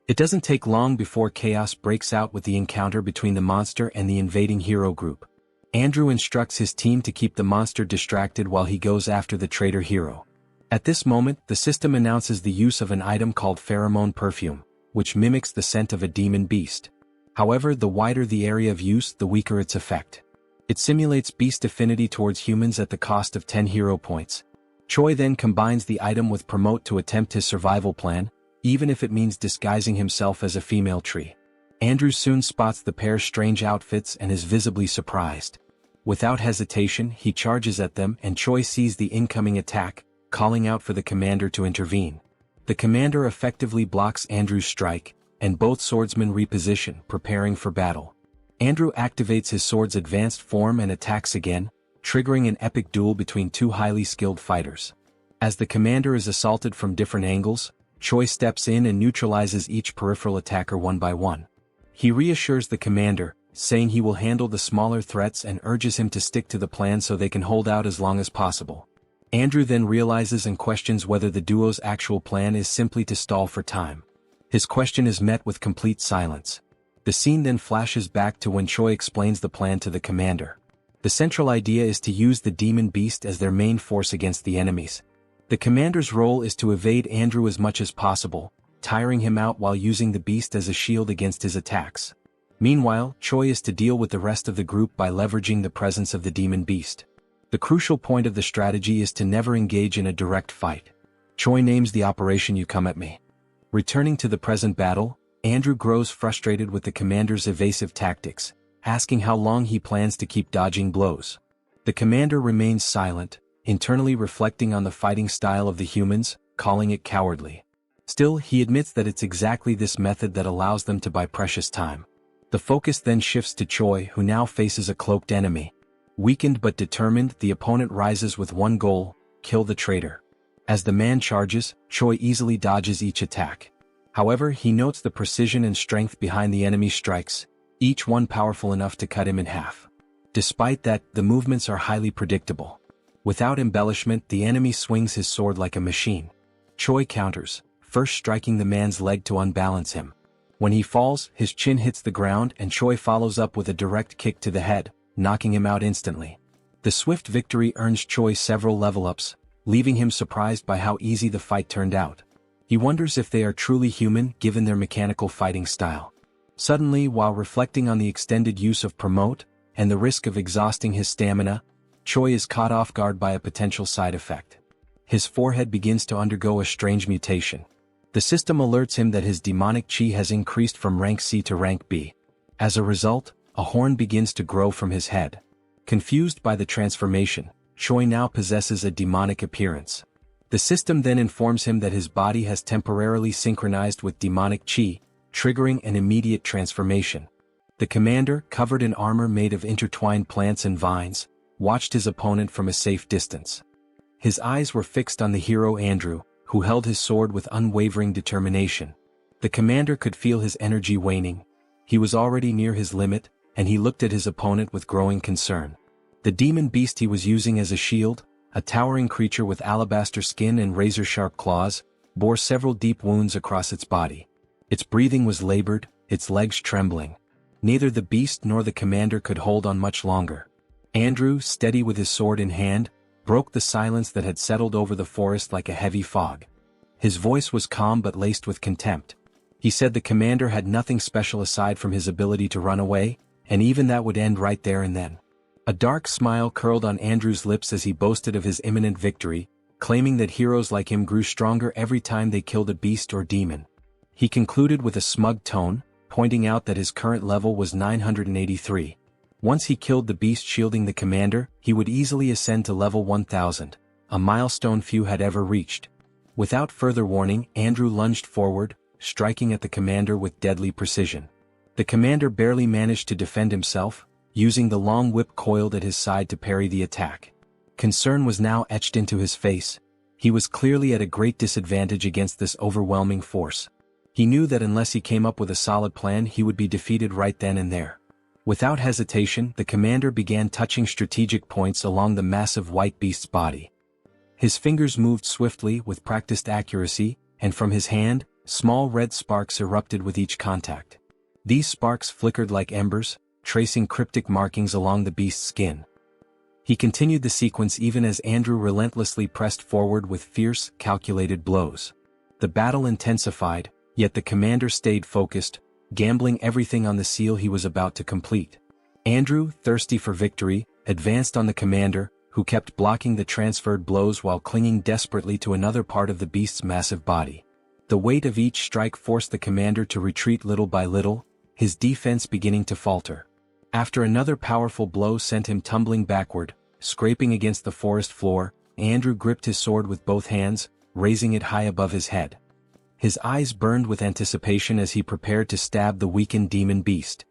It doesn't take long before chaos breaks out with the encounter between the monster and the invading hero group. Andrew instructs his team to keep the monster distracted while he goes after the traitor hero. At this moment, the system announces the use of an item called pheromone perfume, which mimics the scent of a demon beast. However, the wider the area of use, the weaker its effect. It simulates beast affinity towards humans at the cost of 10 hero points. Choi then combines the item with Promote to attempt his survival plan, even if it means disguising himself as a female tree. Andrew soon spots the pair's strange outfits and is visibly surprised. Without hesitation, he charges at them and Choi sees the incoming attack, calling out for the commander to intervene. The commander effectively blocks Andrew's strike, and both swordsmen reposition, preparing for battle. Andrew activates his sword's advanced form and attacks again, triggering an epic duel between 2 highly skilled fighters. As the commander is assaulted from different angles, Choi steps in and neutralizes each peripheral attacker one by one. He reassures the commander, saying he will handle the smaller threats and urges him to stick to the plan so they can hold out as long as possible. Andrew then realizes and questions whether the duo's actual plan is simply to stall for time. His question is met with complete silence. The scene then flashes back to when Choi explains the plan to the commander. The central idea is to use the demon beast as their main force against the enemies. The commander's role is to evade Andrew as much as possible, tiring him out while using the beast as a shield against his attacks. Meanwhile, Choi is to deal with the rest of the group by leveraging the presence of the demon beast. The crucial point of the strategy is to never engage in a direct fight. Choi names the operation "You Come at Me." Returning to the present battle, Andrew grows frustrated with the commander's evasive tactics, asking how long he plans to keep dodging blows. The commander remains silent, internally reflecting on the fighting style of the humans, calling it cowardly. Still, he admits that it's exactly this method that allows them to buy precious time. The focus then shifts to Choi, who now faces a cloaked enemy. Weakened but determined, the opponent rises with one goal: kill the traitor. As the man charges, Choi easily dodges each attack. However, he notes the precision and strength behind the enemy's strikes, each one powerful enough to cut him in half. Despite that, the movements are highly predictable. Without embellishment, the enemy swings his sword like a machine. Choi counters, first striking the man's leg to unbalance him. When he falls, his chin hits the ground and Choi follows up with a direct kick to the head, knocking him out instantly. The swift victory earns Choi several level-ups, leaving him surprised by how easy the fight turned out. He wonders if they are truly human given their mechanical fighting style. Suddenly, while reflecting on the extended use of Promote, and the risk of exhausting his stamina, Choi is caught off guard by a potential side effect. His forehead begins to undergo a strange mutation. The system alerts him that his demonic chi has increased from rank C to rank B. As a result, a horn begins to grow from his head. Confused by the transformation, Choi now possesses a demonic appearance. The system then informs him that his body has temporarily synchronized with demonic chi, triggering an immediate transformation. The commander, covered in armor made of intertwined plants and vines, watched his opponent from a safe distance. His eyes were fixed on the hero Andrew, who held his sword with unwavering determination. The commander could feel his energy waning. He was already near his limit, and he looked at his opponent with growing concern. The demon beast he was using as a shield, a towering creature with alabaster skin and razor-sharp claws, bore several deep wounds across its body. Its breathing was labored, its legs trembling. Neither the beast nor the commander could hold on much longer. Andrew, steady with his sword in hand, broke the silence that had settled over the forest like a heavy fog. His voice was calm but laced with contempt. He said the commander had nothing special aside from his ability to run away, and even that would end right there and then. A dark smile curled on Andrew's lips as he boasted of his imminent victory, claiming that heroes like him grew stronger every time they killed a beast or demon. He concluded with a smug tone, pointing out that his current level was 983. Once he killed the beast shielding the commander, he would easily ascend to level 1000, a milestone few had ever reached. Without further warning, Andrew lunged forward, striking at the commander with deadly precision. The commander barely managed to defend himself, using the long whip coiled at his side to parry the attack. Concern was now etched into his face. He was clearly at a great disadvantage against this overwhelming force. He knew that unless he came up with a solid plan he would be defeated right then and there. Without hesitation, the commander began touching strategic points along the massive white beast's body. His fingers moved swiftly with practiced accuracy, and from his hand, small red sparks erupted with each contact. These sparks flickered like embers, tracing cryptic markings along the beast's skin. He continued the sequence even as Andrew relentlessly pressed forward with fierce, calculated blows. The battle intensified, yet the commander stayed focused, gambling everything on the seal he was about to complete. Andrew, thirsty for victory, advanced on the commander, who kept blocking the transferred blows while clinging desperately to another part of the beast's massive body. The weight of each strike forced the commander to retreat little by little, his defense beginning to falter. After another powerful blow sent him tumbling backward, scraping against the forest floor, Andrew gripped his sword with both hands, raising it high above his head. His eyes burned with anticipation as he prepared to stab the weakened demon beast.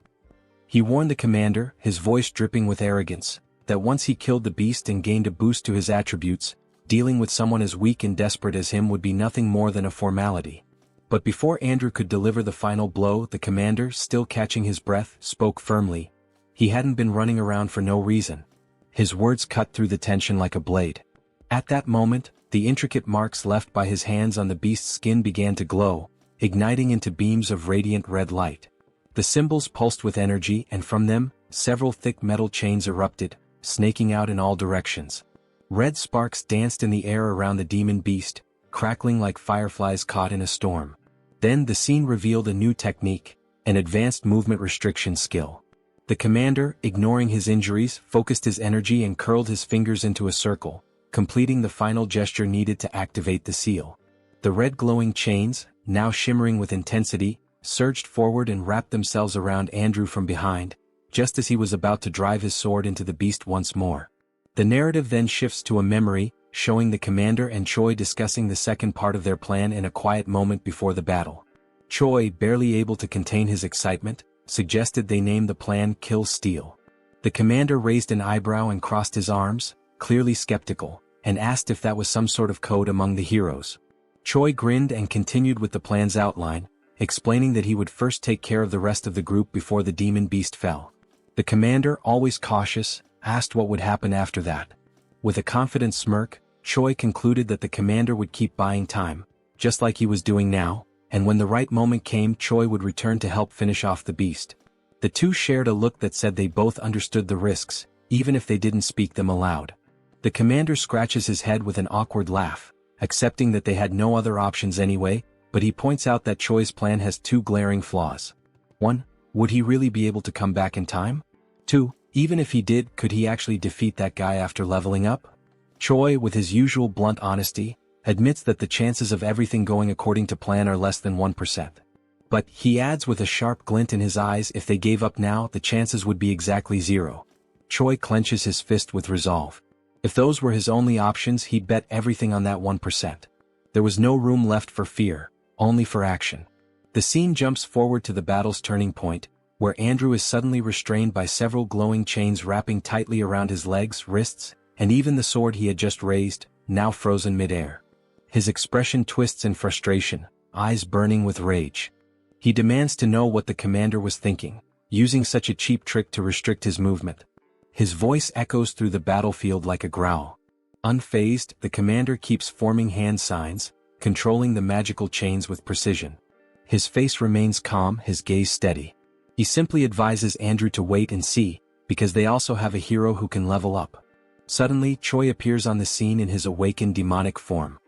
He warned the commander, his voice dripping with arrogance, that once he killed the beast and gained a boost to his attributes, dealing with someone as weak and desperate as him would be nothing more than a formality. But before Andrew could deliver the final blow, the commander, still catching his breath, spoke firmly. He hadn't been running around for no reason. His words cut through the tension like a blade. At that moment, the intricate marks left by his hands on the beast's skin began to glow, igniting into beams of radiant red light. The symbols pulsed with energy, and from them, several thick metal chains erupted, snaking out in all directions. Red sparks danced in the air around the demon beast, crackling like fireflies caught in a storm. Then the scene revealed a new technique, an advanced movement restriction skill. The commander, ignoring his injuries, focused his energy and curled his fingers into a circle, completing the final gesture needed to activate the seal. The red glowing chains, now shimmering with intensity, surged forward and wrapped themselves around Andrew from behind, just as he was about to drive his sword into the beast once more. The narrative then shifts to a memory, showing the commander and Choi discussing the second part of their plan in a quiet moment before the battle. Choi, barely able to contain his excitement, suggested they name the plan Kill Steel. The commander raised an eyebrow and crossed his arms, clearly skeptical, and asked if that was some sort of code among the heroes. Choi grinned and continued with the plan's outline, explaining that he would first take care of the rest of the group before the demon beast fell. The commander, always cautious, asked what would happen after that. With a confident smirk, Choi concluded that the commander would keep buying time, just like he was doing now, and when the right moment came Choi would return to help finish off the beast. The two shared a look that said they both understood the risks, even if they didn't speak them aloud. The commander scratches his head with an awkward laugh, accepting that they had no other options anyway, but he points out that Choi's plan has two glaring flaws. 1. Would he really be able to come back in time? 2. Even if he did, could he actually defeat that guy after leveling up? Choi, with his usual blunt honesty, admits that the chances of everything going according to plan are less than 1%. But, he adds with a sharp glint in his eyes, if they gave up now, the chances would be exactly 0. Choi clenches his fist with resolve. If those were his only options, he'd bet everything on that 1%. There was no room left for fear, only for action. The scene jumps forward to the battle's turning point, where Andrew is suddenly restrained by several glowing chains wrapping tightly around his legs, wrists, and even the sword he had just raised, now frozen mid-air. His expression twists in frustration, eyes burning with rage. He demands to know what the commander was thinking. using such a cheap trick to restrict his movement. His voice echoes through the battlefield like a growl. Unfazed, the commander keeps forming hand signs, controlling the magical chains with precision. His face remains calm, his gaze steady. He simply advises Andrew to wait and see, because they also have a hero who can level up. Suddenly, Choi appears on the scene in his awakened demonic form.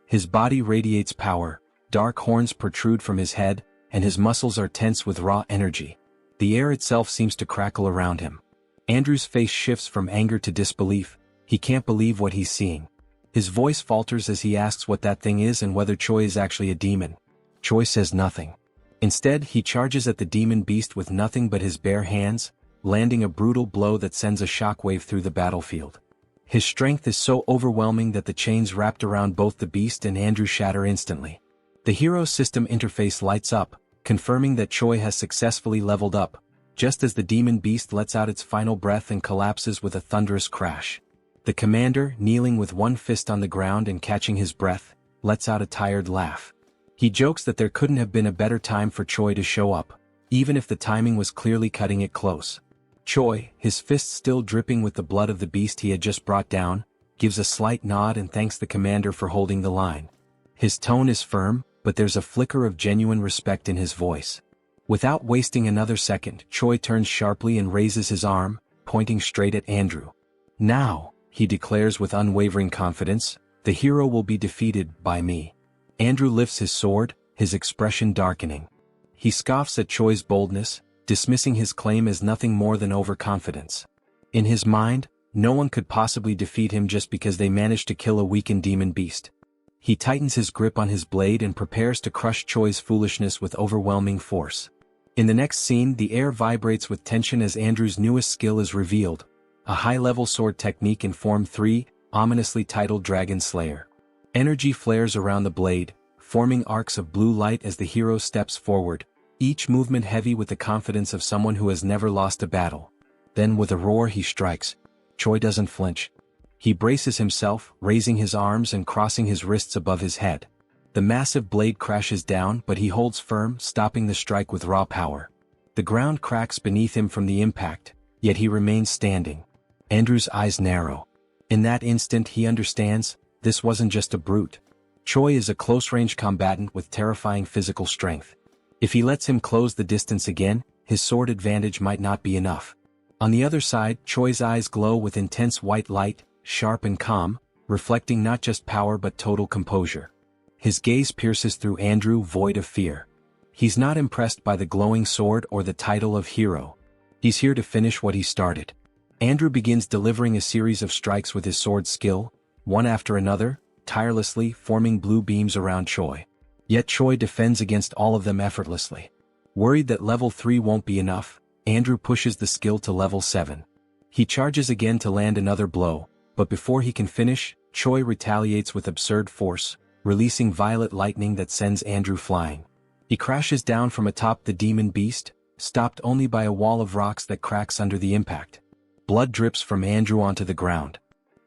His body radiates power, dark horns protrude from his head, and his muscles are tense with raw energy. The air itself seems to crackle around him. Andrew's face shifts from anger to disbelief. He can't believe what he's seeing. His voice falters as he asks what that thing is and whether Choi is actually a demon. Choi says nothing. Instead, he charges at the demon beast with nothing but his bare hands, landing a brutal blow that sends a shockwave through the battlefield. His strength is so overwhelming that the chains wrapped around both the beast and Andrew shatter instantly. The hero system interface lights up, confirming that Choi has successfully leveled up, just as the demon beast lets out its final breath and collapses with a thunderous crash. The commander, kneeling with one fist on the ground and catching his breath, lets out a tired laugh. He jokes that there couldn't have been a better time for Choi to show up, even if the timing was clearly cutting it close. Choi, his fist still dripping with the blood of the beast he had just brought down, gives a slight nod and thanks the commander for holding the line. His tone is firm, but there's a flicker of genuine respect in his voice. Without wasting another second, Choi turns sharply and raises his arm, pointing straight at Andrew. Now, he declares with unwavering confidence, the hero will be defeated by me. Andrew lifts his sword, his expression darkening. He scoffs at Choi's boldness, dismissing his claim as nothing more than overconfidence. In his mind, no one could possibly defeat him just because they managed to kill a weakened demon beast. He tightens his grip on his blade and prepares to crush Choi's foolishness with overwhelming force. In the next scene, the air vibrates with tension as Andrew's newest skill is revealed, a high-level sword technique in Form 3, ominously titled Dragon Slayer. Energy flares around the blade, forming arcs of blue light as the hero steps forward, each movement heavy with the confidence of someone who has never lost a battle. Then with a roar he strikes. Choi doesn't flinch. He braces himself, raising his arms and crossing his wrists above his head. The massive blade crashes down, but he holds firm, stopping the strike with raw power. The ground cracks beneath him from the impact, yet he remains standing. Andrew's eyes narrow. In that instant he understands, this wasn't just a brute. Choi is a close-range combatant with terrifying physical strength. If he lets him close the distance again, his sword advantage might not be enough. On the other side, Choi's eyes glow with intense white light, sharp and calm, reflecting not just power but total composure. His gaze pierces through Andrew, void of fear. He's not impressed by the glowing sword or the title of hero. He's here to finish what he started. Andrew begins delivering a series of strikes with his sword skill, one after another, tirelessly forming blue beams around Choi. Yet Choi defends against all of them effortlessly. Worried that level 3 won't be enough, Andrew pushes the skill to level 7. He charges again to land another blow, but before he can finish, Choi retaliates with absurd force, releasing violet lightning that sends Andrew flying. He crashes down from atop the demon beast, stopped only by a wall of rocks that cracks under the impact. Blood drips from Andrew onto the ground.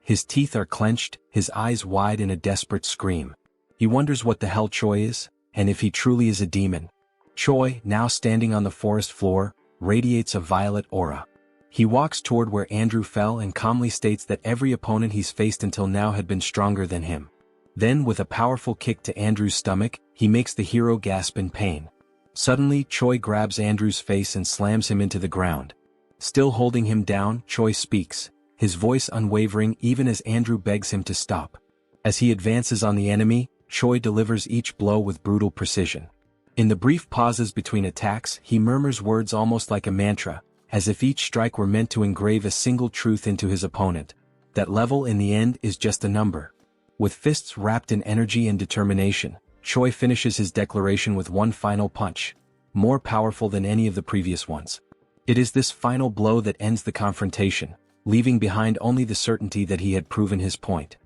His teeth are clenched, his eyes wide in a desperate scream. He wonders what the hell Choi is, and if he truly is a demon. Choi, now standing on the forest floor, radiates a violet aura. He walks toward where Andrew fell and calmly states that every opponent he's faced until now had been stronger than him. Then, with a powerful kick to Andrew's stomach, he makes the hero gasp in pain. Suddenly, Choi grabs Andrew's face and slams him into the ground. Still holding him down, Choi speaks, his voice unwavering even as Andrew begs him to stop. As he advances on the enemy, Choi delivers each blow with brutal precision. In the brief pauses between attacks, he murmurs words almost like a mantra, as if each strike were meant to engrave a single truth into his opponent. That level in the end is just a number. With fists wrapped in energy and determination, Choi finishes his declaration with one final punch, more powerful than any of the previous ones. It is this final blow that ends the confrontation, leaving behind only the certainty that he had proven his point.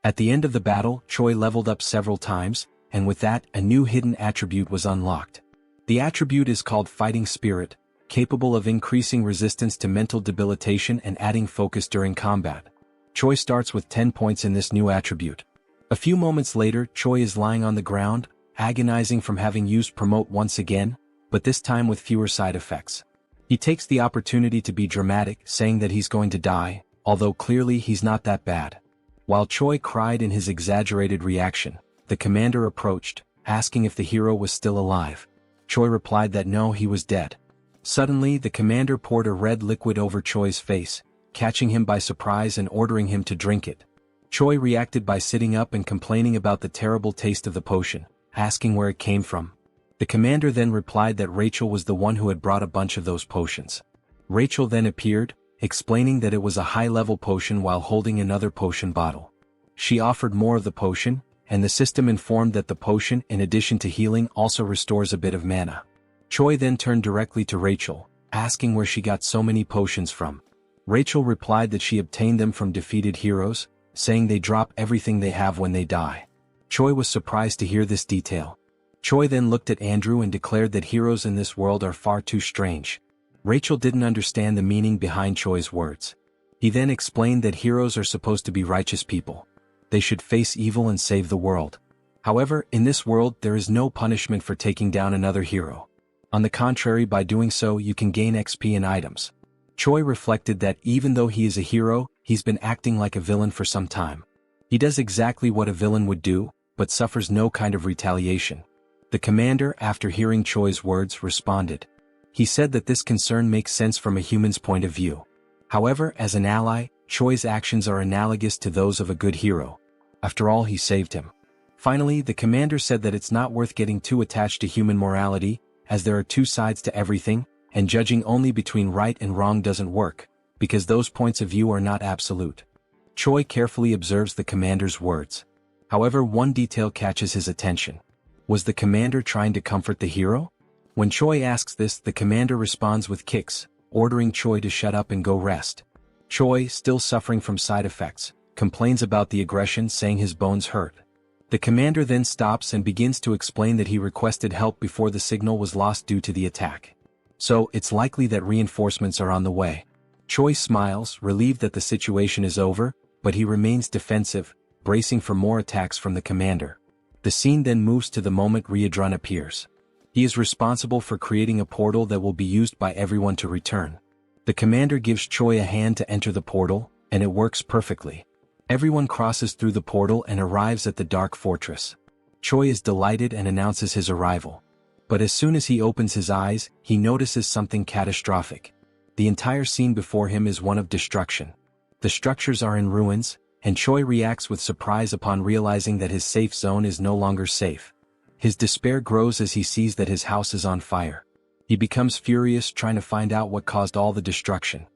At the end of the battle, Choi leveled up several times, and with that, a new hidden attribute was unlocked. The attribute is called Fighting Spirit, capable of increasing resistance to mental debilitation and adding focus during combat. Choi starts with 10 points in this new attribute. A few moments later, Choi is lying on the ground, agonizing from having used Promote once again, but this time with fewer side effects. He takes the opportunity to be dramatic, saying that he's going to die, although clearly he's not that bad. While Choi cried in his exaggerated reaction, the commander approached, asking if the hero was still alive. Choi replied that no, he was dead. Suddenly, the commander poured a red liquid over Choi's face, catching him by surprise and ordering him to drink it. Choi reacted by sitting up and complaining about the terrible taste of the potion, asking where it came from. The commander then replied that Rachel was the one who had brought a bunch of those potions. Rachel then appeared, explaining that it was a high-level potion while holding another potion bottle. She offered more of the potion, and the system informed that the potion, in addition to healing, also restores a bit of mana. Choi then turned directly to Rachel, asking where she got so many potions from. Rachel replied that she obtained them from defeated heroes, saying they drop everything they have when they die. Choi was surprised to hear this detail. Choi then looked at Andrew and declared that heroes in this world are far too strange. Rachel didn't understand the meaning behind Choi's words. He then explained that heroes are supposed to be righteous people. They should face evil and save the world. However, in this world there is no punishment for taking down another hero. On the contrary, by doing so you can gain XP and items. Choi reflected that even though he is a hero, he's been acting like a villain for some time. He does exactly what a villain would do, but suffers no kind of retaliation. The commander, after hearing Choi's words, responded. He said that this concern makes sense from a human's point of view. However, as an ally, Choi's actions are analogous to those of a good hero. After all, he saved him. Finally, the commander said that it's not worth getting too attached to human morality, as there are two sides to everything, and judging only between right and wrong doesn't work, because those points of view are not absolute. Choi carefully observes the commander's words. However, one detail catches his attention. Was the commander trying to comfort the hero? When Choi asks this, the commander responds with kicks, ordering Choi to shut up and go rest. Choi, still suffering from side effects, complains about the aggression, saying his bones hurt. The commander then stops and begins to explain that he requested help before the signal was lost due to the attack. So, it's likely that reinforcements are on the way. Choi smiles, relieved that the situation is over, but he remains defensive, bracing for more attacks from the commander. The scene then moves to the moment Riadrun appears. He is responsible for creating a portal that will be used by everyone to return. The commander gives Choi a hand to enter the portal, and it works perfectly. Everyone crosses through the portal and arrives at the Dark Fortress. Choi is delighted and announces his arrival. But as soon as he opens his eyes, he notices something catastrophic. The entire scene before him is one of destruction. The structures are in ruins, and Choi reacts with surprise upon realizing that his safe zone is no longer safe. His despair grows as he sees that his house is on fire. He becomes furious, trying to find out what caused all the destruction.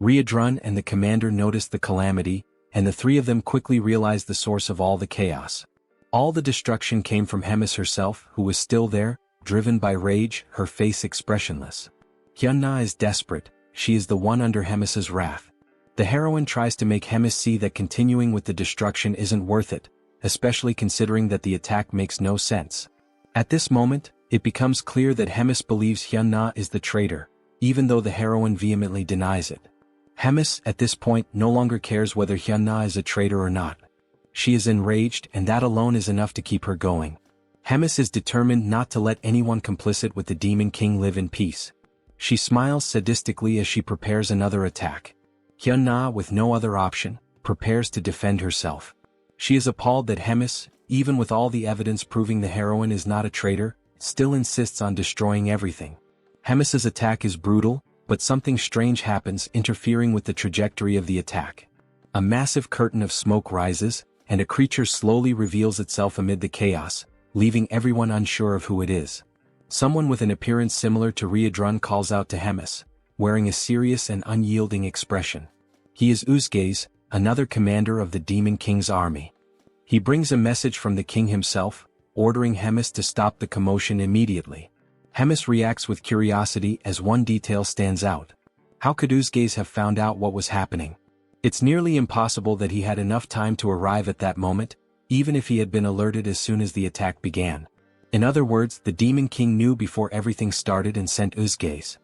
Riadrun and the commander notice the calamity, and the three of them quickly realize the source of all the chaos. All the destruction came from Hemis herself, who was still there, driven by rage, her face expressionless. Hyunna is desperate, she is the one under Hemis's wrath. The heroine tries to make Hemis see that continuing with the destruction isn't worth it, especially considering that the attack makes no sense. At this moment, it becomes clear that Hemis believes Hyunna is the traitor, even though the heroine vehemently denies it. Hemis, at this point, no longer cares whether Hyunna is a traitor or not. She is enraged, and that alone is enough to keep her going. Hemis is determined not to let anyone complicit with the Demon King live in peace. She smiles sadistically as she prepares another attack. Hyunna, with no other option, prepares to defend herself. She is appalled that Hemis, even with all the evidence proving the heroine is not a traitor, still insists on destroying everything. Hemis's attack is brutal, but something strange happens, interfering with the trajectory of the attack. A massive curtain of smoke rises, and a creature slowly reveals itself amid the chaos, leaving everyone unsure of who it is. Someone with an appearance similar to Riadrun calls out to Hemis, wearing a serious and unyielding expression. He is Uzgaze, another commander of the Demon King's army. He brings a message from the king himself, ordering Hemis to stop the commotion immediately. Hemis reacts with curiosity as one detail stands out. How could Uzgaze have found out what was happening? It's nearly impossible that he had enough time to arrive at that moment, even if he had been alerted as soon as the attack began. In other words, the Demon King knew before everything started and sent Uzgaze.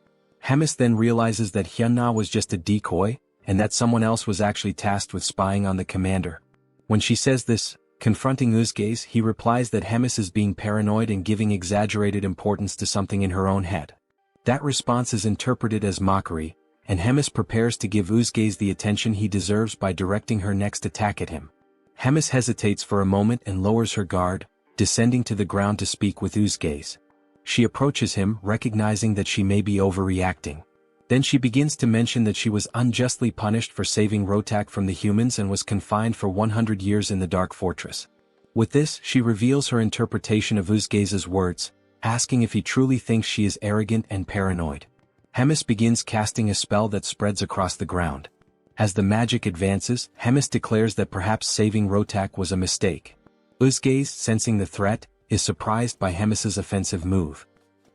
Hemis then realizes that Hyunna was just a decoy, and that someone else was actually tasked with spying on the commander. When she says this, confronting Uzgaze, he replies that Hemis is being paranoid and giving exaggerated importance to something in her own head. That response is interpreted as mockery, and Hemis prepares to give Uzgaze the attention he deserves by directing her next attack at him. Hemis hesitates for a moment and lowers her guard, descending to the ground to speak with Uzgaze. She approaches him, recognizing that she may be overreacting. Then she begins to mention that she was unjustly punished for saving Rotak from the humans and was confined for 100 years in the Dark Fortress. With this, she reveals her interpretation of Uzgaze's words, asking if he truly thinks she is arrogant and paranoid. Hemis begins casting a spell that spreads across the ground. As the magic advances, Hemis declares that perhaps saving Rotak was a mistake. Uzgaze, sensing the threat, is surprised by Hemis's offensive move.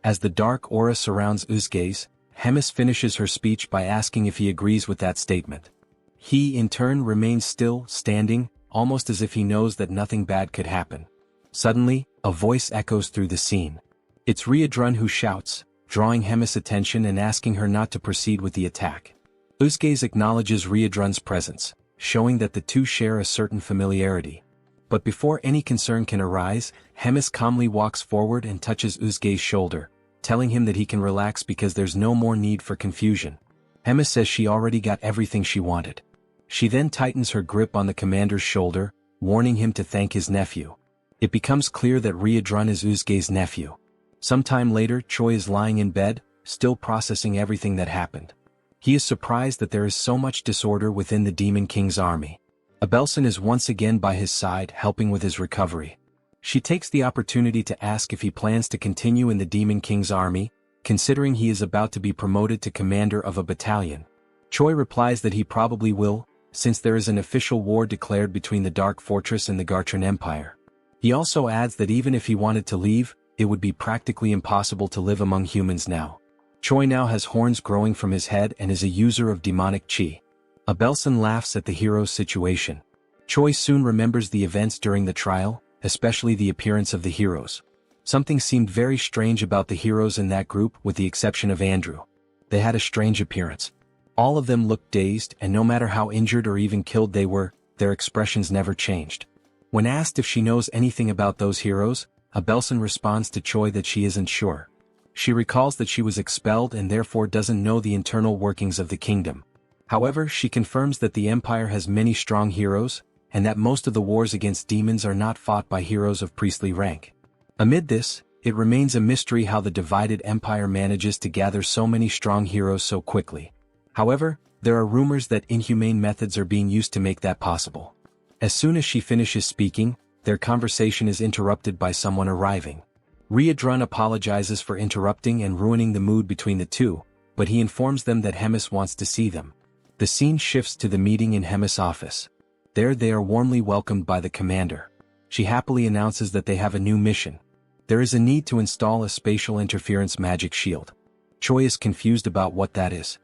As the dark aura surrounds Uzgaze, Hemis finishes her speech by asking if he agrees with that statement. He, in turn, remains still, standing, almost as if he knows that nothing bad could happen. Suddenly, a voice echoes through the scene. It's Riadrun who shouts, drawing Hemis' attention and asking her not to proceed with the attack. Uzgaze acknowledges Riadrun's presence, showing that the two share a certain familiarity. But before any concern can arise, Hemis calmly walks forward and touches Uzgaze's shoulder, telling him that he can relax because there's no more need for confusion. Hemis says she already got everything she wanted. She then tightens her grip on the commander's shoulder, warning him to thank his nephew. It becomes clear that Riadrun is Uzgaze's nephew. Sometime later, Choi is lying in bed, still processing everything that happened. He is surprised that there is so much disorder within the Demon King's army. Abelson is once again by his side, helping with his recovery. She takes the opportunity to ask if he plans to continue in the Demon King's army, considering he is about to be promoted to commander of a battalion. Choi replies that he probably will, since there is an official war declared between the Dark Fortress and the Gartran Empire. He also adds that even if he wanted to leave, it would be practically impossible to live among humans now. Choi now has horns growing from his head and is a user of demonic chi. Abelson laughs at the hero's situation. Choi soon remembers the events during the trial, especially the appearance of the heroes. Something seemed very strange about the heroes in that group with the exception of Andrew. They had a strange appearance. All of them looked dazed, and no matter how injured or even killed they were, their expressions never changed. When asked if she knows anything about those heroes, Abelson responds to Choi that she isn't sure. She recalls that she was expelled and therefore doesn't know the internal workings of the kingdom. However, she confirms that the Empire has many strong heroes, and that most of the wars against demons are not fought by heroes of priestly rank. Amid this, it remains a mystery how the divided Empire manages to gather so many strong heroes so quickly. However, there are rumors that inhumane methods are being used to make that possible. As soon as she finishes speaking, their conversation is interrupted by someone arriving. Riadrun apologizes for interrupting and ruining the mood between the two, but he informs them that Hemis wants to see them. The scene shifts to the meeting in Hemis' office. There they are warmly welcomed by the commander. She happily announces that they have a new mission. There is a need to install a spatial interference magic shield. Choi is confused about what that is.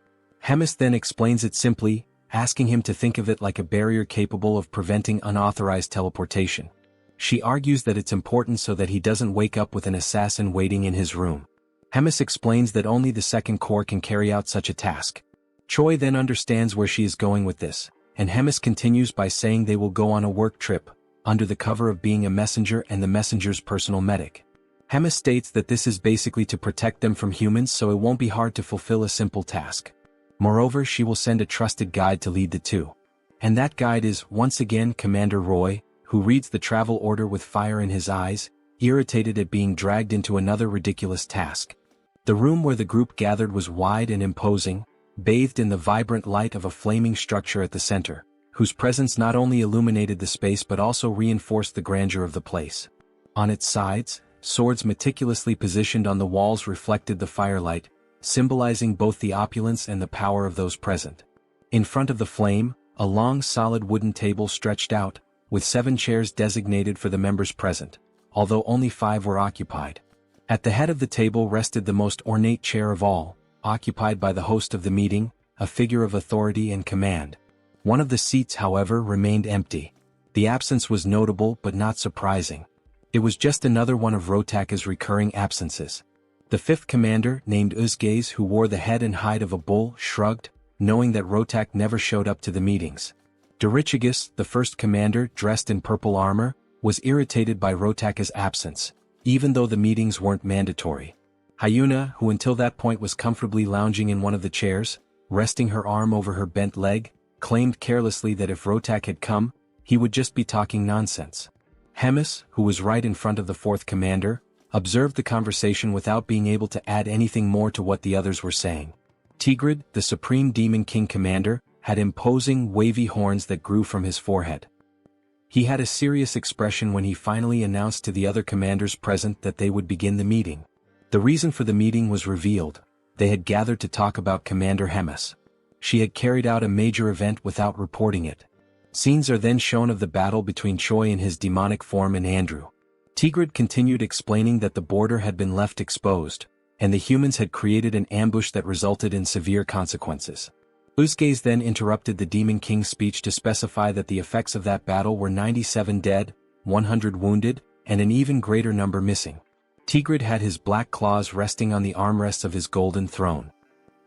Hemis then explains it simply, asking him to think of it like a barrier capable of preventing unauthorized teleportation. She argues that it's important so that he doesn't wake up with an assassin waiting in his room. Hemis explains that only the Second Corps can carry out such a task. Choi then understands where she is going with this, and Hemis continues by saying they will go on a work trip, under the cover of being a messenger and the messenger's personal medic. Hemis states that this is basically to protect them from humans so it won't be hard to fulfill a simple task. Moreover, she will send a trusted guide to lead the two. And that guide is, once again, Commander Roy, who reads the travel order with fire in his eyes, irritated at being dragged into another ridiculous task. The room where the group gathered was wide and imposing, bathed in the vibrant light of a flaming structure at the center, whose presence not only illuminated the space but also reinforced the grandeur of the place. On its sides, swords meticulously positioned on the walls reflected the firelight, symbolizing both the opulence and the power of those present. In front of the flame, a long solid wooden table stretched out, with 7 chairs designated for the members present, although only 5 were occupied. At the head of the table rested the most ornate chair of all, occupied by the host of the meeting, a figure of authority and command. One of the seats, however, remained empty. The absence was notable but not surprising. It was just another one of Rotaka's recurring absences. The 5th commander, named Uzgaze, who wore the head and hide of a bull, shrugged, knowing that Rotak never showed up to the meetings. Dorichigus, the 1st commander, dressed in purple armor, was irritated by Rotaka's absence, even though the meetings weren't mandatory. Hyuna, who until that point was comfortably lounging in one of the chairs, resting her arm over her bent leg, claimed carelessly that if Rotak had come, he would just be talking nonsense. Hemis, who was right in front of the fourth commander, observed the conversation without being able to add anything more to what the others were saying. Tigrid, the Supreme Demon King commander, had imposing, wavy horns that grew from his forehead. He had a serious expression when he finally announced to the other commanders present that they would begin the meeting. The reason for the meeting was revealed. They had gathered to talk about Commander Hemis. She had carried out a major event without reporting it. Scenes are then shown of the battle between Choi in his demonic form and Andrew. Tigrid continued explaining that the border had been left exposed, and the humans had created an ambush that resulted in severe consequences. Uzgaze then interrupted the Demon King's speech to specify that the effects of that battle were 97 dead, 100 wounded, and an even greater number missing. Tigrid had his black claws resting on the armrests of his golden throne.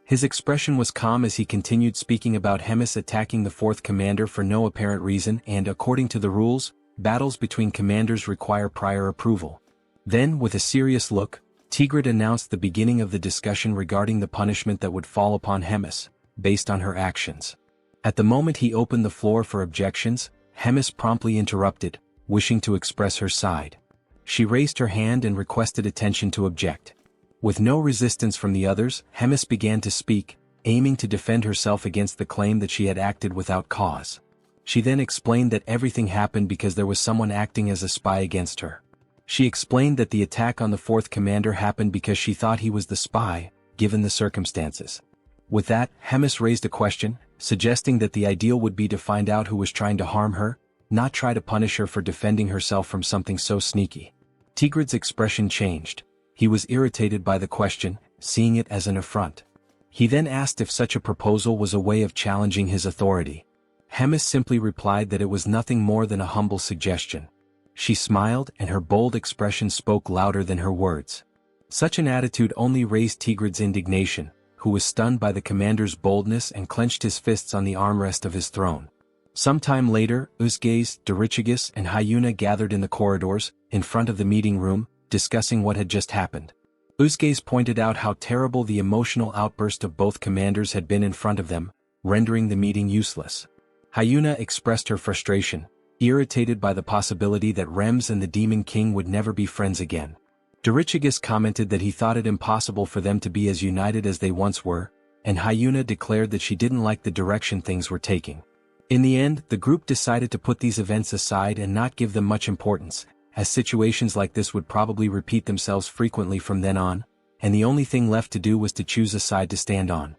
His expression was calm as he continued speaking about Hemis attacking the fourth commander for no apparent reason and, according to the rules, battles between commanders require prior approval. Then, with a serious look, Tigrid announced the beginning of the discussion regarding the punishment that would fall upon Hemis, based on her actions. At the moment he opened the floor for objections, Hemis promptly interrupted, wishing to express her side. She raised her hand and requested attention to object. With no resistance from the others, Hemis began to speak, aiming to defend herself against the claim that she had acted without cause. She then explained that everything happened because there was someone acting as a spy against her. She explained that the attack on the fourth commander happened because she thought he was the spy, given the circumstances. With that, Hemis raised a question, suggesting that the ideal would be to find out who was trying to harm her, not try to punish her for defending herself from something so sneaky. Tigrid's expression changed. He was irritated by the question, seeing it as an affront. He then asked if such a proposal was a way of challenging his authority. Hemis simply replied that it was nothing more than a humble suggestion. She smiled, and her bold expression spoke louder than her words. Such an attitude only raised Tigrid's indignation, who was stunned by the commander's boldness and clenched his fists on the armrest of his throne. Some time later, Uzgaze, Dorichigus, and Hyuna gathered in the corridors, in front of the meeting room, discussing what had just happened. Uzgaze pointed out how terrible the emotional outburst of both commanders had been in front of them, rendering the meeting useless. Hyuna expressed her frustration, irritated by the possibility that Rems and the Demon King would never be friends again. Dorichigus commented that he thought it impossible for them to be as united as they once were, and Hyuna declared that she didn't like the direction things were taking. In the end, the group decided to put these events aside and not give them much importance, as situations like this would probably repeat themselves frequently from then on, and the only thing left to do was to choose a side to stand on.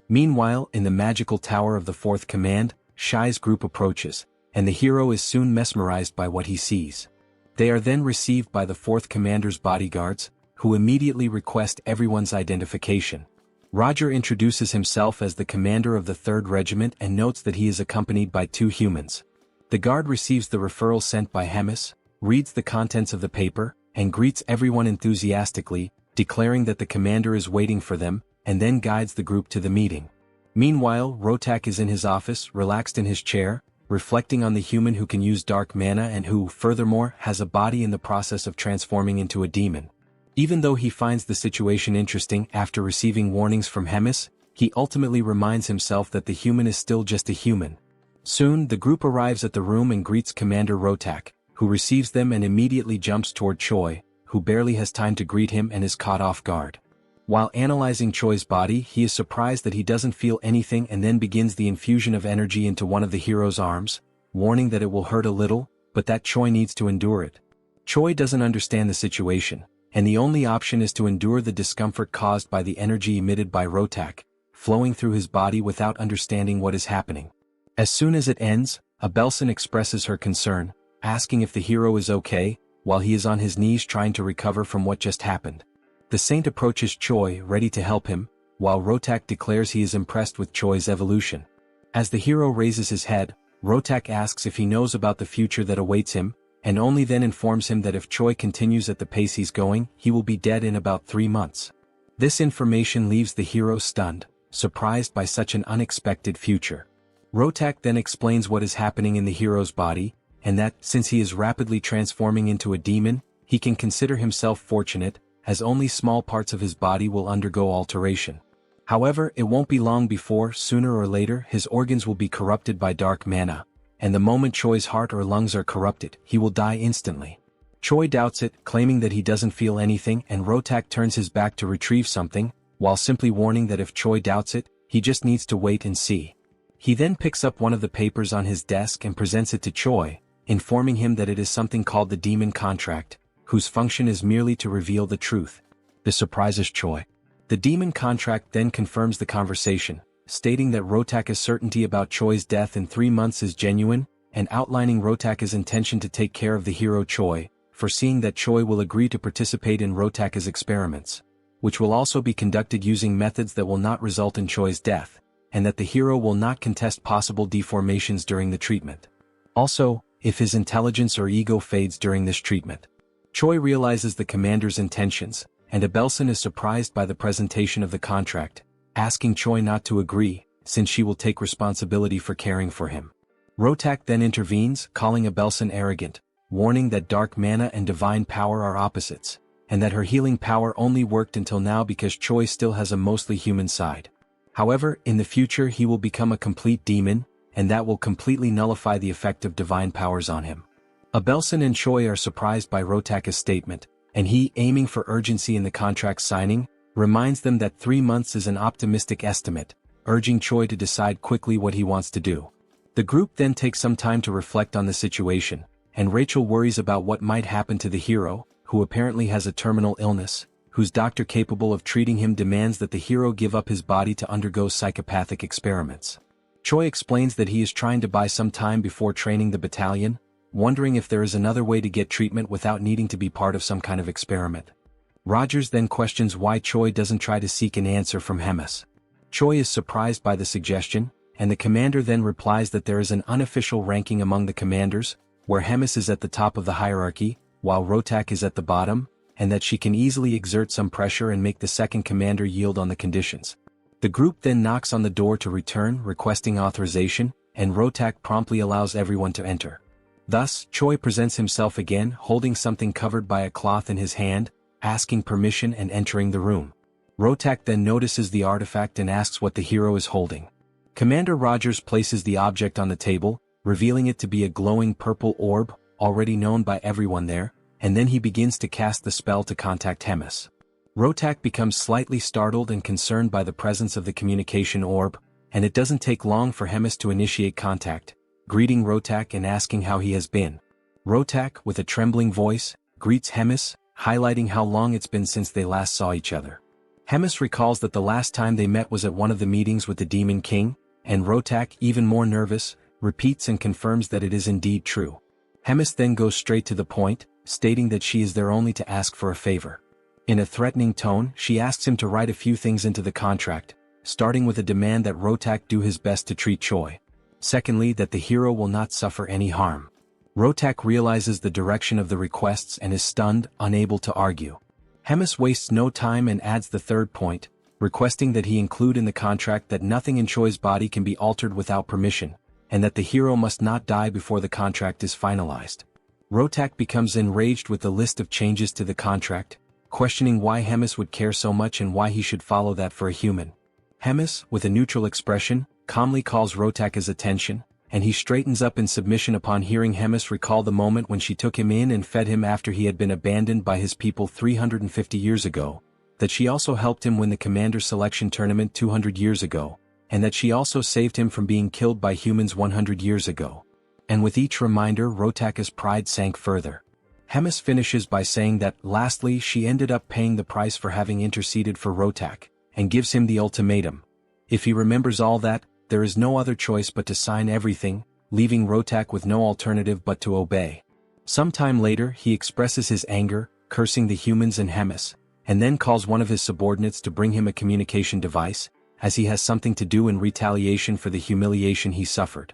Meanwhile, in the magical tower of the fourth command, Shai's group approaches, and the hero is soon mesmerized by what he sees. They are then received by the fourth commander's bodyguards, who immediately request everyone's identification. Roger introduces himself as the commander of the 3rd Regiment and notes that he is accompanied by 2 humans. The guard receives the referral sent by Hemis, reads the contents of the paper, and greets everyone enthusiastically, declaring that the commander is waiting for them, and then guides the group to the meeting. Meanwhile, Rotak is in his office, relaxed in his chair, reflecting on the human who can use dark mana and who, furthermore, has a body in the process of transforming into a demon. Even though he finds the situation interesting after receiving warnings from Hemis, he ultimately reminds himself that the human is still just a human. Soon, the group arrives at the room and greets Commander Rotak, who receives them and immediately jumps toward Choi, who barely has time to greet him and is caught off guard. While analyzing Choi's body, he is surprised that he doesn't feel anything and then begins the infusion of energy into one of the hero's arms, warning that it will hurt a little, but that Choi needs to endure it. Choi doesn't understand the situation, and the only option is to endure the discomfort caused by the energy emitted by Rotak, flowing through his body without understanding what is happening. As soon as it ends, Abelson expresses her concern, asking if the hero is okay, while he is on his knees trying to recover from what just happened. The saint approaches Choi, ready to help him, while Rotak declares he is impressed with Choi's evolution. As the hero raises his head, Rotak asks if he knows about the future that awaits him, and only then informs him that if Choi continues at the pace he's going, he will be dead in about 3 months. This information leaves the hero stunned, surprised by such an unexpected future. Rotak then explains what is happening in the hero's body, and that, since he is rapidly transforming into a demon, he can consider himself fortunate, as only small parts of his body will undergo alteration. However, it won't be long before, sooner or later, his organs will be corrupted by dark mana, and the moment Choi's heart or lungs are corrupted, he will die instantly. Choi doubts it, claiming that he doesn't feel anything, and Rotak turns his back to retrieve something, while simply warning that if Choi doubts it, he just needs to wait and see. He then picks up one of the papers on his desk and presents it to Choi, informing him that it is something called the Demon Contract, whose function is merely to reveal the truth. This surprises Choi. The Demon Contract then confirms the conversation, stating that Rotaka's certainty about Choi's death in 3 months is genuine, and outlining Rotaka's intention to take care of the hero Choi, foreseeing that Choi will agree to participate in Rotaka's experiments, which will also be conducted using methods that will not result in Choi's death, and that the hero will not contest possible deformations during the treatment. Also, if his intelligence or ego fades during this treatment. Choi realizes the commander's intentions, and Abelson is surprised by the presentation of the contract, asking Choi not to agree, since she will take responsibility for caring for him. Rotak then intervenes, calling Abelson arrogant, warning that dark mana and divine power are opposites, and that her healing power only worked until now because Choi still has a mostly human side. However, in the future he will become a complete demon, and that will completely nullify the effect of divine powers on him. Abelson and Choi are surprised by Rotaka's statement, and he, aiming for urgency in the contract signing, reminds them that 3 months is an optimistic estimate, urging Choi to decide quickly what he wants to do. The group then takes some time to reflect on the situation, and Rachel worries about what might happen to the hero, who apparently has a terminal illness, whose doctor capable of treating him demands that the hero give up his body to undergo psychopathic experiments. Choi explains that he is trying to buy some time before training the battalion, wondering if there is another way to get treatment without needing to be part of some kind of experiment. Rogers then questions why Choi doesn't try to seek an answer from Hemis. Choi is surprised by the suggestion, and the commander then replies that there is an unofficial ranking among the commanders, where Hemis is at the top of the hierarchy, while Rotak is at the bottom, and that she can easily exert some pressure and make the second commander yield on the conditions. The group then knocks on the door to return, requesting authorization, and Rotak promptly allows everyone to enter. Thus, Choi presents himself again, holding something covered by a cloth in his hand, asking permission and entering the room. Rotak then notices the artifact and asks what the hero is holding. Commander Rogers places the object on the table, revealing it to be a glowing purple orb, already known by everyone there, and then he begins to cast the spell to contact Hemis. Rotak becomes slightly startled and concerned by the presence of the communication orb, and it doesn't take long for Hemis to initiate contact, greeting Rotak and asking how he has been. Rotak, with a trembling voice, greets Hemis, highlighting how long it's been since they last saw each other. Hemis recalls that the last time they met was at one of the meetings with the Demon King, and Rotak, even more nervous, repeats and confirms that it is indeed true. Hemis then goes straight to the point, stating that she is there only to ask for a favor. In a threatening tone, she asks him to write a few things into the contract, starting with a demand that Rotak do his best to treat Choi. Secondly, that the hero will not suffer any harm. Rotak realizes the direction of the requests and is stunned, unable to argue. Hemis wastes no time and adds the third point, requesting that he include in the contract that nothing in Choi's body can be altered without permission, and that the hero must not die before the contract is finalized. Rotak becomes enraged with the list of changes to the contract, questioning why Hemis would care so much and why he should follow that for a human. Hemis, with a neutral expression, calmly calls Rotak's attention, and he straightens up in submission upon hearing Hemis recall the moment when she took him in and fed him after he had been abandoned by his people 350 years ago, that she also helped him win the commander selection tournament 200 years ago, and that she also saved him from being killed by humans 100 years ago. And with each reminder, Rotak's pride sank further. Hemis finishes by saying that, lastly, she ended up paying the price for having interceded for Rotak, and gives him the ultimatum. If he remembers all that, there is no other choice but to sign everything, leaving Rotak with no alternative but to obey. Sometime later, he expresses his anger, cursing the humans and Hemis, and then calls one of his subordinates to bring him a communication device, as he has something to do in retaliation for the humiliation he suffered.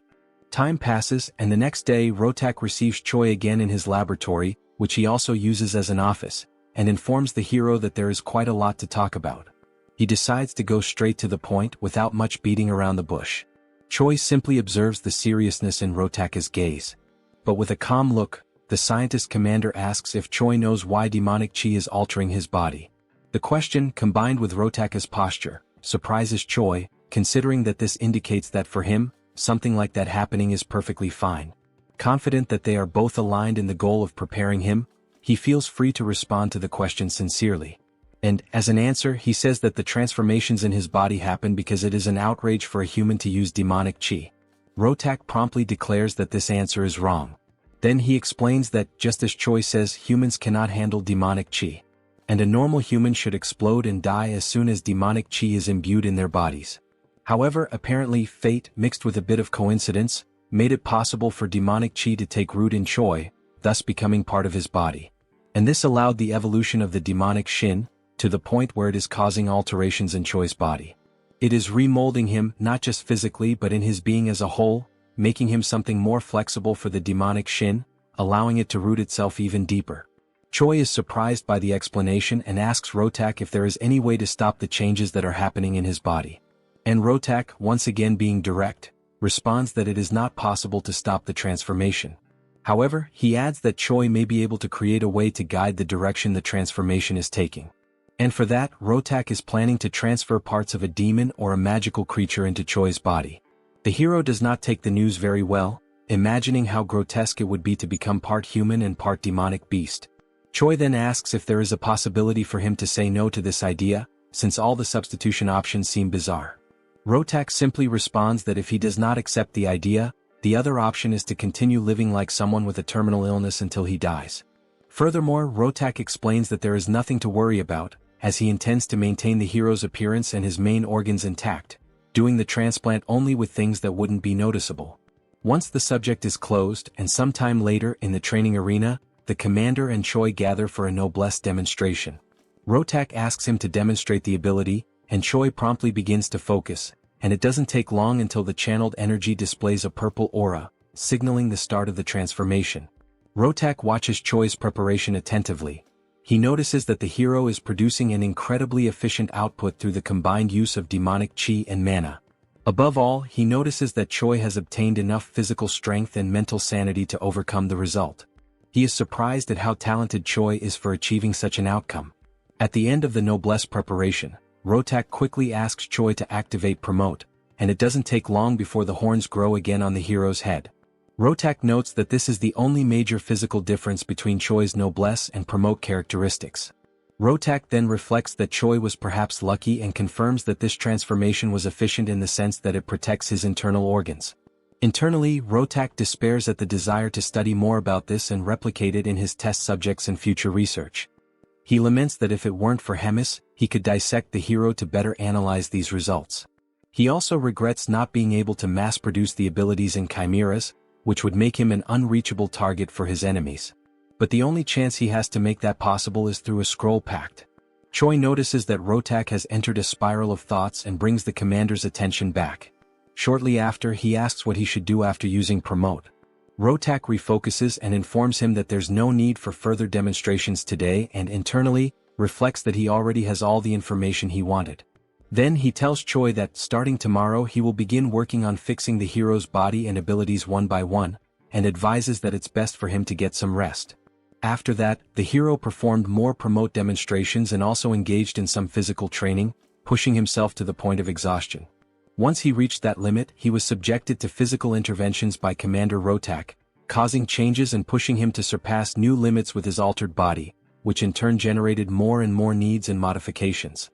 Time passes, and the next day Rotak receives Choi again in his laboratory, which he also uses as an office, and informs the hero that there is quite a lot to talk about. He decides to go straight to the point without much beating around the bush. Choi simply observes the seriousness in Rotak's gaze. But with a calm look, the scientist commander asks if Choi knows why demonic chi is altering his body. The question, combined with Rotaka's posture, surprises Choi, considering that this indicates that for him, something like that happening is perfectly fine. Confident that they are both aligned in the goal of preparing him, he feels free to respond to the question sincerely. And, as an answer, he says that the transformations in his body happen because it is an outrage for a human to use demonic chi. Rotak promptly declares that this answer is wrong. Then he explains that, just as Choi says, humans cannot handle demonic chi, and a normal human should explode and die as soon as demonic chi is imbued in their bodies. However, apparently fate, mixed with a bit of coincidence, made it possible for demonic chi to take root in Choi, thus becoming part of his body. And this allowed the evolution of the demonic Shin, to the point where it is causing alterations in Choi's body. It is remolding him not just physically but in his being as a whole, making him something more flexible for the demonic Shin, allowing it to root itself even deeper. Choi is surprised by the explanation and asks Rotak if there is any way to stop the changes that are happening in his body. And Rotak, once again being direct, responds that it is not possible to stop the transformation. However, he adds that Choi may be able to create a way to guide the direction the transformation is taking. And for that, Rotak is planning to transfer parts of a demon or a magical creature into Choi's body. The hero does not take the news very well, imagining how grotesque it would be to become part human and part demonic beast. Choi then asks if there is a possibility for him to say no to this idea, since all the substitution options seem bizarre. Rotak simply responds that if he does not accept the idea, the other option is to continue living like someone with a terminal illness until he dies. Furthermore, Rotak explains that there is nothing to worry about, as he intends to maintain the hero's appearance and his main organs intact, doing the transplant only with things that wouldn't be noticeable. Once the subject is closed and sometime later in the training arena, the commander and Choi gather for a noblesse demonstration. Rotak asks him to demonstrate the ability, and Choi promptly begins to focus, and it doesn't take long until the channeled energy displays a purple aura, signaling the start of the transformation. Rotak watches Choi's preparation attentively. He notices that the hero is producing an incredibly efficient output through the combined use of demonic chi and mana. Above all, he notices that Choi has obtained enough physical strength and mental sanity to overcome the result. He is surprised at how talented Choi is for achieving such an outcome. At the end of the noblesse preparation, Rotak quickly asks Choi to activate Promote, and it doesn't take long before the horns grow again on the hero's head. Rotak notes that this is the only major physical difference between Choi's noblesse and Promote characteristics. Rotak then reflects that Choi was perhaps lucky and confirms that this transformation was efficient in the sense that it protects his internal organs. Internally, Rotak despairs at the desire to study more about this and replicate it in his test subjects and future research. He laments that if it weren't for Hemis, he could dissect the hero to better analyze these results. He also regrets not being able to mass-produce the abilities in chimeras, which would make him an unreachable target for his enemies. But the only chance he has to make that possible is through a scroll pact. Choi notices that Rotak has entered a spiral of thoughts and brings the commander's attention back. Shortly after, he asks what he should do after using Promote. Rotak refocuses and informs him that there's no need for further demonstrations today and internally, reflects that he already has all the information he wanted. Then he tells Choi that, starting tomorrow, he will begin working on fixing the hero's body and abilities one by one, and advises that it's best for him to get some rest. After that, the hero performed more Promote demonstrations and also engaged in some physical training, pushing himself to the point of exhaustion. Once he reached that limit, he was subjected to physical interventions by Commander Rotak, causing changes and pushing him to surpass new limits with his altered body, which in turn generated more and more needs and modifications.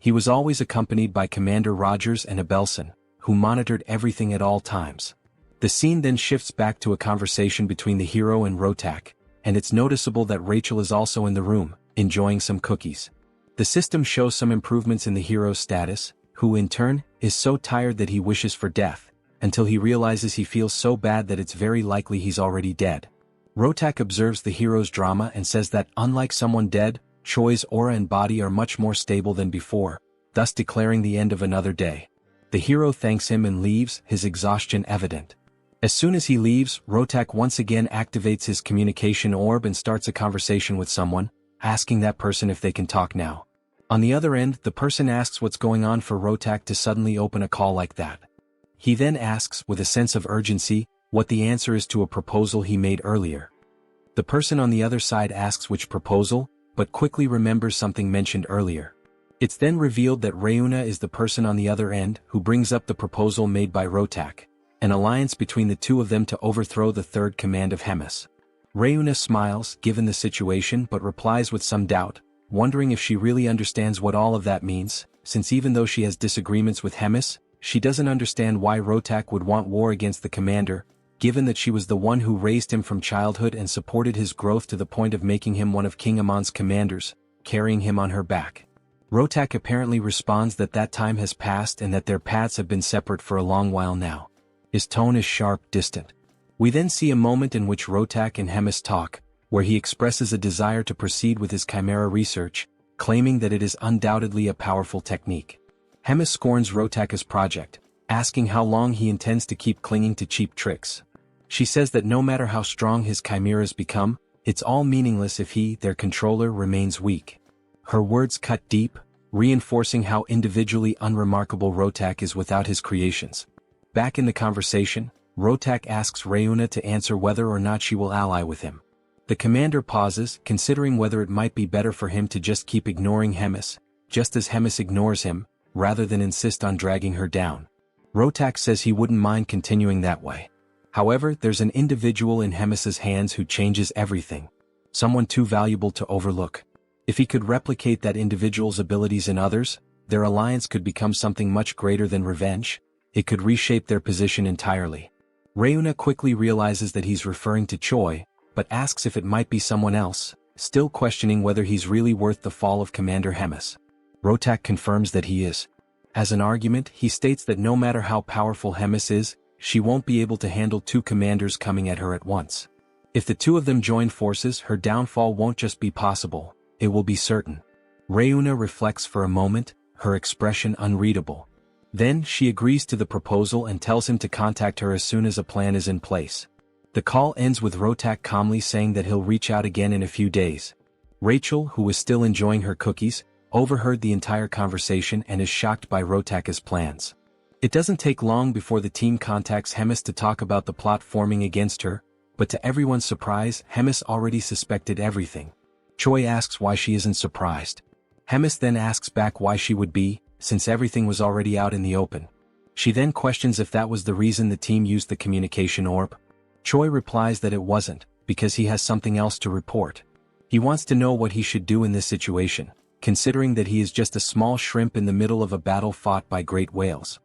He was always accompanied by Commander Rogers and Abelson, who monitored everything at all times. The scene then shifts back to a conversation between the hero and Rotak, and it's noticeable that Rachel is also in the room, enjoying some cookies. The system shows some improvements in the hero's status, who in turn, is so tired that he wishes for death, until he realizes he feels so bad that it's very likely he's already dead. Rotak observes the hero's drama and says that, unlike someone dead, Choi's aura and body are much more stable than before, thus declaring the end of another day. The hero thanks him and leaves, his exhaustion evident. As soon as he leaves, Rotak once again activates his communication orb and starts a conversation with someone, asking that person if they can talk now. On the other end, the person asks what's going on for Rotak to suddenly open a call like that. He then asks, with a sense of urgency, what the answer is to a proposal he made earlier. The person on the other side asks which proposal, but quickly remembers something mentioned earlier. It's then revealed that Reuna is the person on the other end who brings up the proposal made by Rotak, an alliance between the two of them to overthrow the third command of Hemis. Reuna smiles, given the situation, but replies with some doubt, wondering if she really understands what all of that means, since even though she has disagreements with Hemis, she doesn't understand why Rotak would want war against the commander, given that she was the one who raised him from childhood and supported his growth to the point of making him one of King Amon's commanders, carrying him on her back. Rotak apparently responds that that time has passed and that their paths have been separate for a long while now. His tone is sharp, distant. We then see a moment in which Rotak and Hemis talk, where he expresses a desire to proceed with his chimera research, claiming that it is undoubtedly a powerful technique. Hemis scorns Rotak's project, asking how long he intends to keep clinging to cheap tricks. She says that no matter how strong his chimeras become, it's all meaningless if he, their controller, remains weak. Her words cut deep, reinforcing how individually unremarkable Rotak is without his creations. Back in the conversation, Rotak asks Reuna to answer whether or not she will ally with him. The commander pauses, considering whether it might be better for him to just keep ignoring Hemis, just as Hemis ignores him, rather than insist on dragging her down. Rotak says he wouldn't mind continuing that way. However, there's an individual in Hemis's hands who changes everything. Someone too valuable to overlook. If he could replicate that individual's abilities in others, their alliance could become something much greater than revenge. It could reshape their position entirely. Reuna quickly realizes that he's referring to Choi, but asks if it might be someone else, still questioning whether he's really worth the fall of Commander Hemis. Rotak confirms that he is. As an argument, he states that no matter how powerful Hemis is, she won't be able to handle two commanders coming at her at once. If the two of them join forces, her downfall won't just be possible, it will be certain. Reuna reflects for a moment, her expression unreadable. Then, she agrees to the proposal and tells him to contact her as soon as a plan is in place. The call ends with Rotak calmly saying that he'll reach out again in a few days. Rachel, who was still enjoying her cookies, overheard the entire conversation and is shocked by Rotak's plans. It doesn't take long before the team contacts Hemis to talk about the plot forming against her, but to everyone's surprise, Hemis already suspected everything. Choi asks why she isn't surprised. Hemis then asks back why she would be, since everything was already out in the open. She then questions if that was the reason the team used the communication orb. Choi replies that it wasn't, because he has something else to report. He wants to know what he should do in this situation, considering that he is just a small shrimp in the middle of a battle fought by great whales.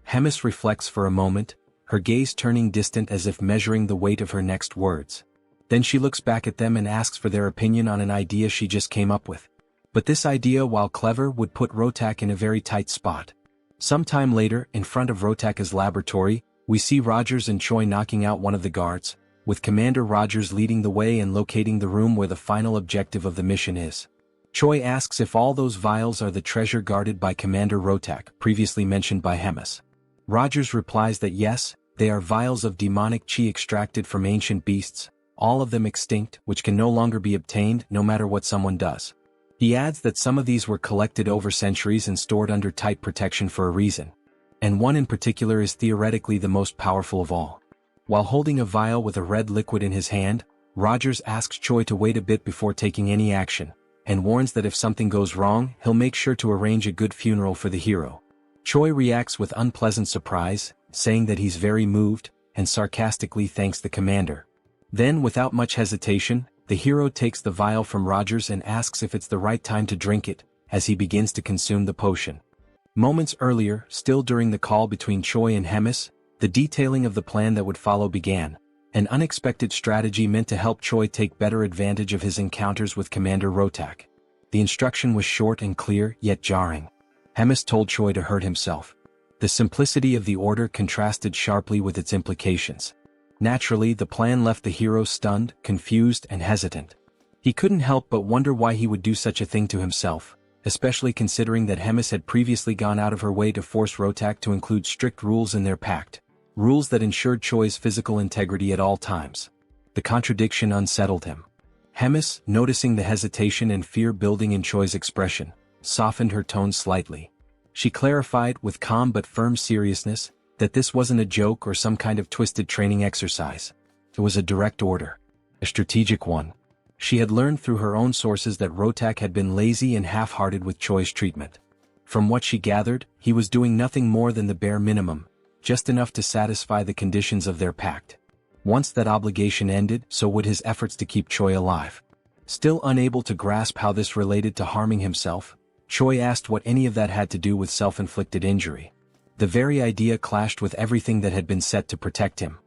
Hemis reflects for a moment, her gaze turning distant as if measuring the weight of her next words. Then she looks back at them and asks for their opinion on an idea she just came up with. But this idea, while clever, would put Rotak in a very tight spot. Sometime later, in front of Rotak's laboratory, we see Rogers and Choi knocking out one of the guards, with Commander Rogers leading the way and locating the room where the final objective of the mission is. Choi asks if all those vials are the treasure guarded by Commander Rotak, previously mentioned by Hemis. Rogers replies that yes, they are vials of demonic chi extracted from ancient beasts, all of them extinct, which can no longer be obtained no matter what someone does. He adds that some of these were collected over centuries and stored under tight protection for a reason. And one in particular is theoretically the most powerful of all. While holding a vial with a red liquid in his hand, Rogers asks Choi to wait a bit before taking any action, and warns that if something goes wrong, he'll make sure to arrange a good funeral for the hero. Choi reacts with unpleasant surprise, saying that he's very moved, and sarcastically thanks the commander. Then, without much hesitation, the hero takes the vial from Rogers and asks if it's the right time to drink it, as he begins to consume the potion. Moments earlier, still during the call between Choi and Hemis, the detailing of the plan that would follow began, an unexpected strategy meant to help Choi take better advantage of his encounters with Commander Rotak. The instruction was short and clear, yet jarring. Hemis told Choi to hurt himself. The simplicity of the order contrasted sharply with its implications. Naturally, the plan left the hero stunned, confused, and hesitant. He couldn't help but wonder why he would do such a thing to himself, especially considering that Hemis had previously gone out of her way to force Rotak to include strict rules in their pact, rules that ensured Choi's physical integrity at all times. The contradiction unsettled him. Hemis, noticing the hesitation and fear building in Choi's expression, softened her tone slightly. She clarified, with calm but firm seriousness, that this wasn't a joke or some kind of twisted training exercise. It was a direct order. A strategic one. She had learned through her own sources that Rotak had been lazy and half-hearted with Choi's treatment. From what she gathered, he was doing nothing more than the bare minimum, just enough to satisfy the conditions of their pact. Once that obligation ended, so would his efforts to keep Choi alive. Still unable to grasp how this related to harming himself, Choi asked what any of that had to do with self-inflicted injury. The very idea clashed with everything that had been set to protect him.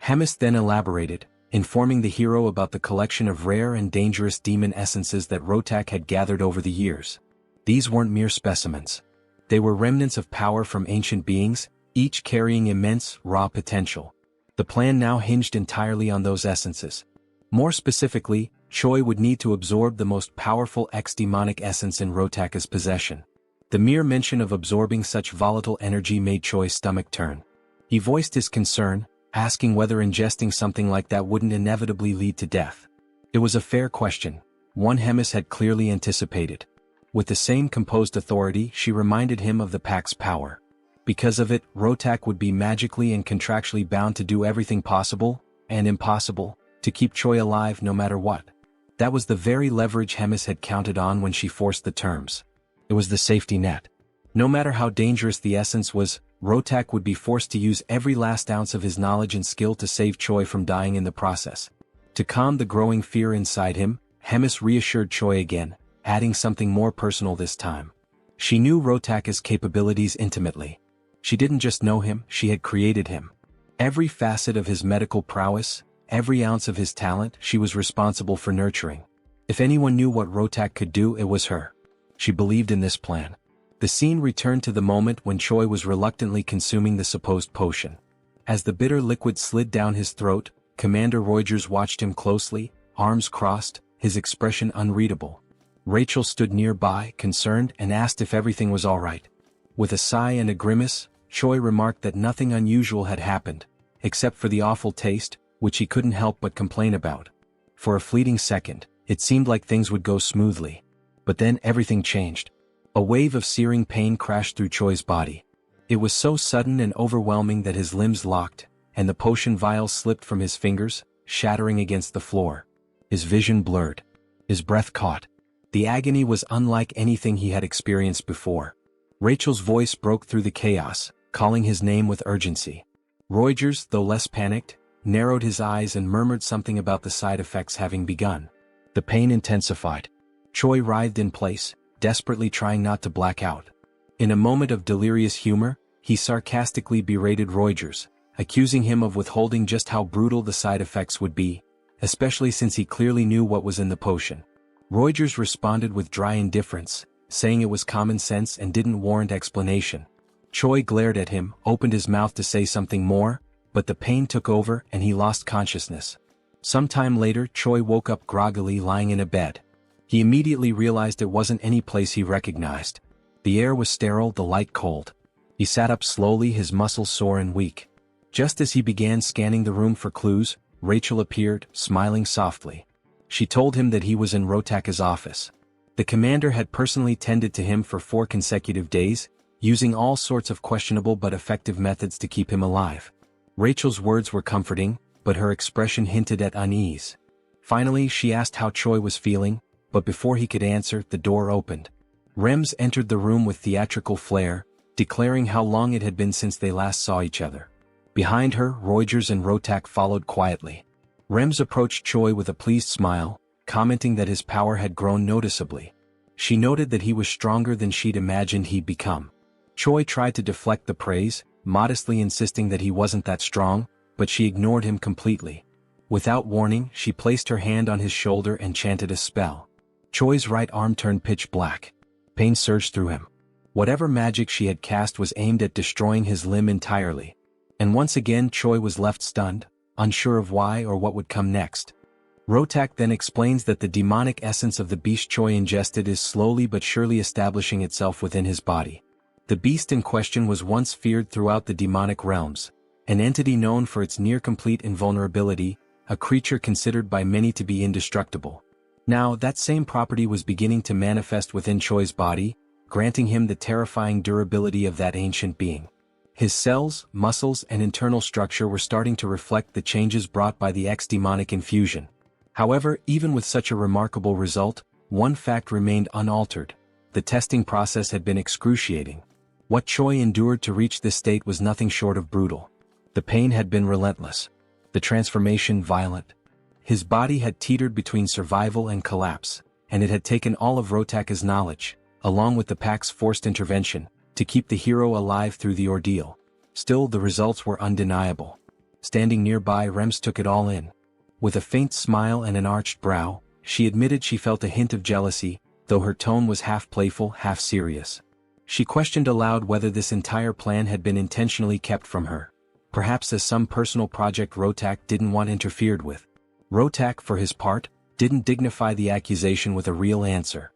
Hemis then elaborated, informing the hero about the collection of rare and dangerous demon essences that Rotak had gathered over the years. These weren't mere specimens. They were remnants of power from ancient beings, each carrying immense, raw potential. The plan now hinged entirely on those essences. More specifically, Choi would need to absorb the most powerful ex-demonic essence in Rotaka's possession. The mere mention of absorbing such volatile energy made Choi's stomach turn. He voiced his concern, asking whether ingesting something like that wouldn't inevitably lead to death. It was a fair question, one Hemis had clearly anticipated. With the same composed authority, she reminded him of the Pact's power. Because of it, Rotak would be magically and contractually bound to do everything possible, and impossible, to keep Choi alive no matter what. That was the very leverage Hemis had counted on when she forced the terms. It was the safety net. No matter how dangerous the essence was, Rotak would be forced to use every last ounce of his knowledge and skill to save Choi from dying in the process. To calm the growing fear inside him, Hemis reassured Choi again, adding something more personal this time. She knew Rotaka's capabilities intimately. She didn't just know him, she had created him. Every facet of his medical prowess, every ounce of his talent, she was responsible for nurturing. If anyone knew what Rotak could do, it was her. She believed in this plan. The scene returned to the moment when Choi was reluctantly consuming the supposed potion. As the bitter liquid slid down his throat, Commander Reuters watched him closely, arms crossed, his expression unreadable. Rachel stood nearby, concerned, and asked if everything was all right. With a sigh and a grimace, Choi remarked that nothing unusual had happened, except for the awful taste, which he couldn't help but complain about. For a fleeting second, it seemed like things would go smoothly. But then everything changed. A wave of searing pain crashed through Choi's body. It was so sudden and overwhelming that his limbs locked, and the potion vial slipped from his fingers, shattering against the floor. His vision blurred. His breath caught. The agony was unlike anything he had experienced before. Rachel's voice broke through the chaos, calling his name with urgency. Reuters, though less panicked, narrowed his eyes and murmured something about the side effects having begun. The pain intensified. Choi writhed in place, desperately trying not to black out. In a moment of delirious humor, he sarcastically berated Reuters, accusing him of withholding just how brutal the side effects would be, especially since he clearly knew what was in the potion. Reuters responded with dry indifference, saying it was common sense and didn't warrant explanation. Choi glared at him, opened his mouth to say something more, but the pain took over and he lost consciousness. Sometime later, Choi woke up groggily lying in a bed. He immediately realized it wasn't any place he recognized. The air was sterile, the light cold. He sat up slowly, his muscles sore and weak. Just as he began scanning the room for clues, Rachel appeared, smiling softly. She told him that he was in Rotaka's office. The commander had personally tended to him for 4 consecutive days, using all sorts of questionable but effective methods to keep him alive. Rachel's words were comforting, but her expression hinted at unease. Finally, she asked how Choi was feeling, but before he could answer, the door opened. Rems entered the room with theatrical flair, declaring how long it had been since they last saw each other. Behind her, Reuters and Rotak followed quietly. Rems approached Choi with a pleased smile, commenting that his power had grown noticeably. She noted that he was stronger than she'd imagined he'd become. Choi tried to deflect the praise, modestly insisting that he wasn't that strong, but she ignored him completely. Without warning, she placed her hand on his shoulder and chanted a spell. Choi's right arm turned pitch black. Pain surged through him. Whatever magic she had cast was aimed at destroying his limb entirely. And once again Choi was left stunned, unsure of why or what would come next. Rotak then explains that the demonic essence of the beast Choi ingested is slowly but surely establishing itself within his body. The beast in question was once feared throughout the demonic realms, an entity known for its near-complete invulnerability, a creature considered by many to be indestructible. Now, that same property was beginning to manifest within Choi's body, granting him the terrifying durability of that ancient being. His cells, muscles, and internal structure were starting to reflect the changes brought by the ex-demonic infusion. However, even with such a remarkable result, one fact remained unaltered. The testing process had been excruciating. What Choi endured to reach this state was nothing short of brutal. The pain had been relentless. The transformation violent. His body had teetered between survival and collapse, and it had taken all of Rotaka's knowledge, along with the pack's forced intervention, to keep the hero alive through the ordeal. Still, the results were undeniable. Standing nearby, Rems took it all in. With a faint smile and an arched brow, she admitted she felt a hint of jealousy, though her tone was half playful, half serious. She questioned aloud whether this entire plan had been intentionally kept from her. Perhaps as some personal project Rotak didn't want interfered with. Rotak, for his part, didn't dignify the accusation with a real answer.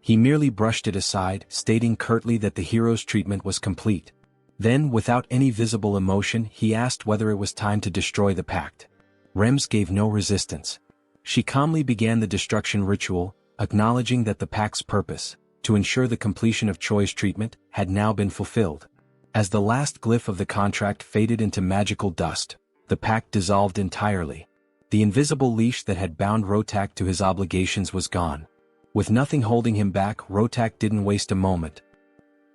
He merely brushed it aside, stating curtly that the hero's treatment was complete. Then, without any visible emotion, he asked whether it was time to destroy the pact. Rems gave no resistance. She calmly began the destruction ritual, acknowledging that the pact's purpose, to ensure the completion of Choi's treatment, had now been fulfilled. As the last glyph of the contract faded into magical dust, the pact dissolved entirely. The invisible leash that had bound Rotak to his obligations was gone. With nothing holding him back, Rotak didn't waste a moment.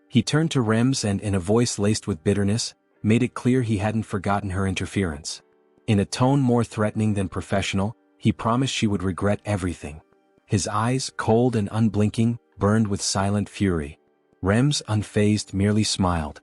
He turned to Rems and, in a voice laced with bitterness, made it clear he hadn't forgotten her interference. In a tone more threatening than professional, he promised she would regret everything. His eyes, cold and unblinking, burned with silent fury. Rems, unfazed, merely smiled.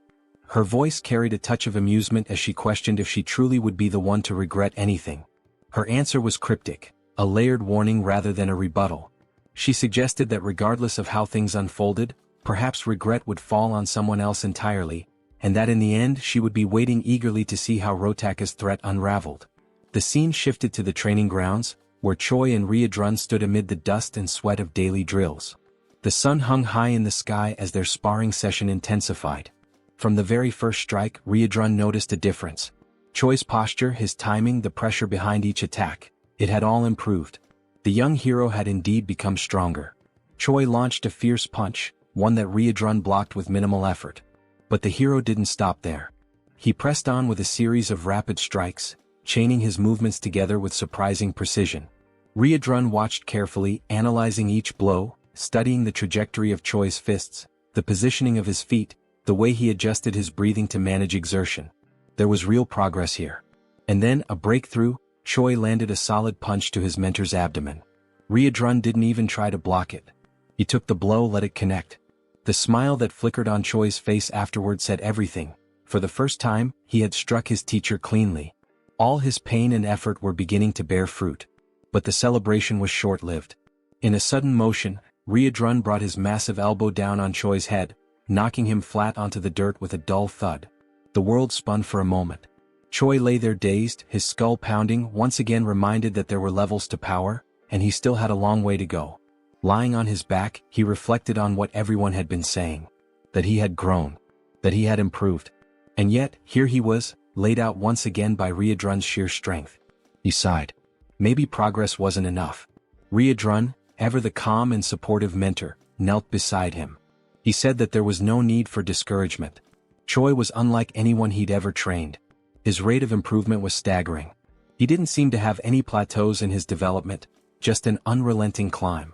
Her voice carried a touch of amusement as she questioned if she truly would be the one to regret anything. Her answer was cryptic, a layered warning rather than a rebuttal. She suggested that regardless of how things unfolded, perhaps regret would fall on someone else entirely, and that in the end she would be waiting eagerly to see how Rotaka's threat unraveled. The scene shifted to the training grounds, where Choi and Ryodrun stood amid the dust and sweat of daily drills. The sun hung high in the sky as their sparring session intensified. From the very first strike, Ryodrun noticed a difference. Choi's posture, his timing, the pressure behind each attack, it had all improved. The young hero had indeed become stronger. Choi launched a fierce punch, one that Ryodrun blocked with minimal effort. But the hero didn't stop there. He pressed on with a series of rapid strikes, chaining his movements together with surprising precision. Ryodrun watched carefully, analyzing each blow, studying the trajectory of Choi's fists, the positioning of his feet, the way he adjusted his breathing to manage exertion. There was real progress here. And then, a breakthrough, Choi landed a solid punch to his mentor's abdomen. Ryodrun didn't even try to block it. He took the blow, let it connect. The smile that flickered on Choi's face afterward said everything. For the first time, he had struck his teacher cleanly. All his pain and effort were beginning to bear fruit. But the celebration was short-lived. In a sudden motion, Ryodrun brought his massive elbow down on Choi's head, knocking him flat onto the dirt with a dull thud. The world spun for a moment. Choi lay there dazed, his skull pounding, once again reminded that there were levels to power, and he still had a long way to go. Lying on his back, he reflected on what everyone had been saying. That he had grown. That he had improved. And yet, here he was, laid out once again by Ryodrun's sheer strength. He sighed. Maybe progress wasn't enough. Ryodrun, ever the calm and supportive mentor, knelt beside him. He said that there was no need for discouragement. Choi was unlike anyone he'd ever trained. His rate of improvement was staggering. He didn't seem to have any plateaus in his development, just an unrelenting climb.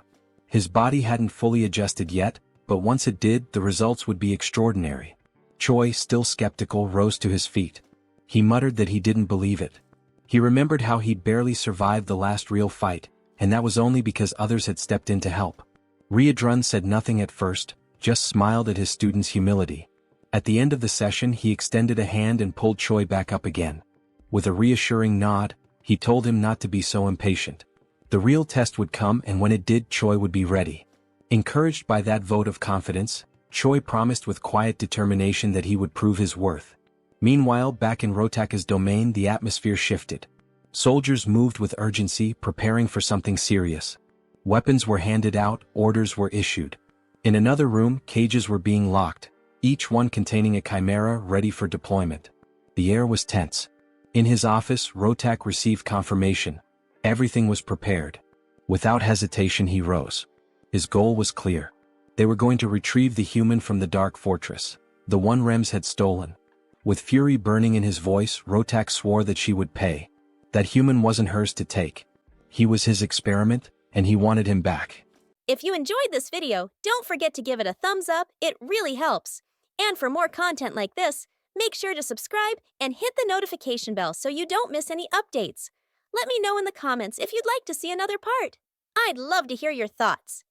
His body hadn't fully adjusted yet, but once it did, the results would be extraordinary. Choi, still skeptical, rose to his feet. He muttered that he didn't believe it. He remembered how he'd barely survived the last real fight, and that was only because others had stepped in to help. Ryodrun said nothing at first, just smiled at his student's humility. At the end of the session, he extended a hand and pulled Choi back up again. With a reassuring nod, he told him not to be so impatient. The real test would come, and when it did, Choi would be ready. Encouraged by that vote of confidence, Choi promised with quiet determination that he would prove his worth. Meanwhile, back in Rotaka's domain, the atmosphere shifted. Soldiers moved with urgency, preparing for something serious. Weapons were handed out, orders were issued. In another room, cages were being locked, each one containing a chimera ready for deployment. The air was tense. In his office, Rotak received confirmation. Everything was prepared. Without hesitation, he rose. His goal was clear. They were going to retrieve the human from the dark fortress, the one Rems had stolen. With fury burning in his voice, Rotak swore that she would pay. That human wasn't hers to take. He was his experiment, and he wanted him back. If you enjoyed this video, don't forget to give it a thumbs up, it really helps. And for more content like this, make sure to subscribe and hit the notification bell so you don't miss any updates. Let me know in the comments if you'd like to see another part. I'd love to hear your thoughts.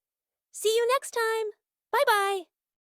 See you next time. Bye-bye.